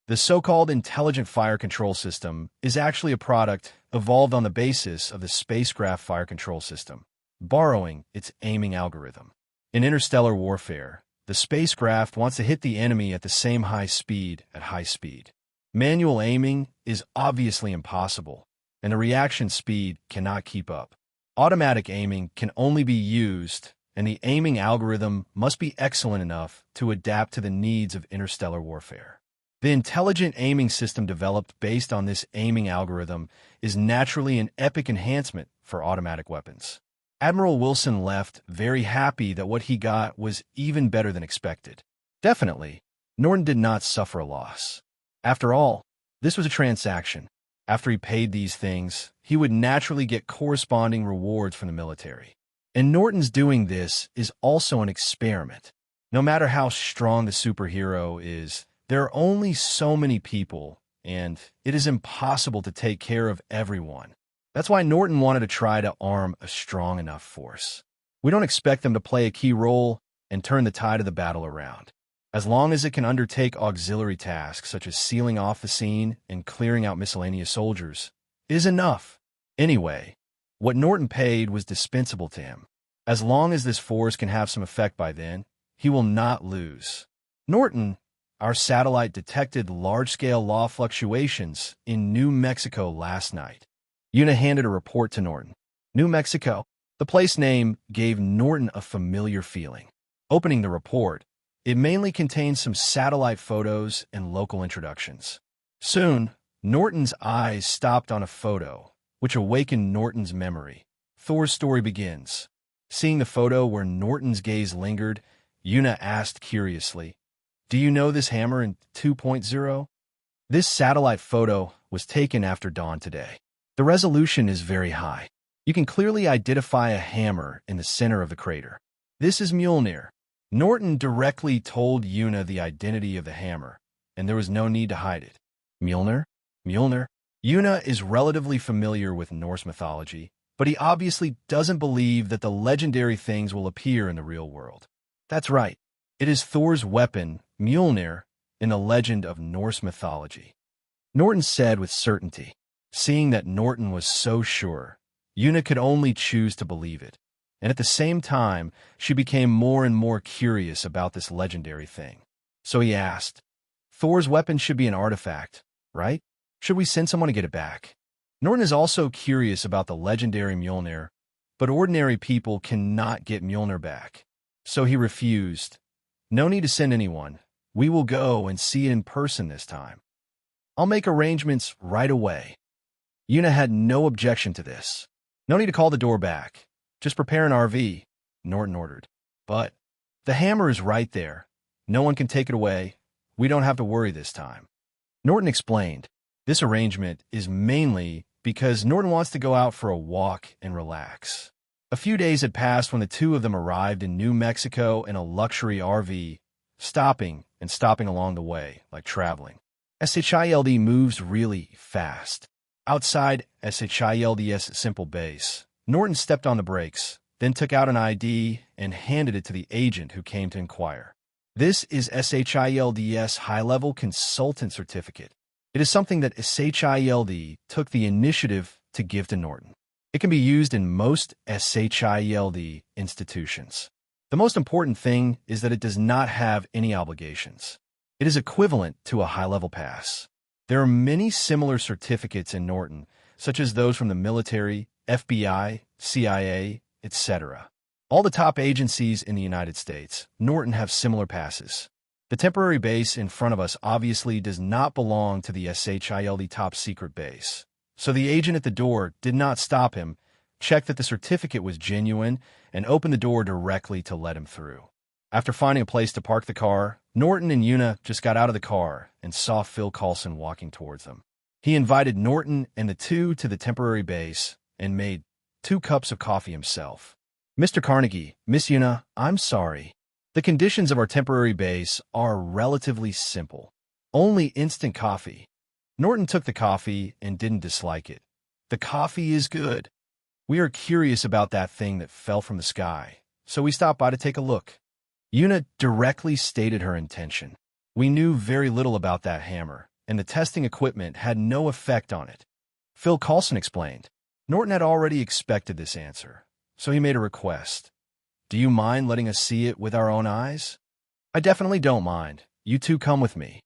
Speaker 2: The so-called intelligent fire control system is actually a product evolved on the basis of the spacecraft fire control system, borrowing its aiming algorithm. In interstellar warfare, the spacecraft wants to hit the enemy at the same high speed at high speed. Manual aiming is obviously impossible, and the reaction speed cannot keep up. Automatic aiming can only be used, and the aiming algorithm must be excellent enough to adapt to the needs of interstellar warfare. The intelligent aiming system developed based on this aiming algorithm is naturally an epic enhancement for automatic weapons. Admiral Wilson left very happy that what he got was even better than expected. Definitely, Norton did not suffer a loss. After all, this was a transaction. After he paid these things, he would naturally get corresponding rewards from the military. And Norton's doing this is also an experiment. No matter how strong the superhero is, there are only so many people, and it is impossible to take care of everyone. That's why Norton wanted to try to arm a strong enough force. We don't expect them to play a key role and turn the tide of the battle around. As long as it can undertake auxiliary tasks such as sealing off the scene and clearing out miscellaneous soldiers, it is enough. Anyway, what Norton paid was dispensable to him. As long as this force can have some effect by then, he will not lose. Norton, our satellite detected large-scale law fluctuations in New Mexico last night. Una handed a report to Norton. New Mexico. The place name gave Norton a familiar feeling. Opening the report, it mainly contained some satellite photos and local introductions. Soon, Norton's eyes stopped on a photo, which awakened Norton's memory. Thor's story begins. Seeing the photo where Norton's gaze lingered, Una asked curiously, "Do you know this hammer in 2.0? This satellite photo was taken after dawn today. The resolution is very high. You can clearly identify a hammer in the center of the crater. This is Mjolnir." Norton directly told Una the identity of the hammer, and there was no need to hide it. Mjolnir? Mjolnir? Una is relatively familiar with Norse mythology, but he obviously doesn't believe that the legendary things will appear in the real world. That's right. It is Thor's weapon, Mjolnir, in the legend of Norse mythology. Norton said with certainty. Seeing that Norton was so sure, Una could only choose to believe it. And at the same time, she became more and more curious about this legendary thing. So he asked, Thor's weapon should be an artifact, right? Should we send someone to get it back? Norton is also curious about the legendary Mjolnir, but ordinary people cannot get Mjolnir back. So he refused. No need to send anyone. We will go and see it in person this time. I'll make arrangements right away. Yuna had no objection to this. No need to call the door back. Just prepare an RV, Norton ordered. But the hammer is right there. No one can take it away. We don't have to worry this time. Norton explained. This arrangement is mainly because Norton wants to go out for a walk and relax. A few days had passed when the two of them arrived in New Mexico in a luxury RV, stopping along the way, like traveling. SHILD moves really fast. Outside SHILD's simple base, Norton stepped on the brakes, then took out an ID and handed it to the agent who came to inquire. This is SHILD's high-level consultant certificate. It is something that SHILD took the initiative to give to Norton. It can be used in most SHILD institutions. The most important thing is that it does not have any obligations. It is equivalent to a high-level pass. There are many similar certificates in Norton, such as those from the military, FBI, CIA, etc. All the top agencies in the United States, Norton, have similar passes. The temporary base in front of us obviously does not belong to the SHILD top secret base. So the agent at the door did not stop him, checked that the certificate was genuine, and opened the door directly to let him through. After finding a place to park the car, Norton and Yuna just got out of the car and saw Phil Coulson walking towards them. He invited Norton and the two to the temporary base and made 2 cups of coffee himself. Mr. Carnegie, Miss Yuna, I'm sorry. The conditions of our temporary base are relatively simple. Only instant coffee. Norton took the coffee and didn't dislike it. The coffee is good. We are curious about that thing that fell from the sky, so we stopped by to take a look. Yuna directly stated her intention. We knew very little about that hammer, and the testing equipment had no effect on it. Phil Coulson explained. Norton had already expected this answer, so he made a request. Do you mind letting us see it with our own eyes? I definitely don't mind. You two come with me.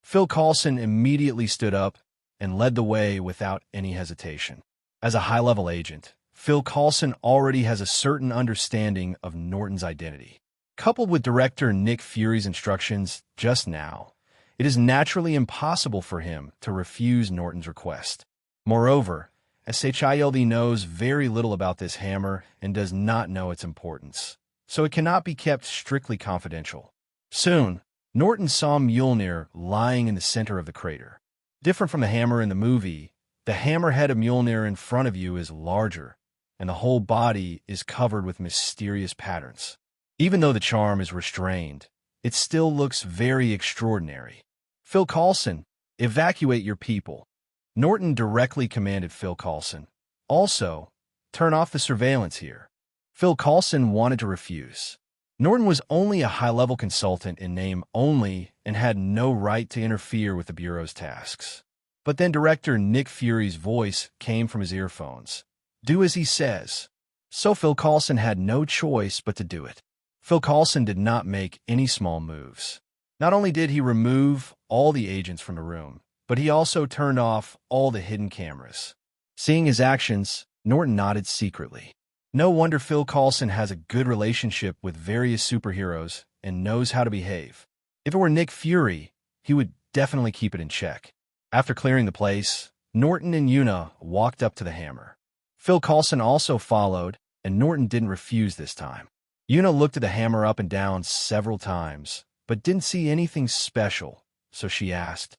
Speaker 2: Phil Coulson immediately stood up and led the way without any hesitation. As a high-level agent, Phil Coulson already has a certain understanding of Norton's identity. Coupled with director Nick Fury's instructions just now, it is naturally impossible for him to refuse Norton's request. Moreover, SHILD knows very little about this hammer and does not know its importance, so it cannot be kept strictly confidential. Soon, Norton saw Mjolnir lying in the center of the crater. Different from the hammer in the movie, the hammerhead of Mjolnir in front of you is larger, and the whole body is covered with mysterious patterns. Even though the charm is restrained, it still looks very extraordinary. Phil Coulson, evacuate your people. Norton directly commanded Phil Coulson. Also, turn off the surveillance here. Phil Coulson wanted to refuse. Norton was only a high-level consultant in name only and had no right to interfere with the Bureau's tasks. But then director Nick Fury's voice came from his earphones. Do as he says. So Phil Coulson had no choice but to do it. Phil Coulson did not make any small moves. Not only did he remove all the agents from the room, but he also turned off all the hidden cameras. Seeing his actions, Norton nodded secretly. No wonder Phil Coulson has a good relationship with various superheroes and knows how to behave. If it were Nick Fury, he would definitely keep it in check. After clearing the place, Norton and Yuna walked up to the hammer. Phil Coulson also followed, and Norton didn't refuse this time. Yuna looked at the hammer up and down several times, but didn't see anything special, so she asked,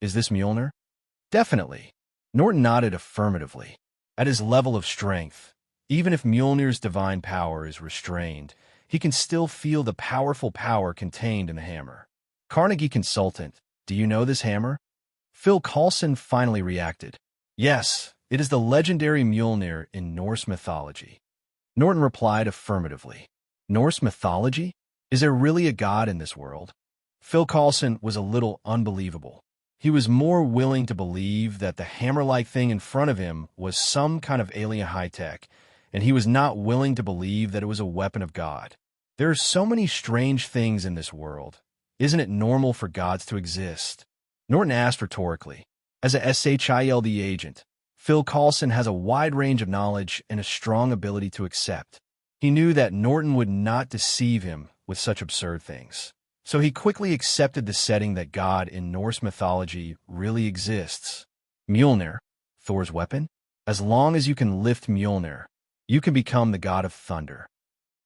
Speaker 2: Is this Mjolnir? Definitely. Norton nodded affirmatively. At his level of strength, even if Mjolnir's divine power is restrained, he can still feel the powerful power contained in the hammer. Carnegie Consultant, do you know this hammer? Phil Coulson finally reacted. Yes, it is the legendary Mjolnir in Norse mythology. Norton replied affirmatively. Norse mythology? Is there really a god in this world? Phil Coulson was a little unbelievable. He was more willing to believe that the hammer-like thing in front of him was some kind of alien high-tech, and he was not willing to believe that it was a weapon of God. There are so many strange things in this world. Isn't it normal for gods to exist? Norton asked rhetorically. As a SHILD agent, Phil Coulson has a wide range of knowledge and a strong ability to accept. He knew that Norton would not deceive him with such absurd things. So he quickly accepted the setting that God in Norse mythology really exists. Mjolnir, Thor's weapon? As long as you can lift Mjolnir, you can become the god of thunder.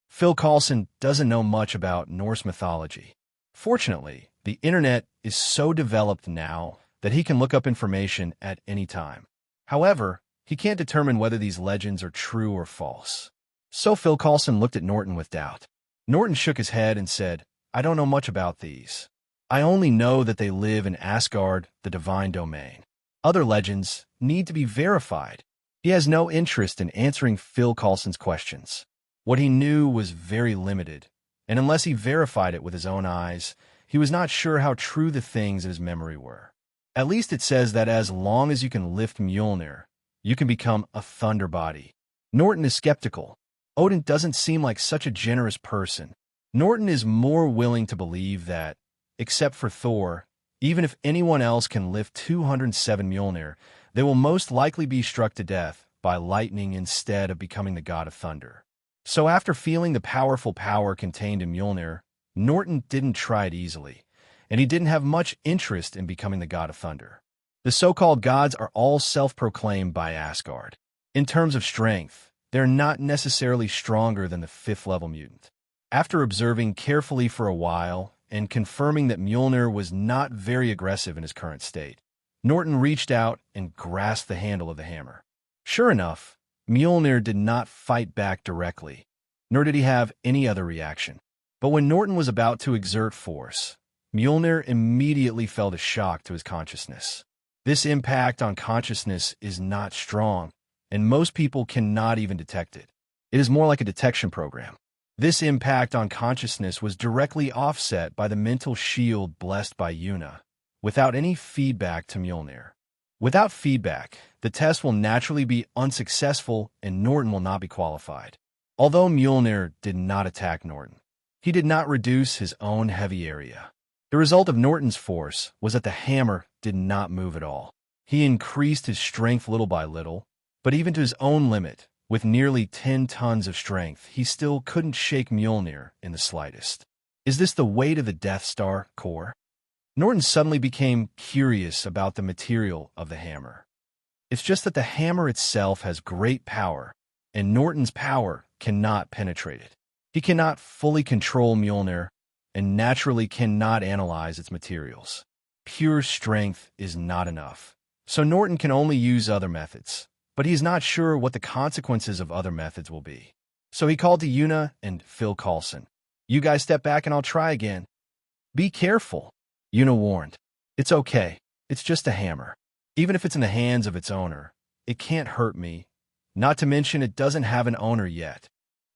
Speaker 2: Phil Coulson doesn't know much about Norse mythology. Fortunately, the internet is so developed now that he can look up information at any time. However, he can't determine whether these legends are true or false. So Phil Coulson looked at Norton with doubt. Norton shook his head and said, "I don't know much about these. I only know that they live in Asgard, the divine domain. Other legends need to be verified." He has no interest in answering Phil Coulson's questions. What he knew was very limited, and unless he verified it with his own eyes, he was not sure how true the things in his memory were. At least it says that as long as you can lift Mjolnir, you can become a thunder body. Norton is skeptical. Odin doesn't seem like such a generous person. Norton is more willing to believe that, except for Thor, even if anyone else can lift 207 Mjolnir, they will most likely be struck to death by lightning instead of becoming the god of thunder. So after feeling the powerful power contained in Mjolnir, Norton didn't try it easily, and he didn't have much interest in becoming the god of thunder. The so-called gods are all self-proclaimed by Asgard. In terms of strength, they're not necessarily stronger than the 5th-level mutant. After observing carefully for a while and confirming that Mjolnir was not very aggressive in his current state, Norton reached out and grasped the handle of the hammer. Sure enough, Mjolnir did not fight back directly, nor did he have any other reaction. But when Norton was about to exert force, Mjolnir immediately felt a shock to his consciousness. This impact on consciousness is not strong, and most people cannot even detect it. It is more like a detection program. This impact on consciousness was directly offset by the mental shield blessed by Una, without any feedback to Mjolnir. Without feedback, the test will naturally be unsuccessful and Norton will not be qualified. Although Mjolnir did not attack Norton, he did not reduce his own heavy area. The result of Norton's force was that the hammer did not move at all. He increased his strength little by little, but even to his own limit, with nearly 10 tons of strength, he still couldn't shake Mjolnir in the slightest. Is this the weight of the Death Star core? Norton suddenly became curious about the material of the hammer. It's just that the hammer itself has great power, and Norton's power cannot penetrate it. He cannot fully control Mjolnir, and naturally cannot analyze its materials. Pure strength is not enough, so Norton can only use other methods. But he's not sure what the consequences of other methods will be. So he called to Una and Phil Coulson. "You guys step back and I'll try again." "Be careful," Una warned. "It's okay. It's just a hammer. Even if it's in the hands of its owner, it can't hurt me. Not to mention it doesn't have an owner yet."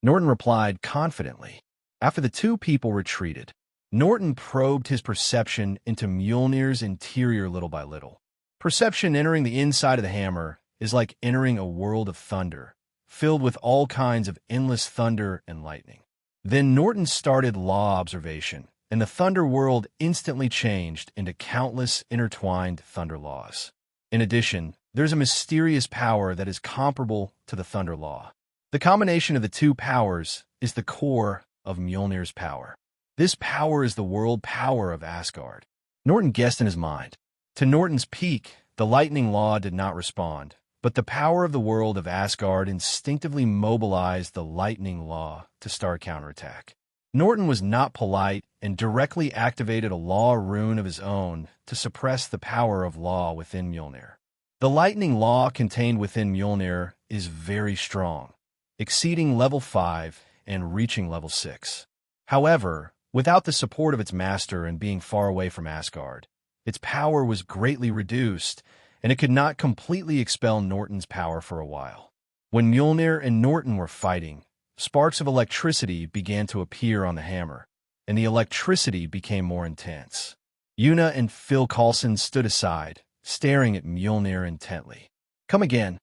Speaker 2: Norton replied confidently. After the two people retreated, Norton probed his perception into Mjolnir's interior little by little. Perception entering the inside of the hammer is like entering a world of thunder, filled with all kinds of endless thunder and lightning. Then Norton started law observation, and the thunder world instantly changed into countless intertwined thunder laws. In addition, there's a mysterious power that is comparable to the thunder law. The combination of the two powers is the core of Mjolnir's power. This power is the world power of Asgard. Norton guessed in his mind. To Norton's peak, the lightning law did not respond, but the power of the world of Asgard instinctively mobilized the lightning law to start counterattack. Norton was not polite and directly activated a law rune of his own to suppress the power of law within Mjolnir. The lightning law contained within Mjolnir is very strong, exceeding level 5 and reaching level 6. However, without the support of its master and being far away from Asgard, its power was greatly reduced, and it could not completely expel Norton's power for a while. When Mjolnir and Norton were fighting, sparks of electricity began to appear on the hammer, and the electricity became more intense. Una and Phil Coulson stood aside, staring at Mjolnir intently. "Come again."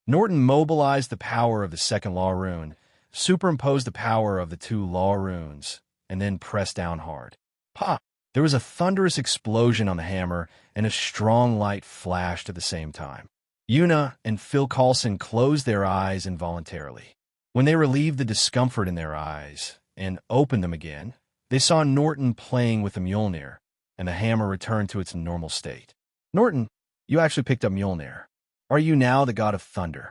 Speaker 2: Norton mobilized the power of the second law rune, superimposed the power of the two law runes, and then pressed down hard. Pop! There was a thunderous explosion on the hammer, and a strong light flashed at the same time. Una and Phil Coulson closed their eyes involuntarily. When they relieved the discomfort in their eyes and opened them again, they saw Norton playing with the Mjolnir, and the hammer returned to its normal state. Norton, you actually picked up Mjolnir. Are you now the god of thunder?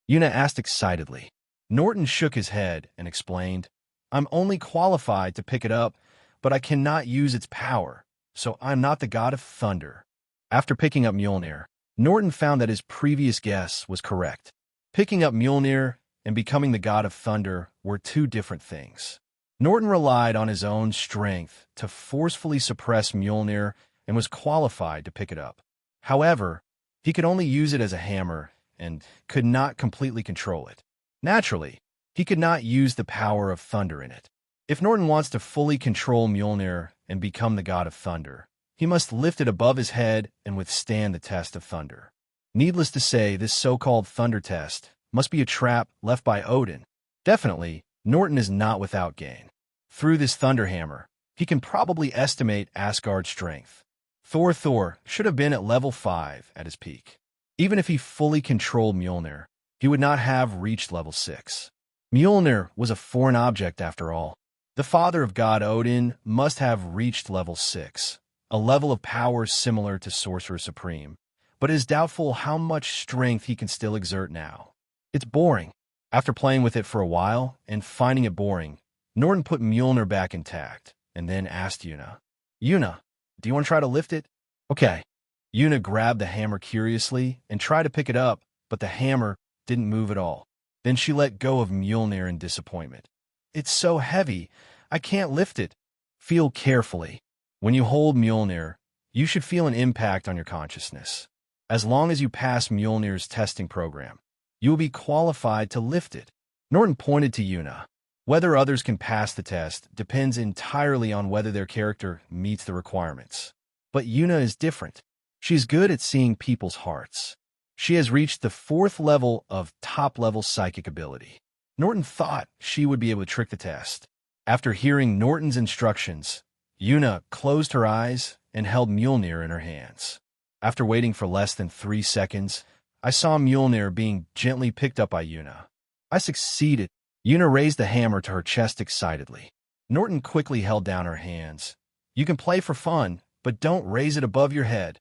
Speaker 2: Yuna asked excitedly. Norton shook his head and explained, I'm only qualified to pick it up, but I cannot use its power, so I'm not the god of thunder. After picking up Mjolnir, Norton found that his previous guess was correct. Picking up Mjolnir and becoming the god of thunder were two different things. Norton relied on his own strength to forcefully suppress Mjolnir and was qualified to pick it up. However, he could only use it as a hammer and could not completely control it. Naturally, he could not use the power of thunder in it. If Norton wants to fully control Mjolnir and become the god of thunder, he must lift it above his head and withstand the test of thunder. Needless to say, this so-called thunder test must be a trap left by Odin. Definitely, Norton is not without gain. Through this thunder hammer, he can probably estimate Asgard's strength. Thor should have been at level 5 at his peak. Even if he fully controlled Mjolnir, he would not have reached level 6. Mjolnir was a foreign object after all. The father of god Odin must have reached level 6, a level of power similar to Sorcerer Supreme, but it is doubtful how much strength he can still exert now. It's boring. After playing with it for a while and finding it boring, Norton put Mjolnir back intact and then asked Yuna, Yuna, do you want to try to lift it? Okay. Yuna grabbed the hammer curiously and tried to pick it up, but the hammer didn't move at all. Then she let go of Mjolnir in disappointment. It's so heavy, I can't lift it. Feel carefully. When you hold Mjolnir, you should feel an impact on your consciousness. As long as you pass Mjolnir's testing program, you will be qualified to lift it. Norton pointed to Yuna. Whether others can pass the test depends entirely on whether their character meets the requirements. But Yuna is different. She's good at seeing people's hearts. She has reached the 4th level of top-level psychic ability. Norton thought she would be able to trick the test. After hearing Norton's instructions, Yuna closed her eyes and held Mjolnir in her hands. After waiting for less than 3 seconds, I saw Mjolnir being gently picked up by Yuna. I succeeded. Yuna raised the hammer to her chest excitedly. Norton quickly held down her hands. You can play for fun, but don't raise it above your head.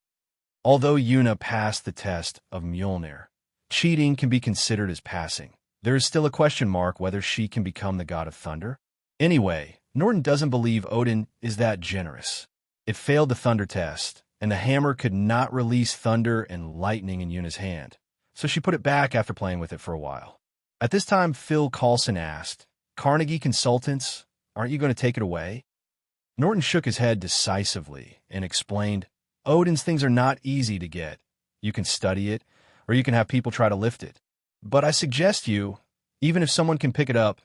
Speaker 2: Although Yuna passed the test of Mjolnir, cheating can be considered as passing. There is still a question mark whether she can become the god of thunder. Anyway, Norton doesn't believe Odin is that generous. It failed the thunder test, and the hammer could not release thunder and lightning in Yuna's hand, so she put it back after playing with it for a while. At this time, Phil Coulson asked, Carnegie Consultants, aren't you going to take it away? Norton shook his head decisively and explained, Odin's things are not easy to get. You can study it, or you can have people try to lift it. But I suggest you, even if someone can pick it up,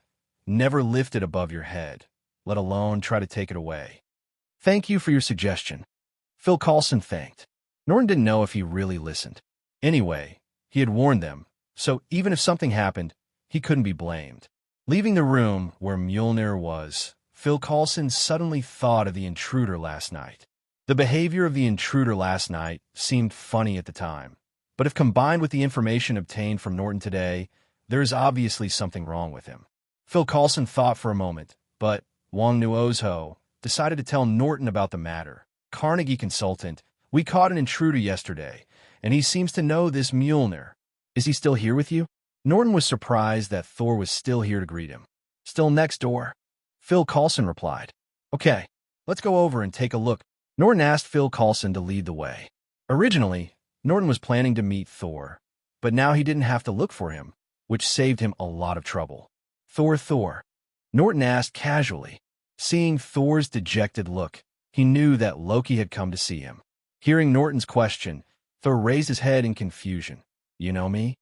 Speaker 2: never lift it above your head, let alone try to take it away. Thank you for your suggestion. Phil Coulson thanked. Norton didn't know if he really listened. Anyway, he had warned them, so even if something happened, he couldn't be blamed. Leaving the room where Mjolnir was, Phil Coulson suddenly thought of the intruder last night. The behavior of the intruder last night seemed funny at the time, but if combined with the information obtained from Norton today, there is obviously something wrong with him. Phil Coulson thought for a moment, but Wong Nuozho decided to tell Norton about the matter. Carnegie Consultant, we caught an intruder yesterday, and he seems to know this Mjolnir. Is he still here with you? Norton was surprised that Thor was still here to greet him. Still next door? Phil Coulson replied. Okay, let's go over and take a look. Norton asked Phil Coulson to lead the way. Originally, Norton was planning to meet Thor, but now he didn't have to look for him, which saved him a lot of trouble. Thor, Norton asked casually. Seeing Thor's dejected look, he knew that Loki had come to see him. Hearing Norton's question, Thor raised his head in confusion. You know me?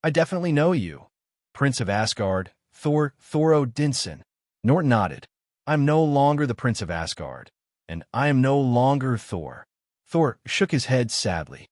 Speaker 2: I definitely know you. Prince of Asgard, Thor Odinson. Norton nodded. I'm no longer the Prince of Asgard, and I am no longer Thor. Thor shook his head sadly.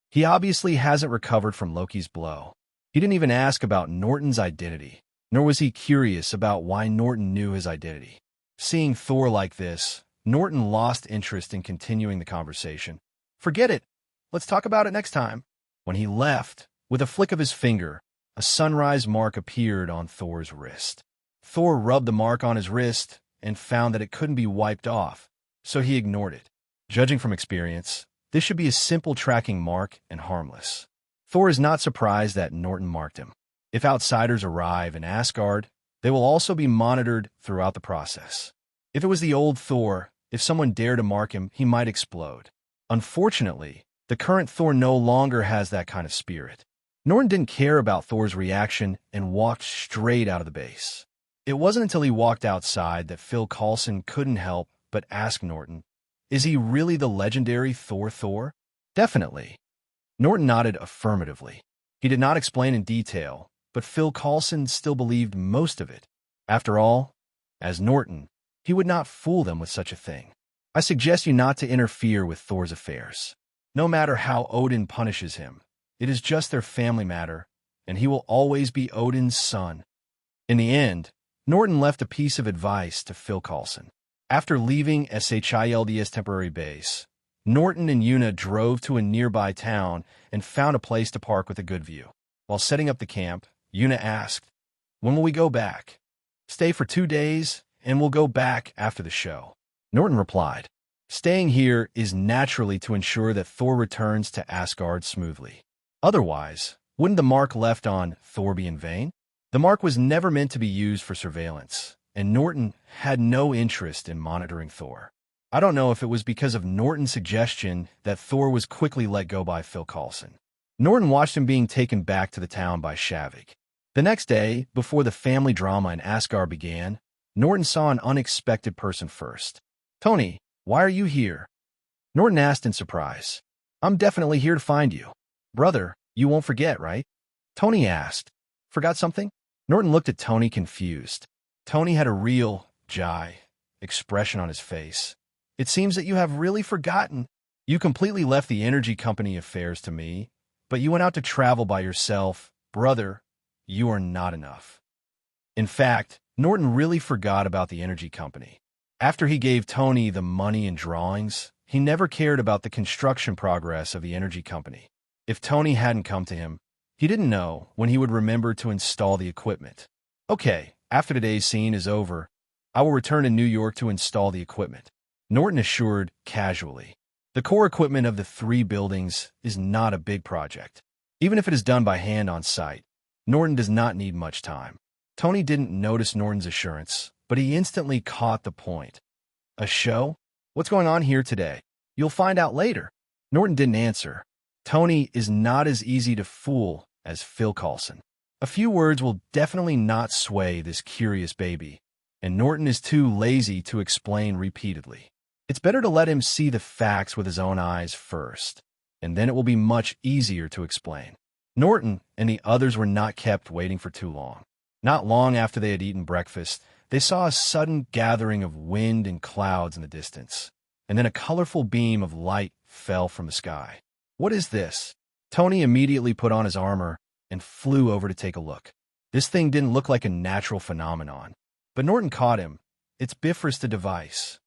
Speaker 2: He obviously hasn't recovered from Loki's blow. He didn't even ask about Norton's identity, nor was he curious about why Norton knew his identity. Seeing Thor like this, Norton lost interest in continuing the conversation. Forget it. Let's talk about it next time. When he left, with a flick of his finger, a sunrise mark appeared on Thor's wrist. Thor rubbed the mark on his wrist and found that it couldn't be wiped off, so he ignored it. Judging from experience, this should be a simple tracking mark and harmless. Thor is not surprised that Norton marked him. If outsiders arrive in Asgard, they will also be monitored throughout the process. If it was the old Thor, if someone dared to mark him, he might explode. Unfortunately, the current Thor no longer has that kind of spirit. Norton didn't care about Thor's reaction and walked straight out of the base. It wasn't until he walked outside that Phil Coulson couldn't help but ask Norton, "Is he really the legendary Thor?" "Definitely." Norton nodded affirmatively. He did not explain in detail, but Phil Coulson still believed most of it. After all, as Norton, he would not fool them with such a thing. "I suggest you not to interfere with Thor's affairs. No matter how Odin punishes him, it is just their family matter, and he will always be Odin's son." In the end, Norton left a piece of advice to Phil Coulson. After leaving SHIELD's temporary base, Norton and Una drove to a nearby town and found a place to park with a good view. While setting up the camp, Una asked, "When will we go back?" "Stay for 2 days, and we'll go back after the show." Norton replied, "Staying here is naturally to ensure that Thor returns to Asgard smoothly. Otherwise, wouldn't the mark left on Thor be in vain?" The mark was never meant to be used for surveillance, and Norton had no interest in monitoring Thor. I don't know if it was because of Norton's suggestion that Thor was quickly let go by Phil Coulson. Norton watched him being taken back to the town by Shavik. The next day, before the family drama in Asgard began, Norton saw an unexpected person first. "Tony, why are you here?" Norton asked in surprise. "I'm definitely here to find you." "Brother, you won't forget, right?" Tony asked. "Forgot something?" Norton looked at Tony confused. Tony had a real, expression on his face. "It seems that you have really forgotten. You completely left the energy company affairs to me, but you went out to travel by yourself. Brother, you are not enough." In fact, Norton really forgot about the energy company. After he gave Tony the money and drawings, he never cared about the construction progress of the energy company. If Tony hadn't come to him, he didn't know when he would remember to install the equipment. "Okay, after today's scene is over, I will return to New York to install the equipment," Norton assured casually. The core equipment of the 3 buildings is not a big project. Even if it is done by hand on site, Norton does not need much time. Tony didn't notice Norton's assurance, but he instantly caught the point. "A show? What's going on here today?" "You'll find out later." Norton didn't answer. Tony is not as easy to fool as Phil Coulson. A few words will definitely not sway this curious baby, and Norton is too lazy to explain repeatedly. It's better to let him see the facts with his own eyes first, and then it will be much easier to explain. Norton and the others were not kept waiting for too long. Not long after they had eaten breakfast, they saw a sudden gathering of wind and clouds in the distance, and then a colorful beam of light fell from the sky. "What is this?" Tony immediately put on his armor and flew over to take a look. This thing didn't look like a natural phenomenon, but Norton caught him. "It's Bifrost the device."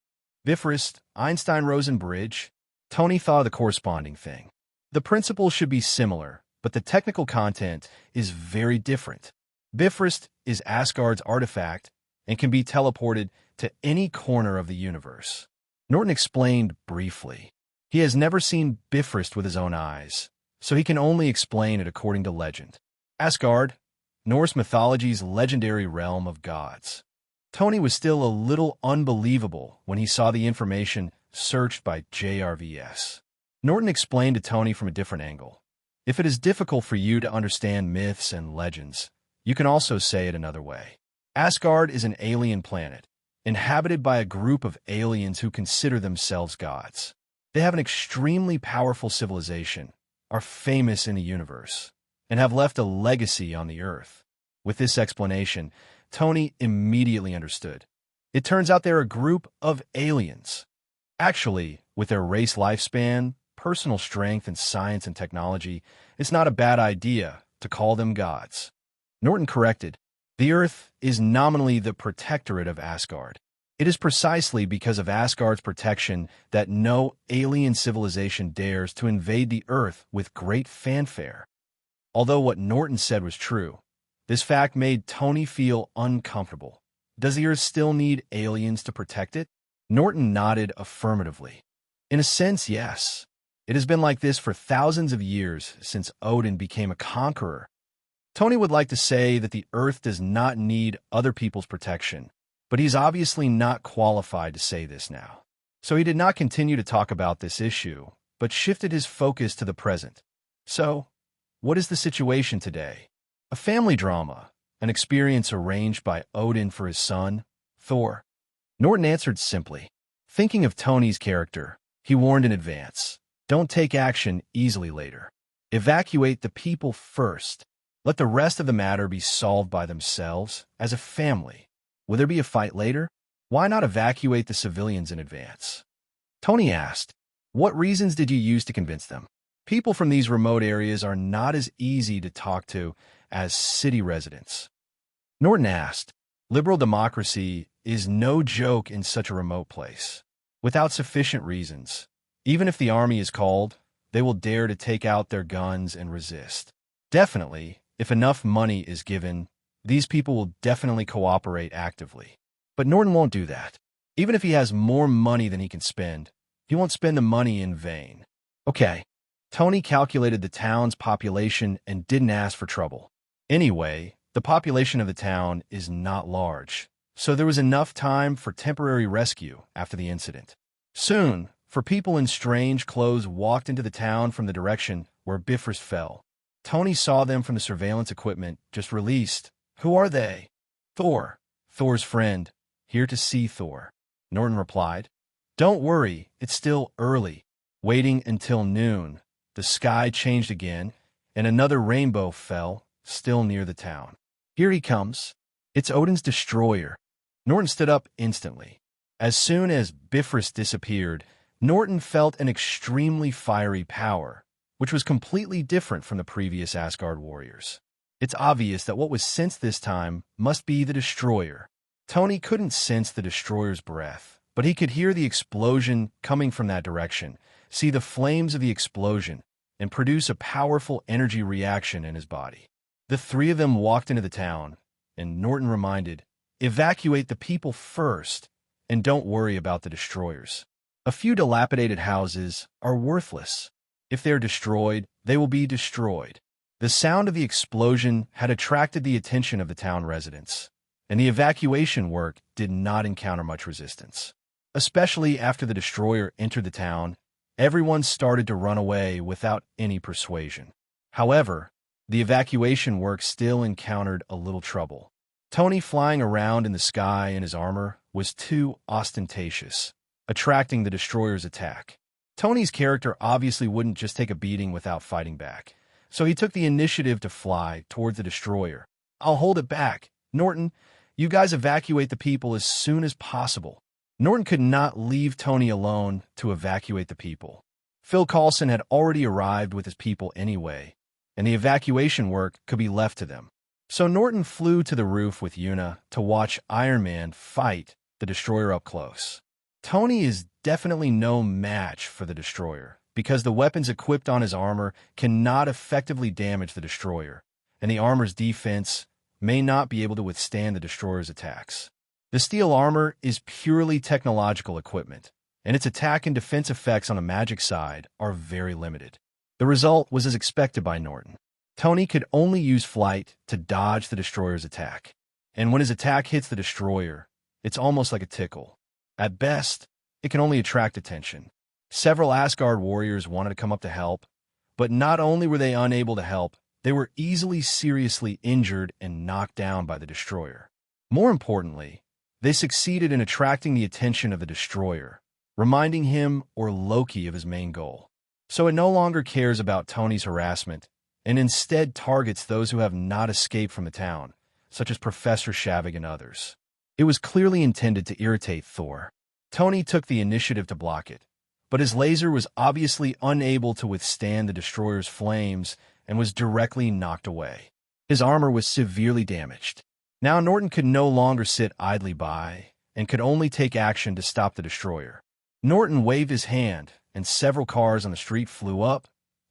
Speaker 2: Bifrost, Einstein-Rosen bridge. Tony thought of the corresponding thing. The principle should be similar, but the technical content is very different. Bifrost is Asgard's artifact and can be teleported to any corner of the universe. Norton explained briefly. He has never seen Bifrost with his own eyes, so he can only explain it according to legend. Asgard, Norse mythology's legendary realm of gods. Tony was still a little unbelievable when he saw the information searched by JRVS. Norton explained to Tony from a different angle. "If it is difficult for you to understand myths and legends, you can also say it another way. Asgard is an alien planet, inhabited by a group of aliens who consider themselves gods. They have an extremely powerful civilization, are famous in the universe, and have left a legacy on the Earth." With this explanation, Tony immediately understood. It turns out they're a group of aliens. Actually, with their race lifespan, personal strength, and science and technology, it's not a bad idea to call them gods. Norton corrected. The Earth is nominally the protectorate of Asgard. It is precisely because of Asgard's protection that no alien civilization dares to invade the Earth with great fanfare. Although what Norton said was true, this fact made Tony feel uncomfortable. Does the Earth still need aliens to protect it? Norton nodded affirmatively. In a sense, yes. It has been like this for thousands of years since Odin became a conqueror. Tony would like to say that the Earth does not need other people's protection, but he's obviously not qualified to say this now. So he did not continue to talk about this issue, but shifted his focus to the present. So, what is the situation today? A family drama, an experience arranged by Odin for his son, Thor. Norton answered simply. Thinking of Tony's character, he warned in advance. Don't take action easily later. Evacuate the people first. Let the rest of the matter be solved by themselves, as a family. Will there be a fight later? Why not evacuate the civilians in advance? Tony asked, what reasons did you use to convince them? People from these remote areas are not as easy to talk to as city residents. Norton asked, liberal democracy is no joke in such a remote place. Without sufficient reasons, even if the army is called, they will dare to take out their guns and resist. Definitely, if enough money is given, these people will definitely cooperate actively. But Norton won't do that. Even if he has more money than he can spend, he won't spend the money in vain. Okay. Tony calculated the town's population and didn't ask for trouble. Anyway, the population of the town is not large, so there was enough time for temporary rescue after the incident. Soon, four people in strange clothes walked into the town from the direction where Bifrost fell. Tony saw them from the surveillance equipment just released. Who are they? Thor. Thor's friend. Here to see Thor. Norton replied. Don't worry, it's still early. Waiting until noon. The sky changed again, and another rainbow fell, still near the town. Here he comes. It's Odin's destroyer. Norton stood up instantly. As soon as Bifrost disappeared, Norton felt an extremely fiery power, which was completely different from the previous Asgard warriors. It's obvious that what was sensed this time must be the destroyer. Tony couldn't sense the destroyer's breath, but he could hear the explosion coming from that direction, see the flames of the explosion, and produce a powerful energy reaction in his body. The three of them walked into the town, and Norton reminded, evacuate the people first, and don't worry about the destroyers. A few dilapidated houses are worthless. If they're destroyed, they will be destroyed. The sound of the explosion had attracted the attention of the town residents, and the evacuation work did not encounter much resistance. Especially after the destroyer entered the town, everyone started to run away without any persuasion. However, the evacuation work still encountered a little trouble. Tony flying around in the sky in his armor was too ostentatious, attracting the destroyer's attack. Tony's character obviously wouldn't just take a beating without fighting back, so he took the initiative to fly towards the destroyer. I'll hold it back. Norton, you guys evacuate the people as soon as possible. Norton could not leave Tony alone to evacuate the people. Phil Coulson had already arrived with his people anyway, and the evacuation work could be left to them. So Norton flew to the roof with Una to watch Iron Man fight the destroyer up close. Tony is definitely no match for the destroyer, because the weapons equipped on his armor cannot effectively damage the destroyer, and the armor's defense may not be able to withstand the destroyer's attacks. The steel armor is purely technological equipment, and its attack and defense effects on the magic side are very limited. The result was as expected by Norton. Tony could only use flight to dodge the destroyer's attack, and when his attack hits the destroyer, it's almost like a tickle. At best, it can only attract attention. Several Asgard warriors wanted to come up to help, but not only were they unable to help, they were easily seriously injured and knocked down by the destroyer. More importantly, they succeeded in attracting the attention of the destroyer, reminding him or Loki of his main goal. So it no longer cares about Tony's harassment, and instead targets those who have not escaped from the town, such as Professor Shavig and others. It was clearly intended to irritate Thor. Tony took the initiative to block it, but his laser was obviously unable to withstand the destroyer's flames and was directly knocked away. His armor was severely damaged. Now Norton could no longer sit idly by and could only take action to stop the destroyer. Norton waved his hand, and several cars on the street flew up,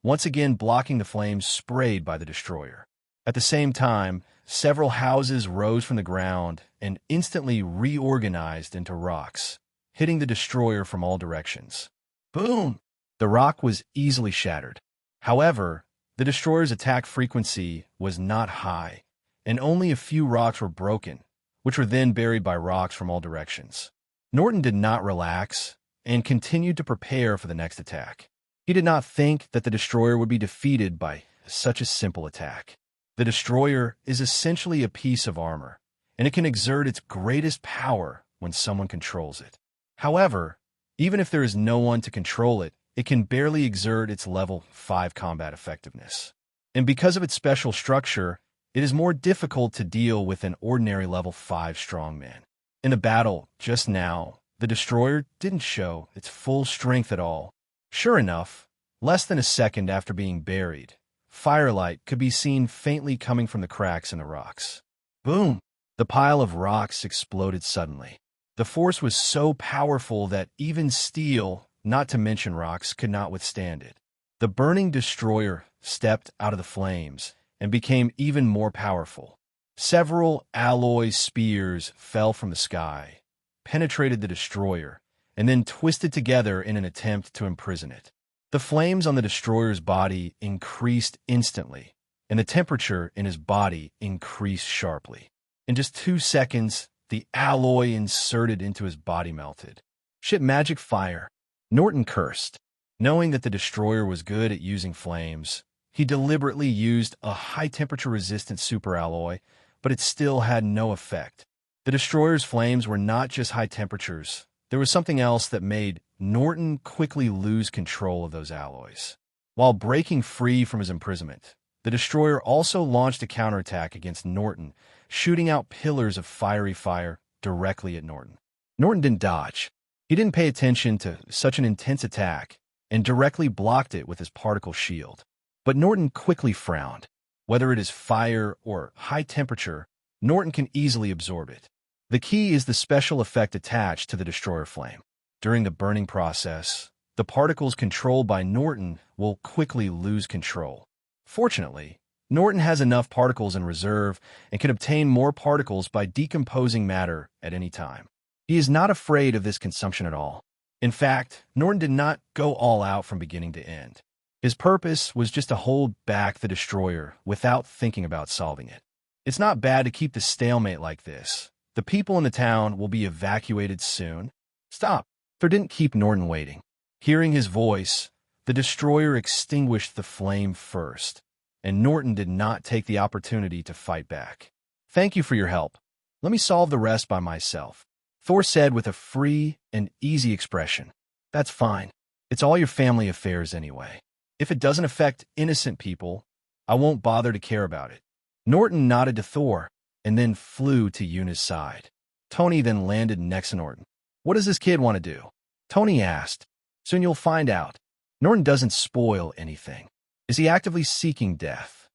Speaker 2: once again blocking the flames sprayed by the destroyer. At the same time, several houses rose from the ground and instantly reorganized into rocks, hitting the destroyer from all directions. Boom! The rock was easily shattered. However, the destroyer's attack frequency was not high, and only a few rocks were broken, which were then buried by rocks from all directions. Norton did not relax and continued to prepare for the next attack. He did not think that the destroyer would be defeated by such a simple attack. The destroyer is essentially a piece of armor, and it can exert its greatest power when someone controls it. However, even if there is no one to control it, it can barely exert its level 5 combat effectiveness. And because of its special structure, it is more difficult to deal with an ordinary level 5 strongman. In the battle just now, the destroyer didn't show its full strength at all. Sure enough, less than a second after being buried, firelight could be seen faintly coming from the cracks in the rocks. Boom! The pile of rocks exploded suddenly. The force was so powerful that even steel, not to mention rocks, could not withstand it. The burning destroyer stepped out of the flames and became even more powerful. Several alloy spears fell from the sky, penetrated the destroyer, and then twisted together in an attempt to imprison it. The flames on the destroyer's body increased instantly, and the temperature in his body increased sharply. In just 2 seconds, the alloy inserted into his body melted. Shit, magic fire! Norton cursed. Knowing that the destroyer was good at using flames, he deliberately used a high-temperature resistant superalloy, but it still had no effect. The destroyer's flames were not just high temperatures. There was something else that made Norton quickly lose control of those alloys. While breaking free from his imprisonment, the destroyer also launched a counterattack against Norton, shooting out pillars of fiery fire directly at Norton. Norton didn't dodge. He didn't pay attention to such an intense attack and directly blocked it with his particle shield. But Norton quickly frowned. Whether it is fire or high temperature, Norton can easily absorb it. The key is the special effect attached to the destroyer flame. During the burning process, the particles controlled by Norton will quickly lose control. Fortunately, Norton has enough particles in reserve and can obtain more particles by decomposing matter at any time. He is not afraid of this consumption at all. In fact, Norton did not go all out from beginning to end. His purpose was just to hold back the destroyer without thinking about solving it. It's not bad to keep the stalemate like this. The people in the town will be evacuated soon. Stop! Thor didn't keep Norton waiting. Hearing his voice, the destroyer extinguished the flame first, and Norton did not take the opportunity to fight back. Thank you for your help. Let me solve the rest by myself, Thor said with a free and easy expression. That's fine. It's all your family affairs anyway. If it doesn't affect innocent people, I won't bother to care about it. Norton nodded to Thor and then flew to Yuna's side. Tony then landed next to Norton. What does this kid want to do? Tony asked. Soon you'll find out. Norton doesn't spoil anything. Is he actively seeking death?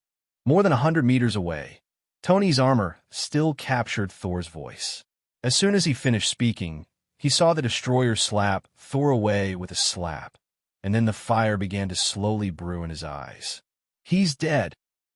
Speaker 2: More than 100 meters away, Tony's armor still captured Thor's voice. As soon as he finished speaking, he saw the destroyer slap Thor away with a slap, and then the fire began to slowly brew in his eyes. He's dead.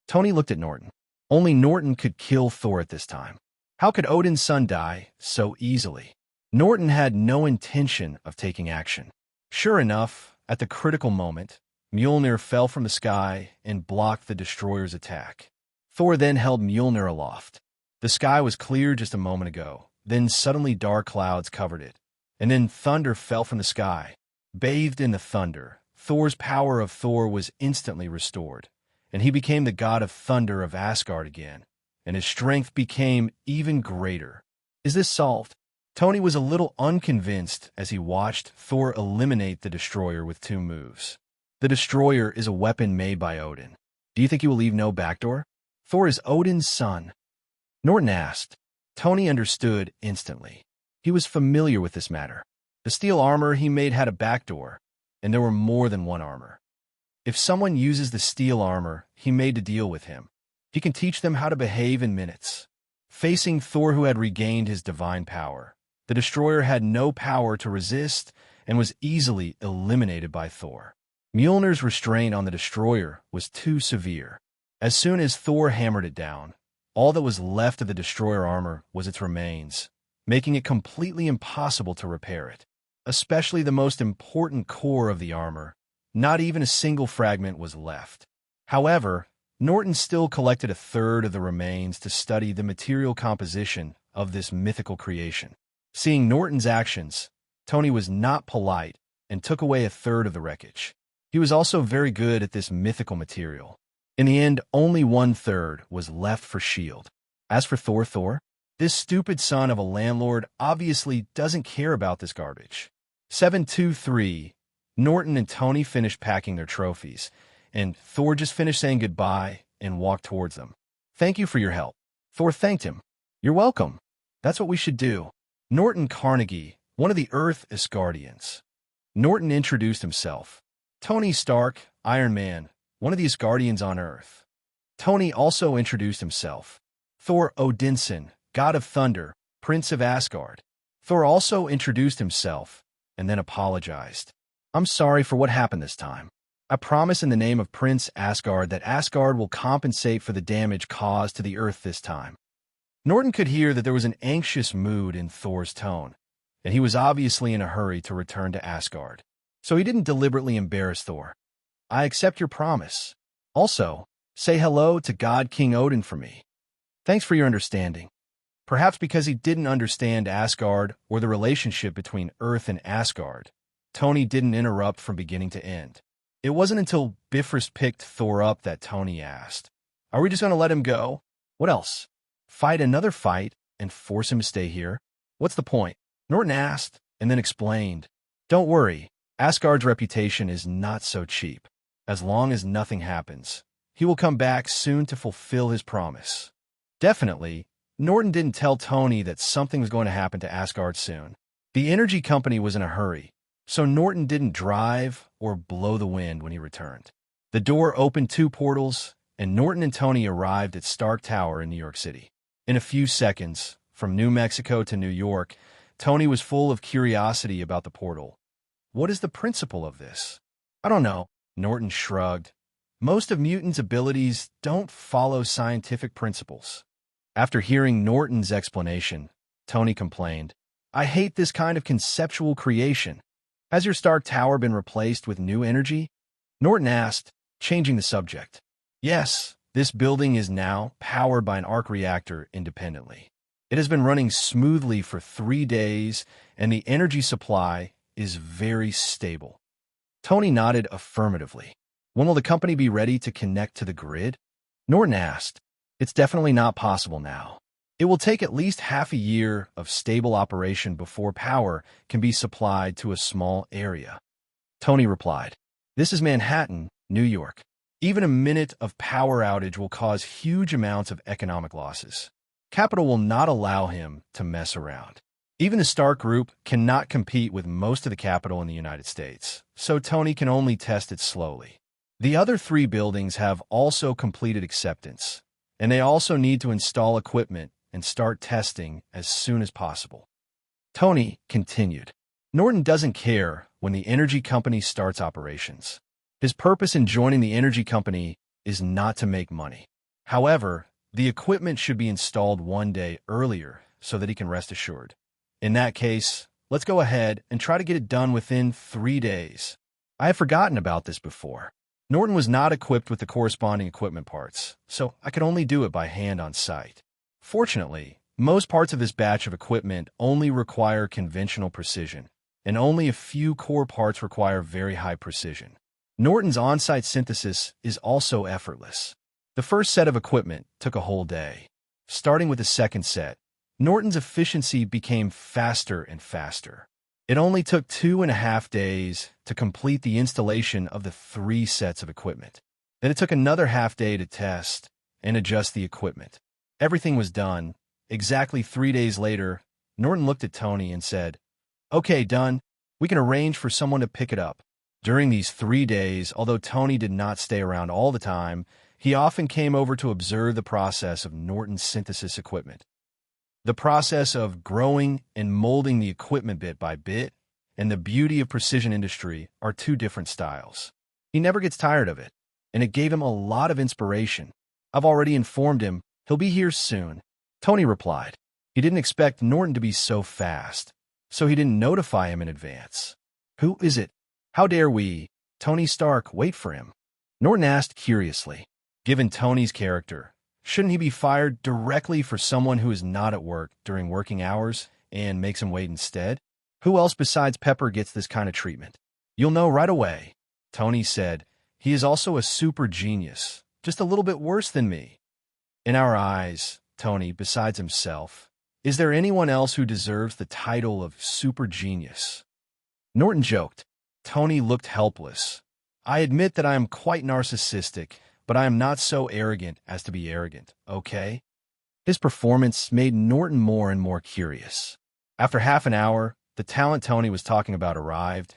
Speaker 2: Tony looked at Norton. Only Norton could kill Thor at this time. How could Odin's son die so easily? Norton had no intention of taking action. Sure enough, at the critical moment, Mjolnir fell from the sky and blocked the destroyer's attack. Thor then held Mjolnir aloft. The sky was clear just a moment ago. Then suddenly dark clouds covered it, and then thunder fell from the sky. Bathed in the thunder, Thor's power of Thor was instantly restored, and he became the god of thunder of Asgard again, and his strength became even greater. Is this solved? Tony was a little unconvinced as he watched Thor eliminate the destroyer with 2 moves. The destroyer is a weapon made by Odin. Do you think he will leave no backdoor? Thor is Odin's son. Norton asked. Tony understood instantly. He was familiar with this matter. The steel armor he made had a backdoor, and there were more than one armor. If someone uses the steel armor he made to deal with him, he can teach them how to behave in minutes. Facing Thor, who had regained his divine power, the destroyer had no power to resist and was easily eliminated by Thor. Mjolnir's restraint on the destroyer was too severe. As soon as Thor hammered it down, all that was left of the destroyer armor was its remains, making it completely impossible to repair it. Especially the most important core of the armor, not even a single fragment was left. However, Norton still collected a third of the remains to study the material composition of this mythical creation. Seeing Norton's actions, Tony was not polite and took away a third of the wreckage. He was also very good at this mythical material. In the end, only 1/3 was left for S.H.I.E.L.D. As for Thor, this stupid son of a landlord obviously doesn't care about this garbage. 723. Norton and Tony finished packing their trophies, and Thor just finished saying goodbye and walked towards them. "Thank you for your help." Thor thanked him. "You're welcome. That's what we should do." Norton Carnegie, one of the Earth Asgardians. Norton introduced himself. Tony Stark, Iron Man, one of the Asgardians on Earth. Tony also introduced himself. Thor Odinson, God of Thunder, Prince of Asgard. Thor also introduced himself and then apologized. "I'm sorry for what happened this time. I promise in the name of Prince Asgard that Asgard will compensate for the damage caused to the Earth this time." Norton could hear that there was an anxious mood in Thor's tone, and he was obviously in a hurry to return to Asgard. So he didn't deliberately embarrass Thor. "I accept your promise. Also, say hello to God King Odin for me. Thanks for your understanding." Perhaps because he didn't understand Asgard or the relationship between Earth and Asgard, Tony didn't interrupt from beginning to end. It wasn't until Bifrost picked Thor up that Tony asked, "Are we just going to let him go? What else? Fight another fight and force him to stay here? What's the point?" Norton asked and then explained, "Don't worry, Asgard's reputation is not so cheap. As long as nothing happens, he will come back soon to fulfill his promise." Definitely, Norton didn't tell Tony that something was going to happen to Asgard soon. The energy company was in a hurry, so Norton didn't drive or blow the wind when he returned. The door opened 2 portals, and Norton and Tony arrived at Stark Tower in New York City. In a few seconds, from New Mexico to New York, Tony was full of curiosity about the portal. "What is the principle of this?" "I don't know," Norton shrugged. "Most of mutants' abilities don't follow scientific principles." After hearing Norton's explanation, Tony complained, "I hate this kind of conceptual creation. Has your Stark Tower been replaced with new energy?" Norton asked, changing the subject. "Yes, this building is now powered by an arc reactor independently. It has been running smoothly for 3 days, and the energy supply is very stable." Tony nodded affirmatively. "When will the company be ready to connect to the grid?" Norton asked. "It's definitely not possible now. It will take at least half a year of stable operation before power can be supplied to a small area." Tony replied, "This is Manhattan, New York. Even a minute of power outage will cause huge amounts of economic losses. Capital will not allow him to mess around. Even the Stark Group cannot compete with most of the capital in the United States, so Tony can only test it slowly. The other 3 buildings have also completed acceptance, and they also need to install equipment and start testing as soon as possible." Tony continued, "Norton doesn't care when the energy company starts operations. His purpose in joining the energy company is not to make money. However, the equipment should be installed 1 day earlier so that he can rest assured. In that case, let's go ahead and try to get it done within 3 days. I have forgotten about this before. Norton was not equipped with the corresponding equipment parts, so I could only do it by hand on site. Fortunately, most parts of this batch of equipment only require conventional precision, and only a few core parts require very high precision. Norton's on-site synthesis is also effortless. The first set of equipment took a whole day. Starting with the second set, Norton's efficiency became faster and faster. It only took 2.5 days to complete the installation of the 3 sets of equipment. Then it took another half day to test and adjust the equipment. Everything was done. Exactly 3 days later, Norton looked at Tony and said, "Okay, done. We can arrange for someone to pick it up." During these 3 days, although Tony did not stay around all the time, he often came over to observe the process of Norton's synthesis equipment. The process of growing and molding the equipment bit by bit and the beauty of precision industry are 2 different styles. He never gets tired of it, and it gave him a lot of inspiration. I've already informed him he'll be here soon, Tony replied. He didn't expect Norton to be so fast, so he didn't notify him in advance. Who is it? How dare we, Tony Stark, wait for him? Norton asked curiously. Given Tony's character, shouldn't he be fired directly for someone who is not at work during working hours and makes him wait instead? Who else besides Pepper gets this kind of treatment? You'll know right away, Tony said. He is also a super genius, just a little bit worse than me. In our eyes, Tony, besides himself, is there anyone else who deserves the title of super genius? Norton joked. Tony looked helpless. I admit that I am quite narcissistic, but I am not so arrogant as to be arrogant, okay? His performance made Norton more and more curious. After half an hour, the talent Tony was talking about arrived,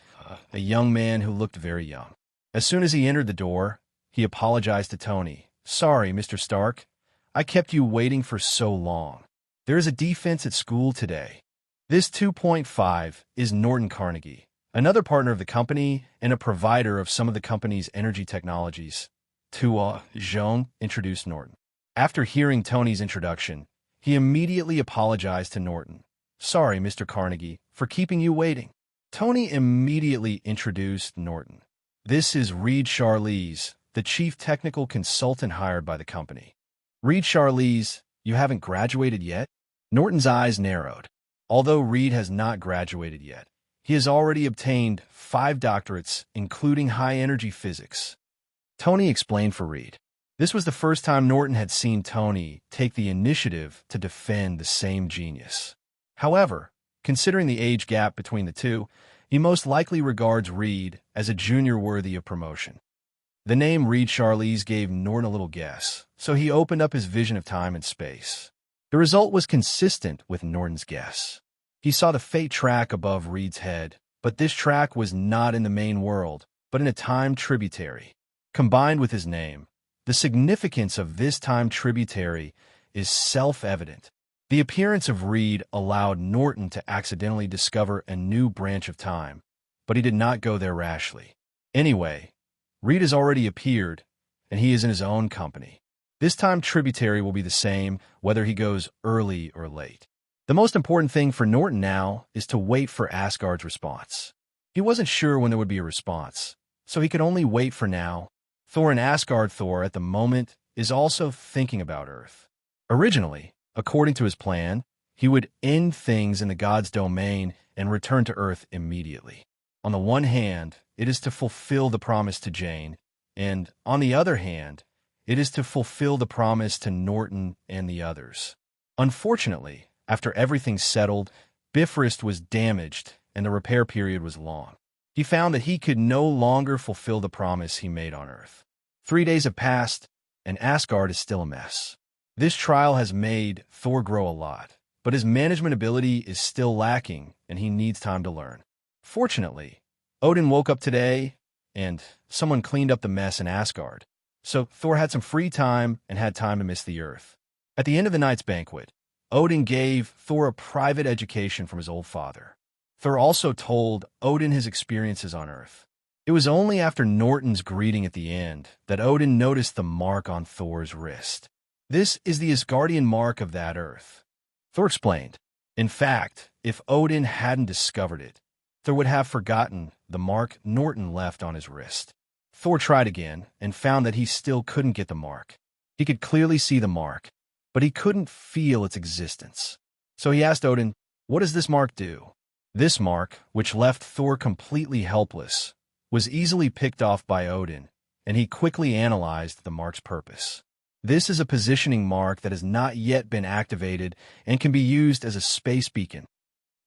Speaker 2: a young man who looked very young. As soon as he entered the door, he apologized to Tony. Sorry, Mr. Stark. I kept you waiting for so long. There is a defense at school today. This 2.5 is Norton Carnegie, another partner of the company and a provider of some of the company's energy technologies. Zhong introduced Norton. After hearing Tony's introduction, he immediately apologized to Norton. Sorry, Mr. Carnegie, for keeping you waiting. Tony immediately introduced Norton. This is Reed Charlize, the chief technical consultant hired by the company. Reed Charlize, you haven't graduated yet? Norton's eyes narrowed. Although Reed has not graduated yet, he has already obtained 5 doctorates, including high-energy physics. Tony explained for Reed. This was the first time Norton had seen Tony take the initiative to defend the same genius. However, considering the age gap between the two, he most likely regards Reed as a junior worthy of promotion. The name Reed Charlize gave Norton a little guess, so he opened up his vision of time and space. The result was consistent with Norton's guess. He saw the fate track above Reed's head, but this track was not in the main world, but in a time tributary. Combined with his name, the significance of this time tributary is self-evident. The appearance of Reed allowed Norton to accidentally discover a new branch of time, but he did not go there rashly. Anyway, Reed has already appeared, and he is in his own company. This time tributary will be the same whether he goes early or late. The most important thing for Norton now is to wait for Asgard's response. He wasn't sure when there would be a response, so he could only wait for now. Thor and Asgard Thor at the moment is also thinking about Earth. Originally, according to his plan, he would end things in the god's domain and return to Earth immediately. On the one hand, it is to fulfill the promise to Jane, and on the other hand, it is to fulfill the promise to Norton and the others. Unfortunately, after everything settled, Bifrost was damaged and the repair period was long. He found that he could no longer fulfill the promise he made on Earth. 3 days have passed, and Asgard is still a mess. This trial has made Thor grow a lot, but his management ability is still lacking, and he needs time to learn. Fortunately, Odin woke up today, and someone cleaned up the mess in Asgard. So Thor had some free time and had time to miss the Earth. At the end of the night's banquet, Odin gave Thor a private education from his old father. Thor also told Odin his experiences on Earth. It was only after Norton's greeting at the end that Odin noticed the mark on Thor's wrist. This is the Asgardian mark of that Earth. Thor explained. In fact, if Odin hadn't discovered it, Thor would have forgotten the mark Norton left on his wrist. Thor tried again and found that he still couldn't get the mark. He could clearly see the mark, but he couldn't feel its existence. So he asked Odin, what does this mark do? This mark, which left Thor completely helpless, was easily picked off by Odin, and he quickly analyzed the mark's purpose. This is a positioning mark that has not yet been activated and can be used as a space beacon.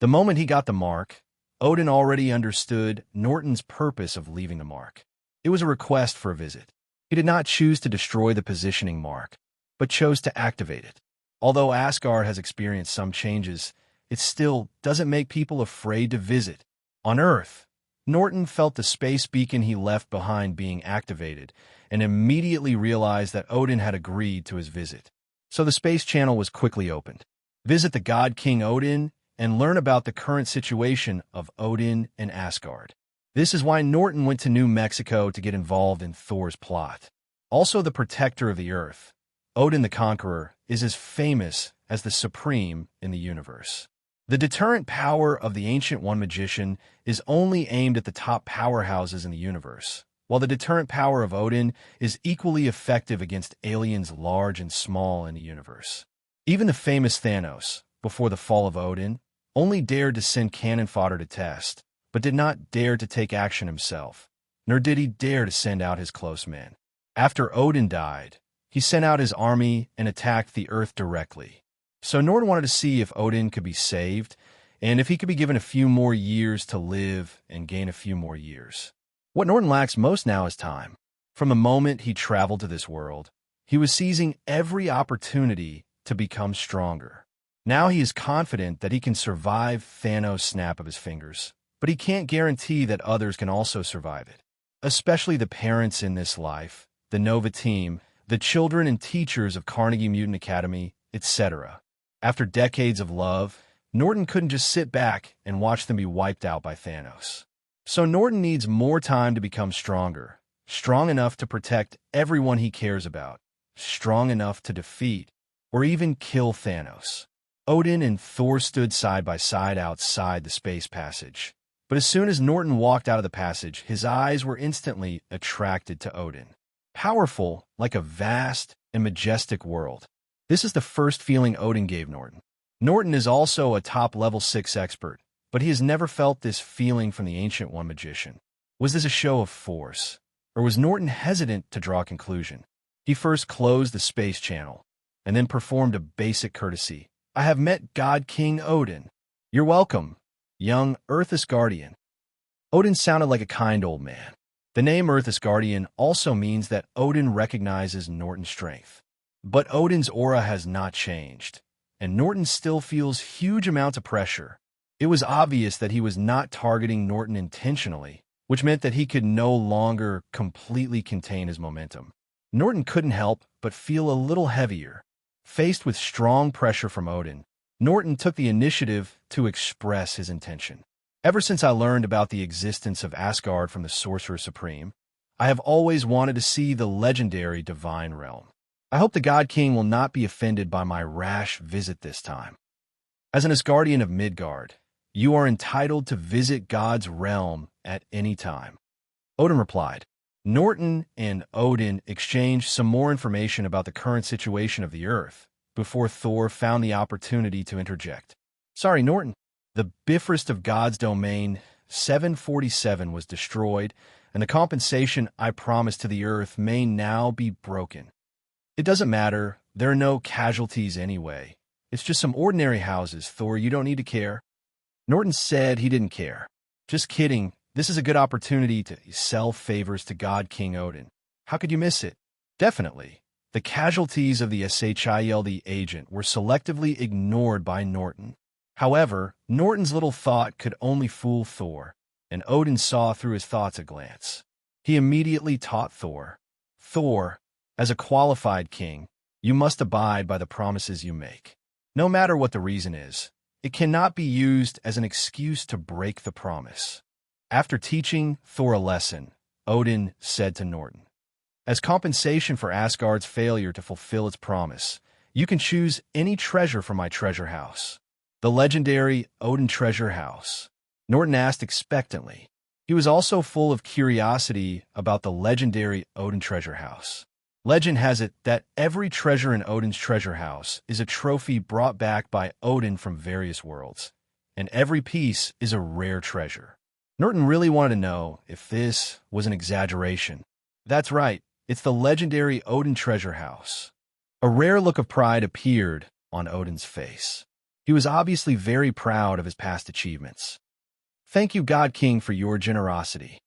Speaker 2: The moment he got the mark, Odin already understood Norton's purpose of leaving the mark. It was a request for a visit. He did not choose to destroy the positioning mark, but chose to activate it. Although Asgard has experienced some changes, it still doesn't make people afraid to visit. On Earth, Norton felt the space beacon he left behind being activated and immediately realized that Odin had agreed to his visit. So the space channel was quickly opened. Visit the God King Odin and learn about the current situation of Odin and Asgard. This is why Norton went to New Mexico to get involved in Thor's plot. Also the protector of the Earth, Odin the Conqueror is as famous as the Supreme in the universe. The deterrent power of the Ancient One magician is only aimed at the top powerhouses in the universe, while the deterrent power of Odin is equally effective against aliens large and small in the universe. Even the famous Thanos, before the fall of Odin, only dared to send cannon fodder to test, but did not dare to take action himself, nor did he dare to send out his close men. After Odin died, he sent out his army and attacked the Earth directly. So Norton wanted to see if Odin could be saved, and if he could be given a few more years to live and gain a few more years. What Norton lacks most now is time. From the moment he traveled to this world, he was seizing every opportunity to become stronger. Now he is confident that he can survive Thanos' snap of his fingers, but he can't guarantee that others can also survive it, especially the parents in this life, the Nova team, the children and teachers of Carnegie Mutant Academy, etc. After decades of love, Norton couldn't just sit back and watch them be wiped out by Thanos. So Norton needs more time to become stronger, strong enough to protect everyone he cares about, strong enough to defeat or even kill Thanos. Odin and Thor stood side by side outside the space passage, but as soon as Norton walked out of the passage, his eyes were instantly attracted to Odin. Powerful, like a vast and majestic world. This is the first feeling Odin gave Norton. Norton is also a top level 6 expert, but he has never felt this feeling from the Ancient One magician. Was this a show of force, or was Norton hesitant to draw a conclusion? He first closed the space channel, and then performed a basic courtesy. I have met God King Odin. You're welcome, young Earth's Guardian. Odin sounded like a kind old man. The name Earth's Guardian also means that Odin recognizes Norton's strength. But Odin's aura has not changed, and Norton still feels huge amounts of pressure. It was obvious that he was not targeting Norton intentionally, which meant that he could no longer completely contain his momentum. Norton couldn't help but feel a little heavier. Faced with strong pressure from Odin, Norton took the initiative to express his intention. Ever since I learned about the existence of Asgard from the Sorcerer Supreme, I have always wanted to see the legendary divine realm. I hope the God King will not be offended by my rash visit this time. As an Asgardian of Midgard, you are entitled to visit God's realm at any time. Odin replied. Norton and Odin exchanged some more information about the current situation of the Earth before Thor found the opportunity to interject. Sorry, Norton. The Bifrost of God's domain, 747, was destroyed, and the compensation I promised to the Earth may now be broken. It doesn't matter. There are no casualties anyway. It's just some ordinary houses, Thor. You don't need to care. Norton said he didn't care. Just kidding. This is a good opportunity to sell favors to God King Odin. How could you miss it? Definitely. The casualties of the SHIELD agent were selectively ignored by Norton. However, Norton's little thought could only fool Thor, and Odin saw through his thoughts a glance. He immediately taught Thor. Thor, as a qualified king, you must abide by the promises you make. No matter what the reason is, it cannot be used as an excuse to break the promise. After teaching Thor a lesson, Odin said to Norton, as compensation for Asgard's failure to fulfill its promise, you can choose any treasure from my treasure house. The legendary Odin treasure house. Norton asked expectantly. He was also full of curiosity about the legendary Odin treasure house. Legend has it that every treasure in Odin's treasure house is a trophy brought back by Odin from various worlds, and every piece is a rare treasure. Norton really wanted to know if this was an exaggeration. That's right, it's the legendary Odin treasure house. A rare look of pride appeared on Odin's face. He was obviously very proud of his past achievements. Thank you, God King, for your generosity.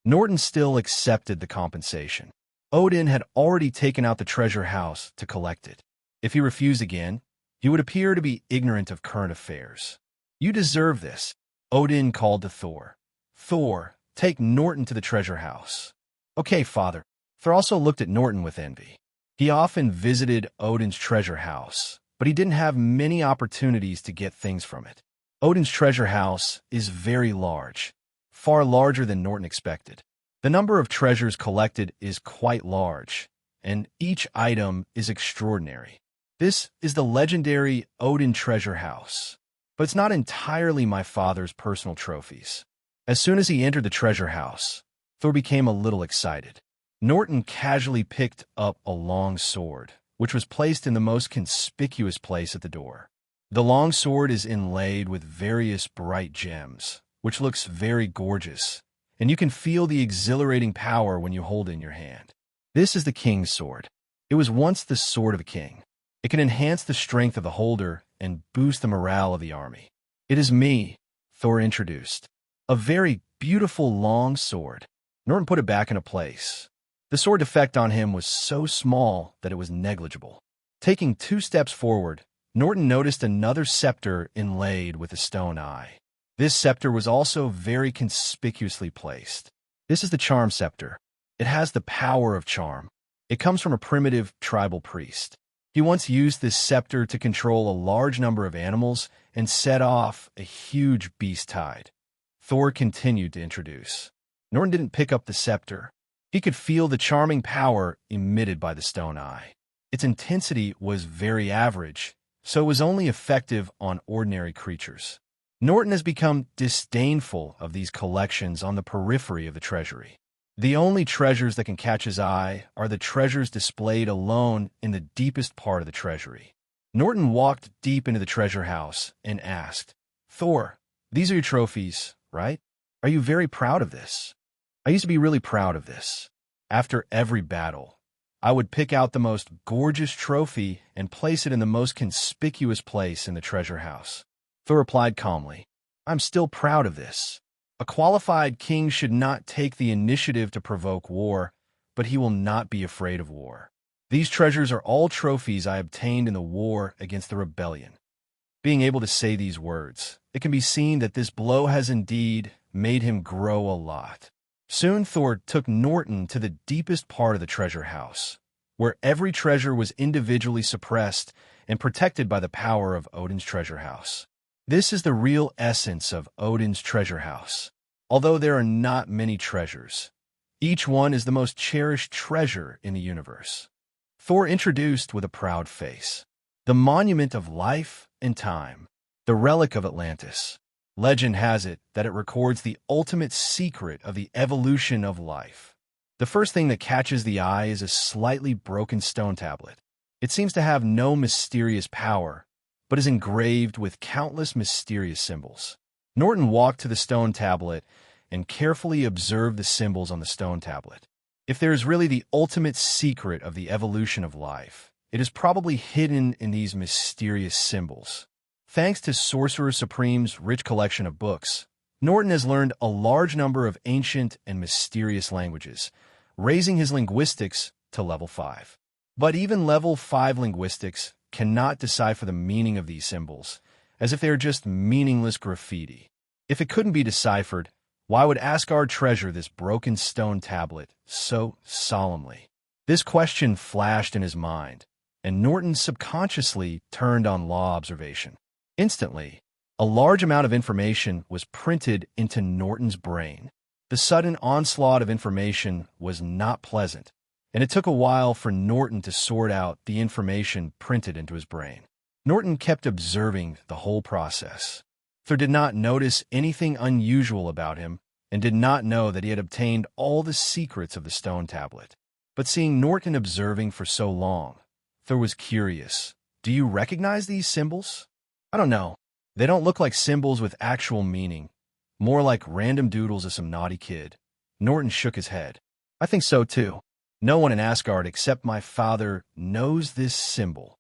Speaker 2: Norton still accepted the compensation. Odin had already taken out the treasure house to collect it. If he refused again, he would appear to be ignorant of current affairs. You deserve this, Odin called to Thor. Thor, take Norton to the treasure house. Okay, father. Thor also looked at Norton with envy. He often visited Odin's treasure house, but he didn't have many opportunities to get things from it. Odin's treasure house is very large. far larger than Norton expected. The number of treasures collected is quite large, and each item is extraordinary. This is the legendary Odin treasure house, but it's not entirely my father's personal trophies. As soon as he entered the treasure house, Thor became a little excited. Norton casually picked up a long sword, which was placed in the most conspicuous place at the door. The long sword is inlaid with various bright gems, which looks very gorgeous, and you can feel the exhilarating power when you hold it in your hand. This is the king's sword. It was once the sword of a king. It can enhance the strength of the holder and boost the morale of the army. It is me, Thor introduced. A very beautiful long sword. Norton put it back into place. The sword effect on him was so small that it was negligible. Taking 2 steps forward, Norton noticed another scepter inlaid with a stone eye. This scepter was also very conspicuously placed. This is the charm scepter. It has the power of charm. It comes from a primitive tribal priest. He once used this scepter to control a large number of animals and set off a huge beast tide. Thor continued to introduce. Norton didn't pick up the scepter. He could feel the charming power emitted by the stone eye. Its intensity was very average, so it was only effective on ordinary creatures. Norton has become disdainful of these collections on the periphery of the treasury. The only treasures that can catch his eye are the treasures displayed alone in the deepest part of the treasury. Norton walked deep into the treasure house and asked, "Thor, these are your trophies, right? Are you very proud of this?" "I used to be really proud of this. After every battle, I would pick out the most gorgeous trophy and place it in the most conspicuous place in the treasure house." Thor replied calmly, "I'm still proud of this. A qualified king should not take the initiative to provoke war, but he will not be afraid of war. These treasures are all trophies I obtained in the war against the rebellion." Being able to say these words, it can be seen that this blow has indeed made him grow a lot. Soon Thor took Norton to the deepest part of the treasure house, where every treasure was individually suppressed and protected by the power of Odin's treasure house. This is the real essence of Odin's treasure house. Although there are not many treasures, each one is the most cherished treasure in the universe. Thor introduced with a proud face. The monument of life and time, the relic of Atlantis. Legend has it that it records the ultimate secret of the evolution of life. The first thing that catches the eye is a slightly broken stone tablet. It seems to have no mysterious power, but is engraved with countless mysterious symbols. Norton walked to the stone tablet and carefully observed the symbols on the stone tablet. If there is really the ultimate secret of the evolution of life, it is probably hidden in these mysterious symbols. Thanks to Sorcerer Supreme's rich collection of books, Norton has learned a large number of ancient and mysterious languages, raising his linguistics to level 5. But even level 5 linguistics cannot decipher the meaning of these symbols, as if they are just meaningless graffiti. If it couldn't be deciphered, why would Asgard treasure this broken stone tablet so solemnly? This question flashed in his mind, and Norton subconsciously turned on law observation. Instantly, a large amount of information was printed into Norton's brain. The sudden onslaught of information was not pleasant, and it took a while for Norton to sort out the information printed into his brain. Norton kept observing the whole process. Thor did not notice anything unusual about him and did not know that he had obtained all the secrets of the stone tablet. But seeing Norton observing for so long, Thor was curious. "Do you recognize these symbols?" "I don't know. They don't look like symbols with actual meaning. More like random doodles of some naughty kid." Norton shook his head. "I think so too. No one in Asgard except my father knows this symbol."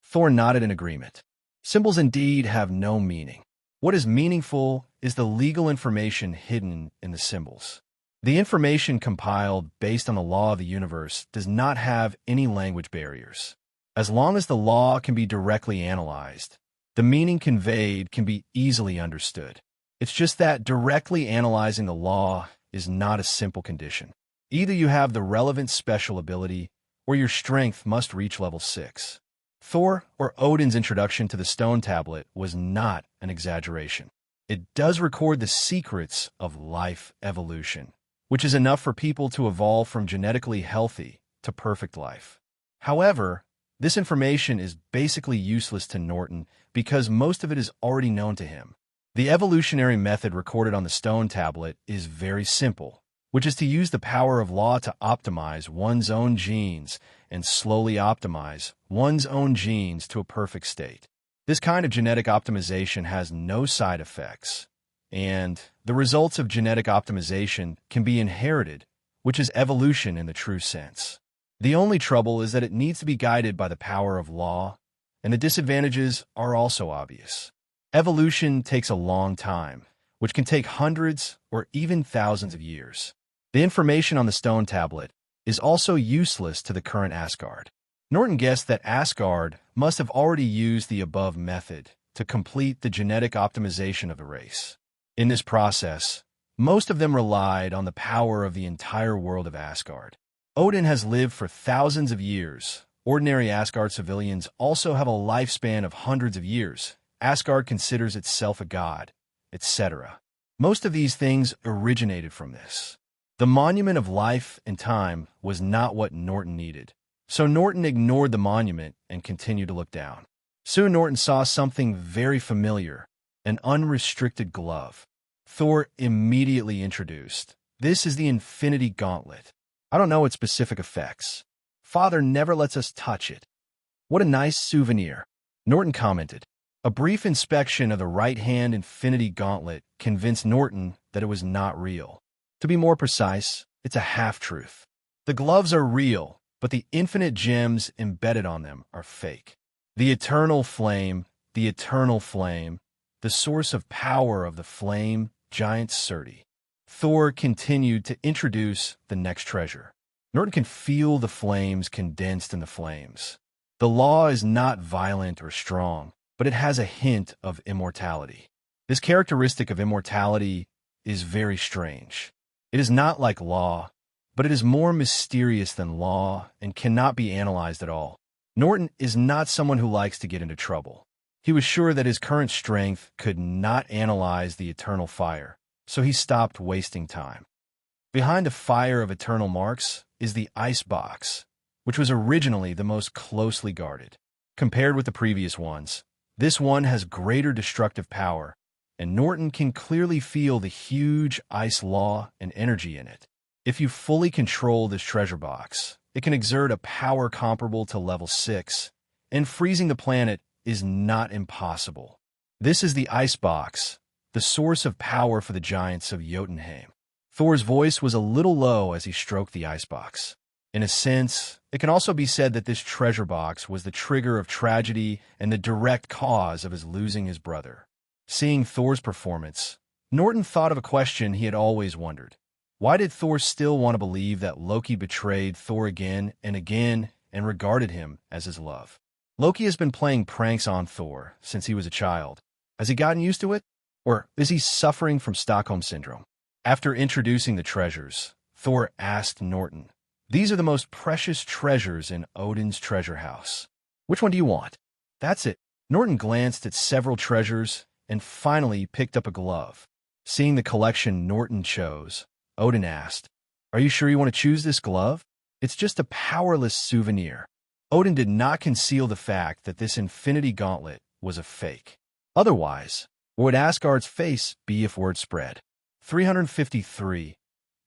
Speaker 2: Thor nodded in agreement. Symbols indeed have no meaning. What is meaningful is the legal information hidden in the symbols. The information compiled based on the law of the universe does not have any language barriers. As long as the law can be directly analyzed, the meaning conveyed can be easily understood. It's just that directly analyzing the law is not a simple condition. Either you have the relevant special ability, or your strength must reach level 6. Thor or Odin's introduction to the stone tablet was not an exaggeration. It does record the secrets of life evolution, which is enough for people to evolve from genetically healthy to perfect life. However, this information is basically useless to Norton because most of it is already known to him. The evolutionary method recorded on the stone tablet is very simple, which is to use the power of law to optimize one's own genes and slowly optimize one's own genes to a perfect state. This kind of genetic optimization has no side effects, and the results of genetic optimization can be inherited, which is evolution in the true sense. The only trouble is that it needs to be guided by the power of law, and the disadvantages are also obvious. Evolution takes a long time, which can take hundreds or even thousands of years. The information on the stone tablet is also useless to the current Asgard. Norton guessed that Asgard must have already used the above method to complete the genetic optimization of the race. In this process, most of them relied on the power of the entire world of Asgard. Odin has lived for thousands of years. Ordinary Asgard civilians also have a lifespan of hundreds of years. Asgard considers itself a god, etc. Most of these things originated from this. The monument of life and time was not what Norton needed. So Norton ignored the monument and continued to look down. Soon Norton saw something very familiar, an unrestricted glove. Thor immediately introduced, "This is the Infinity Gauntlet. I don't know its specific effects. Father never lets us touch it. What a nice souvenir," Norton commented. A brief inspection of the right-hand Infinity Gauntlet convinced Norton that it was not real. To be more precise, it's a half-truth. The gloves are real, but the infinite gems embedded on them are fake. The eternal flame, the source of power of the flame, giant Surti. Thor continued to introduce the next treasure. Norton can feel the flames condensed in the flames. The law is not violent or strong, but it has a hint of immortality. This characteristic of immortality is very strange. It is not like law, but it is more mysterious than law and cannot be analyzed at all. Norton is not someone who likes to get into trouble. He was sure that his current strength could not analyze the eternal fire, so he stopped wasting time. Behind the fire of eternal marks is the ice box, which was originally the most closely guarded. Compared with the previous ones, this one has greater destructive power, and Norton can clearly feel the huge ice law and energy in it. If you fully control this treasure box, it can exert a power comparable to level 6, and freezing the planet is not impossible. This is the ice box, the source of power for the giants of Jotunheim. Thor's voice was a little low as he stroked the icebox. In a sense, it can also be said that this treasure box was the trigger of tragedy and the direct cause of his losing his brother. Seeing Thor's performance, Norton thought of a question he had always wondered. Why did Thor still want to believe that Loki betrayed Thor again and regarded him as his love? Loki has been playing pranks on Thor since he was a child. Has he gotten used to it? Or is he suffering from Stockholm Syndrome? After introducing the treasures, Thor asked Norton, "These are the most precious treasures in Odin's treasure house. Which one do you want?" "That's it." Norton glanced at several treasures and finally picked up a glove. Seeing the collection Norton chose, Odin asked, "Are you sure you want to choose this glove? It's just a powerless souvenir." Odin did not conceal the fact that this Infinity Gauntlet was a fake. Otherwise, what would Asgard's face be if word spread? 353.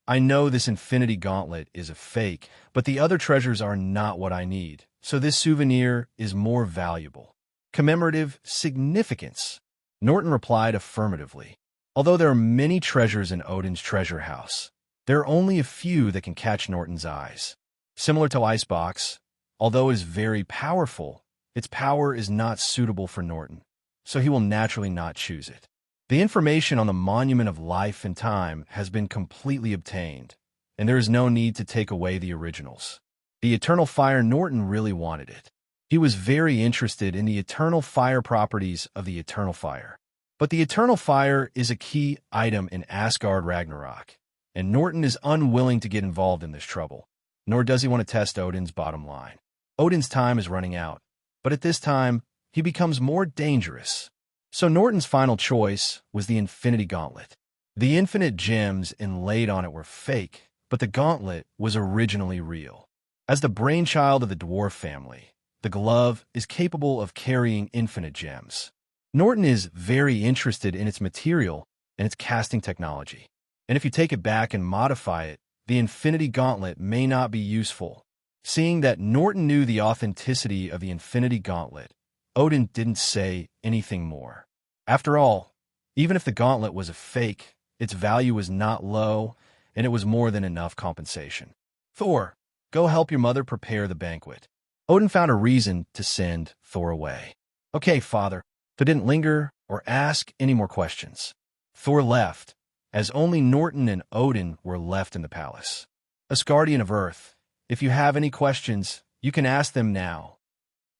Speaker 2: I know this Infinity Gauntlet is a fake, but the other treasures are not what I need, so this souvenir is more valuable. Commemorative significance. Norton replied affirmatively. Although there are many treasures in Odin's treasure house, there are only a few that can catch Norton's eyes. Similar to Icebox, although it is very powerful, its power is not suitable for Norton, so he will naturally not choose it. The information on the Monument of Life and Time has been completely obtained, and there is no need to take away the originals. The Eternal Fire, Norton really wanted it. He was very interested in the eternal fire properties of the Eternal Fire. But the Eternal Fire is a key item in Asgard Ragnarok, and Norton is unwilling to get involved in this trouble, nor does he want to test Odin's bottom line. Odin's time is running out, but at this time, he becomes more dangerous. So Norton's final choice was the Infinity Gauntlet. The infinite gems inlaid on it were fake, but the gauntlet was originally real. As the brainchild of the dwarf family, the glove is capable of carrying infinite gems. Norton is very interested in its material and its casting technology. And if you take it back and modify it, the Infinity Gauntlet may not be useful. Seeing that Norton knew the authenticity of the Infinity Gauntlet, Odin didn't say anything more. After all, even if the gauntlet was a fake, its value was not low, and it was more than enough compensation. Thor, go help your mother prepare the banquet. Odin found a reason to send Thor away. Okay, father. Thor didn't linger or ask any more questions. Thor left, as only Norton and Odin were left in the palace. Asgardian of Earth, if you have any questions, you can ask them now.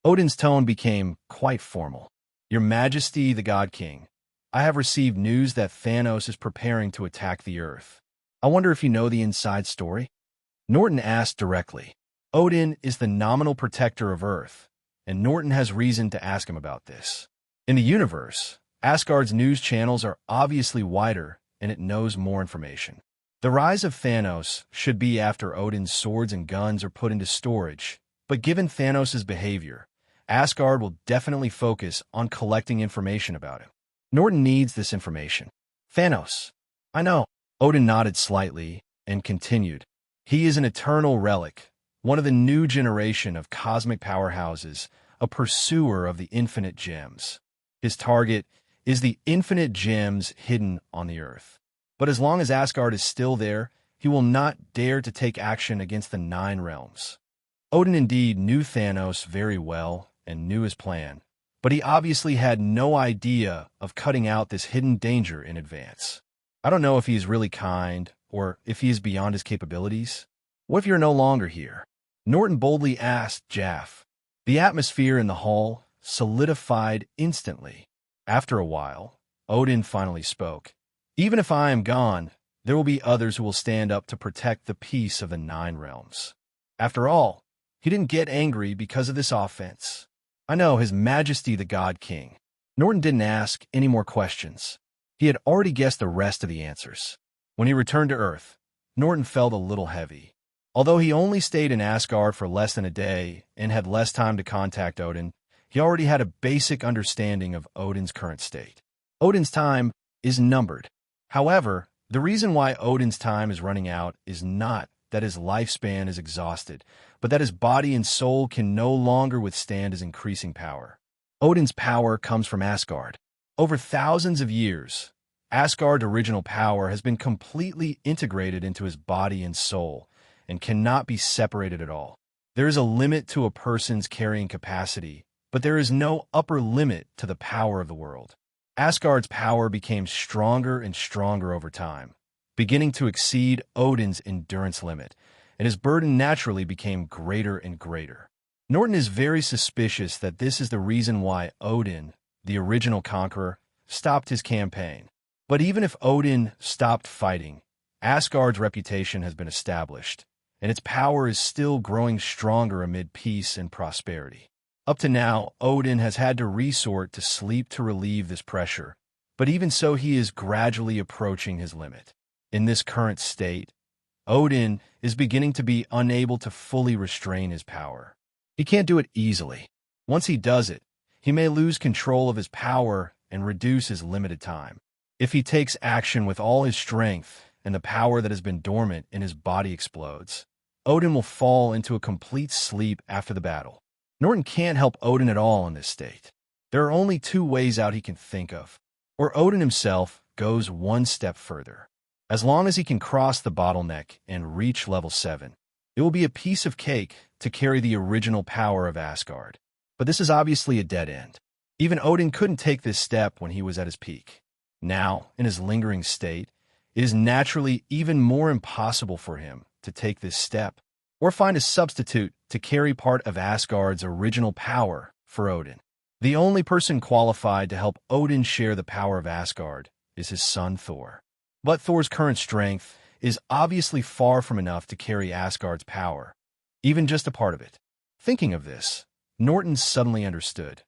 Speaker 2: Odin's tone became quite formal. Your Majesty, the God King, I have received news that Thanos is preparing to attack the Earth. I wonder if you know the inside story? Norton asked directly. Odin is the nominal protector of Earth, and Norton has reason to ask him about this. In the universe, Asgard's news channels are obviously wider, and it knows more information. The rise of Thanos should be after Odin's swords and guns are put into storage, but given Thanos' behavior, Asgard will definitely focus on collecting information about him. Norton needs this information. Thanos. I know. Odin nodded slightly and continued. He is an eternal relic, one of the new generation of cosmic powerhouses, a pursuer of the infinite gems. His target is the infinite gems hidden on the Earth. But as long as Asgard is still there, he will not dare to take action against the 9 realms. Odin indeed knew Thanos very well and knew his plan, but he obviously had no idea of cutting out this hidden danger in advance. I don't know if he is really kind or if he is beyond his capabilities. What if you're no longer here? Norton boldly asked Jaff. The atmosphere in the hall solidified instantly. After a while, Odin finally spoke. Even if I am gone, there will be others who will stand up to protect the peace of the 9 realms. After all, he didn't get angry because of this offense. I know, His Majesty the God King. Norton didn't ask any more questions. He had already guessed the rest of the answers. When he returned to Earth, Norton felt a little heavy. Although he only stayed in Asgard for less than a day and had less time to contact Odin, he already had a basic understanding of Odin's current state. Odin's time is numbered. However, the reason why Odin's time is running out is not that his lifespan is exhausted, but that his body and soul can no longer withstand his increasing power. Odin's power comes from Asgard. Over thousands of years, Asgard's original power has been completely integrated into his body and soul and cannot be separated at all. There is a limit to a person's carrying capacity, but there is no upper limit to the power of the world. Asgard's power became stronger and stronger over time, beginning to exceed Odin's endurance limit, and his burden naturally became greater and greater. Norton is very suspicious that this is the reason why Odin, the original conqueror, stopped his campaign. But even if Odin stopped fighting, Asgard's reputation has been established, and its power is still growing stronger amid peace and prosperity. Up to now, Odin has had to resort to sleep to relieve this pressure, but even so he is gradually approaching his limit. In this current state, Odin is beginning to be unable to fully restrain his power. He can't do it easily. Once he does it, he may lose control of his power and reduce his limited time. If he takes action with all his strength and the power that has been dormant in his body explodes, Odin will fall into a complete sleep after the battle. Norton can't help Odin at all in this state. There are only 2 ways out he can think of, or Odin himself goes one step further. As long as he can cross the bottleneck and reach level 7, it will be a piece of cake to carry the original power of Asgard. But this is obviously a dead end. Even Odin couldn't take this step when he was at his peak. Now, in his lingering state, it is naturally even more impossible for him to take this step or find a substitute to carry part of Asgard's original power for Odin. The only person qualified to help Odin share the power of Asgard is his son Thor. But Thor's current strength is obviously far from enough to carry Asgard's power, even just a part of it. Thinking of this, Norton suddenly understood.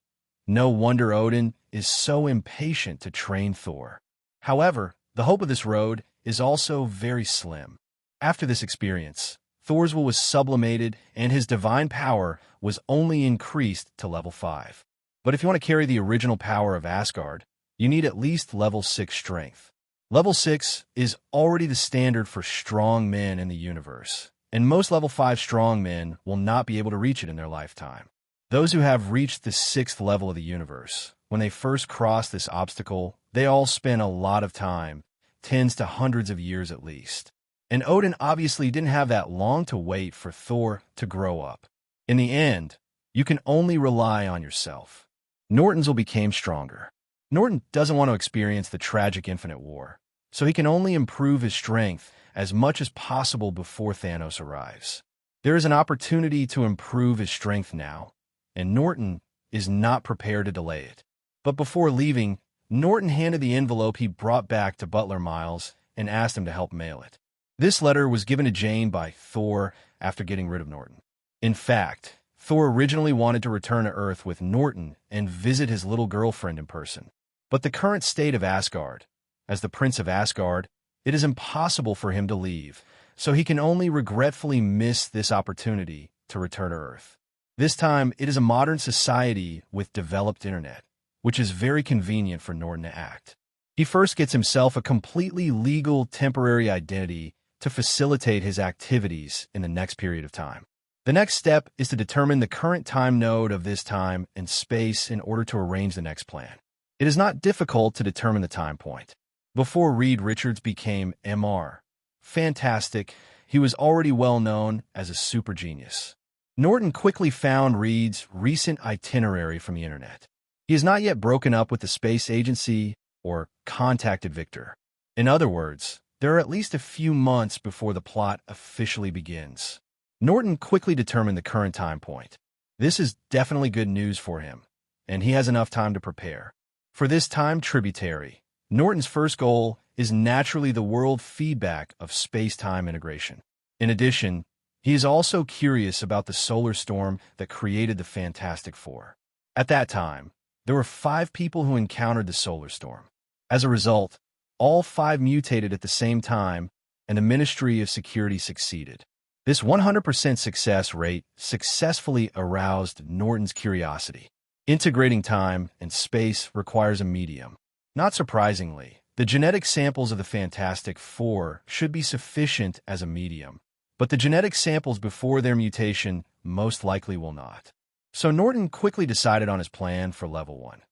Speaker 2: No wonder Odin is so impatient to train Thor. However, the hope of this road is also very slim. After this experience, Thor's will was sublimated and his divine power was only increased to level 5. But if you want to carry the original power of Asgard, you need at least level 6 strength. Level 6 is already the standard for strong men in the universe, and most level 5 strong men will not be able to reach it in their lifetime. Those who have reached the 6th level of the universe, when they first cross this obstacle, they all spend a lot of time, tens to hundreds of years at least. And Odin obviously didn't have that long to wait for Thor to grow up. In the end, you can only rely on yourself. Norton's will become stronger. Norton doesn't want to experience the tragic infinite war, so he can only improve his strength as much as possible before Thanos arrives. There is an opportunity to improve his strength now, and Norton is not prepared to delay it. But before leaving, Norton handed the envelope he brought back to Butler Miles and asked him to help mail it. This letter was given to Jane by Thor after getting rid of Norton. In fact, Thor originally wanted to return to Earth with Norton and visit his little girlfriend in person. But the current state of Asgard, as the Prince of Asgard, it is impossible for him to leave, so he can only regretfully miss this opportunity to return to Earth. This time, it is a modern society with developed internet, which is very convenient for Norton to act. He first gets himself a completely legal temporary identity to facilitate his activities in the next period of time. The next step is to determine the current time node of this time and space in order to arrange the next plan. It is not difficult to determine the time point. Before Reed Richards became Mr. Fantastic, he was already well known as a super genius. Norton quickly found Reed's recent itinerary from the internet. He has not yet broken up with the space agency or contacted Victor. In other words, there are at least a few months before the plot officially begins. Norton quickly determined the current time point. This is definitely good news for him, and he has enough time to prepare. For this time tributary, Norton's first goal is naturally the world feedback of space-time integration. In addition, he is also curious about the solar storm that created the Fantastic Four. At that time, there were 5 people who encountered the solar storm. As a result, all 5 mutated at the same time, and the Ministry of Security succeeded. This 100% success rate successfully aroused Norton's curiosity. Integrating time and space requires a medium. Not surprisingly, the genetic samples of the Fantastic Four should be sufficient as a medium, but the genetic samples before their mutation most likely will not. So Norton quickly decided on his plan for level 1.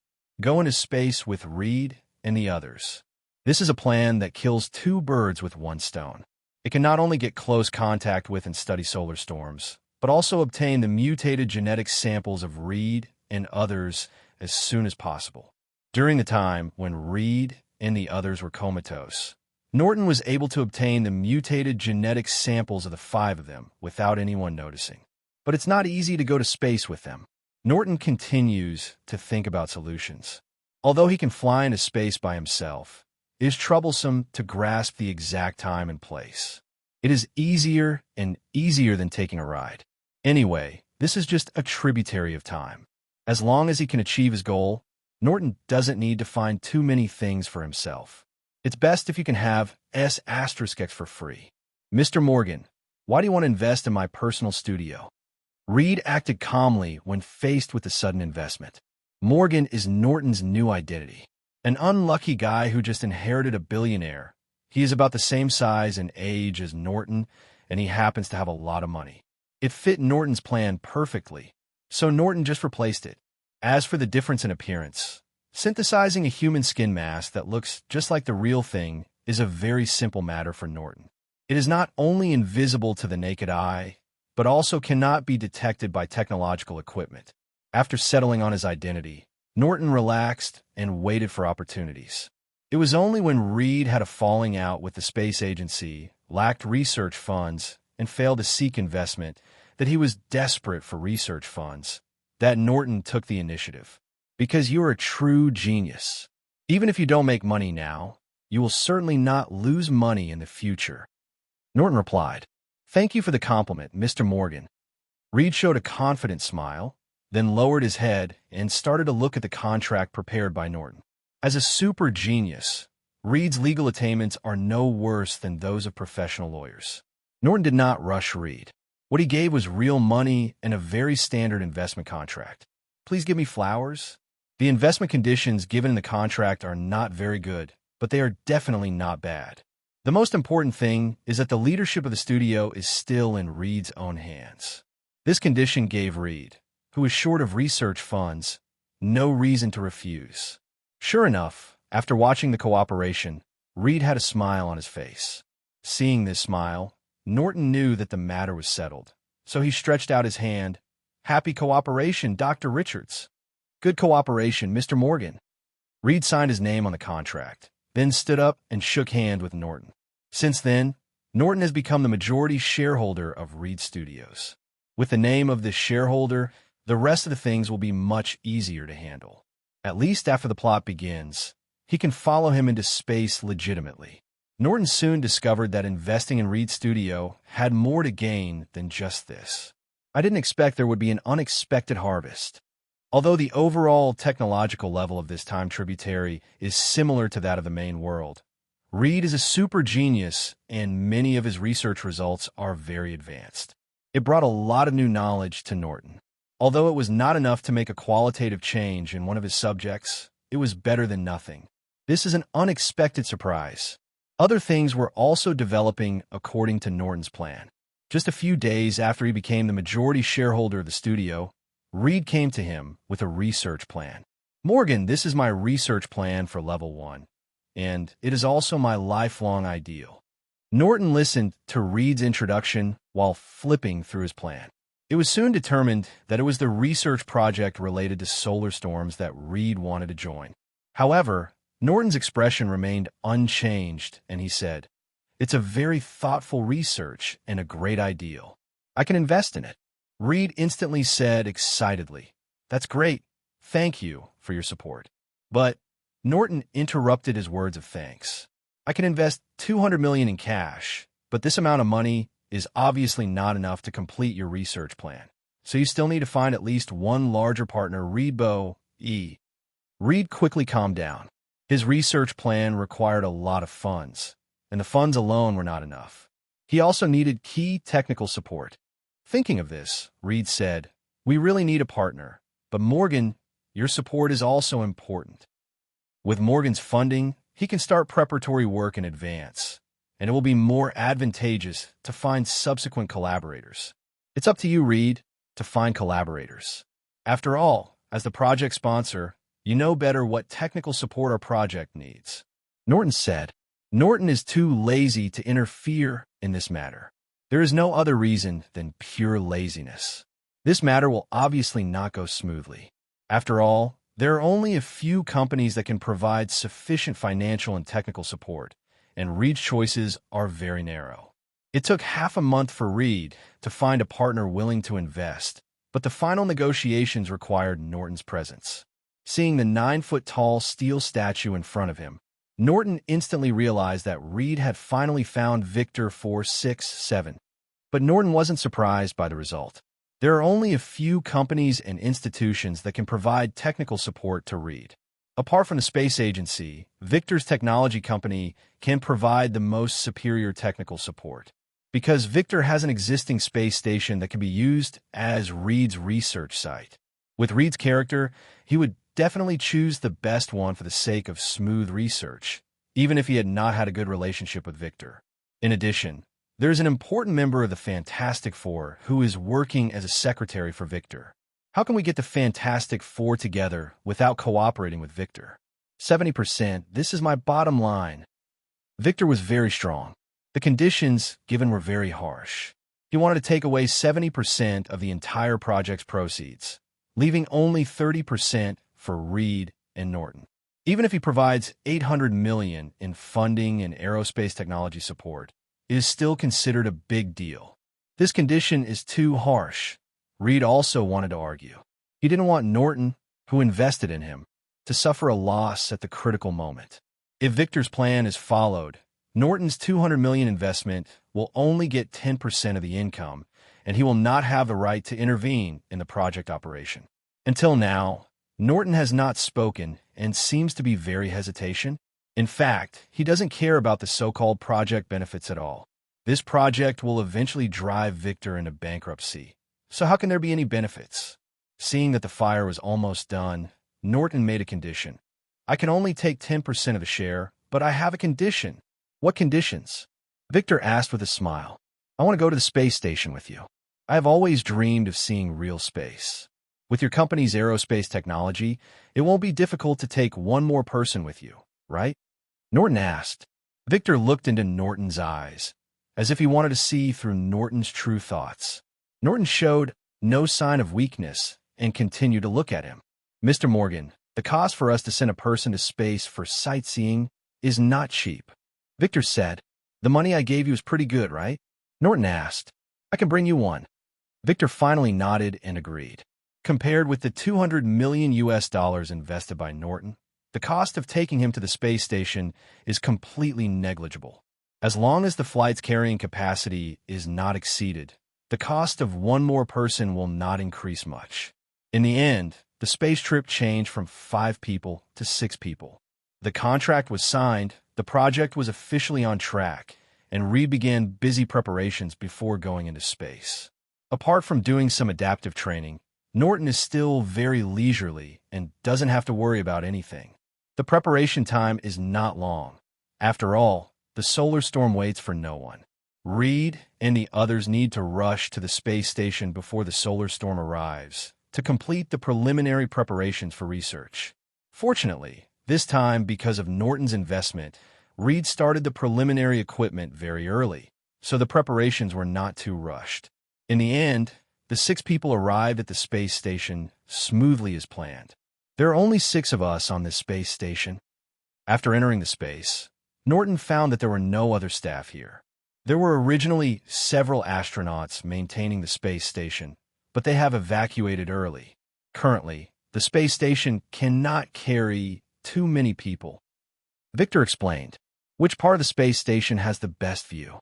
Speaker 2: Go into space with Reed and the others. This is a plan that kills 2 birds with 1 stone. It can not only get close contact with and study solar storms, but also obtain the mutated genetic samples of Reed and others as soon as possible. During the time when Reed and the others were comatose, Norton was able to obtain the mutated genetic samples of the 5 of them without anyone noticing. But it's not easy to go to space with them. Norton continues to think about solutions. Although he can fly into space by himself, it is troublesome to grasp the exact time and place. It is easier and easier than taking a ride. Anyway, this is just a tributary of time. As long as he can achieve his goal, Norton doesn't need to find too many things for himself. It's best if you can have S** for free. Mr. Morgan, why do you want to invest in my personal studio? Reed acted calmly when faced with the sudden investment. Morgan is Norton's new identity. An unlucky guy who just inherited a billionaire. He is about the same size and age as Norton, and he happens to have a lot of money. It fit Norton's plan perfectly, so Norton just replaced it. As for the difference in appearance, synthesizing a human skin mask that looks just like the real thing is a very simple matter for Norton. It is not only invisible to the naked eye, but also cannot be detected by technological equipment. After settling on his identity, Norton relaxed and waited for opportunities. It was only when Reed had a falling out with the space agency, lacked research funds, and failed to seek investment that he was desperate for research funds, that Norton took the initiative. Because you are a true genius. Even if you don't make money now, you will certainly not lose money in the future. Norton replied, "Thank you for the compliment, Mr. Morgan." Reed showed a confident smile, then lowered his head and started to look at the contract prepared by Norton. As a super genius, Reed's legal attainments are no worse than those of professional lawyers. Norton did not rush Reed. What he gave was real money and a very standard investment contract. Please give me flowers. The investment conditions given in the contract are not very good, but they are definitely not bad. The most important thing is that the leadership of the studio is still in Reed's own hands. This condition gave Reed, who was short of research funds, no reason to refuse. Sure enough, after watching the cooperation, Reed had a smile on his face. Seeing this smile, Norton knew that the matter was settled, so he stretched out his hand. Happy cooperation, Dr. Richards. Good cooperation, Mr. Morgan. Reed signed his name on the contract, then stood up and shook hands with Norton. Since then, Norton has become the majority shareholder of Reed Studios. With the name of this shareholder, the rest of the things will be much easier to handle. At least after the plot begins, he can follow him into space legitimately. Norton soon discovered that investing in Reed Studio had more to gain than just this. I didn't expect there would be an unexpected harvest. Although the overall technological level of this time tributary is similar to that of the main world, Reed is a super genius and many of his research results are very advanced. It brought a lot of new knowledge to Norton. Although it was not enough to make a qualitative change in one of his subjects, it was better than nothing. This is an unexpected surprise. Other things were also developing according to Norton's plan. Just a few days after he became the majority shareholder of the studio, Reed came to him with a research plan. Morgan, this is my research plan for level 1, and it is also my lifelong ideal. Norton listened to Reed's introduction while flipping through his plan. It was soon determined that it was the research project related to solar storms that Reed wanted to join. However, Norton's expression remained unchanged, and he said, "It's a very thoughtful research and a great ideal. I can invest in it." Reed instantly said excitedly, "That's great. Thank you for your support." But Norton interrupted his words of thanks. "I can invest $200 million in cash, but this amount of money is obviously not enough to complete your research plan. So you still need to find at least one larger partner, Reedbo E." Reed quickly calmed down. His research plan required a lot of funds, and the funds alone were not enough. He also needed key technical support. Thinking of this, Reed said, "We really need a partner, but Morgan, your support is also important. With Morgan's funding, he can start preparatory work in advance, and it will be more advantageous to find subsequent collaborators. It's up to you, Reed, to find collaborators. After all, as the project sponsor, you know better what technical support our project needs." Norton said, "Norton is too lazy to interfere in this matter. There is no other reason than pure laziness. This matter will obviously not go smoothly. After all, there are only a few companies that can provide sufficient financial and technical support, and Reed's choices are very narrow. It took half a month for Reed to find a partner willing to invest, but the final negotiations required Norton's presence. Seeing the 9-foot-tall steel statue in front of him, Norton instantly realized that Reed had finally found Victor 467. But Norton wasn't surprised by the result. There are only a few companies and institutions that can provide technical support to Reed. Apart from the space agency, Victor's technology company can provide the most superior technical support. Because Victor has an existing space station that can be used as Reed's research site. With Reed's character, he would definitely choose the best one for the sake of smooth research, even if he had not had a good relationship with Victor. In addition, there is an important member of the Fantastic Four who is working as a secretary for Victor. How can we get the Fantastic Four together without cooperating with Victor? 70%, this is my bottom line. Victor was very strong. The conditions given were very harsh. He wanted to take away 70% of the entire project's proceeds, leaving only 30% for Reed and Norton. Even if he provides $800 million in funding and aerospace technology support, it is still considered a big deal. This condition is too harsh. Reed also wanted to argue. He didn't want Norton, who invested in him, to suffer a loss at the critical moment. If Victor's plan is followed, Norton's $200 million investment will only get 10% of the income, and he will not have the right to intervene in the project operation. Until now, Norton has not spoken and seems to be very hesitation. In fact, he doesn't care about the so-called project benefits at all. This project will eventually drive Victor into bankruptcy. So how can there be any benefits? Seeing that the fire was almost done, Norton made a condition. I can only take 10% of the share, but I have a condition. What conditions? Victor asked with a smile. I want to go to the space station with you. I have always dreamed of seeing real space. With your company's aerospace technology, it won't be difficult to take one more person with you, right? Norton asked. Victor looked into Norton's eyes, as if he wanted to see through Norton's true thoughts. Norton showed no sign of weakness and continued to look at him. Mr. Morgan, the cost for us to send a person to space for sightseeing is not cheap. Victor said, the money I gave you is pretty good, right? Norton asked, I can bring you one. Victor finally nodded and agreed. Compared with the $200 million invested by Norton, the cost of taking him to the space station is completely negligible. As long as the flight's carrying capacity is not exceeded, the cost of one more person will not increase much. In the end, the space trip changed from 5 people to 6 people. The contract was signed, the project was officially on track, and Reed began busy preparations before going into space. Apart from doing some adaptive training, Norton is still very leisurely and doesn't have to worry about anything. The preparation time is not long. After all, the solar storm waits for no one. Reed and the others need to rush to the space station before the solar storm arrives to complete the preliminary preparations for research. Fortunately, this time, because of Norton's investment, Reed started the preliminary equipment very early, so the preparations were not too rushed. In the end, the 6 people arrived at the space station smoothly as planned. There are only 6 of us on this space station. After entering the space, Norton found that there were no other staff here. There were originally several astronauts maintaining the space station, but they have evacuated early. Currently, the space station cannot carry too many people. Victor explained, which part of the space station has the best view?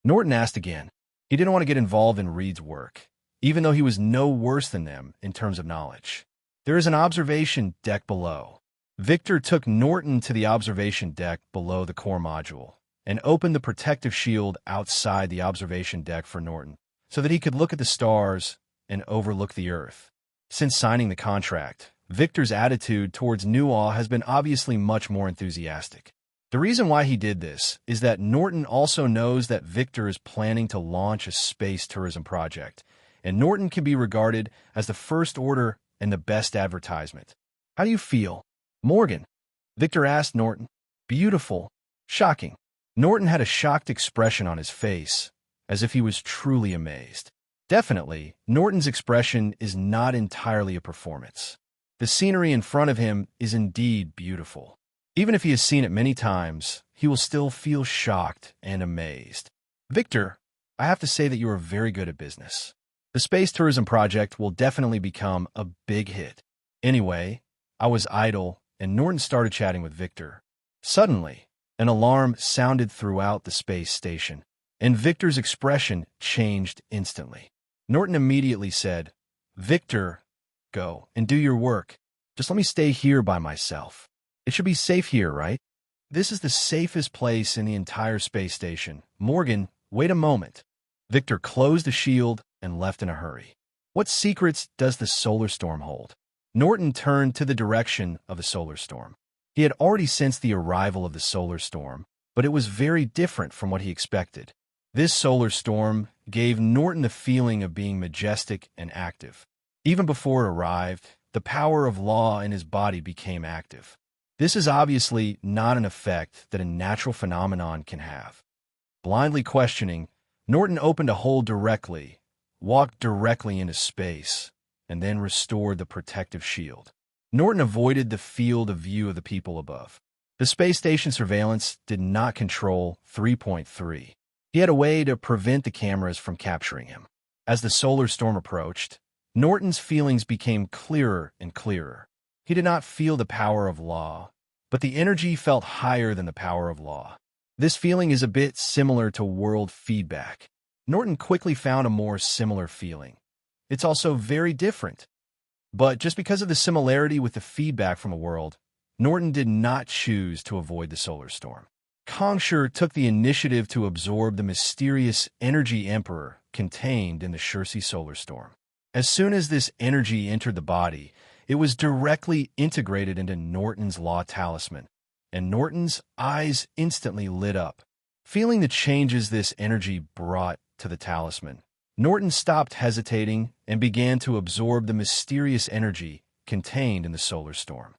Speaker 2: Norton asked again. He didn't want to get involved in Reed's work, even though he was no worse than them in terms of knowledge. There is an observation deck below. Victor took Norton to the observation deck below the core module and opened the protective shield outside the observation deck for Norton so that he could look at the stars and overlook the Earth. Since signing the contract, Victor's attitude towards Nuaw has been obviously much more enthusiastic. The reason why he did this is that Norton also knows that Victor is planning to launch a space tourism project, and Norton can be regarded as the first order and the best advertisement. How do you feel, Morgan? Victor asked Norton. Beautiful. Shocking. Norton had a shocked expression on his face, as if he was truly amazed. Definitely, Norton's expression is not entirely a performance. The scenery in front of him is indeed beautiful. Even if he has seen it many times, he will still feel shocked and amazed. Victor, I have to say that you are very good at business. The space tourism project will definitely become a big hit. Anyway, I was idle, and Norton started chatting with Victor. Suddenly, an alarm sounded throughout the space station, and Victor's expression changed instantly. Norton immediately said, Victor, go and do your work. Just let me stay here by myself. It should be safe here, right? This is the safest place in the entire space station. Morgan, wait a moment. Victor closed the shield and left in a hurry. What secrets does the solar storm hold? Norton turned to the direction of the solar storm. He had already sensed the arrival of the solar storm, but it was very different from what he expected. This solar storm gave Norton the feeling of being majestic and active. Even before it arrived, the power of law in his body became active. This is obviously not an effect that a natural phenomenon can have. Blindly questioning, Norton opened a hole directly, walked directly into space, and then restored the protective shield. Norton avoided the field of view of the people above. The space station surveillance did not control 3.3. He had a way to prevent the cameras from capturing him. As the solar storm approached, Norton's feelings became clearer and clearer. He did not feel the power of law, but the energy felt higher than the power of law. This feeling is a bit similar to world feedback. Norton quickly found a more similar feeling. It's also very different. But just because of the similarity with the feedback from the world, Norton did not choose to avoid the solar storm. Kongsher took the initiative to absorb the mysterious energy emperor contained in the Shirsi solar storm. As soon as this energy entered the body, it was directly integrated into Norton's law talisman, and Norton's eyes instantly lit up. Feeling the changes this energy brought to the talisman, Norton stopped hesitating and began to absorb the mysterious energy contained in the solar storm.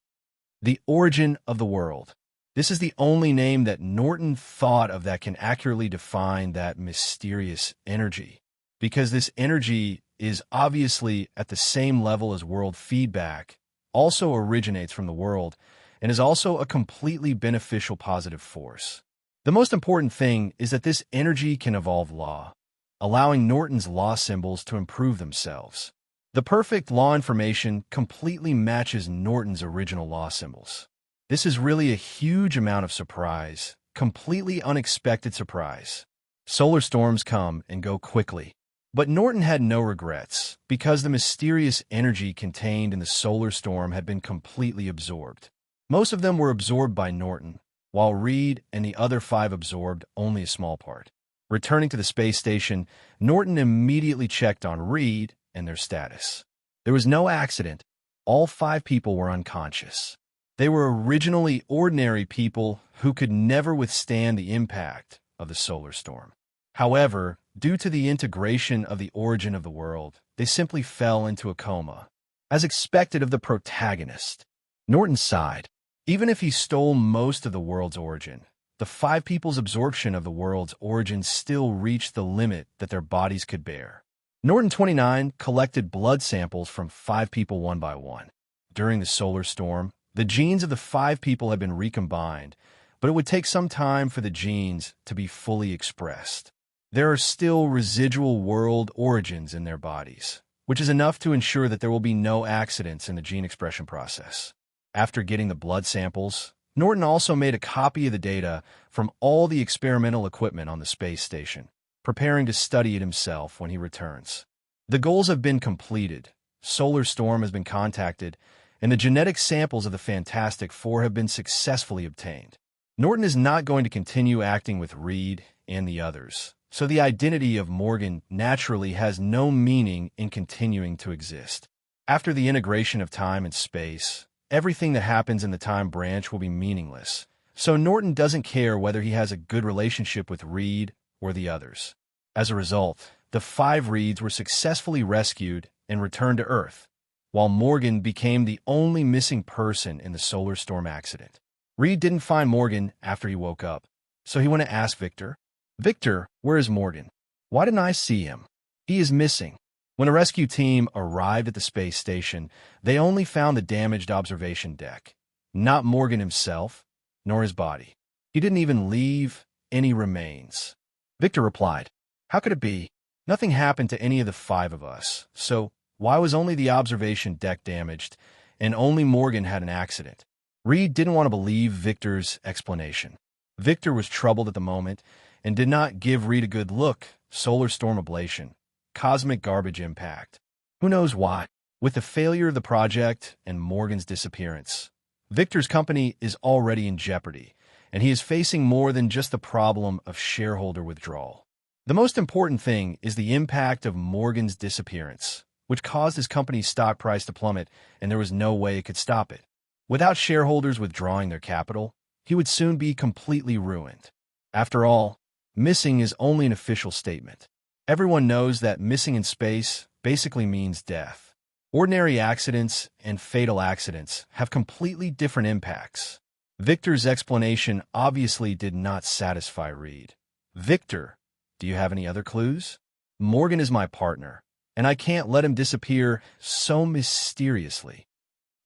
Speaker 2: The origin of the world. This is the only name that Norton thought of that can accurately define that mysterious energy, because this energy is obviously at the same level as world feedback, also originates from the world, and is also a completely beneficial positive force. The most important thing is that this energy can evolve law, allowing Norton's law symbols to improve themselves. The perfect law information completely matches Norton's original law symbols. This is really a huge amount of surprise, completely unexpected surprise. Solar storms come and go quickly. But Norton had no regrets, because the mysterious energy contained in the solar storm had been completely absorbed. Most of them were absorbed by Norton, while Reed and the other 5 absorbed only a small part. Returning to the space station, Norton immediately checked on Reed and their status. There was no accident. All 5 people were unconscious. They were originally ordinary people who could never withstand the impact of the solar storm. However, due to the integration of the origin of the world, they simply fell into a coma, as expected of the protagonist. Norton sighed. Even if he stole most of the world's origin, the 5 people's absorption of the world's origin still reached the limit that their bodies could bear. Norton 29 collected blood samples from 5 people one by one. During the solar storm, the genes of the 5 people had been recombined, but it would take some time for the genes to be fully expressed. There are still residual world origins in their bodies, which is enough to ensure that there will be no accidents in the gene expression process. After getting the blood samples, Norton also made a copy of the data from all the experimental equipment on the space station, preparing to study it himself when he returns. The goals have been completed, Solar Storm has been contacted, and the genetic samples of the Fantastic Four have been successfully obtained. Norton is not going to continue acting with Reed and the others, so the identity of Morgan naturally has no meaning in continuing to exist. After the integration of time and space, everything that happens in the time branch will be meaningless, so Norton doesn't care whether he has a good relationship with Reed or the others. As a result, the 5 Reeds were successfully rescued and returned to Earth, while Morgan became the only missing person in the solar storm accident. Reed didn't find Morgan after he woke up, so he went to ask Victor, "Victor, where is Morgan? Why didn't I see him? He is missing." When a rescue team arrived at the space station, they only found the damaged observation deck, not Morgan himself, nor his body. He didn't even leave any remains. Victor replied, "How could it be? Nothing happened to any of the 5 of us, so why was only the observation deck damaged, and only Morgan had an accident?" Reed didn't want to believe Victor's explanation. Victor was troubled at the moment and did not give Reed a good look. Solar storm ablation. Cosmic garbage impact. Who knows why? With the failure of the project and Morgan's disappearance, Victor's company is already in jeopardy, and he is facing more than just the problem of shareholder withdrawal. The most important thing is the impact of Morgan's disappearance, which caused his company's stock price to plummet, and there was no way it could stop it. Without shareholders withdrawing their capital, he would soon be completely ruined. After all, missing is only an official statement. Everyone knows that missing in space basically means death. Ordinary accidents and fatal accidents have completely different impacts. Victor's explanation obviously did not satisfy Reed. "Victor, do you have any other clues? Morgan is my partner, and I can't let him disappear so mysteriously."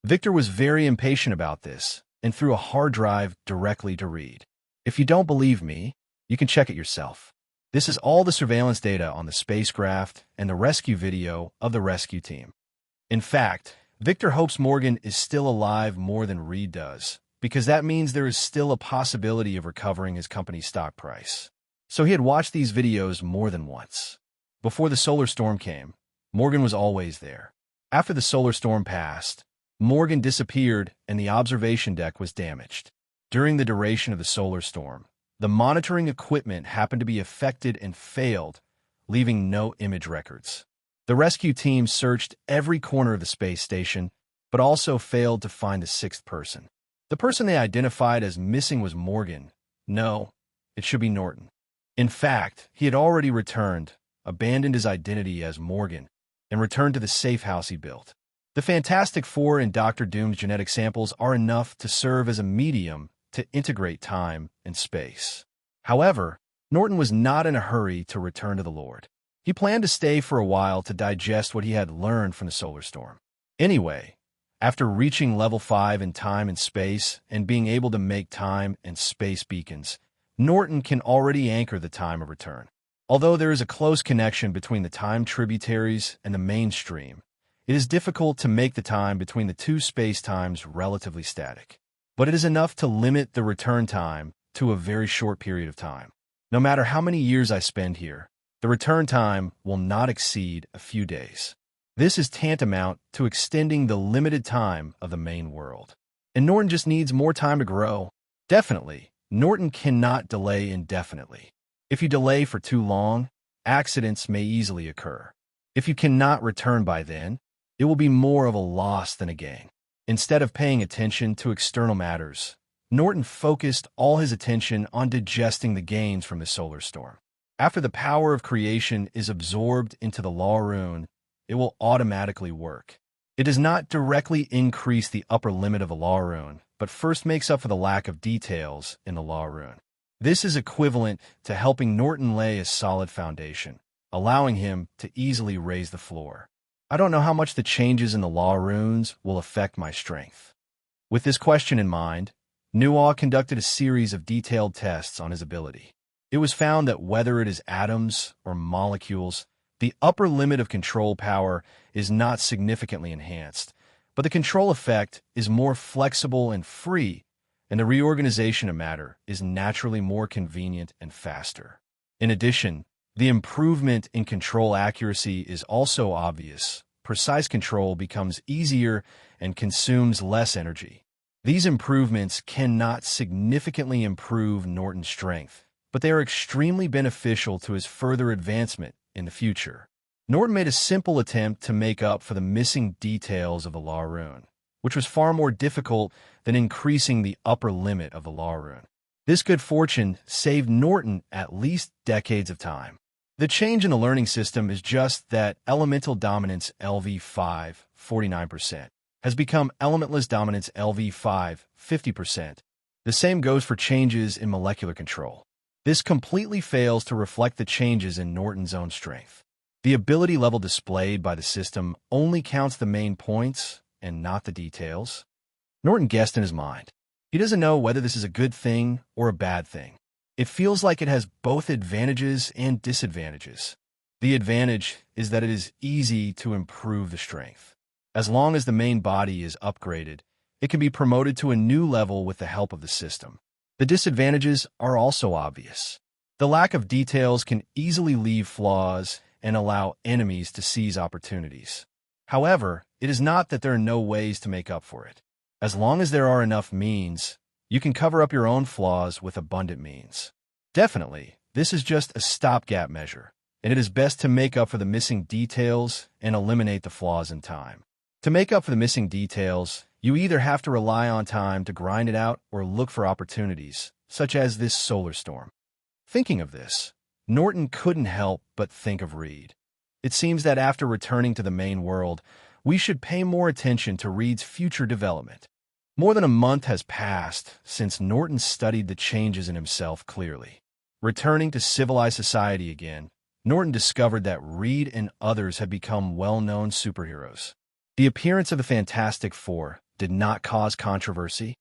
Speaker 2: Victor was very impatient about this and threw a hard drive directly to Reed. "If you don't believe me, you can check it yourself. This is all the surveillance data on the spacecraft and the rescue video of the rescue team." In fact, Victor hopes Morgan is still alive more than Reed does, because that means there is still a possibility of recovering his company's stock price. So he had watched these videos more than once. Before the solar storm came, Morgan was always there. After the solar storm passed, Morgan disappeared and the observation deck was damaged. During the duration of the solar storm, the monitoring equipment happened to be affected and failed, leaving no image records. The rescue team searched every corner of the space station, but also failed to find the sixth person. The person they identified as missing was Morgan. No, it should be Norton. In fact, he had already returned, abandoned his identity as Morgan, and returned to the safe house he built. The Fantastic Four and Doctor Doom's genetic samples are enough to serve as a medium to integrate time and space. However, Norton was not in a hurry to return to the Lord. He planned to stay for a while to digest what he had learned from the solar storm. Anyway, after reaching level 5 in time and space and being able to make time and space beacons, Norton can already anchor the time of return. Although there is a close connection between the time tributaries and the mainstream, it is difficult to make the time between the two space-times relatively static. But it is enough to limit the return time to a very short period of time. No matter how many years I spend here, the return time will not exceed a few days. This is tantamount to extending the limited time of the main world. And Norton just needs more time to grow. Definitely, Norton cannot delay indefinitely. If you delay for too long, accidents may easily occur. If you cannot return by then, it will be more of a loss than a gain. Instead of paying attention to external matters, Norton focused all his attention on digesting the gains from the solar storm. After the power of creation is absorbed into the law rune, it will automatically work. It does not directly increase the upper limit of the law rune, but first makes up for the lack of details in the law rune. This is equivalent to helping Norton lay a solid foundation, allowing him to easily raise the floor. I don't know how much the changes in the law runes will affect my strength. With this question in mind, Nuaw conducted a series of detailed tests on his ability. It was found that whether it is atoms or molecules, the upper limit of control power is not significantly enhanced, but the control effect is more flexible and free, and the reorganization of matter is naturally more convenient and faster. In addition, the improvement in control accuracy is also obvious. Precise control becomes easier and consumes less energy. These improvements cannot significantly improve Norton's strength, but they are extremely beneficial to his further advancement in the future. Norton made a simple attempt to make up for the missing details of the law rune, which was far more difficult than increasing the upper limit of the law rune. This good fortune saved Norton at least decades of time. The change in the learning system is just that elemental dominance LV5, 49%, has become elementless dominance LV5, 50%. The same goes for changes in molecular control. This completely fails to reflect the changes in Norton's own strength. The ability level displayed by the system only counts the main points and not the details. Norton guessed in his mind. He doesn't know whether this is a good thing or a bad thing. It feels like it has both advantages and disadvantages. The advantage is that it is easy to improve the strength. As long as the main body is upgraded, it can be promoted to a new level with the help of the system. The disadvantages are also obvious. The lack of details can easily leave flaws and allow enemies to seize opportunities. However, it is not that there are no ways to make up for it. As long as there are enough means, you can cover up your own flaws with abundant means. Definitely, this is just a stopgap measure, and it is best to make up for the missing details and eliminate the flaws in time. To make up for the missing details, you either have to rely on time to grind it out or look for opportunities, such as this solar storm. Thinking of this, Norton couldn't help but think of Reed. It seems that after returning to the main world, we should pay more attention to Reed's future development. More than a month has passed since Norton studied the changes in himself clearly. Returning to civilized society again, Norton discovered that Reed and others had become well-known superheroes. The appearance of the Fantastic Four did not cause controversy.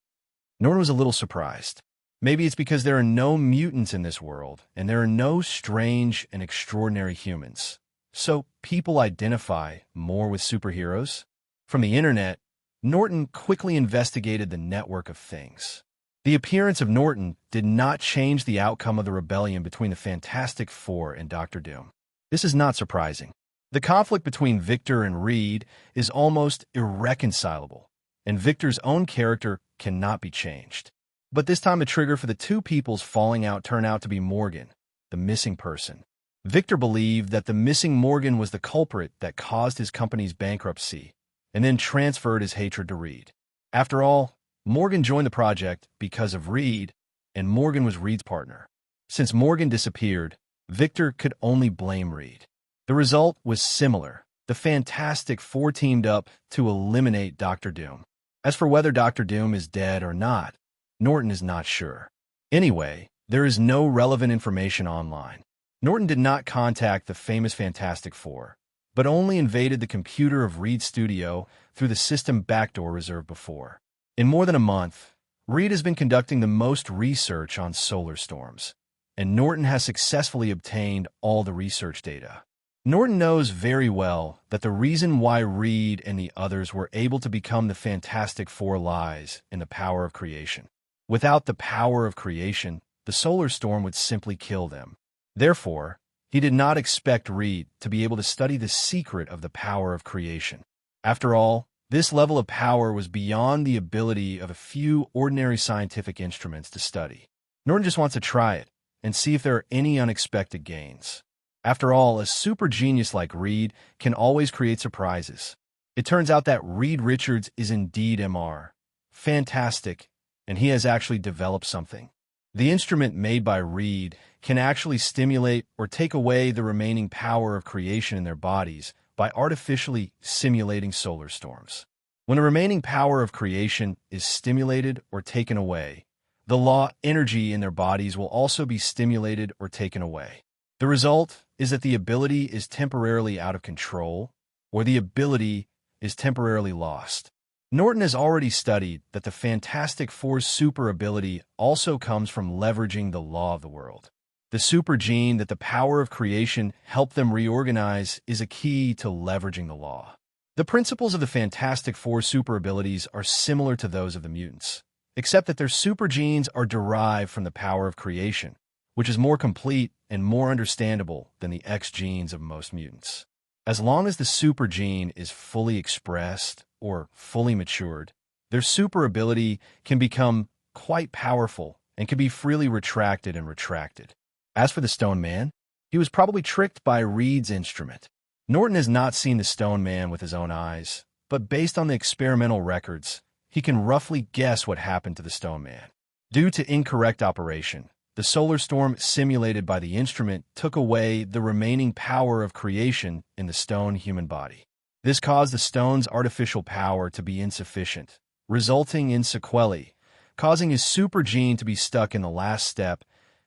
Speaker 2: Norton was a little surprised. Maybe it's because there are no mutants in this world, and there are no strange and extraordinary humans. So people identify more with superheroes? From the internet, Norton quickly investigated the network of things. The appearance of Norton did not change the outcome of the rebellion between the Fantastic Four and Doctor Doom. This is not surprising. The conflict between Victor and Reed is almost irreconcilable, and Victor's own character cannot be changed. But this time the trigger for the two people's falling out turned out to be Morgan, the missing person. Victor believed that the missing Morgan was the culprit that caused his company's bankruptcy, and then transferred his hatred to Reed. After all, Morgan joined the project because of Reed, and Morgan was Reed's partner. Since Morgan disappeared, Victor could only blame Reed. The result was similar. The Fantastic Four teamed up to eliminate Doctor Doom. As for whether Doctor Doom is dead or not, Norton is not sure. Anyway, there is no relevant information online. Norton did not contact the famous Fantastic Four, but only invaded the computer of Reed's studio through the system backdoor reserved before. In more than a month, Reed has been conducting the most research on solar storms, and Norton has successfully obtained all the research data. Norton knows very well that the reason why Reed and the others were able to become the Fantastic Four lies in the power of creation. Without the power of creation, the solar storm would simply kill them. Therefore, he did not expect Reed to be able to study the secret of the power of creation. After all, this level of power was beyond the ability of a few ordinary scientific instruments to study. Norton just wants to try it and see if there are any unexpected gains. After all, a super genius like Reed can always create surprises. It turns out that Reed Richards is indeed MR. Fantastic, and he has actually developed something. The instrument made by Reed can actually stimulate or take away the remaining power of creation in their bodies by artificially simulating solar storms. When the remaining power of creation is stimulated or taken away, the law energy in their bodies will also be stimulated or taken away. The result is that the ability is temporarily out of control, or the ability is temporarily lost. Norton has already studied that the Fantastic Four's super ability also comes from leveraging the law of the world. The super gene that the power of creation helped them reorganize is a key to leveraging the law. The principles of the Fantastic Four super abilities are similar to those of the mutants, except that their super genes are derived from the power of creation, which is more complete and more understandable than the X genes of most mutants. As long as the super gene is fully expressed or fully matured, their super ability can become quite powerful and can be freely retracted and retracted. As for the Stone Man, he was probably tricked by Reed's instrument. Norton has not seen the Stone Man with his own eyes, but based on the experimental records, he can roughly guess what happened to the Stone Man. Due to incorrect operation, the solar storm simulated by the instrument took away the remaining power of creation in the stone human body. This caused the stone's artificial power to be insufficient, resulting in sequelae, causing his super gene to be stuck in the last step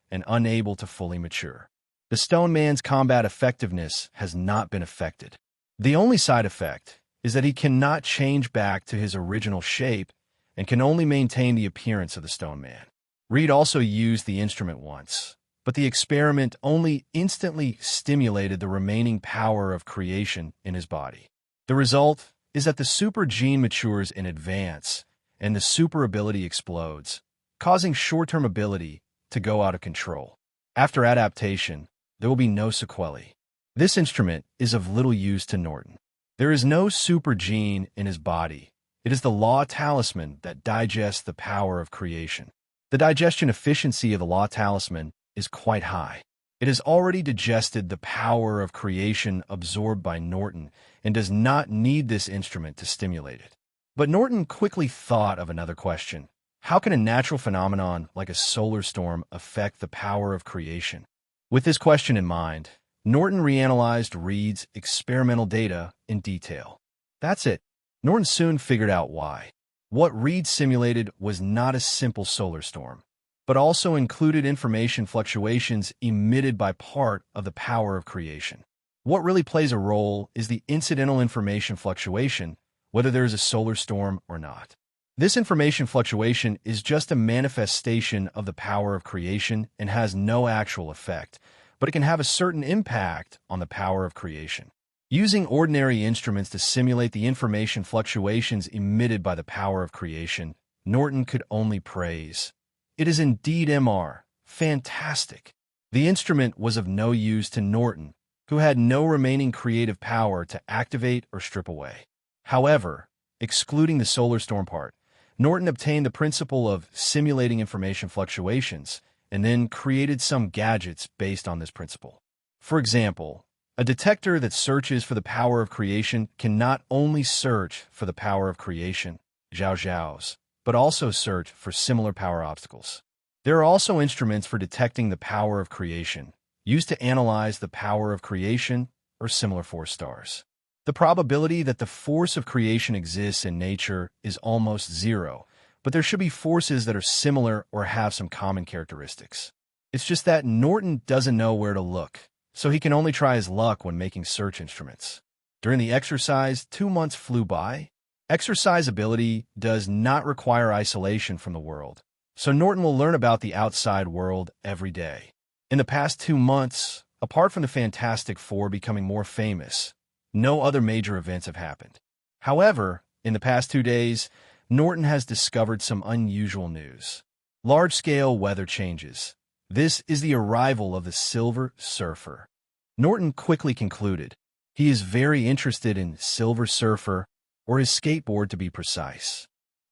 Speaker 2: and unable to fully mature. The Stone Man's combat effectiveness has not been affected. The only side effect is that he cannot change back to his original shape and can only maintain the appearance of the Stone Man. Reed also used the instrument once, but the experiment only instantly stimulated the remaining power of creation in his body. The result is that the super gene matures in advance and the super ability explodes, causing short-term ability to go out of control. After adaptation, there will be no sequelae. This instrument is of little use to Norton. There is no super gene in his body. It is the law talisman that digests the power of creation. The digestion efficiency of the law talisman is quite high. It has already digested the power of creation absorbed by Norton and does not need this instrument to stimulate it. But Norton quickly thought of another question. How can a natural phenomenon like a solar storm affect the power of creation? With this question in mind, Norton reanalyzed Reed's experimental data in detail. That's it. Norton soon figured out why. What Reed simulated was not a simple solar storm, but also included information fluctuations emitted by part of the power of creation. What really plays a role is the incidental information fluctuation, whether there is a solar storm or not. This information fluctuation is just a manifestation of the power of creation and has no actual effect, but it can have a certain impact on the power of creation. Using ordinary instruments to simulate the information fluctuations emitted by the power of creation, Norton could only praise. It is indeed MR. Fantastic. The instrument was of no use to Norton, who had no remaining creative power to activate or strip away. However, excluding the solar storm part, Norton obtained the principle of simulating information fluctuations and then created some gadgets based on this principle. For example, a detector that searches for the power of creation can not only search for the power of creation, Zhao, but also search for similar power obstacles. There are also instruments for detecting the power of creation, used to analyze the power of creation or similar force stars. The probability that the force of creation exists in nature is almost zero, but there should be forces that are similar or have some common characteristics. It's just that Norton doesn't know where to look, so he can only try his luck when making search instruments. During the exercise, 2 months flew by. Exercise ability does not require isolation from the world, so Norton will learn about the outside world every day. In the past 2 months, apart from the Fantastic Four becoming more famous, no other major events have happened. However, in the past 2 days, Norton has discovered some unusual news. Large-scale weather changes. This is the arrival of the Silver Surfer. Norton quickly concluded he is very interested in Silver Surfer, or his skateboard to be precise.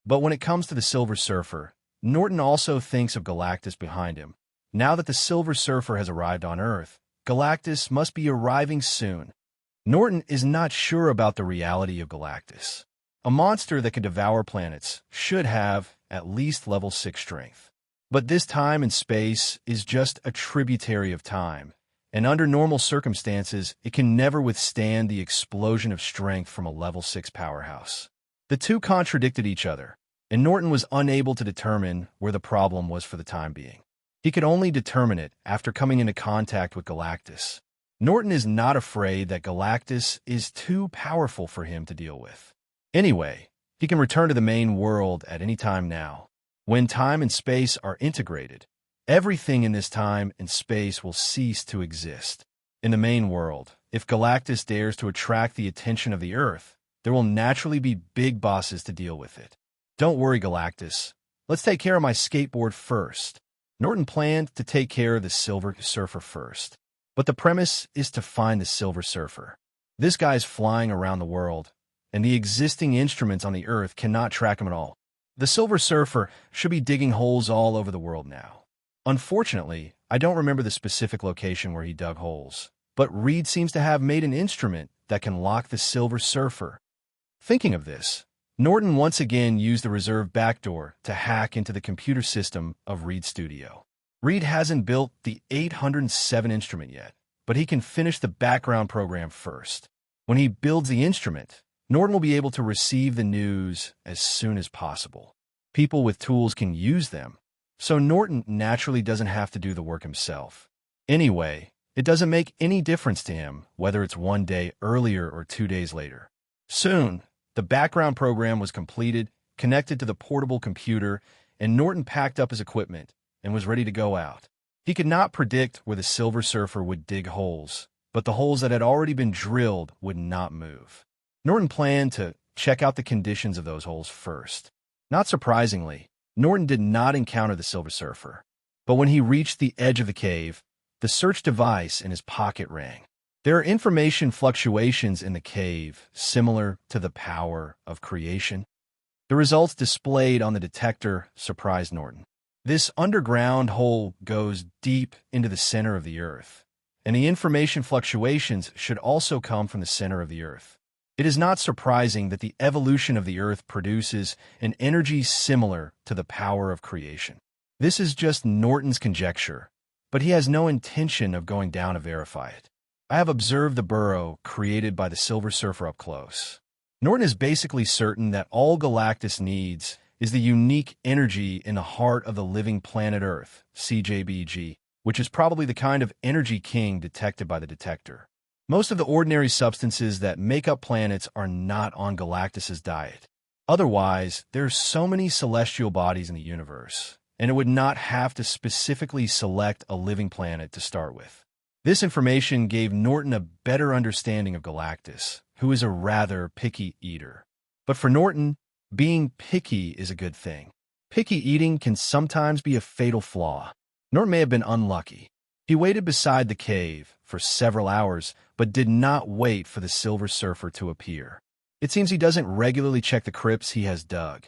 Speaker 2: But when it comes to the Silver Surfer, Norton also thinks of Galactus behind him. Now that the Silver Surfer has arrived on Earth, Galactus must be arriving soon. Norton is not sure about the reality of Galactus. A monster that can devour planets should have at least level 6 strength. But this time and space is just a tributary of time, and under normal circumstances, it can never withstand the explosion of strength from a level 6 powerhouse. The two contradicted each other, and Norton was unable to determine where the problem was for the time being. He could only determine it after coming into contact with Galactus. Norton is not afraid that Galactus is too powerful for him to deal with. Anyway, he can return to the main world at any time now. When time and space are integrated, everything in this time and space will cease to exist. In the main world, if Galactus dares to attract the attention of the Earth, there will naturally be big bosses to deal with it. Don't worry, Galactus. Let's take care of my skateboard first. Norton planned to take care of the Silver Surfer first. But the premise is to find the Silver Surfer. This guy's flying around the world, and the existing instruments on the Earth cannot track him at all. The Silver Surfer should be digging holes all over the world now. Unfortunately, I don't remember the specific location where he dug holes, but Reed seems to have made an instrument that can lock the Silver Surfer. Thinking of this, Norton once again used the reserve backdoor to hack into the computer system of Reed's studio. Reed hasn't built the 807 instrument yet, but he can finish the background program first. When he builds the instrument, Norton will be able to receive the news as soon as possible. People with tools can use them, so Norton naturally doesn't have to do the work himself. Anyway, it doesn't make any difference to him whether it's 1 day earlier or 2 days later. Soon, the background program was completed, connected to the portable computer, and Norton packed up his equipment and was ready to go out. He could not predict where the Silver Surfer would dig holes, but the holes that had already been drilled would not move. Norton planned to check out the conditions of those holes first. Not surprisingly, Norton did not encounter the Silver Surfer, but when he reached the edge of the cave, the search device in his pocket rang. There are information fluctuations in the cave similar to the power of creation. The results displayed on the detector surprised Norton. This underground hole goes deep into the center of the Earth, and the information fluctuations should also come from the center of the Earth. It is not surprising that the evolution of the Earth produces an energy similar to the power of creation. This is just Norton's conjecture, but he has no intention of going down to verify it. I have observed the burrow created by the Silver Surfer up close. Norton is basically certain that all Galactus needs is the unique energy in the heart of the living planet Earth, CJBG, which is probably the kind of energy king detected by the detector. Most of the ordinary substances that make up planets are not on Galactus's diet. Otherwise, there are so many celestial bodies in the universe, and it would not have to specifically select a living planet to start with. This information gave Norton a better understanding of Galactus, who is a rather picky eater. But for Norton, being picky is a good thing. Picky eating can sometimes be a fatal flaw. Norton may have been unlucky. He waited beside the cave for several hours, but did not wait for the Silver Surfer to appear. It seems he doesn't regularly check the crypts he has dug.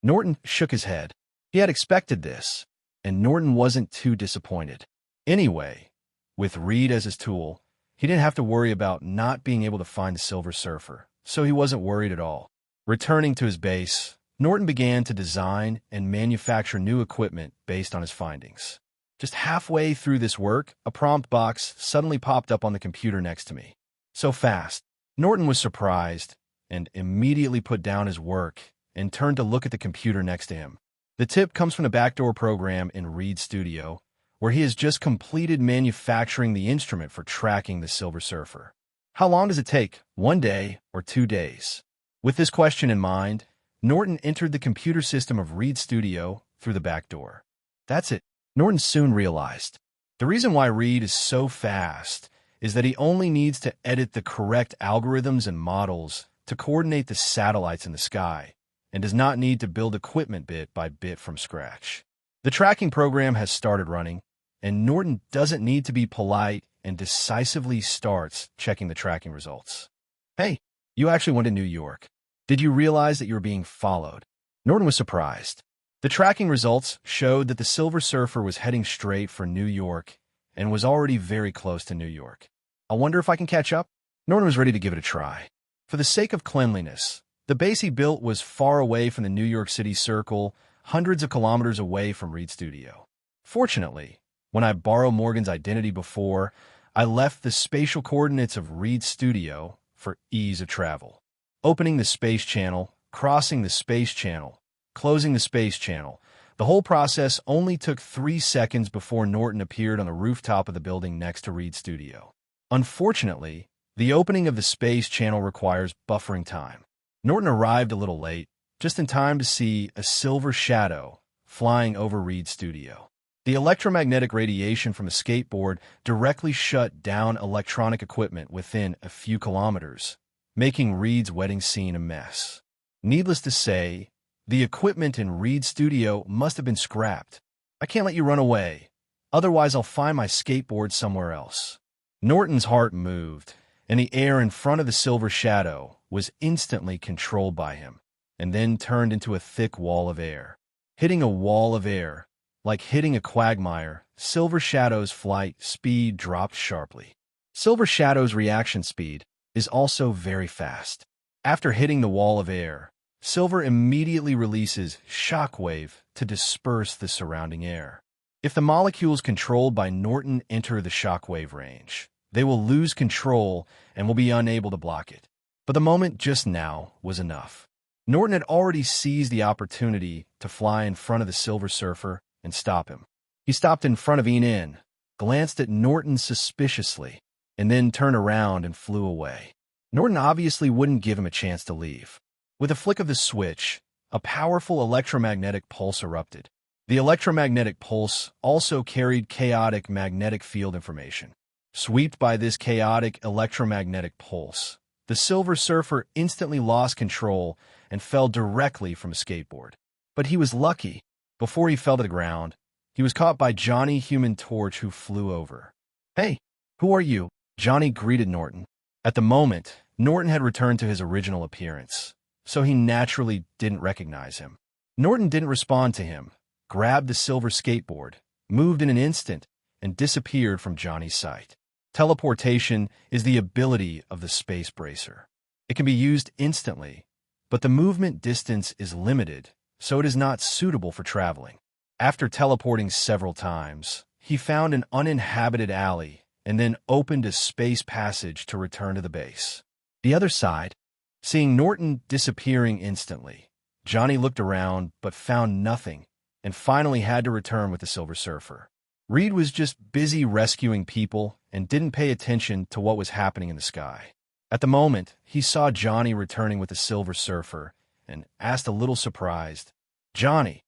Speaker 2: Norton shook his head. He had expected this, and Norton wasn't too disappointed. Anyway, with Reed as his tool, he didn't have to worry about not being able to find the Silver Surfer, so he wasn't worried at all. Returning to his base, Norton began to design and manufacture new equipment based on his findings. Just halfway through this work, a prompt box suddenly popped up on the computer next to me. So fast, Norton was surprised and immediately put down his work and turned to look at the computer next to him. The tip comes from the backdoor program in Reed's studio, where he has just completed manufacturing the instrument for tracking the Silver Surfer. How long does it take? 1 day or 2 days? With this question in mind, Norton entered the computer system of Reed's studio through the back door. That's it. Norton soon realized. The reason why Reed is so fast is that he only needs to edit the correct algorithms and models to coordinate the satellites in the sky, and does not need to build equipment bit by bit from scratch. The tracking program has started running, and Norton doesn't need to be polite and decisively starts checking the tracking results. Hey, you actually went to New York. Did you realize that you were being followed? Norton was surprised. The tracking results showed that the Silver Surfer was heading straight for New York and was already very close to New York. I wonder if I can catch up? Norton was ready to give it a try. For the sake of cleanliness, the base he built was far away from the New York City Circle, hundreds of kilometers away from Reed's studio. Fortunately, when I borrowed Morgan's identity before, I left the spatial coordinates of Reed's studio for ease of travel. Opening the space channel, crossing the space channel, closing the space channel. The whole process only took 3 seconds before Norton appeared on the rooftop of the building next to Reed's studio. Unfortunately, the opening of the space channel requires buffering time. Norton arrived a little late, just in time to see a silver shadow flying over Reed's studio. The electromagnetic radiation from a skateboard directly shut down electronic equipment within a few kilometers, making Reed's wedding scene a mess. Needless to say, the equipment in Reed's studio must have been scrapped. I can't let you run away, otherwise I'll find my skateboard somewhere else. Norton's heart moved, and the air in front of the silver shadow was instantly controlled by him, and then turned into a thick wall of air. Hitting a wall of air, like hitting a quagmire, Silver Shadow's flight speed dropped sharply. Silver Shadow's reaction speed is also very fast. After hitting the wall of air, Silver immediately releases shockwave to disperse the surrounding air. If the molecules controlled by Norton enter the shockwave range, they will lose control and will be unable to block it. But the moment just now was enough. Norton had already seized the opportunity to fly in front of the Silver Surfer and stop him. He stopped in front of Enan, glanced at Norton suspiciously, and then turned around and flew away. Norton obviously wouldn't give him a chance to leave. With a flick of the switch, a powerful electromagnetic pulse erupted. The electromagnetic pulse also carried chaotic magnetic field information. Swept by this chaotic electromagnetic pulse, the Silver Surfer instantly lost control and fell directly from a skateboard. But he was lucky. Before he fell to the ground, he was caught by Johnny Human Torch, who flew over. "Hey, who are you?" Johnny greeted Norton. At the moment, Norton had returned to his original appearance, so he naturally didn't recognize him. Norton didn't respond to him, grabbed the silver skateboard, moved in an instant, and disappeared from Johnny's sight. Teleportation is the ability of the Space Bracer. It can be used instantly, but the movement distance is limited, so it is not suitable for traveling. After teleporting several times, he found an uninhabited alley and then opened a space passage to return to the base. The other side, seeing Norton disappearing instantly, Johnny looked around but found nothing and finally had to return with the Silver Surfer. Reed was just busy rescuing people and didn't pay attention to what was happening in the sky. At the moment, he saw Johnny returning with the Silver Surfer and asked a little surprised, "Johnny,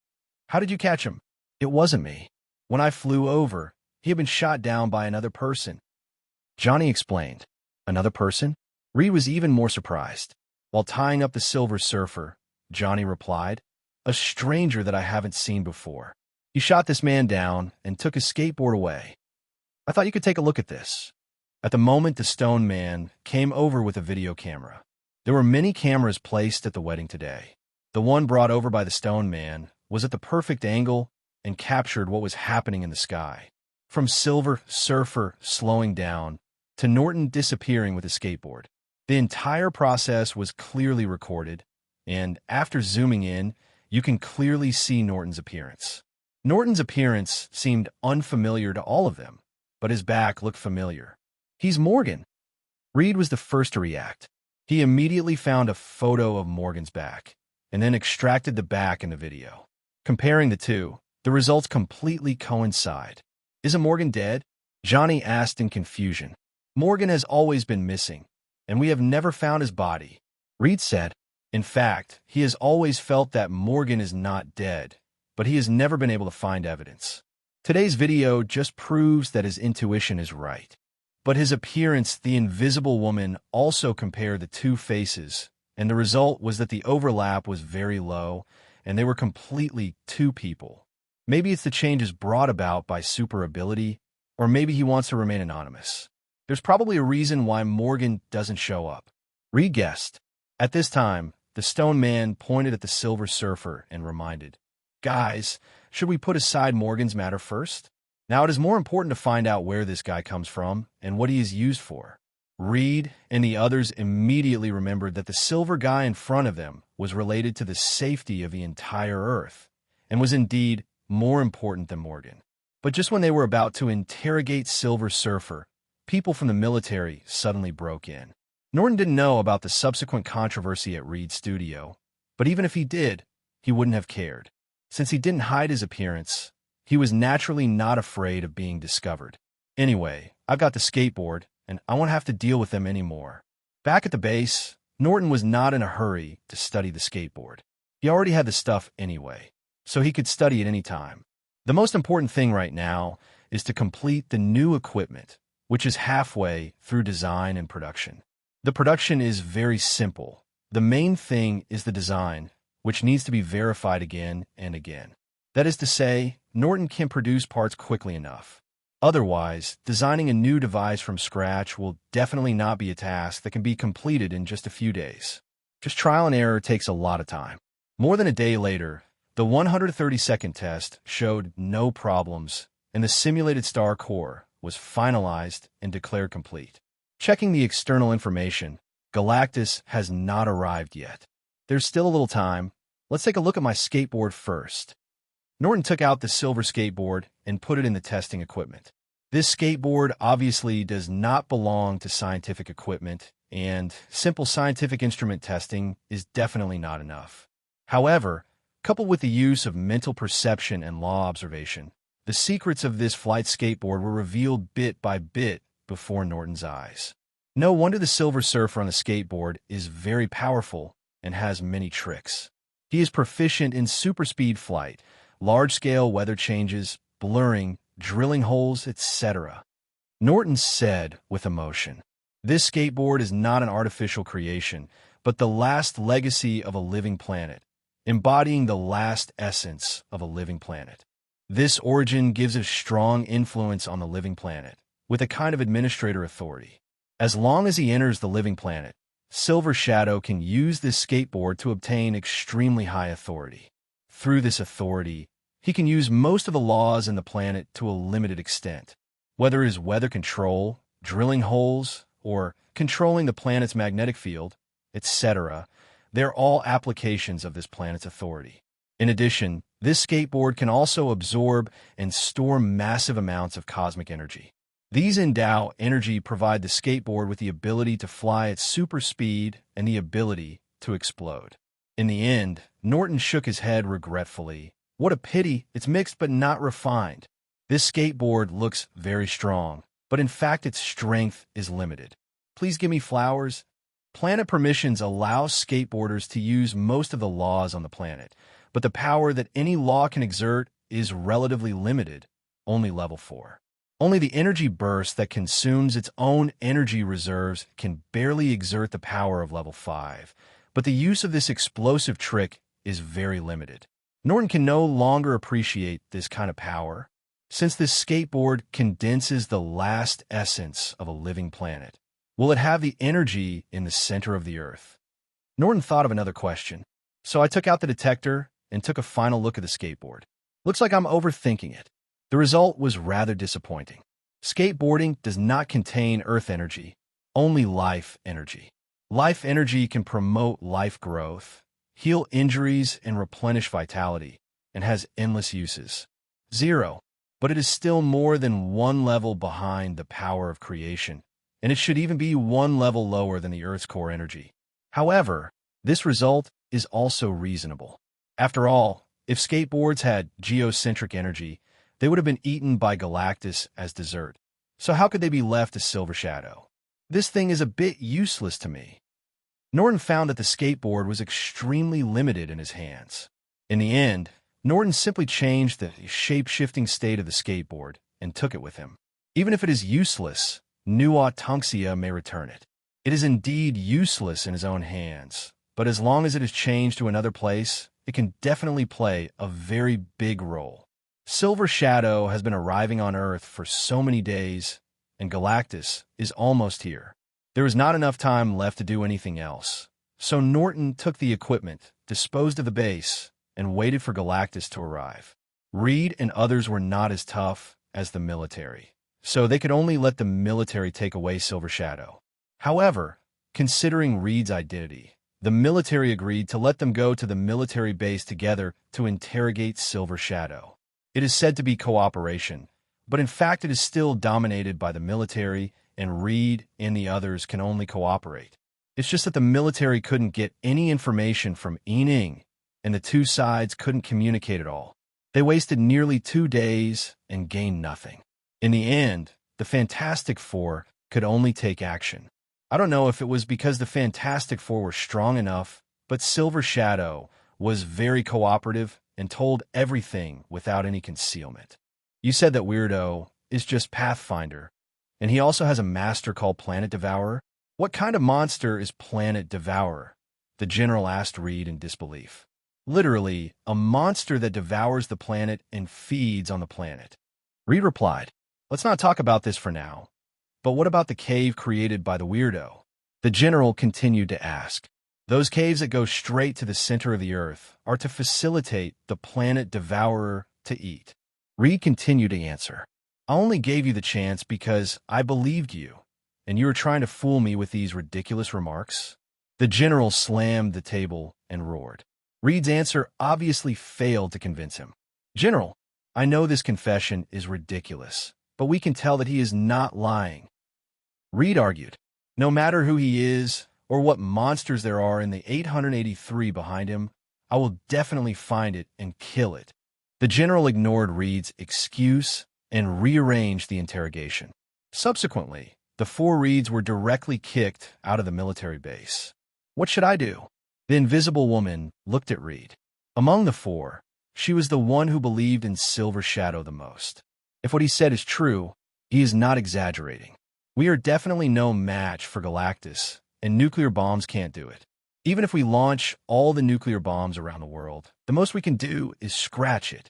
Speaker 2: how did you catch him?" "It wasn't me. When I flew over, he had been shot down by another person." Johnny explained. "Another person?" Reed was even more surprised. While tying up the Silver Surfer, Johnny replied, "A stranger that I haven't seen before. He shot this man down and took his skateboard away." I thought you could take a look at this. At the moment, the stone man came over with a video camera. There were many cameras placed at the wedding today. The one brought over by the stone man was at the perfect angle and captured what was happening in the sky. From Silver Surfer slowing down to Norton disappearing with his skateboard. The entire process was clearly recorded, and after zooming in, you can clearly see Norton's appearance. Norton's appearance seemed unfamiliar to all of them, but his back looked familiar. He's Morgan. Reed was the first to react. He immediately found a photo of Morgan's back, and then extracted the back in the video. Comparing the two, the results completely coincide. Isn't Morgan dead? Johnny asked in confusion. Morgan has always been missing, and we have never found his body. Reed said, in fact, he has always felt that Morgan is not dead, but he has never been able to find evidence. Today's video just proves that his intuition is right. But his appearance, the Invisible Woman, also compared the two faces, and the result was that the overlap was very low, and they were completely two people. Maybe it's the changes brought about by super ability, or maybe he wants to remain anonymous. There's probably a reason why Morgan doesn't show up. Reed guessed. At this time, the stone man pointed at the Silver Surfer and reminded, guys, should we put aside Morgan's matter first? Now it is more important to find out where this guy comes from and what he is used for. Reed and the others immediately remembered that the silver guy in front of them was related to the safety of the entire Earth, and was indeed more important than Morgan. But just when they were about to interrogate Silver Surfer, people from the military suddenly broke in. Norton didn't know about the subsequent controversy at Reed's studio, but even if he did, he wouldn't have cared. Since he didn't hide his appearance, he was naturally not afraid of being discovered. Anyway, I've got the skateboard, and I won't have to deal with them anymore. Back at the base, Norton was not in a hurry to study the skateboard. He already had the stuff anyway, so he could study at any time. The most important thing right now is to complete the new equipment, which is halfway through design and production. The production is very simple. The main thing is the design, which needs to be verified again and again. That is to say, Norton can produce parts quickly enough. Otherwise, designing a new device from scratch will definitely not be a task that can be completed in just a few days. Just trial and error takes a lot of time. More than a day later, the 132nd test showed no problems, and the simulated star core was finalized and declared complete. Checking the external information, Galactus has not arrived yet. There's still a little time. Let's take a look at my skateboard first. Norton took out the silver skateboard and put it in the testing equipment. This skateboard obviously does not belong to scientific equipment, and simple scientific instrument testing is definitely not enough. However, coupled with the use of mental perception and law observation, the secrets of this flight skateboard were revealed bit by bit before Norton's eyes. No wonder the Silver Surfer on the skateboard is very powerful and has many tricks. He is proficient in super speed flight, large-scale weather changes, blurring, drilling holes, etc. Norton said with emotion, "This skateboard is not an artificial creation, but the last legacy of a living planet, embodying the last essence of a living planet. This origin gives a strong influence on the living planet, with a kind of administrator authority. As long as he enters the living planet, Silver Shadow can use this skateboard to obtain extremely high authority. Through this authority, he can use most of the laws in the planet to a limited extent. Whether it is weather control, drilling holes, or controlling the planet's magnetic field, etc., they're all applications of this planet's authority. In addition, this skateboard can also absorb and store massive amounts of cosmic energy. These endow energy provide the skateboard with the ability to fly at super speed and the ability to explode." In the end, Norton shook his head regretfully. What a pity, it's mixed but not refined. This skateboard looks very strong, but in fact its strength is limited. Please give me flowers. Planet permissions allow skateboarders to use most of the laws on the planet, but the power that any law can exert is relatively limited, only level 4. Only the energy burst that consumes its own energy reserves can barely exert the power of level 5, but the use of this explosive trick is very limited. Norton can no longer appreciate this kind of power. Since this skateboard condenses the last essence of a living planet, will it have the energy in the center of the Earth? Norton thought of another question, so I took out the detector and took a final look at the skateboard. Looks like I'm overthinking it. The result was rather disappointing. Skateboarding does not contain Earth energy, only life energy. Life energy can promote life growth, heal injuries, and replenish vitality, and has endless uses. 0. But it is still more than one level behind the power of creation, and it should even be one level lower than the Earth's core energy. However, this result is also reasonable. After all, if skateboards had geocentric energy, they would have been eaten by Galactus as dessert. So how could they be left as Silver Shadow? This thing is a bit useless to me. Norton found that the skateboard was extremely limited in his hands. In the end, Norton simply changed the shape-shifting state of the skateboard and took it with him. Even if it is useless, Nua Tunxia may return it. It is indeed useless in his own hands, but as long as it is changed to another place, it can definitely play a very big role. Silver Shadow has been arriving on Earth for so many days, and Galactus is almost here. There is not enough time left to do anything else, so Norton took the equipment, disposed of the base, and waited for Galactus to arrive. Reed and others were not as tough as the military, so they could only let the military take away Silver Shadow. However, considering Reed's identity, the military agreed to let them go to the military base together to interrogate Silver Shadow. It is said to be cooperation, but in fact it is still dominated by the military, and Reed and the others can only cooperate. It's just that the military couldn't get any information from Yining, and the two sides couldn't communicate at all. They wasted nearly 2 days and gained nothing. In the end, the Fantastic Four could only take action. I don't know if it was because the Fantastic Four were strong enough, but Silver Shadow was very cooperative and told everything without any concealment. You said that Weirdo is just Pathfinder, and he also has a master called Planet Devourer? What kind of monster is Planet Devourer? The general asked Reed in disbelief. Literally, a monster that devours the planet and feeds on the planet. Reed replied, let's not talk about this for now. But what about the cave created by the Weirdo? The general continued to ask. Those caves that go straight to the center of the Earth are to facilitate the Planet Devourer to eat. Reed continued to answer. I only gave you the chance because I believed you, and you were trying to fool me with these ridiculous remarks. The general slammed the table and roared. Reed's answer obviously failed to convince him. General, I know this confession is ridiculous, but we can tell that he is not lying. Reed argued. No matter who he is, or what monsters there are in the 883 behind him, I will definitely find it and kill it. The general ignored Reed's excuse and rearranged the interrogation. Subsequently, the 4 Reeds were directly kicked out of the military base. What should I do? The Invisible Woman looked at Reed. Among the 4, she was the one who believed in Silver Shadow the most. If what he said is true, he is not exaggerating. We are definitely no match for Galactus, and nuclear bombs can't do it. Even if we launch all the nuclear bombs around the world, the most we can do is scratch it.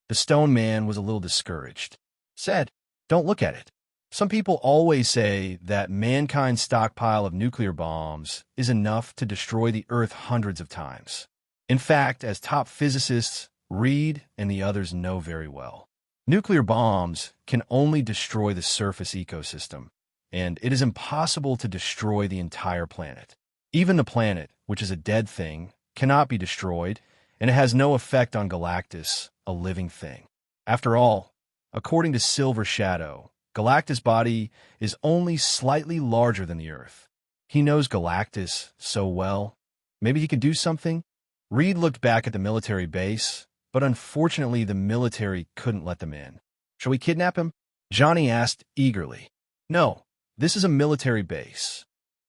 Speaker 2: The Stone Man was a little discouraged. Said, don't look at it. Some people always say that mankind's stockpile of nuclear bombs is enough to destroy the Earth hundreds of times. In fact, as top physicists, Reed and the others know very well, nuclear bombs can only destroy the surface ecosystem, and it is impossible to destroy the entire planet. Even the planet, which is a dead thing, cannot be destroyed, and it has no effect on Galactus, a living thing. After all, according to Silver Shadow, Galactus' body is only slightly larger than the Earth. He knows Galactus so well. Maybe he can do something? Reed looked back at the military base, but unfortunately the military couldn't let them in. Shall we kidnap him? Johnny asked eagerly. No, this is a military base.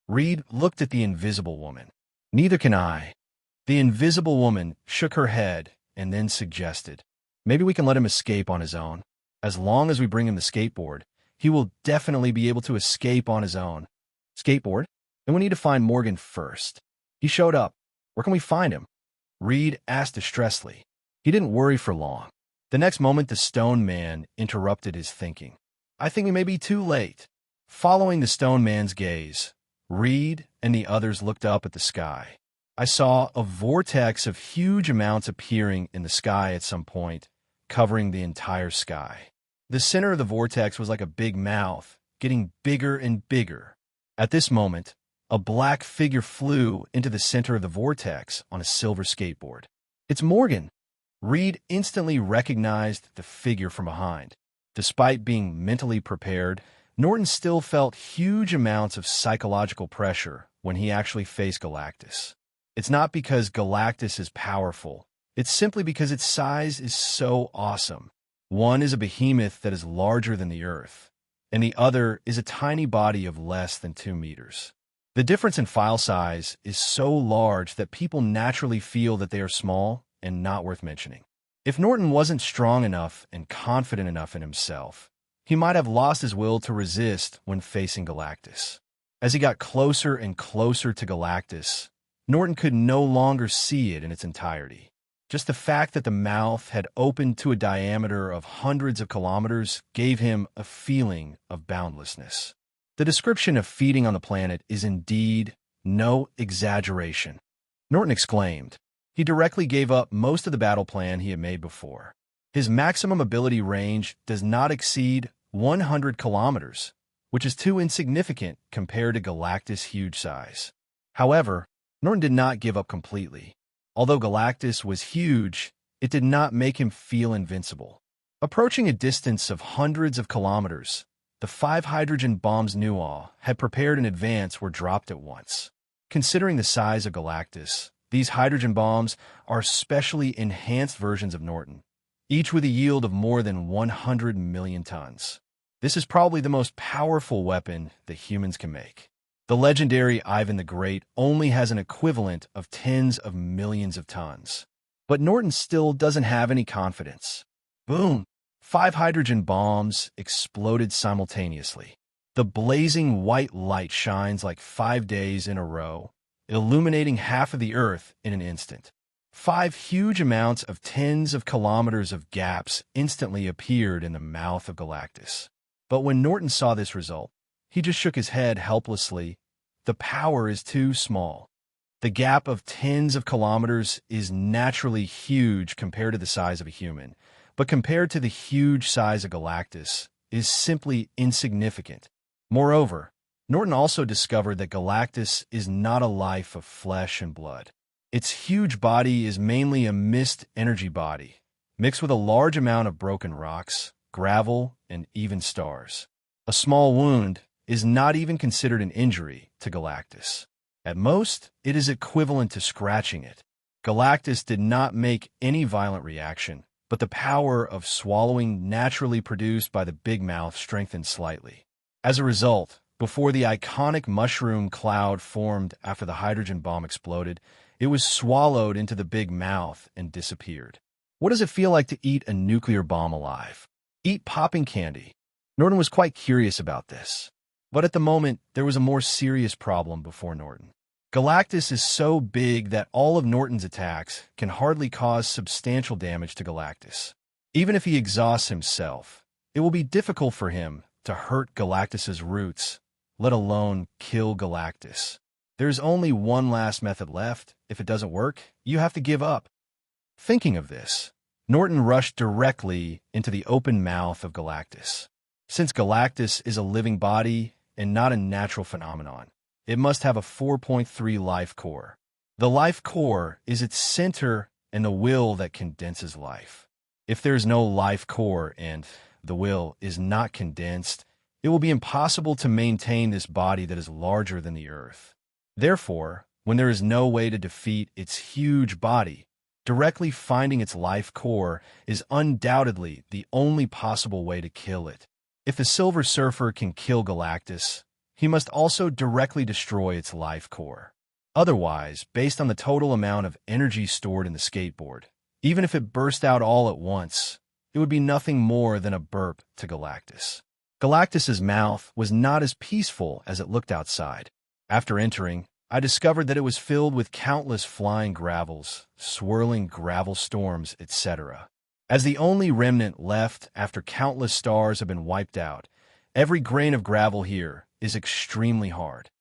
Speaker 2: Reed looked at the Invisible Woman. Neither can I. The Invisible Woman shook her head and then suggested, maybe we can let him escape on his own. As long as we bring him the skateboard, he will definitely be able to escape on his own. Skateboard? Then we need to find Morgan first. He showed up. Where can we find him? Reed asked distressedly. He didn't worry for long. The next moment, the stone man interrupted his thinking. I think we may be too late. Following the stone man's gaze, Reed and the others looked up at the sky. I saw a vortex of huge amounts appearing in the sky at some point, covering the entire sky. The center of the vortex was like a big mouth, getting bigger and bigger. At this moment, a black figure flew into the center of the vortex on a silver skateboard. It's Morgan. Reed instantly recognized the figure from behind. Despite being mentally prepared, Norton still felt huge amounts of psychological pressure when he actually faced Galactus. It's not because Galactus is powerful. It's simply because its size is so awesome. One is a behemoth that is larger than the Earth, and the other is a tiny body of less than 2 meters. The difference in file size is so large that people naturally feel that they are small and not worth mentioning. If Norton wasn't strong enough and confident enough in himself, he might have lost his will to resist when facing Galactus. As he got closer and closer to Galactus, Norton could no longer see it in its entirety. Just the fact that the mouth had opened to a diameter of hundreds of kilometers gave him a feeling of boundlessness. The description of feeding on the planet is indeed no exaggeration. Norton exclaimed. He directly gave up most of the battle plan he had made before. His maximum ability range does not exceed 100 kilometers, which is too insignificant compared to Galactus' huge size. However, Norton did not give up completely. Although Galactus was huge, it did not make him feel invincible. Approaching a distance of hundreds of kilometers, the 5 hydrogen bombs Nuaw had prepared in advance were dropped at once. Considering the size of Galactus, these hydrogen bombs are specially enhanced versions of Norton, each with a yield of more than 100 million tons. This is probably the most powerful weapon that humans can make. The legendary Ivan the Great only has an equivalent of tens of millions of tons. But Norton still doesn't have any confidence. Boom! 5 hydrogen bombs exploded simultaneously. The blazing white light shines like 5 days in a row, illuminating half of the Earth in an instant. 5 huge amounts of tens of kilometers of gaps instantly appeared in the mouth of Galactus. But when Norton saw this result, he just shook his head helplessly. The power is too small. The gap of tens of kilometers is naturally huge compared to the size of a human, but compared to the huge size of Galactus, is simply insignificant. Moreover, Norton also discovered that Galactus is not a life of flesh and blood. Its huge body is mainly a mist energy body, mixed with a large amount of broken rocks, gravel, and even stars. A small wound is not even considered an injury to Galactus. At most, it is equivalent to scratching it. Galactus did not make any violent reaction, but the power of swallowing naturally produced by the big mouth strengthened slightly. As a result, before the iconic mushroom cloud formed after the hydrogen bomb exploded, it was swallowed into the big mouth and disappeared. What does it feel like to eat a nuclear bomb alive? Eat popping candy. Norton was quite curious about this. But at the moment, there was a more serious problem before Norton. Galactus is so big that all of Norton's attacks can hardly cause substantial damage to Galactus. Even if he exhausts himself, it will be difficult for him to hurt Galactus's roots, let alone kill Galactus. There's only one last method left. If it doesn't work, you have to give up. Thinking of this, Norton rushed directly into the open mouth of Galactus. Since Galactus is a living body and not a natural phenomenon, it must have a 4.3 life core. The life core is its center and the will that condenses life. If there's no life core and the will is not condensed, it will be impossible to maintain this body that is larger than the Earth. Therefore, when there is no way to defeat its huge body, directly finding its life core is undoubtedly the only possible way to kill it. If the Silver Surfer can kill Galactus, he must also directly destroy its life core. Otherwise, based on the total amount of energy stored in the skateboard, even if it burst out all at once, it would be nothing more than a burp to Galactus. Galactus's mouth was not as peaceful as it looked outside. After entering, I discovered that it was filled with countless flying gravels, swirling gravel storms, etc. As the only remnant left after countless stars have been wiped out, every grain of gravel here is extremely hard.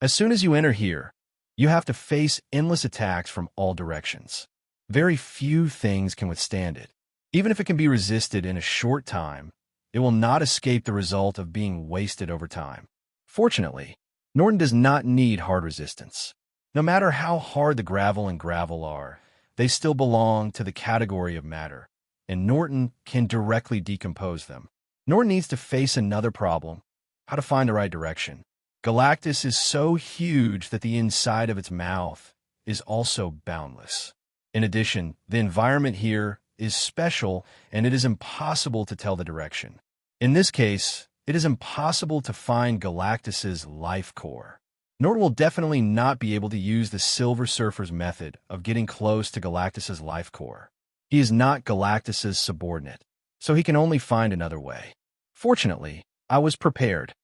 Speaker 2: As soon as you enter here, you have to face endless attacks from all directions. Very few things can withstand it. Even if it can be resisted in a short time, it will not escape the result of being wasted over time. Fortunately, Norton does not need hard resistance. No matter how hard the gravel and gravel are, they still belong to the category of matter, and Norton can directly decompose them. Norton needs to face another problem: how to find the right direction. Galactus is so huge that the inside of its mouth is also boundless. In addition, the environment here is special, and it is impossible to tell the direction. In this case, it is impossible to find Galactus's life core. Norton will definitely not be able to use the Silver Surfer's method of getting close to Galactus's life core. He is not Galactus's subordinate, so he can only find another way. Fortunately, I was prepared.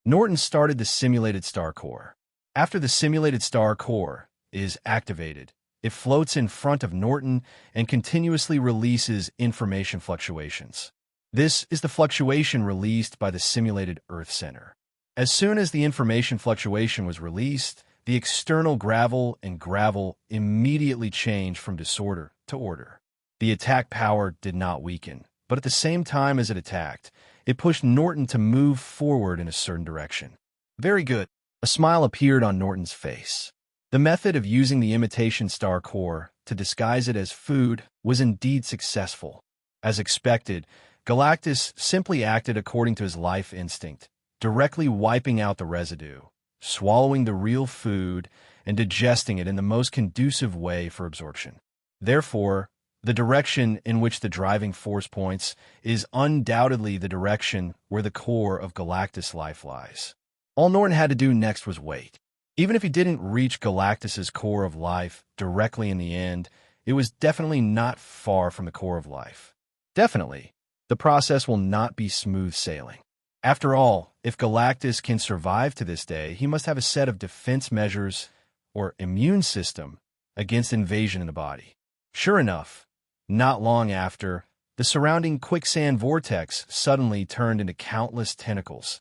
Speaker 2: Norton started the simulated star core. After the simulated star core is activated, it floats in front of Norton and continuously releases information fluctuations. This is the fluctuation released by the simulated Earth Center. As soon as the information fluctuation was released, the external gravel and gravel immediately changed from disorder to order. The attack power did not weaken, but at the same time as it attacked, it pushed Norton to move forward in a certain direction. Very good. A smile appeared on Norton's face. The method of using the imitation star core to disguise it as food was indeed successful. As expected, Galactus simply acted according to his life instinct, directly wiping out the residue, swallowing the real food, and digesting it in the most conducive way for absorption. Therefore, the direction in which the driving force points is undoubtedly the direction where the core of Galactus' life lies. All Norton had to do next was wait. Even if he didn't reach Galactus's core of life directly in the end, it was definitely not far from the core of life. Definitely, the process will not be smooth sailing. After all, if Galactus can survive to this day, he must have a set of defense measures or immune system against invasion in the body. Sure enough, not long after, the surrounding quicksand vortex suddenly turned into countless tentacles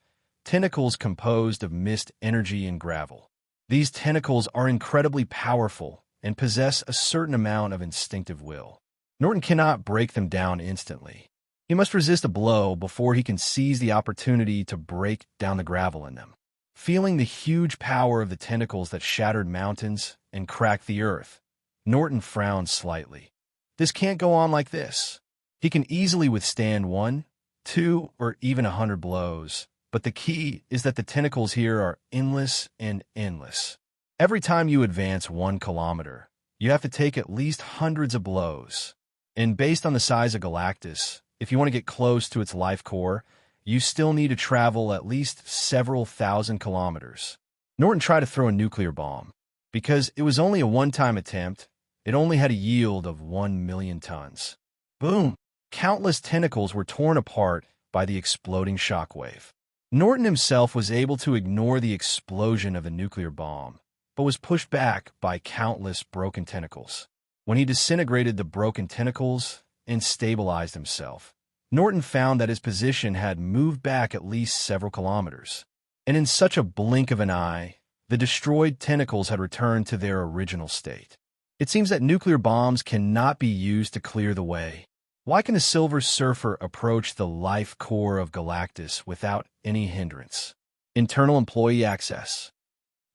Speaker 2: composed of mist, energy, and gravel. These tentacles are incredibly powerful and possess a certain amount of instinctive will. Norton cannot break them down instantly. He must resist a blow before he can seize the opportunity to break down the gravel in them. Feeling the huge power of the tentacles that shattered mountains and cracked the earth, Norton frowned slightly. This can't go on like this. He can easily withstand 1, 2, or even 100 blows, but the key is that the tentacles here are endless and endless. Every time you advance 1 kilometer, you have to take at least hundreds of blows. And based on the size of Galactus, if you want to get close to its life core, you still need to travel at least several thousand kilometers. Norton tried to throw a nuclear bomb. Because it was only a one-time attempt, it only had a yield of 1 million tons. Boom! Countless tentacles were torn apart by the exploding shockwave. Norton himself was able to ignore the explosion of the nuclear bomb, but was pushed back by countless broken tentacles. When he disintegrated the broken tentacles and stabilized himself, Norton found that his position had moved back at least several kilometers. And in such a blink of an eye, the destroyed tentacles had returned to their original state. It seems that nuclear bombs cannot be used to clear the way. Why can the Silver Surfer approach the life core of Galactus without any hindrance? Internal employee access.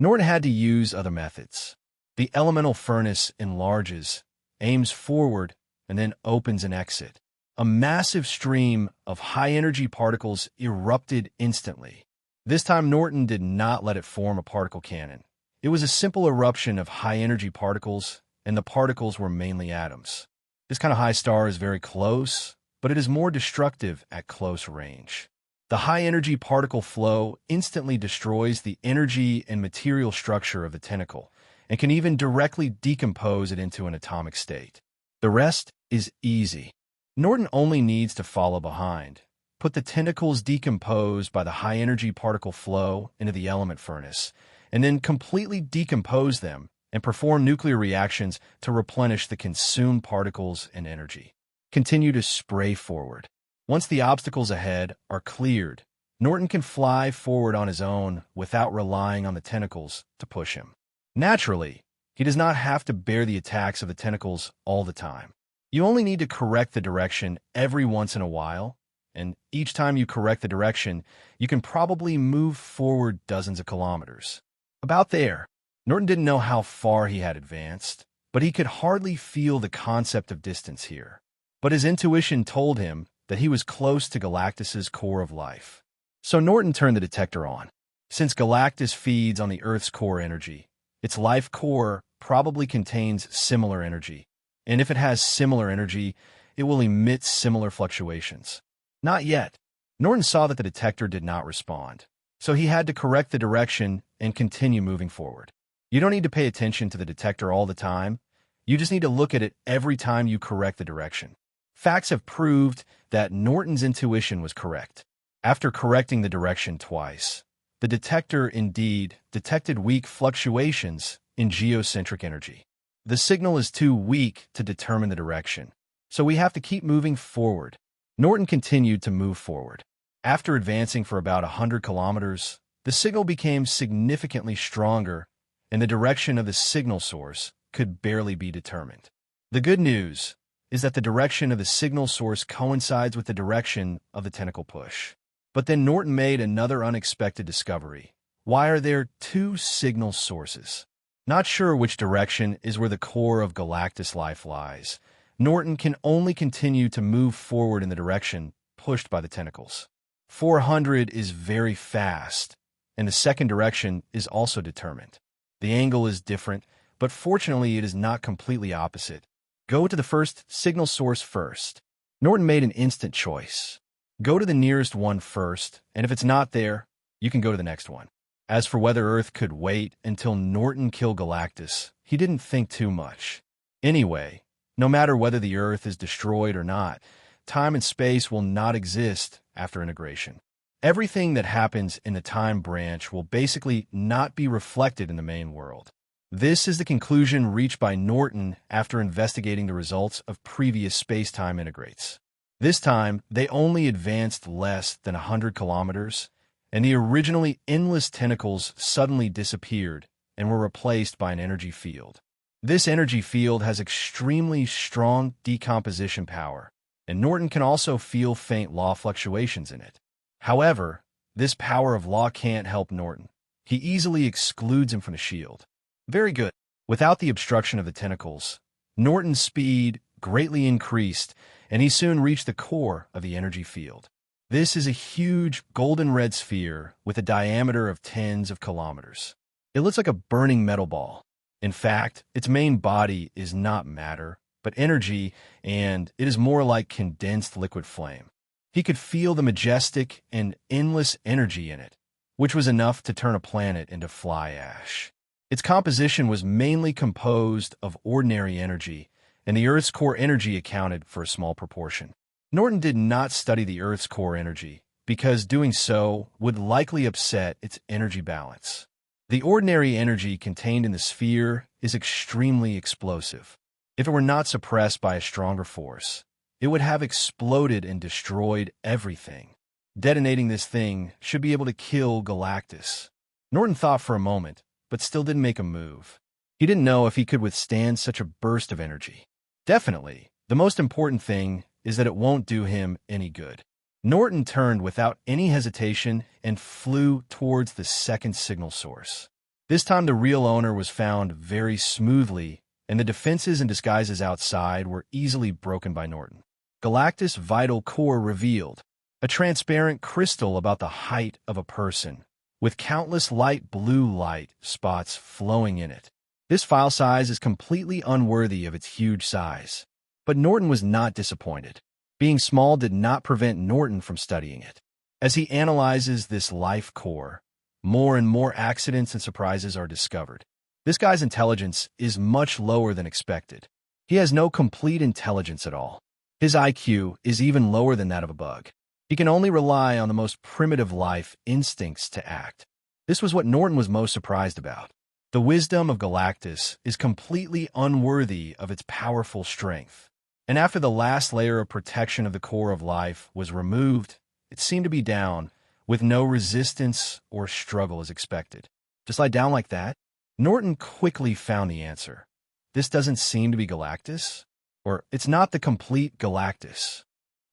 Speaker 2: Norton had to use other methods. The elemental furnace enlarges, aims forward, and then opens an exit. A massive stream of high-energy particles erupted instantly. This time, Norton did not let it form a particle cannon. It was a simple eruption of high-energy particles, and the particles were mainly atoms. This kind of high star is very close, but it is more destructive at close range. The high-energy particle flow instantly destroys the energy and material structure of the tentacle, and can even directly decompose it into an atomic state. The rest is easy. Norton only needs to follow behind, put the tentacles decomposed by the high-energy particle flow into the element furnace, and then completely decompose them and perform nuclear reactions to replenish the consumed particles and energy. continue to spray forward. Once the obstacles ahead are cleared, Norton can fly forward on his own without relying on the tentacles to push him. Naturally, he does not have to bear the attacks of the tentacles all the time. You only need to correct the direction every once in a while, and each time you correct the direction, you can probably move forward dozens of kilometers. About there, Norton didn't know how far he had advanced, but he could hardly feel the concept of distance here. But his intuition told him that he was close to Galactus's core of life. So Norton turned the detector on. Since Galactus feeds on the Earth's core energy, its life core probably contains similar energy. And if it has similar energy, it will emit similar fluctuations. Not yet. Norton saw that the detector did not respond, so he had to correct the direction and continue moving forward. You don't need to pay attention to the detector all the time. You just need to look at it every time you correct the direction. Facts have proved that Norton's intuition was correct. After correcting the direction twice, the detector indeed detected weak fluctuations in geocentric energy. The signal is too weak to determine the direction, so we have to keep moving forward. Norton continued to move forward. After advancing for about 100 kilometers, the signal became significantly stronger, and the direction of the signal source could barely be determined. The good news is that the direction of the signal source coincides with the direction of the tentacle push. But then Norton made another unexpected discovery. Why are there two signal sources? Not sure which direction is where the core of Galactus life lies, Norton can only continue to move forward in the direction pushed by the tentacles. 400 is very fast, and the second direction is also determined. The angle is different, but fortunately it is not completely opposite. Go to the first signal source first. Norton made an instant choice. Go to the nearest one first, and if it's not there, you can go to the next one. As for whether Earth could wait until Norton killed Galactus, he didn't think too much. Anyway, no matter whether the Earth is destroyed or not, time and space will not exist after integration. Everything that happens in the time branch will basically not be reflected in the main world. This is the conclusion reached by Norton after investigating the results of previous space-time integrates. This time, they only advanced less than 100 kilometers, and the originally endless tentacles suddenly disappeared and were replaced by an energy field. This energy field has extremely strong decomposition power, and Norton can also feel faint law fluctuations in it. However, this power of law can't help Norton. He easily excludes him from the shield. Very good. Without the obstruction of the tentacles, Norton's speed greatly increased, and he soon reached the core of the energy field. This is a huge golden red sphere with a diameter of tens of kilometers. It looks like a burning metal ball. In fact, its main body is not matter, but energy, and it is more like condensed liquid flame. He could feel the majestic and endless energy in it, which was enough to turn a planet into fly ash. Its composition was mainly composed of ordinary energy, and the Earth's core energy accounted for a small proportion. Norton did not study the Earth's core energy, because doing so would likely upset its energy balance. The ordinary energy contained in the sphere is extremely explosive. If it were not suppressed by a stronger force, it would have exploded and destroyed everything. Detonating this thing should be able to kill Galactus. Norton thought for a moment, but still didn't make a move. He didn't know if he could withstand such a burst of energy. Definitely, the most important thing is that it won't do him any good. Norton turned without any hesitation and flew towards the second signal source. This time the real owner was found very smoothly, and the defenses and disguises outside were easily broken by Norton. Galactus' vital core revealed, a transparent crystal about the height of a person, with countless light blue light spots flowing in it. This file size is completely unworthy of its huge size. But Norton was not disappointed. Being small did not prevent Norton from studying it. As he analyzes this life core, more and more accidents and surprises are discovered. This guy's intelligence is much lower than expected. He has no complete intelligence at all. His IQ is even lower than that of a bug. He can only rely on the most primitive life instincts to act. This was what Norton was most surprised about. The wisdom of Galactus is completely unworthy of its powerful strength. And after the last layer of protection of the core of life was removed, it seemed to be down, with no resistance or struggle as expected. Just lie down like that? Norton quickly found the answer. This doesn't seem to be Galactus, or it's not the complete Galactus.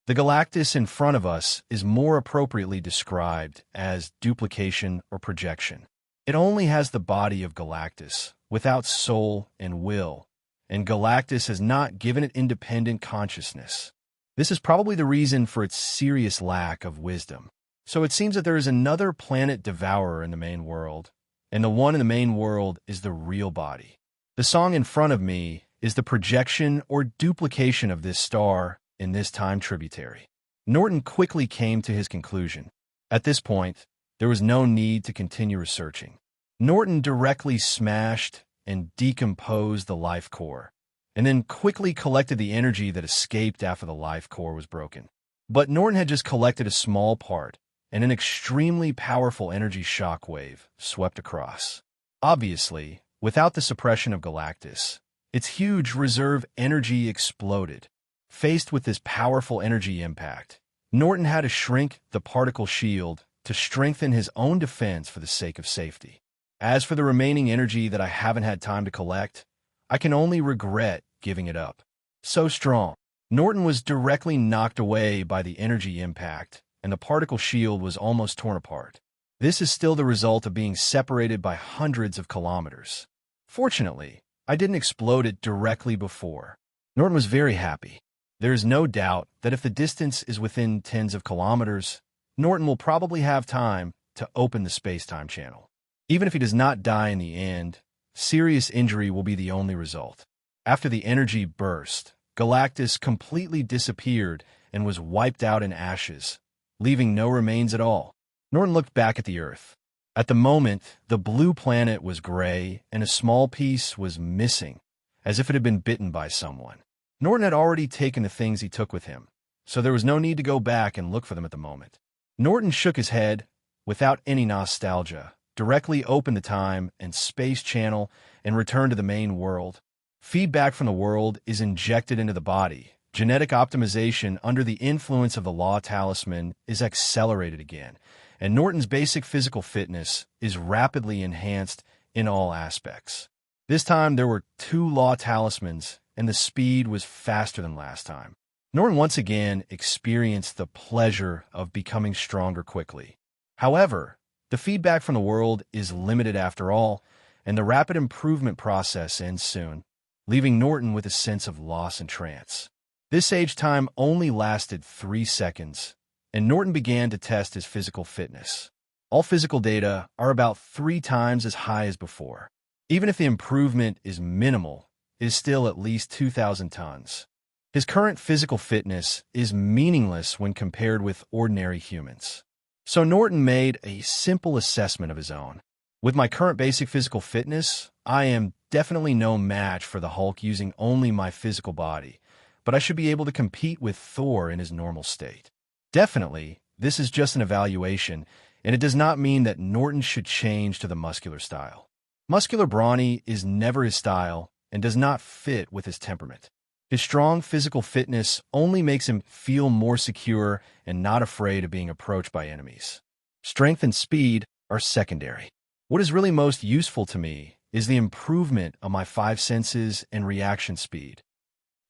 Speaker 2: The Galactus in front of us is more appropriately described as duplication or projection. It only has the body of Galactus, without soul and will, and Galactus has not given it independent consciousness. This is probably the reason for its serious lack of wisdom. So it seems that there is another planet devourer in the main world, and the one in the main world is the real body. The song in front of me is the projection or duplication of this star in this time tributary. Norton quickly came to his conclusion. At this point, there was no need to continue researching. Norton directly smashed and decomposed the life core, and then quickly collected the energy that escaped after the life core was broken. But Norton had just collected a small part, and an extremely powerful energy shockwave swept across. Obviously, without the suppression of Galactus, its huge reserve energy exploded. Faced with this powerful energy impact, Norton had to shrink the particle shield to strengthen his own defense for the sake of safety. As for the remaining energy that I haven't had time to collect, I can only regret giving it up. So strong. Norton was directly knocked away by the energy impact, and the particle shield was almost torn apart. This is still the result of being separated by hundreds of kilometers. Fortunately, I didn't explode it directly before. Norton was very happy. There is no doubt that if the distance is within tens of kilometers, Norton will probably have time to open the space-time channel. Even if he does not die in the end, serious injury will be the only result. After the energy burst, Galactus completely disappeared and was wiped out in ashes, leaving no remains at all. Norton looked back at the Earth. At the moment, the blue planet was gray and a small piece was missing, as if it had been bitten by someone. Norton had already taken the things he took with him, so there was no need to go back and look for them at the moment. Norton shook his head, without any nostalgia, directly opened the time and space channel and returned to the main world. Feedback from the world is injected into the body. Genetic optimization under the influence of the Law Talisman is accelerated again, and Norton's basic physical fitness is rapidly enhanced in all aspects. This time there were 2 Law Talismans, and the speed was faster than last time. Norton once again experienced the pleasure of becoming stronger quickly. However, the feedback from the world is limited after all, and the rapid improvement process ends soon, leaving Norton with a sense of loss and trance. This age time only lasted 3 seconds, and Norton began to test his physical fitness. All physical data are about 3 times as high as before. Even if the improvement is minimal, it is still at least 2,000 tons. His current physical fitness is meaningless when compared with ordinary humans. So Norton made a simple assessment of his own. With my current basic physical fitness, I am definitely no match for the Hulk using only my physical body, but I should be able to compete with Thor in his normal state. Definitely, this is just an evaluation, and it does not mean that Norton should change to the muscular style. Muscular brawny is never his style and does not fit with his temperament. His strong physical fitness only makes him feel more secure and not afraid of being approached by enemies. Strength and speed are secondary. What is really most useful to me is the improvement of my 5 senses and reaction speed.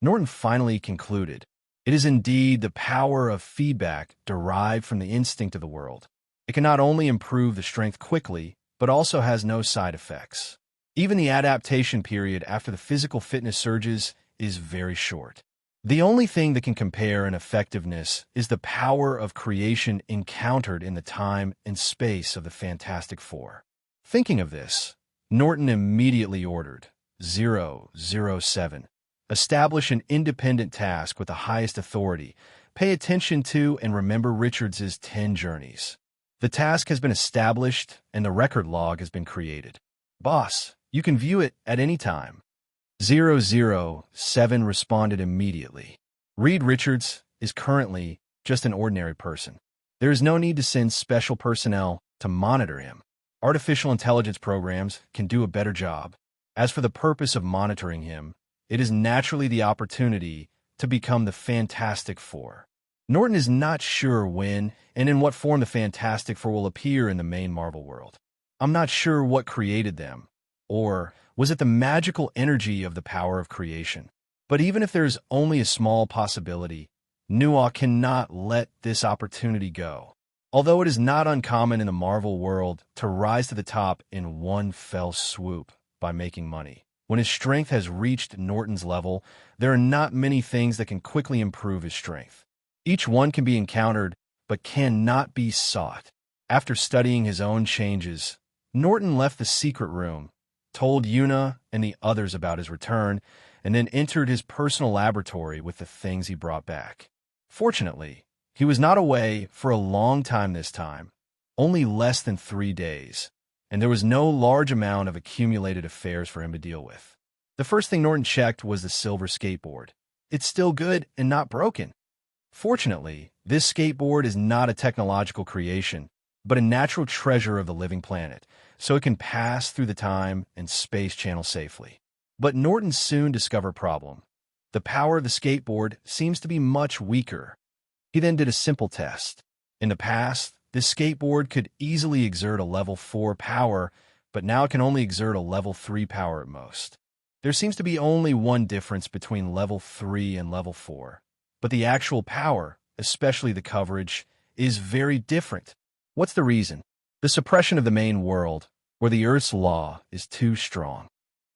Speaker 2: Norton finally concluded, it is indeed the power of feedback derived from the instinct of the world. It can not only improve the strength quickly, but also has no side effects. Even the adaptation period after the physical fitness surges is very short. The only thing that can compare in effectiveness is the power of creation encountered in the time and space of the Fantastic Four. Thinking of this, Norton immediately ordered 007. Establish an independent task with the highest authority. Pay attention to and remember Richards's 10 journeys. The task has been established and the record log has been created. Boss, you can view it at any time. 007 responded immediately. Reed Richards is currently just an ordinary person. There is no need to send special personnel to monitor him. Artificial intelligence programs can do a better job. As for the purpose of monitoring him, it is naturally the opportunity to become the Fantastic Four. Norton is not sure when and in what form the Fantastic Four will appear in the main Marvel world. I'm not sure what created them, or was it the magical energy of the power of creation? But even if there's only a small possibility, Nuwa cannot let this opportunity go. Although it is not uncommon in the Marvel world to rise to the top in one fell swoop by making money, when his strength has reached Norton's level, there are not many things that can quickly improve his strength. Each one can be encountered, but cannot be sought. After studying his own changes, Norton left the secret room, told Yuna and the others about his return, and then entered his personal laboratory with the things he brought back. Fortunately, he was not away for a long time this time, only less than 3 days, and there was no large amount of accumulated affairs for him to deal with. The first thing Norton checked was the silver skateboard. It's still good and not broken. Fortunately, this skateboard is not a technological creation, but a natural treasure of the living planet, so it can pass through the time and space channel safely. But Norton soon discovered a problem. The power of the skateboard seems to be much weaker. He then did a simple test. In the past, this skateboard could easily exert a level 4 power, but now it can only exert a level 3 power at most. There seems to be only one difference between level 3 and level 4, but the actual power, especially the coverage, is very different. What's the reason? The suppression of the main world, where the Earth's law is too strong.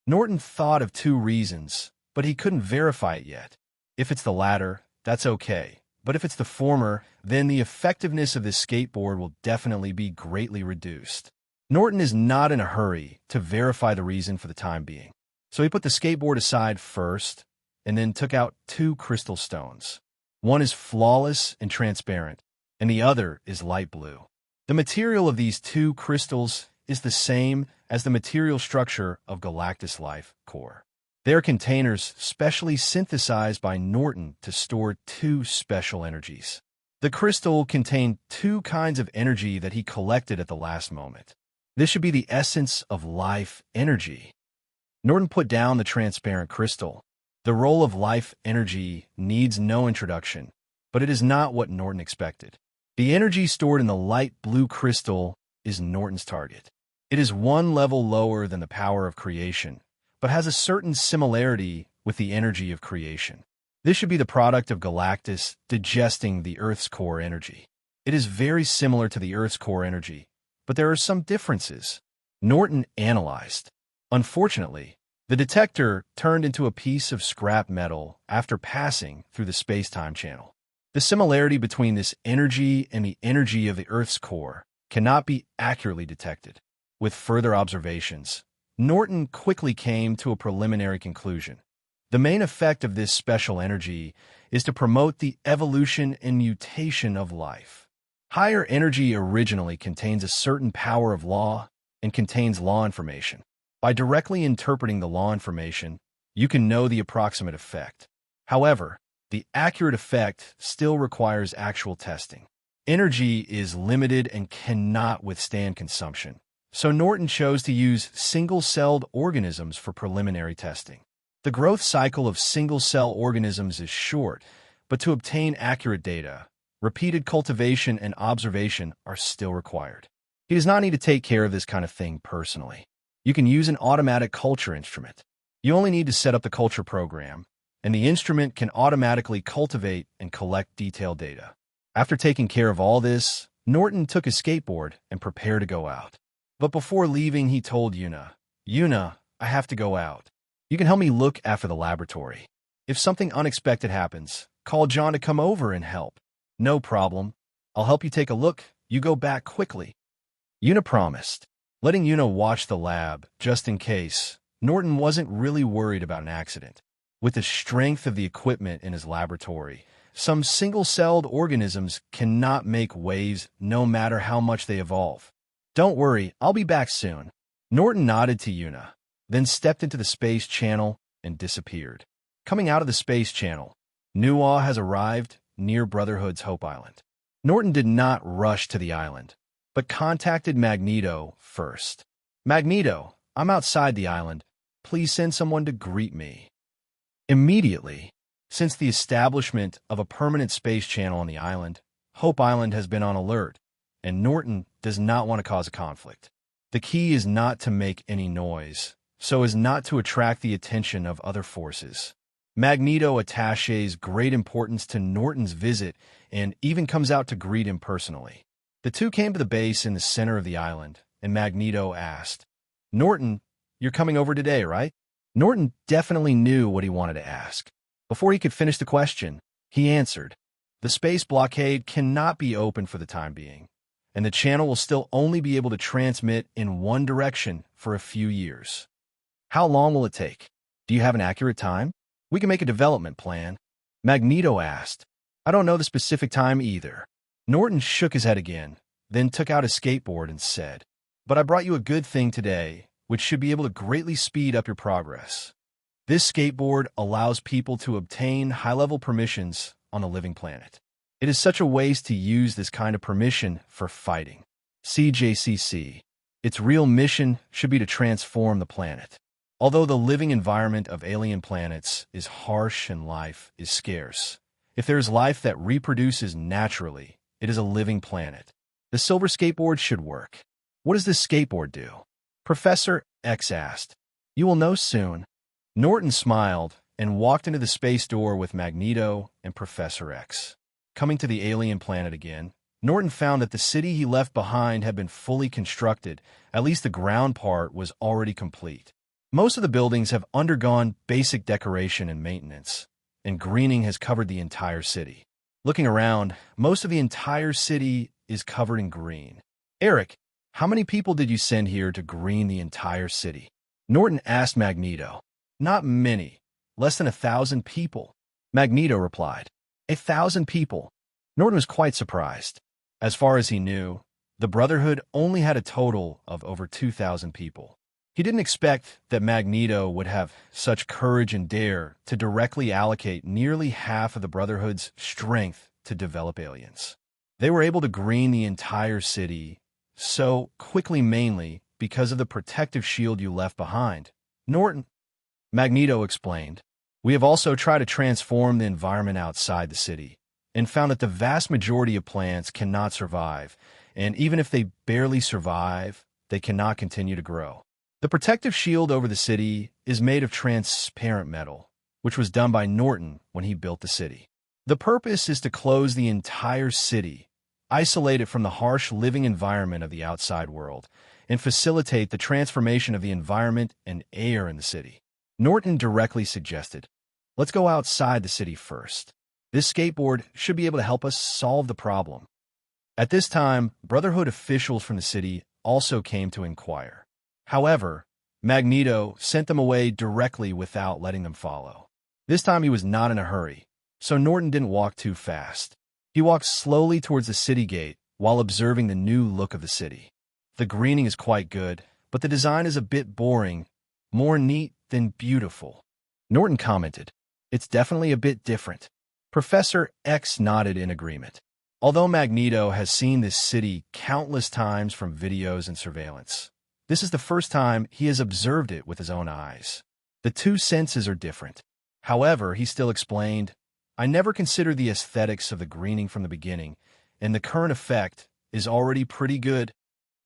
Speaker 2: Norton thought of 2 reasons, but he couldn't verify it yet. If it's the latter, that's okay. But if it's the former, then the effectiveness of this skateboard will definitely be greatly reduced. Norton is not in a hurry to verify the reason for the time being. So he put the skateboard aside first, and then took out 2 crystal stones. One is flawless and transparent, and the other is light blue. The material of these 2 crystals is the same as the material structure of Galactus' life core. They are containers specially synthesized by Norton to store 2 special energies. The crystal contained 2 kinds of energy that he collected at the last moment. This should be the essence of life energy. Norton put down the transparent crystal. The role of life energy needs no introduction, but it is not what Norton expected. The energy stored in the light blue crystal is Norton's target. It is 1 level lower than the power of creation, but has a certain similarity with the energy of creation. This should be the product of Galactus digesting the Earth's core energy. It is very similar to the Earth's core energy, but there are some differences. Norton analyzed. Unfortunately, the detector turned into a piece of scrap metal after passing through the space-time channel. The similarity between this energy and the energy of the Earth's core cannot be accurately detected. With further observations, Norton quickly came to a preliminary conclusion. The main effect of this special energy is to promote the evolution and mutation of life. Higher energy originally contains a certain power of law and contains law information. By directly interpreting the law information, you can know the approximate effect. However, the accurate effect still requires actual testing. Energy is limited and cannot withstand consumption. So Norton chose to use single-celled organisms for preliminary testing. The growth cycle of single-cell organisms is short, but to obtain accurate data, repeated cultivation and observation are still required. He does not need to take care of this kind of thing personally. You can use an automatic culture instrument. You only need to set up the culture program, and the instrument can automatically cultivate and collect detailed data. After taking care of all this, Norton took his skateboard and prepared to go out. But before leaving, he told Yuna, "Yuna, I have to go out. You can help me look after the laboratory. If something unexpected happens, call John to come over and help." "No problem. I'll help you take a look. You go back quickly." Yuna promised. Letting Yuna watch the lab, just in case, Norton wasn't really worried about an accident. With the strength of the equipment in his laboratory, some single-celled organisms cannot make waves no matter how much they evolve. "Don't worry, I'll be back soon." Norton nodded to Yuna, then stepped into the space channel and disappeared. Coming out of the space channel, Nuwa has arrived near Brotherhood's Hope Island. Norton did not rush to the island, but contacted Magneto first. "Magneto, I'm outside the island. Please send someone to greet me." Immediately, Since the establishment of a permanent space channel on the island, Hope Island has been on alert, and Norton does not want to cause a conflict. The key is not to make any noise, so as not to attract the attention of other forces. Magneto attaches great importance to Norton's visit and even comes out to greet him personally. The two came to the base in the center of the island, and Magneto asked, "Norton, you're coming over today, right?" Norton definitely knew what he wanted to ask. Before he could finish the question, he answered, "The space blockade cannot be open for the time being, and the channel will still only be able to transmit in one direction for a few years." "How long will it take? Do you have an accurate time? We can make a development plan." Magneto asked. "I don't know the specific time either." Norton shook his head again, then took out a skateboard and said, "But I brought you a good thing today, which should be able to greatly speed up your progress. This skateboard allows people to obtain high-level permissions on a living planet. It is such a waste to use this kind of permission for fighting. CJCC. Its real mission should be to transform the planet. Although the living environment of alien planets is harsh and life is scarce, if there is life that reproduces naturally, it is a living planet. The silver skateboard should work." "What does this skateboard do?" Professor X asked. "You will know soon." Norton smiled and walked into the space door with Magneto and Professor X. Coming to the alien planet again, Norton found that the city he left behind had been fully constructed. At least the ground part was already complete. Most of the buildings have undergone basic decoration and maintenance, and greening has covered the entire city. Looking around, most of the entire city is covered in green. "Eric, how many people did you send here to green the entire city?" Norton asked Magneto. "Not many, less than 1,000 people." Magneto replied. 1,000 people. Norton was quite surprised. As far as he knew, the Brotherhood only had a total of over 2,000 people. He didn't expect that Magneto would have such courage and dare to directly allocate nearly half of the Brotherhood's strength to develop aliens. They were able to green the entire city so quickly, mainly because of the protective shield you left behind. "Norton," Magneto explained, "we have also tried to transform the environment outside the city and found that the vast majority of plants cannot survive, and even if they barely survive, they cannot continue to grow. The protective shield over the city is made of transparent metal, which was done by Norton when he built the city. The purpose is to close the entire city, isolate it from the harsh living environment of the outside world, and facilitate the transformation of the environment and air in the city." Norton directly suggested, "Let's go outside the city first. This skateboard should be able to help us solve the problem." At this time, Brotherhood officials from the city also came to inquire. However, Magneto sent them away directly without letting them follow. This time he was not in a hurry, so Norton didn't walk too fast. He walked slowly towards the city gate while observing the new look of the city. The greening is quite good, but the design is a bit boring, more neat than beautiful. Norton commented, "It's definitely a bit different." Professor X nodded in agreement. Although Magneto has seen this city countless times from videos and surveillance, this is the first time he has observed it with his own eyes. The two senses are different. However, he still explained, "I never considered the aesthetics of the greening from the beginning, and the current effect is already pretty good."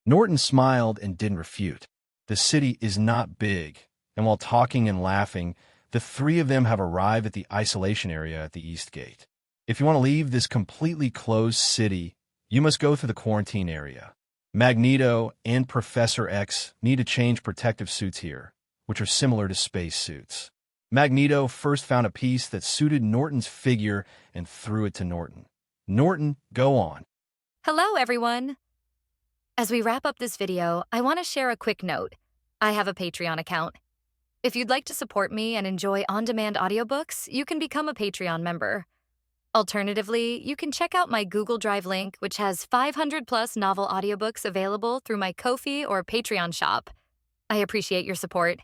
Speaker 2: Norton smiled and didn't refute. The city is not big, and while talking and laughing, the three of them have arrived at the isolation area at the East Gate. If you want to leave this completely closed city, you must go through the quarantine area. Magneto and Professor X need to change protective suits here, which are similar to space suits. Magneto first found a piece that suited Norton's figure and threw it to Norton. "Norton, go on."
Speaker 3: Hello, everyone. As we wrap up this video, I want to share a quick note. I have a Patreon account. If you'd like to support me and enjoy on-demand audiobooks, you can become a Patreon member. Alternatively, you can check out my Google Drive link, which has 500+ novel audiobooks available through my Ko-fi or Patreon shop. I appreciate your support.